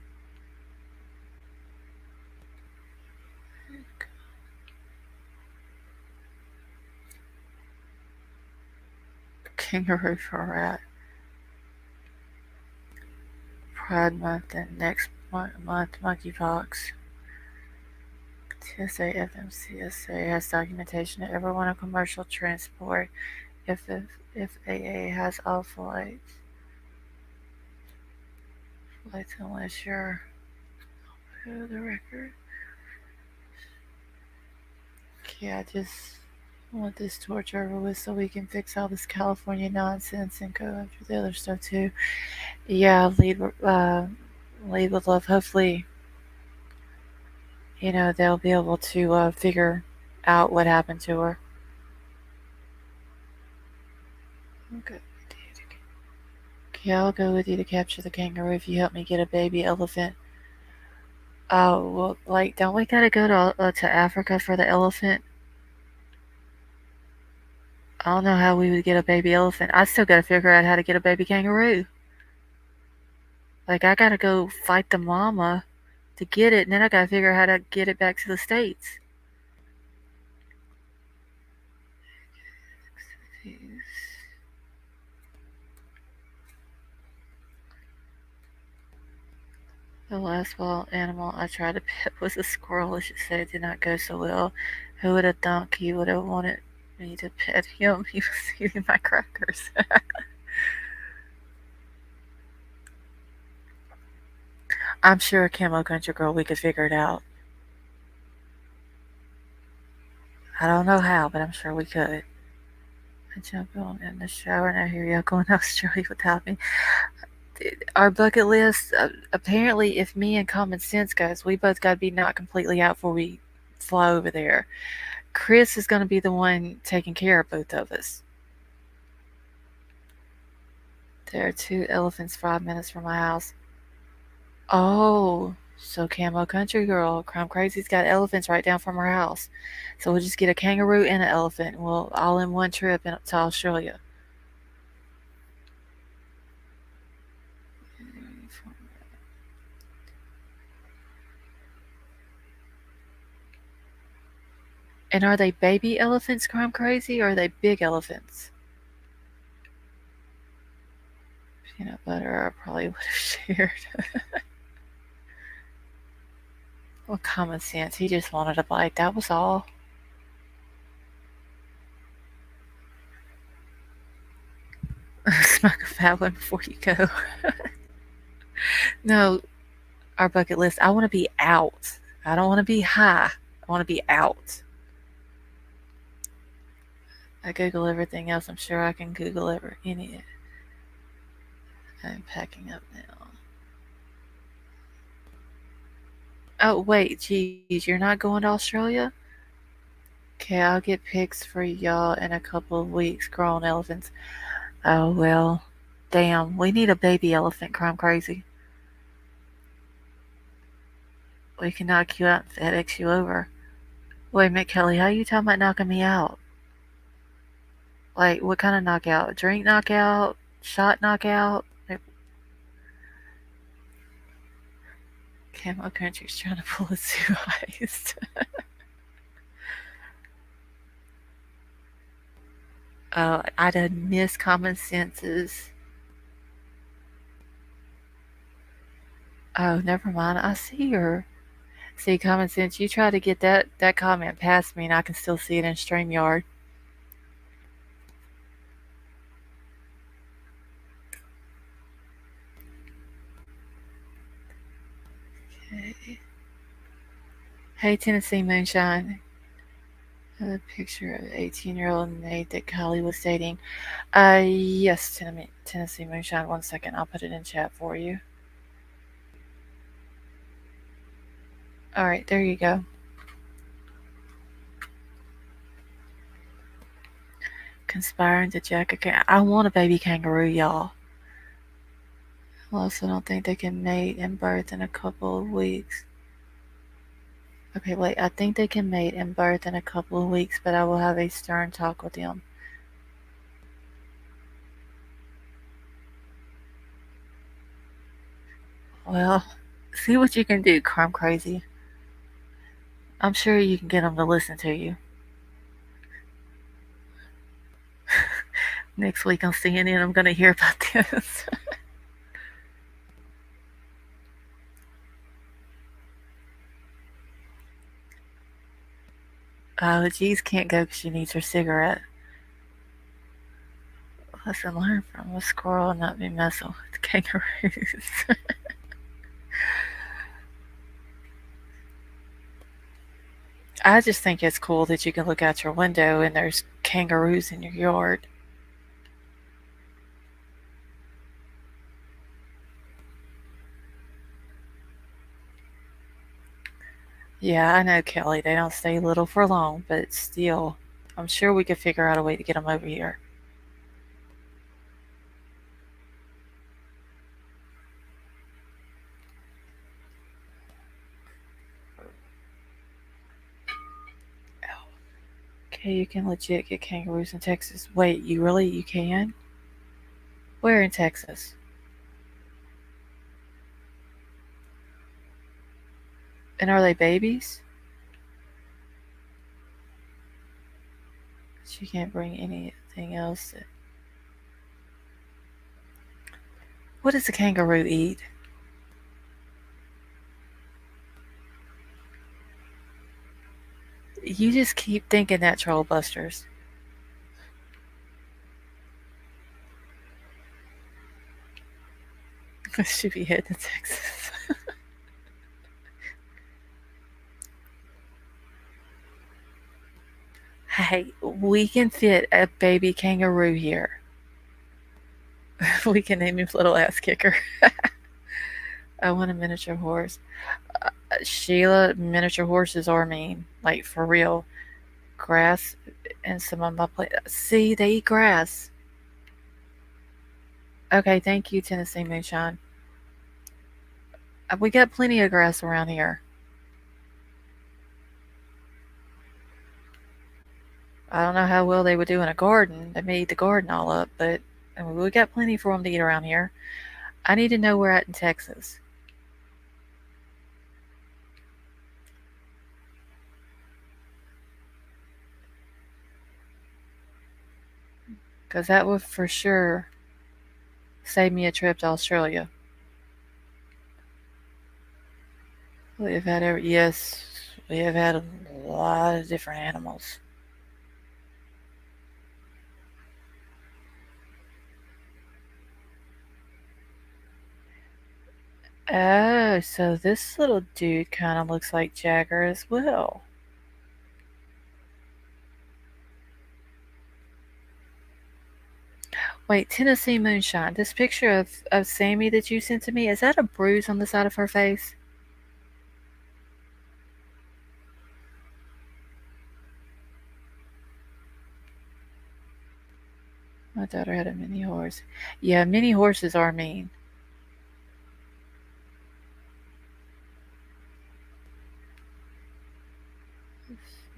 Kangaroo for a rat. Pride Month and next month monkeypox. TSA FMCSA has documentation that everyone on commercial transport, if AA has all flights unless you're the record. Yeah, I just want this torture over with so we can fix all this California nonsense and go after the other stuff too. Yeah, lead with love. Hopefully, they'll be able to figure out what happened to her. Okay. Yeah, I'll go with you to capture the kangaroo if you help me get a baby elephant. Oh, well, like, don't we gotta go to Africa for the elephant? I don't know how we would get a baby elephant. I still gotta figure out how to get a baby kangaroo. Like, I gotta go fight the mama to get it, and then I gotta figure out how to get it back to the States. The last wild animal I tried to pet was a squirrel. I should say it did not go so well. Who would have thunk he would have wanted me to pet him? He was eating my crackers. I'm sure a camo country girl we could figure it out. I don't know how, but I'm sure we could. I jump on in the shower and I hear y'all going to Australia without me. Our bucket list, apparently, if me and common sense goes, we both got to be not completely out before we fly over there. Chris is going to be the one taking care of both of us. There are two elephants 5 minutes from my house. Oh, so Camo Country Girl, Crime Crazy's got elephants right down from her house. So we'll just get a kangaroo and an elephant, and we'll all in one trip to Australia. And are they baby elephants, Crime Crazy, or are they big elephants? Peanut butter, I probably would have shared. Well, common sense. He just wanted a bite. That was all. Smoke a fat one before you go. No, our bucket list. I want to be out. I don't want to be high. I want to be out. I Google everything else. I'm sure I can Google any. I'm packing up now. Oh wait, geez, you're not going to Australia? Okay, I'll get pics for y'all in a couple of weeks. Grown elephants. Oh well, damn. We need a baby elephant. Crime crazy. We can knock you out and FedEx you over. Wait a minute, Kelly. How you talking about knocking me out? Like what kind of knockout? Drink knockout? Shot knockout? Like, Camo Country's trying to pull a Sue heist. I done miss common senses. Oh, never mind. I see her. See, common sense. You try to get that comment past me, and I can still see it in Streamyard. Okay. Hey, Tennessee Moonshine. A picture of 18-year-old Nate that Kylie was dating. Yes, Tennessee Moonshine. 1 second, I'll put it in chat for you. All right, there you go. Conspiring to jack a I want a baby kangaroo, y'all. I also don't think they can mate and birth in a couple of weeks. Okay, wait. I think they can mate and birth in a couple of weeks, but I will have a stern talk with them. Well, see what you can do, Crime Crazy. I'm sure you can get them to listen to you. Next week on CNN, I'm going to hear about this. Oh, Jeez can't go because she needs her cigarette. Lesson learned from a squirrel and not be messing with kangaroos. I just think it's cool that you can look out your window and there's kangaroos in your yard. Yeah, I know, Kelly. They don't stay little for long, but still, I'm sure we could figure out a way to get them over here. Okay, you can legit get kangaroos in Texas. Wait, you can? Where in Texas? And are they babies? She can't bring anything else. What does a kangaroo eat? You just keep thinking that, Troll Busters. Should be heading to Texas. Hey, we can fit a baby kangaroo here. We can name him Little Ass Kicker. I want a miniature horse. Sheila, miniature horses are mean. Like, for real. Grass and some of my plate. See, they eat grass. Okay, thank you, Tennessee Moonshine. We got plenty of grass around here. I don't know how well they would do in a garden. They may eat the garden all up, but I mean, we got plenty for them to eat around here. I need to know where at in Texas. Because that would for sure save me a trip to Australia. We have had yes, we have had a lot of different animals. Oh, so this little dude kind of looks like Jagger as well. Wait, Tennessee moonshine. This picture of Sammy that you sent to me, is that a bruise on the side of her face? My daughter had a mini horse. Yeah, mini horses are mean.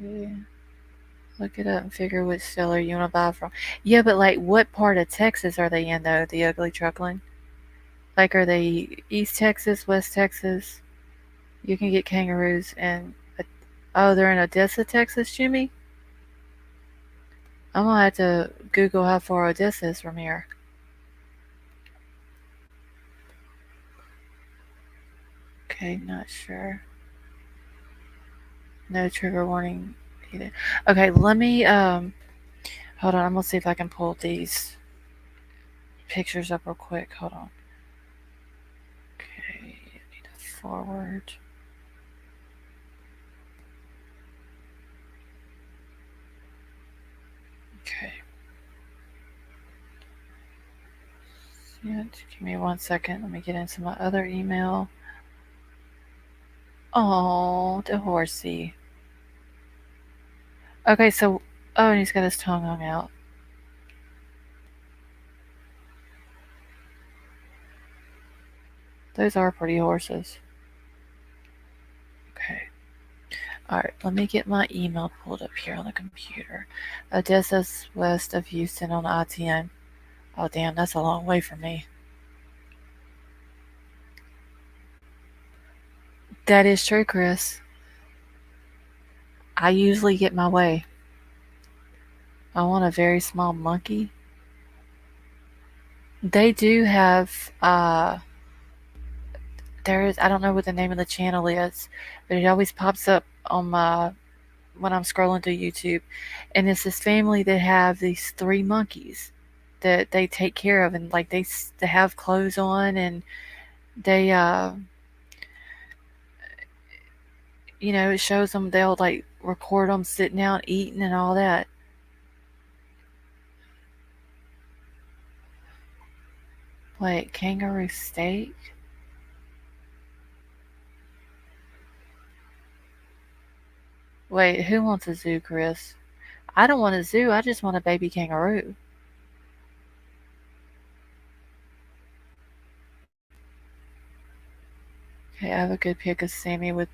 Yeah. Look it up and figure which seller you want to buy from. Yeah, but like, what part of Texas are they in though? The ugly truckling. Like, are they East Texas, West Texas? You can get kangaroos and oh, they're in Odessa, Texas, Jimmy. I'm gonna have to Google how far Odessa is from here. Okay, not sure. No trigger warning either. Okay, let me hold on. I'm gonna see if I can pull these pictures up real quick. Hold on. Okay, I need to forward. Okay. Give me 1 second. Let me get into my other email. Oh, the horsey. Okay, so oh, and he's got his tongue hung out. Those are pretty horses. Okay. Alright, let me get my email pulled up here on the computer. Odessa's west of Houston on I-10. Oh, damn, that's a long way from me. That is true, Chris. I usually get my way. I want a very small monkey. They do have, I don't know what the name of the channel is, but it always pops up on my, when I'm scrolling through YouTube. And it's this family that have these three monkeys that they take care of, and like they have clothes on, and they it shows them, they'll like record them sitting out eating and all that. Like kangaroo steak. Wait, who wants a zoo, Chris? I don't want a zoo. I just want a baby kangaroo. Okay, I have a good pic of Sammy with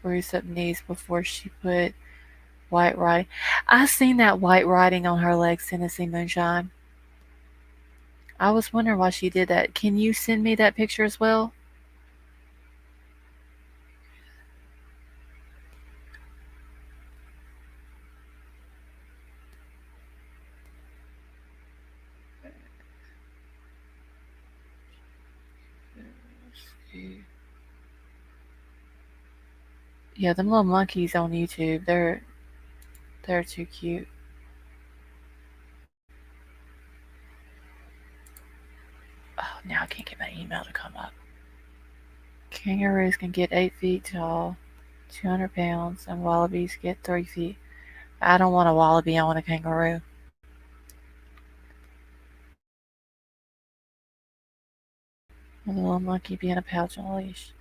bruised up knees before she put white writing. I seen that white writing on her legs, Tennessee moonshine. I was wondering why she did that. Can you send me that picture as well? Yeah, them little monkeys on YouTube, they're too cute. Oh, now I can't get my email to come up. Kangaroos can get 8 feet tall, 200 pounds, and wallabies get 3 feet. I don't want a wallaby, I want a kangaroo. With a little monkey being a pouch on a leash.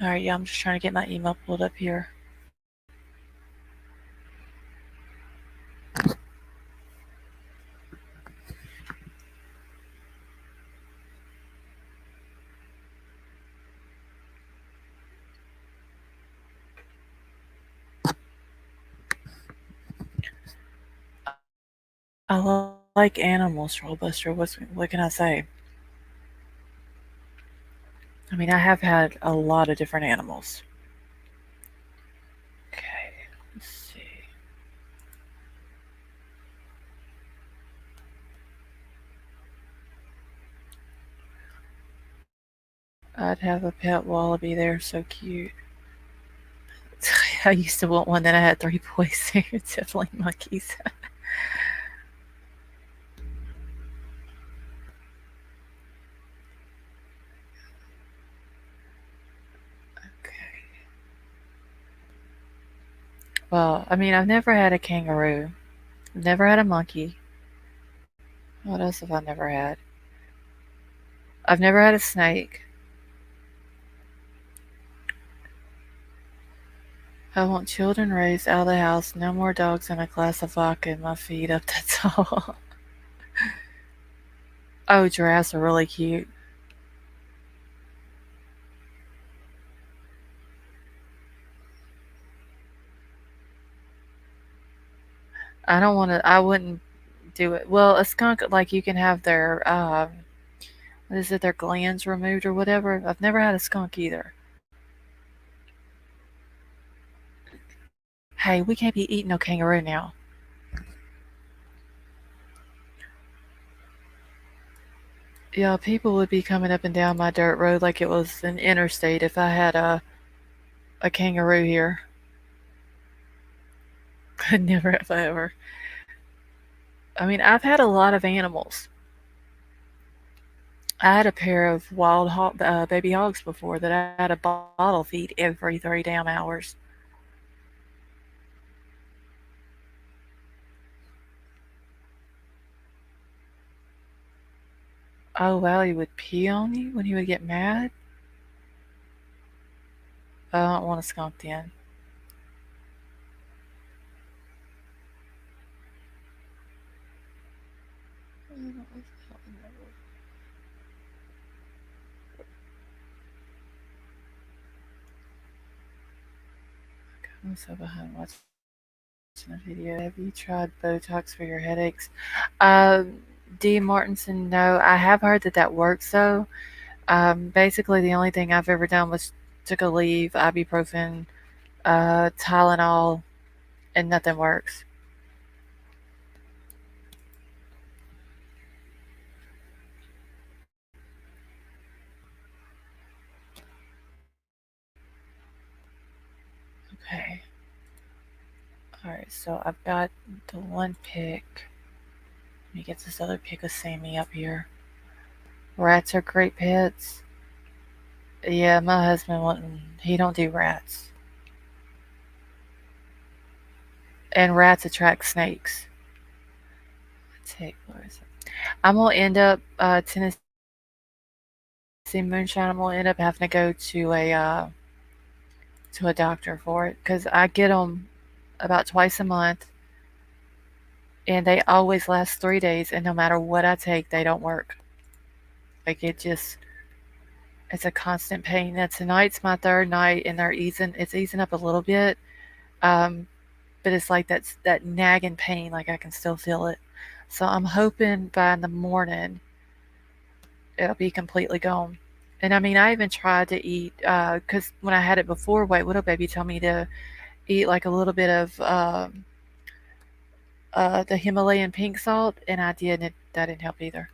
Alright, yeah, I'm just trying to get my email pulled up here. I like animals, Rollbuster. What can I say? I mean, I have had a lot of different animals. Okay, let's see. I'd have a pet wallaby there, so cute. I used to want one, then I had three boys. It's definitely monkeys. Okay. Well, I mean, I've never had a kangaroo. I've never had a monkey. What else have I never had? I've never had a snake. I want children raised out of the house, no more dogs and a glass of vodka in my feet up, that's all. Oh, giraffes are really cute. I wouldn't do it. Well, a skunk, like you can have their, what is it, their glands removed or whatever. I've never had a skunk either. Hey, we can't be eating no kangaroo now. Yeah, people would be coming up and down my dirt road like it was an interstate if I had a kangaroo here. Never have I ever. I mean, I've had a lot of animals. I had a pair of baby hogs before that I had a bottle feed every 3 damn hours. Oh wow, he would pee on you when he would get mad? I don't want a skunk then. I'm so behind watching a video. Have you tried Botox for your headaches? Um, D. Martinson, no. I have heard that that works though. Basically, the only thing I've ever done was took a leave, ibuprofen, Tylenol, and nothing works. Okay. Alright, so I've got the one pick. Let me get this other pick of Sammy up here. Rats are great pets. Yeah, my husband wouldn't. He don't do rats. And rats attract snakes. Take where is it? I'm gonna end up Tennessee moonshine. I'm gonna end up having to go to a doctor for it because I get them about twice a month, and they always last 3 days. And no matter what I take, they don't work. Like it's a constant pain. Now tonight's my third night, and it's easing up a little bit. Um, but it's like that nagging pain, like I can still feel it. So I'm hoping by in the morning it'll be completely gone. And I mean, I even tried to eat because when I had it before, White Widow Baby told me to eat like a little bit of the Himalayan pink salt, and I did, and that didn't help either.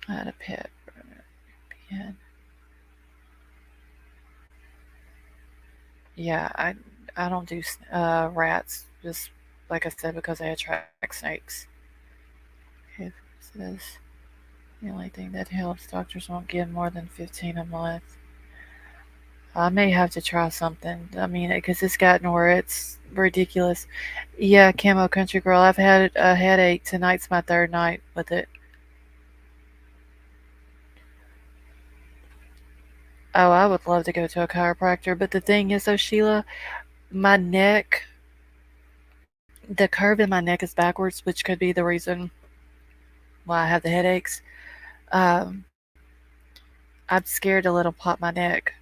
I had a pet. Yeah, yeah, I don't do rats, just like I said, because they attract snakes. Okay, it says the only thing that helps, doctors won't give more than 15 a month. I may have to try something. I mean, because it's gotten where it's ridiculous. Yeah, Camo Country Girl, I've had a headache. Tonight's my third night with it. Oh, I would love to go to a chiropractor, but the thing is, though, Sheila, my neck, the curve in my neck is backwards, which could be the reason why I have the headaches. Um, I'm scared to let them pop my neck.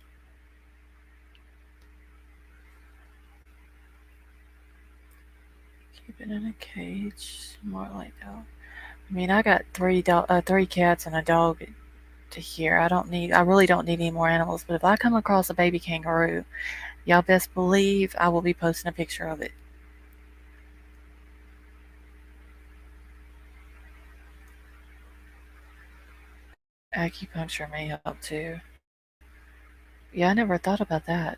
Keep it in a cage, more like that. I mean, I got three cats and a dog to here. I really don't need any more animals. But if I come across a baby kangaroo, y'all best believe I will be posting a picture of it. Acupuncture may help too. Yeah, I never thought about that.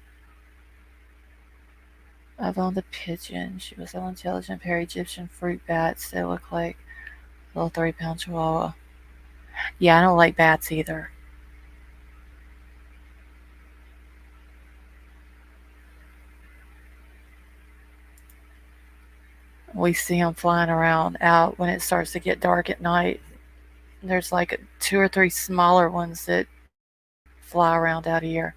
I've owned a pigeon. She was so intelligent, pair Egyptian fruit bats. They look like a little 3 pound chihuahua. Yeah, I don't like bats either. We see them flying around out when it starts to get dark at night. There's like two or three smaller ones that fly around out here.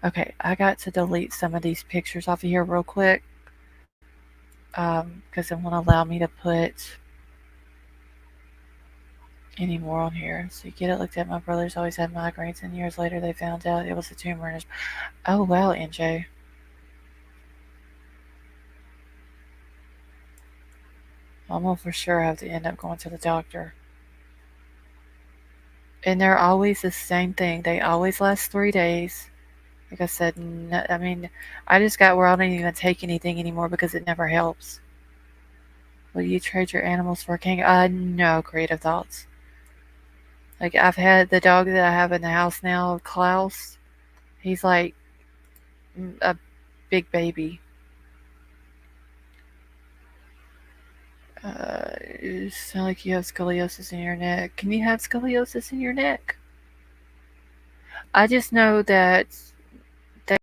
Okay, I got to delete some of these pictures off of here real quick because it won't allow me to put any more on here. So you get it looked at. My brother's always had migraines, and years later they found out it was a tumor in his. Oh wow, NJ. I'm gonna for sure have to end up going to the doctor. And they're always the same thing. They always last 3 days. Like I said, no, I mean, I just got where I don't even take anything anymore because it never helps. Will you trade your animals for a king? No, creative thoughts. Like I've had the dog that I have in the house now, Klaus. He's like a big baby. You sound like you have scoliosis in your neck. Can you have scoliosis in your neck? I just know that they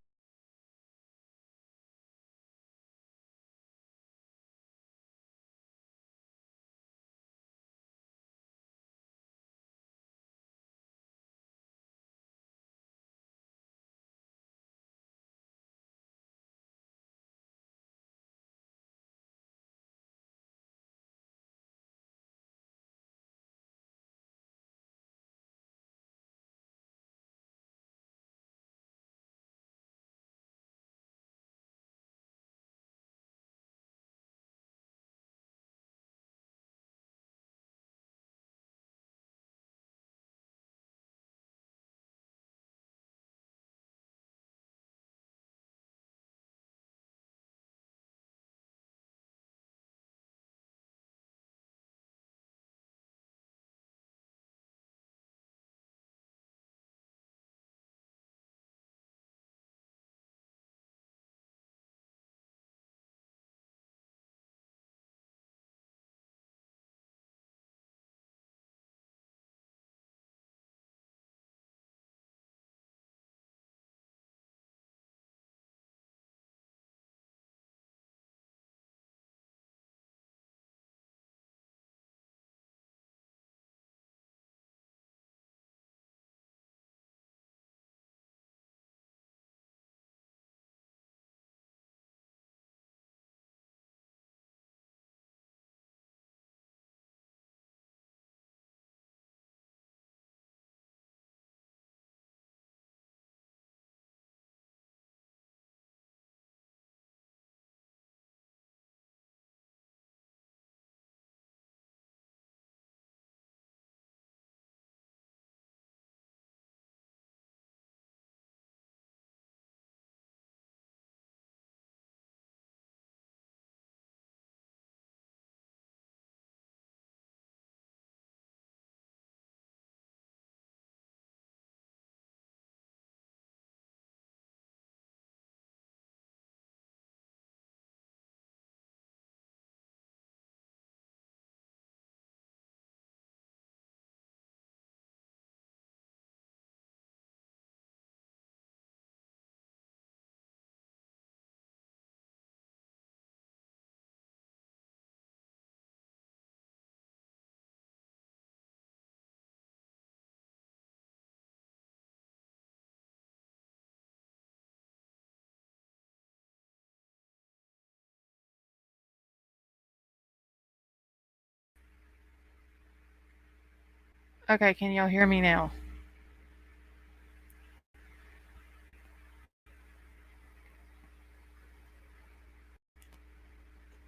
okay. Can y'all hear me now?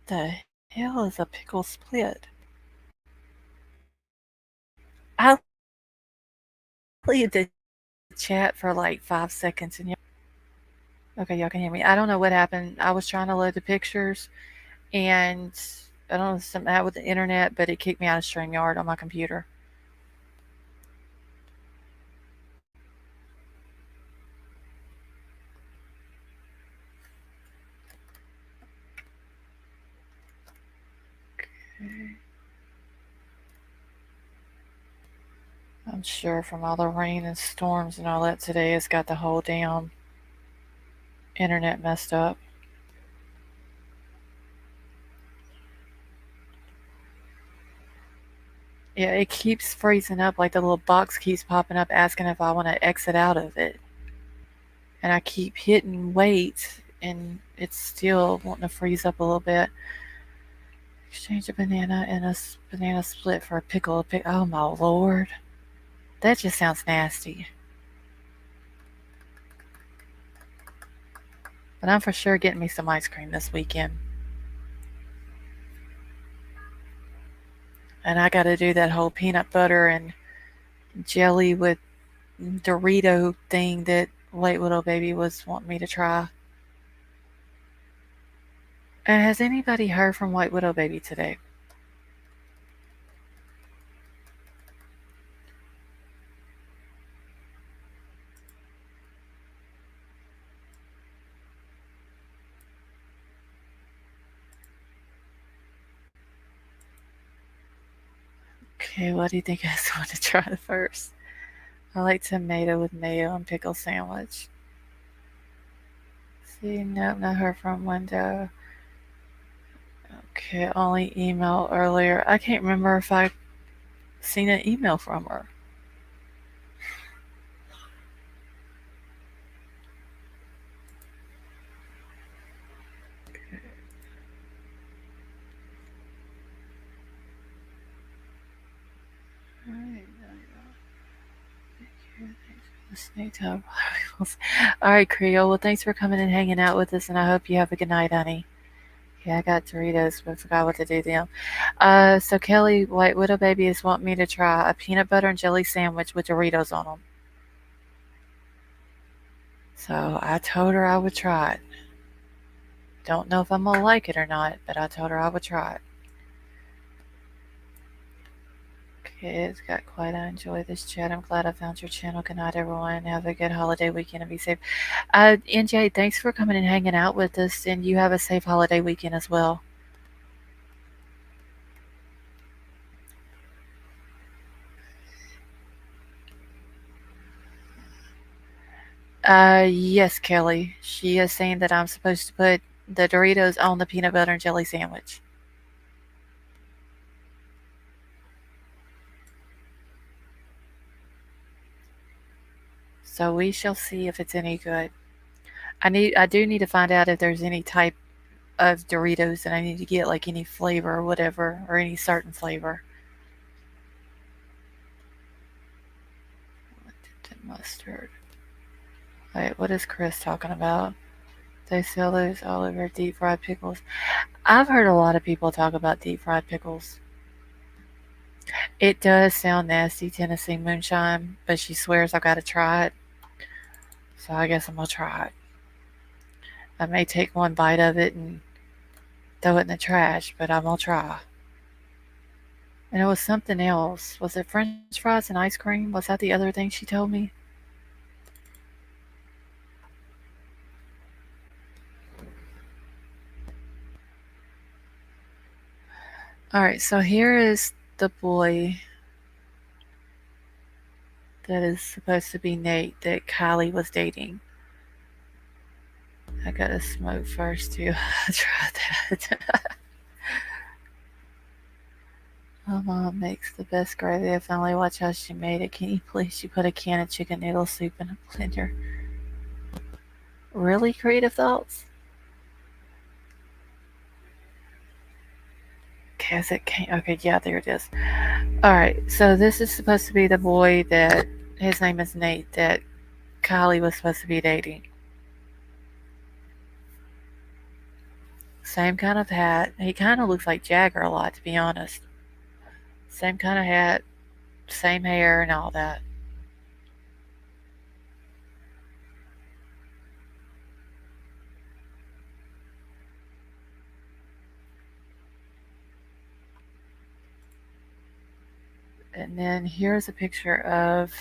The hell is a pickle split? I leave the chat for like 5 seconds and okay, y'all can hear me. I don't know what happened. I was trying to load the pictures and I don't know something out with the internet, but it kicked me out of StreamYard on my computer. I'm sure from all the rain and storms and all that today has got the whole damn internet messed up. Yeah, it keeps freezing up, like the little box keeps popping up asking if I want to exit out of it. And I keep hitting wait and it's still wanting to freeze up a little bit. Exchange a banana and a banana split for a pickle. Oh my lord. That just sounds nasty. But I'm for sure getting me some ice cream this weekend. And I got to do that whole peanut butter and jelly with Dorito thing that Late Widow Baby was wanting me to try. And has anybody heard from White Widow Baby today? Okay, what do you think I want to try first? I like tomato with mayo and pickle sandwich. See, nope, not heard from window. Okay, only email earlier. I can't remember if I seen an email from her. Listening to All right, Creole. Well, thanks for coming and hanging out with us, and I hope you have a good night, honey. Yeah, I got Doritos, but I forgot what to do them. So Kelly, White Widow Baby is wanting me to try a peanut butter and jelly sandwich with Doritos on them. So I told her I would try it. Don't know if I'm gonna like it or not, but I told her I would try it. Kids got quiet. I enjoy this chat. I'm glad I found your channel. Good night, everyone. Have a good holiday weekend and be safe. NJ, thanks for coming and hanging out with us, and you have a safe holiday weekend as well. Yes, Kelly. She is saying that I'm supposed to put the Doritos on the peanut butter and jelly sandwich. So we shall see if it's any good. I do need to find out if there's any type of Doritos that I need to get, like any flavor or whatever, or any certain flavor. Mustard. Wait, what is Chris talking about? They sell those all over deep fried pickles. I've heard a lot of people talk about deep fried pickles. It does sound nasty, Tennessee moonshine, but she swears I gotta try it. So I guess I'm gonna try it. I may take one bite of it and throw it in the trash, but I'm gonna try. And it was something else. Was it French fries and ice cream? Was that the other thing she told me? Alright, so here is the boy that is supposed to be Nate that Kylie was dating. I gotta smoke first too. Try that. My mom makes the best gravy. I finally watched how she made it. Can you please? She put a can of chicken noodle soup in a blender. Really creative thoughts? Okay, is it can? Okay, yeah, there it is. All right, so this is supposed to be the boy that his name is Nate that Kylie was supposed to be dating. Same kind of hat. He kind of looks like Jagger a lot, to be honest. Same kind of hat, same hair, and all that. And then here's a picture of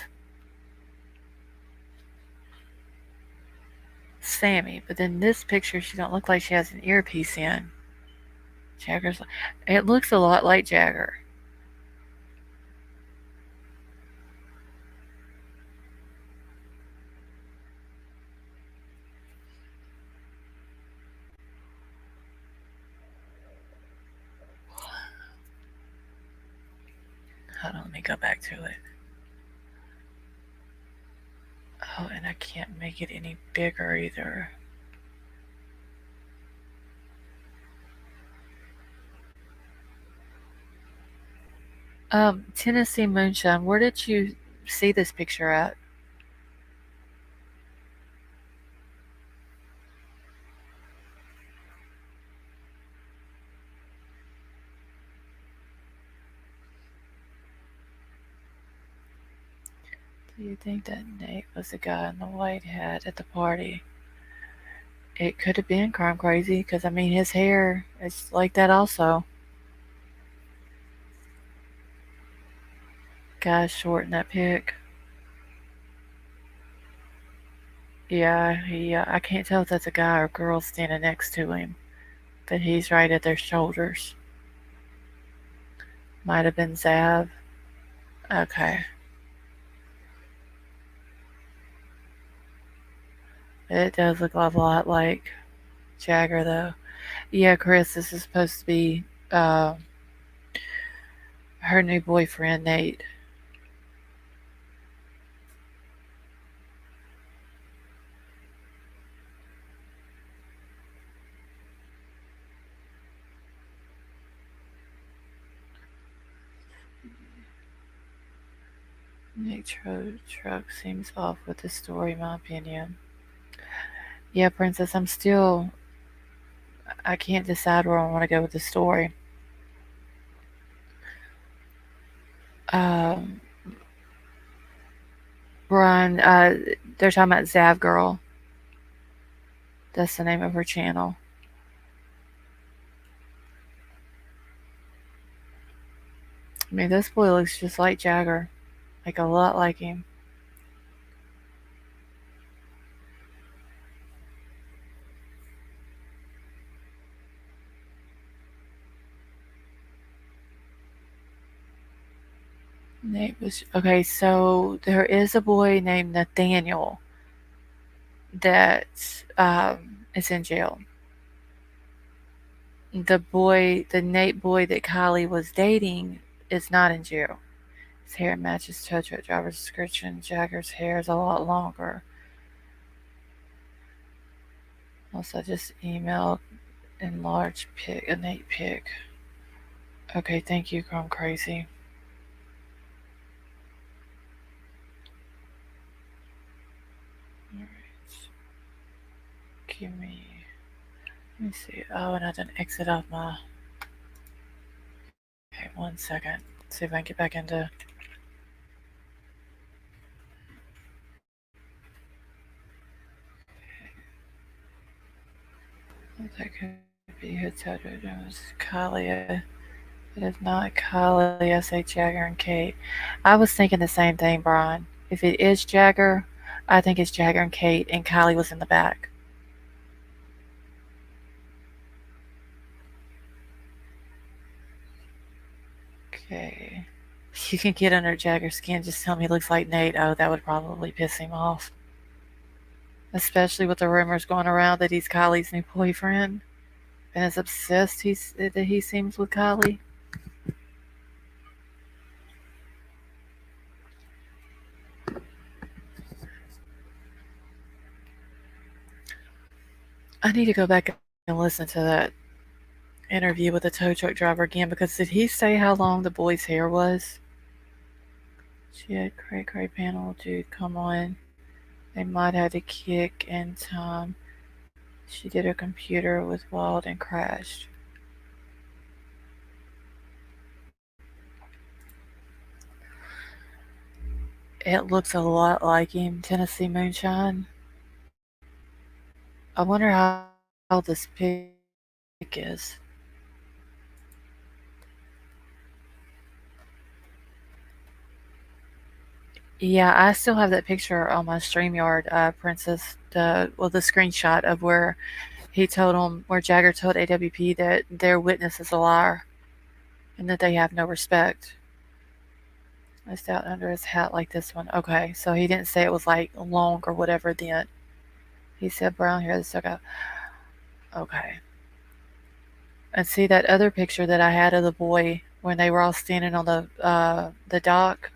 Sammy. But then this picture, she don't look like she has an earpiece in. Jagger's. It looks a lot like Jagger. Hold on, let me go back to it. Oh, and I can't make it any bigger either. Tennessee Moonshine, where did you see this picture at? Do you think that Nate was the guy in the white hat at the party? It could have been Crime Crazy, because I mean, his hair is like that also. Guy's short in that pic. Yeah, I can't tell if that's a guy or girl standing next to him, but he's right at their shoulders. Might have been Zav. Okay. It does look a lot like Jagger, though. Yeah, Chris, this is supposed to be uh, her new boyfriend, Nate. Nate Truck seems off with the story, in my opinion. Yeah, Princess, I can't decide where I want to go with the story. Um, Brian, they're talking about Zav Girl. That's the name of her channel. I mean, this boy looks just like Jagger, like a lot like him. Nate was okay. So there is a boy named Nathaniel that um, is in jail. The Nate boy that Kylie was dating, is not in jail. His hair matches tow truck driver's description. Jagger's hair is a lot longer. Also, just emailed enlarged pic, a Nate pic. Okay, thank you, Chrome Crazy. All right, give me. Let me see. Oh, and I didn't exit off my. Okay, 1 second. See if I can get back into. That could be who told her it was Kylie. It is not Kylie. I say Jagger and Kate. I was thinking the same thing, Brian. If it is Jagger, I think it's Jagger and Kate, and Kylie was in the back. Okay. You can get under Jagger's skin. Just tell me he looks like Nate. Oh, that would probably piss him off. Especially with the rumors going around that he's Kylie's new boyfriend and as obsessed that he seems with Kylie. I need to go back and listen to that interview with the tow truck driver again, because did he say how long the boy's hair was? She had cray panel. Dude, come on. They might have to kick in time. She did her computer with wild and crashed. It looks a lot like him, Tennessee Moonshine. I wonder how this pic is. Yeah, I still have that picture on my StreamYard, Princess. The screenshot of where he told him, where Jagger told AWP that their witness is a liar and that they have no respect. It's out under his hat like this one. Okay, so he didn't say it was like long or whatever then. He said brown hair. So I go, okay. And see that other picture that I had of the boy when they were all standing on the dock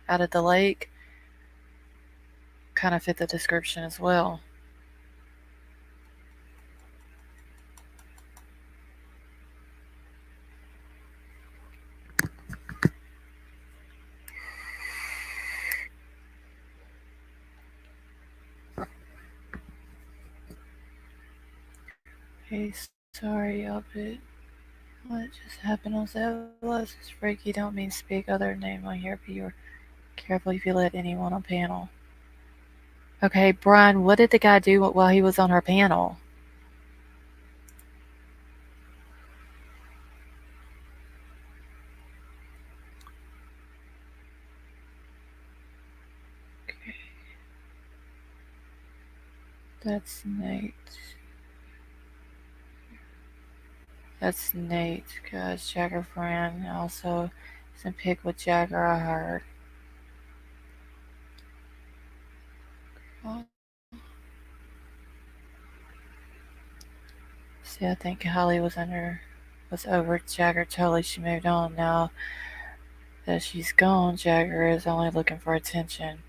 out at the lake kind of fit the description as well. Hey, sorry, y'all, but what just happened on Zeblas is freaky. Don't mean speak other name on here. Be careful if you let anyone on panel. Okay, Brian, what did the guy do while he was on her panel? That's Nate. That's Nate, guys. Jagger friend. Also, some pic with Jagger, I heard. Oh. See, I think Holly was over Jagger totally. She moved on. Now that she's gone, Jagger is only looking for attention.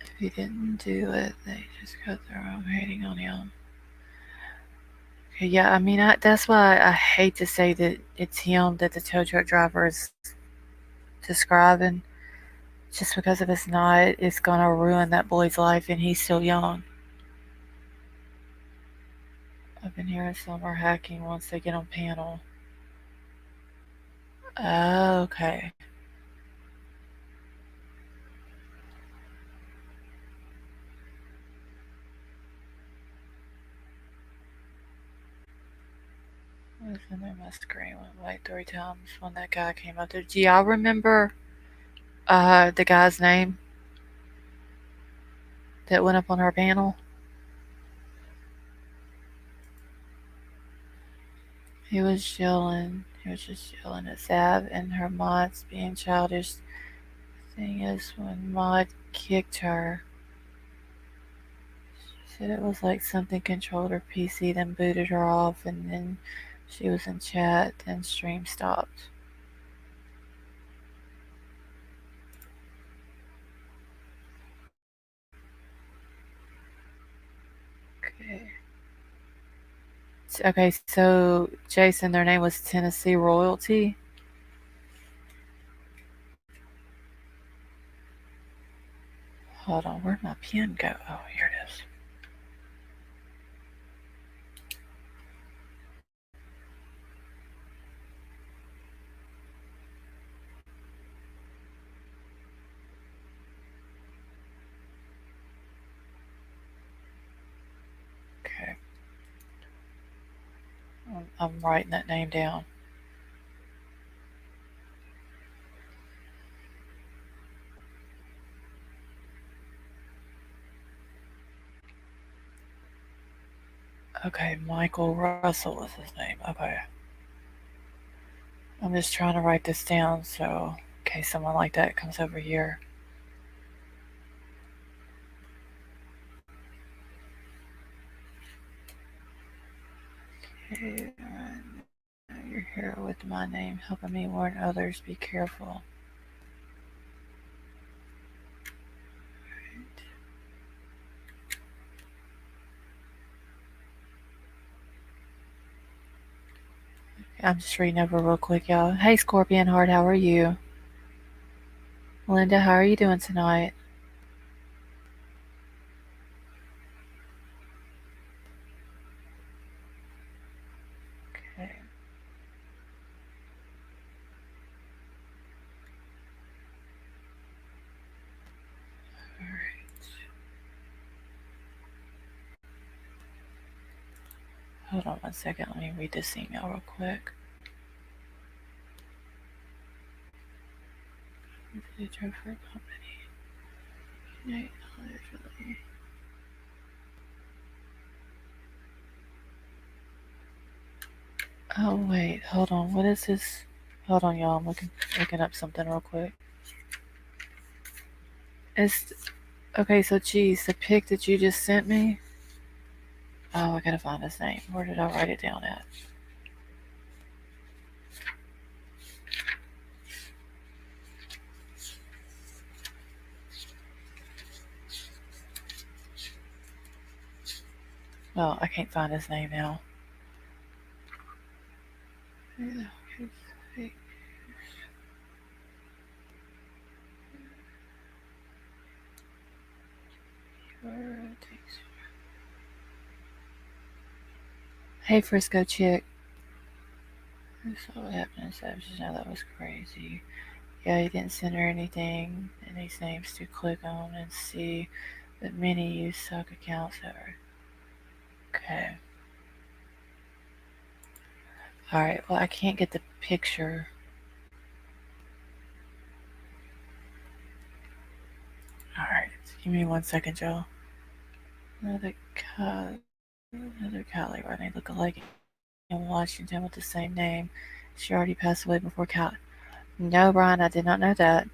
If he didn't do it, they just got their own hating on him. Okay, yeah, I mean, that's why I hate to say that it's him that the tow truck driver is describing. Just because if it's not, it's gonna ruin that boy's life, and he's still young. I've been hearing some are hacking once they get on panel. Okay. Listen, my screen went white 3 times when that guy came up there. Do y'all remember the guy's name that went up on her panel? He was yelling. He was just yelling at Zab and her mods being childish. Thing is, when Maud kicked her, she said it was like something controlled her PC, then booted her off, and then she was in chat, then stream stopped. Okay. Okay, so Jason, their name was Tennessee Royalty. Hold on, where'd my pen go? Oh, here it is. Okay. I'm writing that name down. Okay, Michael Russell is his name. Okay. I'm just trying to write this down so in case someone like that comes over here. Okay, you're here with my name, helping me warn others. Be careful. I'm just reading over real quick, y'all. Hey, Scorpion Heart, how are you? Linda, how are you doing tonight? Okay. Hold on 1 second. Let me read this email real quick. Company. Wait, oh wait, hold on. What is this? Hold on, y'all. I'm looking up something real quick. It's okay. So, geez, the pic that you just sent me. Oh, I gotta find his name. Where did I write it down at? Well, I can't find his name now. Hey, Frisco chick. I saw what happened in Savages. Now that was crazy. Yeah, he didn't send her anything. And these names to click on and see. But many use suck accounts ever. Okay. Alright, well, I can't get the picture. Alright, give me 1 second, Joe. Another Kylie Rodney look-alike in Washington with the same name. She already passed away before Kylie. No, Brian, I did not know that.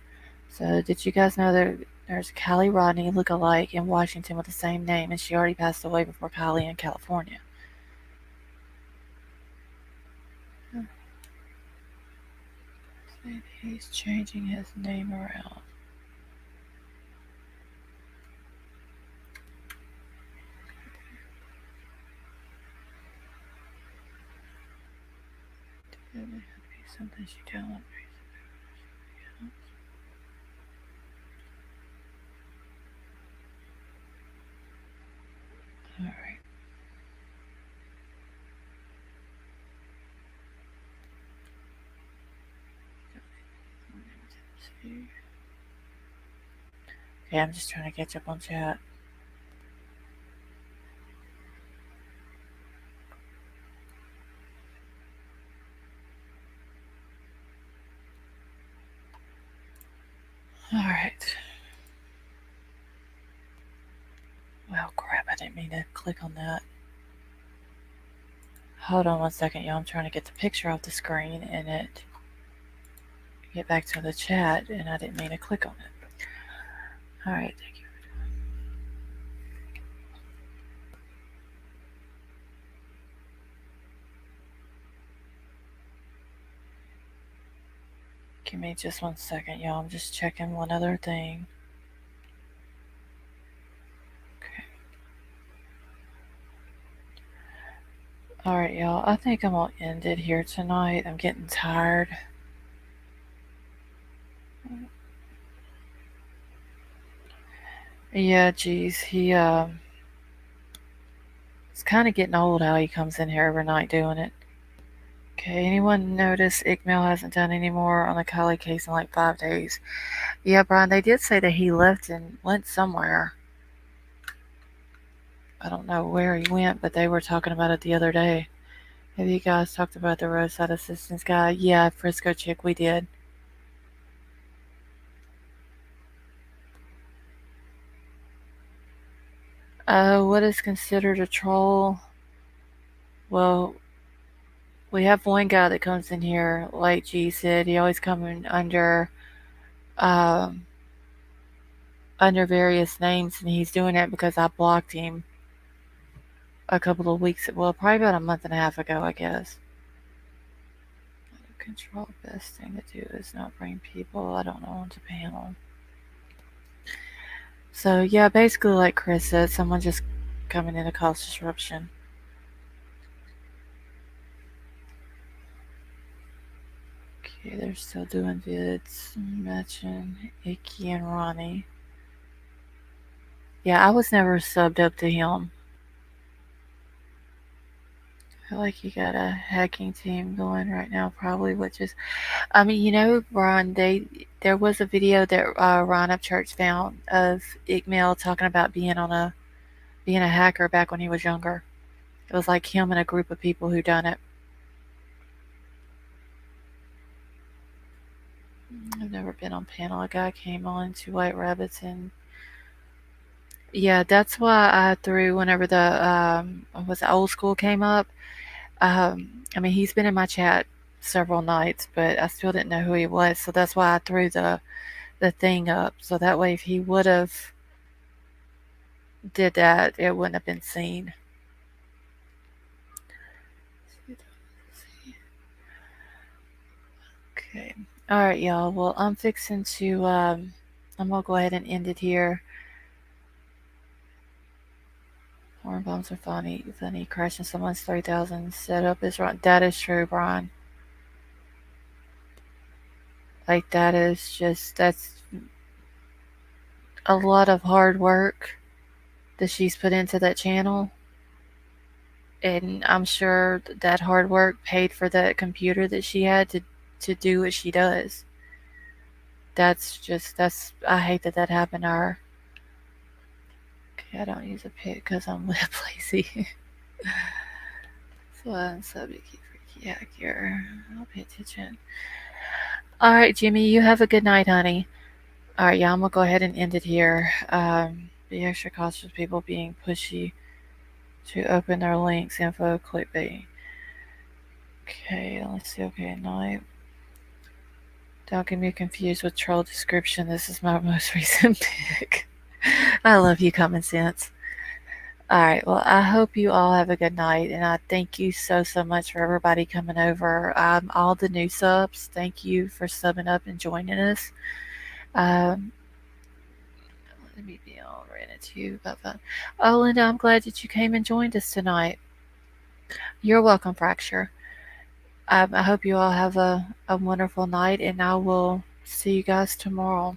So, did you guys know there's a Kylie Rodney look-alike in Washington with the same name, and she already passed away before Kylie in California? He's changing his name around. Something she don't. All right. Okay, I'm just trying to catch up on chat. All right. Well, crap, I didn't mean to click on that. Hold on 1 second, y'all. I'm trying to get the picture off the screen and it get back to the chat, and I didn't mean to click on it. All right, thank you. Give me just 1 second, y'all. I'm just checking one other thing. Okay. All right, y'all. I think I'm gonna end it here tonight. I'm getting tired. Yeah, geez, it's kind of getting old how he comes in here every night doing it. Okay, anyone notice Ickmail hasn't done any more on the Kylie case in like 5 days? Yeah, Brian, they did say that he left and went somewhere. I don't know where he went, but they were talking about it the other day. Have you guys talked about the roadside assistance guy? Yeah, Frisco chick, we did. What is considered a troll? Well, we have one guy that comes in here, like G said, he always coming um, under various names, and he's doing it because I blocked him a couple of weeks, well, probably about a month and a half ago, I guess. Control, best thing to do is not bring people I don't know onto panel. So yeah, basically like Chris said, someone just coming in to cause disruption. Okay, they're still doing vids. Matching Icky and Ronnie. Yeah, I was never subbed up to him. I feel like you got a hacking team going right now, probably, which is, I mean, Ron, there was a video that Ron Upchurch found of Ickmail talking about being a hacker back when he was younger. It was like him and a group of people who done it. I've never been on panel. A guy came on 2 white rabbits and Yeah, that's why I threw whenever the was the old school came up. I mean, he's been in my chat several nights, but I still didn't know who he was, so that's why I threw the thing up. So that way, if he would have did that, it wouldn't have been seen. Okay. All right, y'all. Well, I'm fixing to. I'm gonna go ahead and end it here. Horn bombs are funny. Funny crashing someone's 3,000 setup is wrong. That is true, Brian. Like that is that's a lot of hard work that she's put into that channel, and I'm sure that hard work paid for that computer that she had to do what she does. That's I hate that that happened to her. Okay, I don't use a pick because I'm lip lazy. So subject key freaky hack here. I'll pay attention. All right, Jimmy, you have a good night, honey. All right, yeah, I'm gonna go ahead and end it here. Be extra cautious of people being pushy to open their links, info, clickbait. Okay, let's see. Okay, night. Don't get me confused with troll description. This is my most recent pick. I love you, common sense. All right. Well, I hope you all have a good night, and I thank you so much for everybody coming over. All the new subs, thank you for subbing up and joining us. Um, Let me be all ran into you about that. Oh, Linda, I'm glad that you came and joined us tonight. You're welcome, Fracture. I hope you all have a wonderful night, and I will see you guys tomorrow.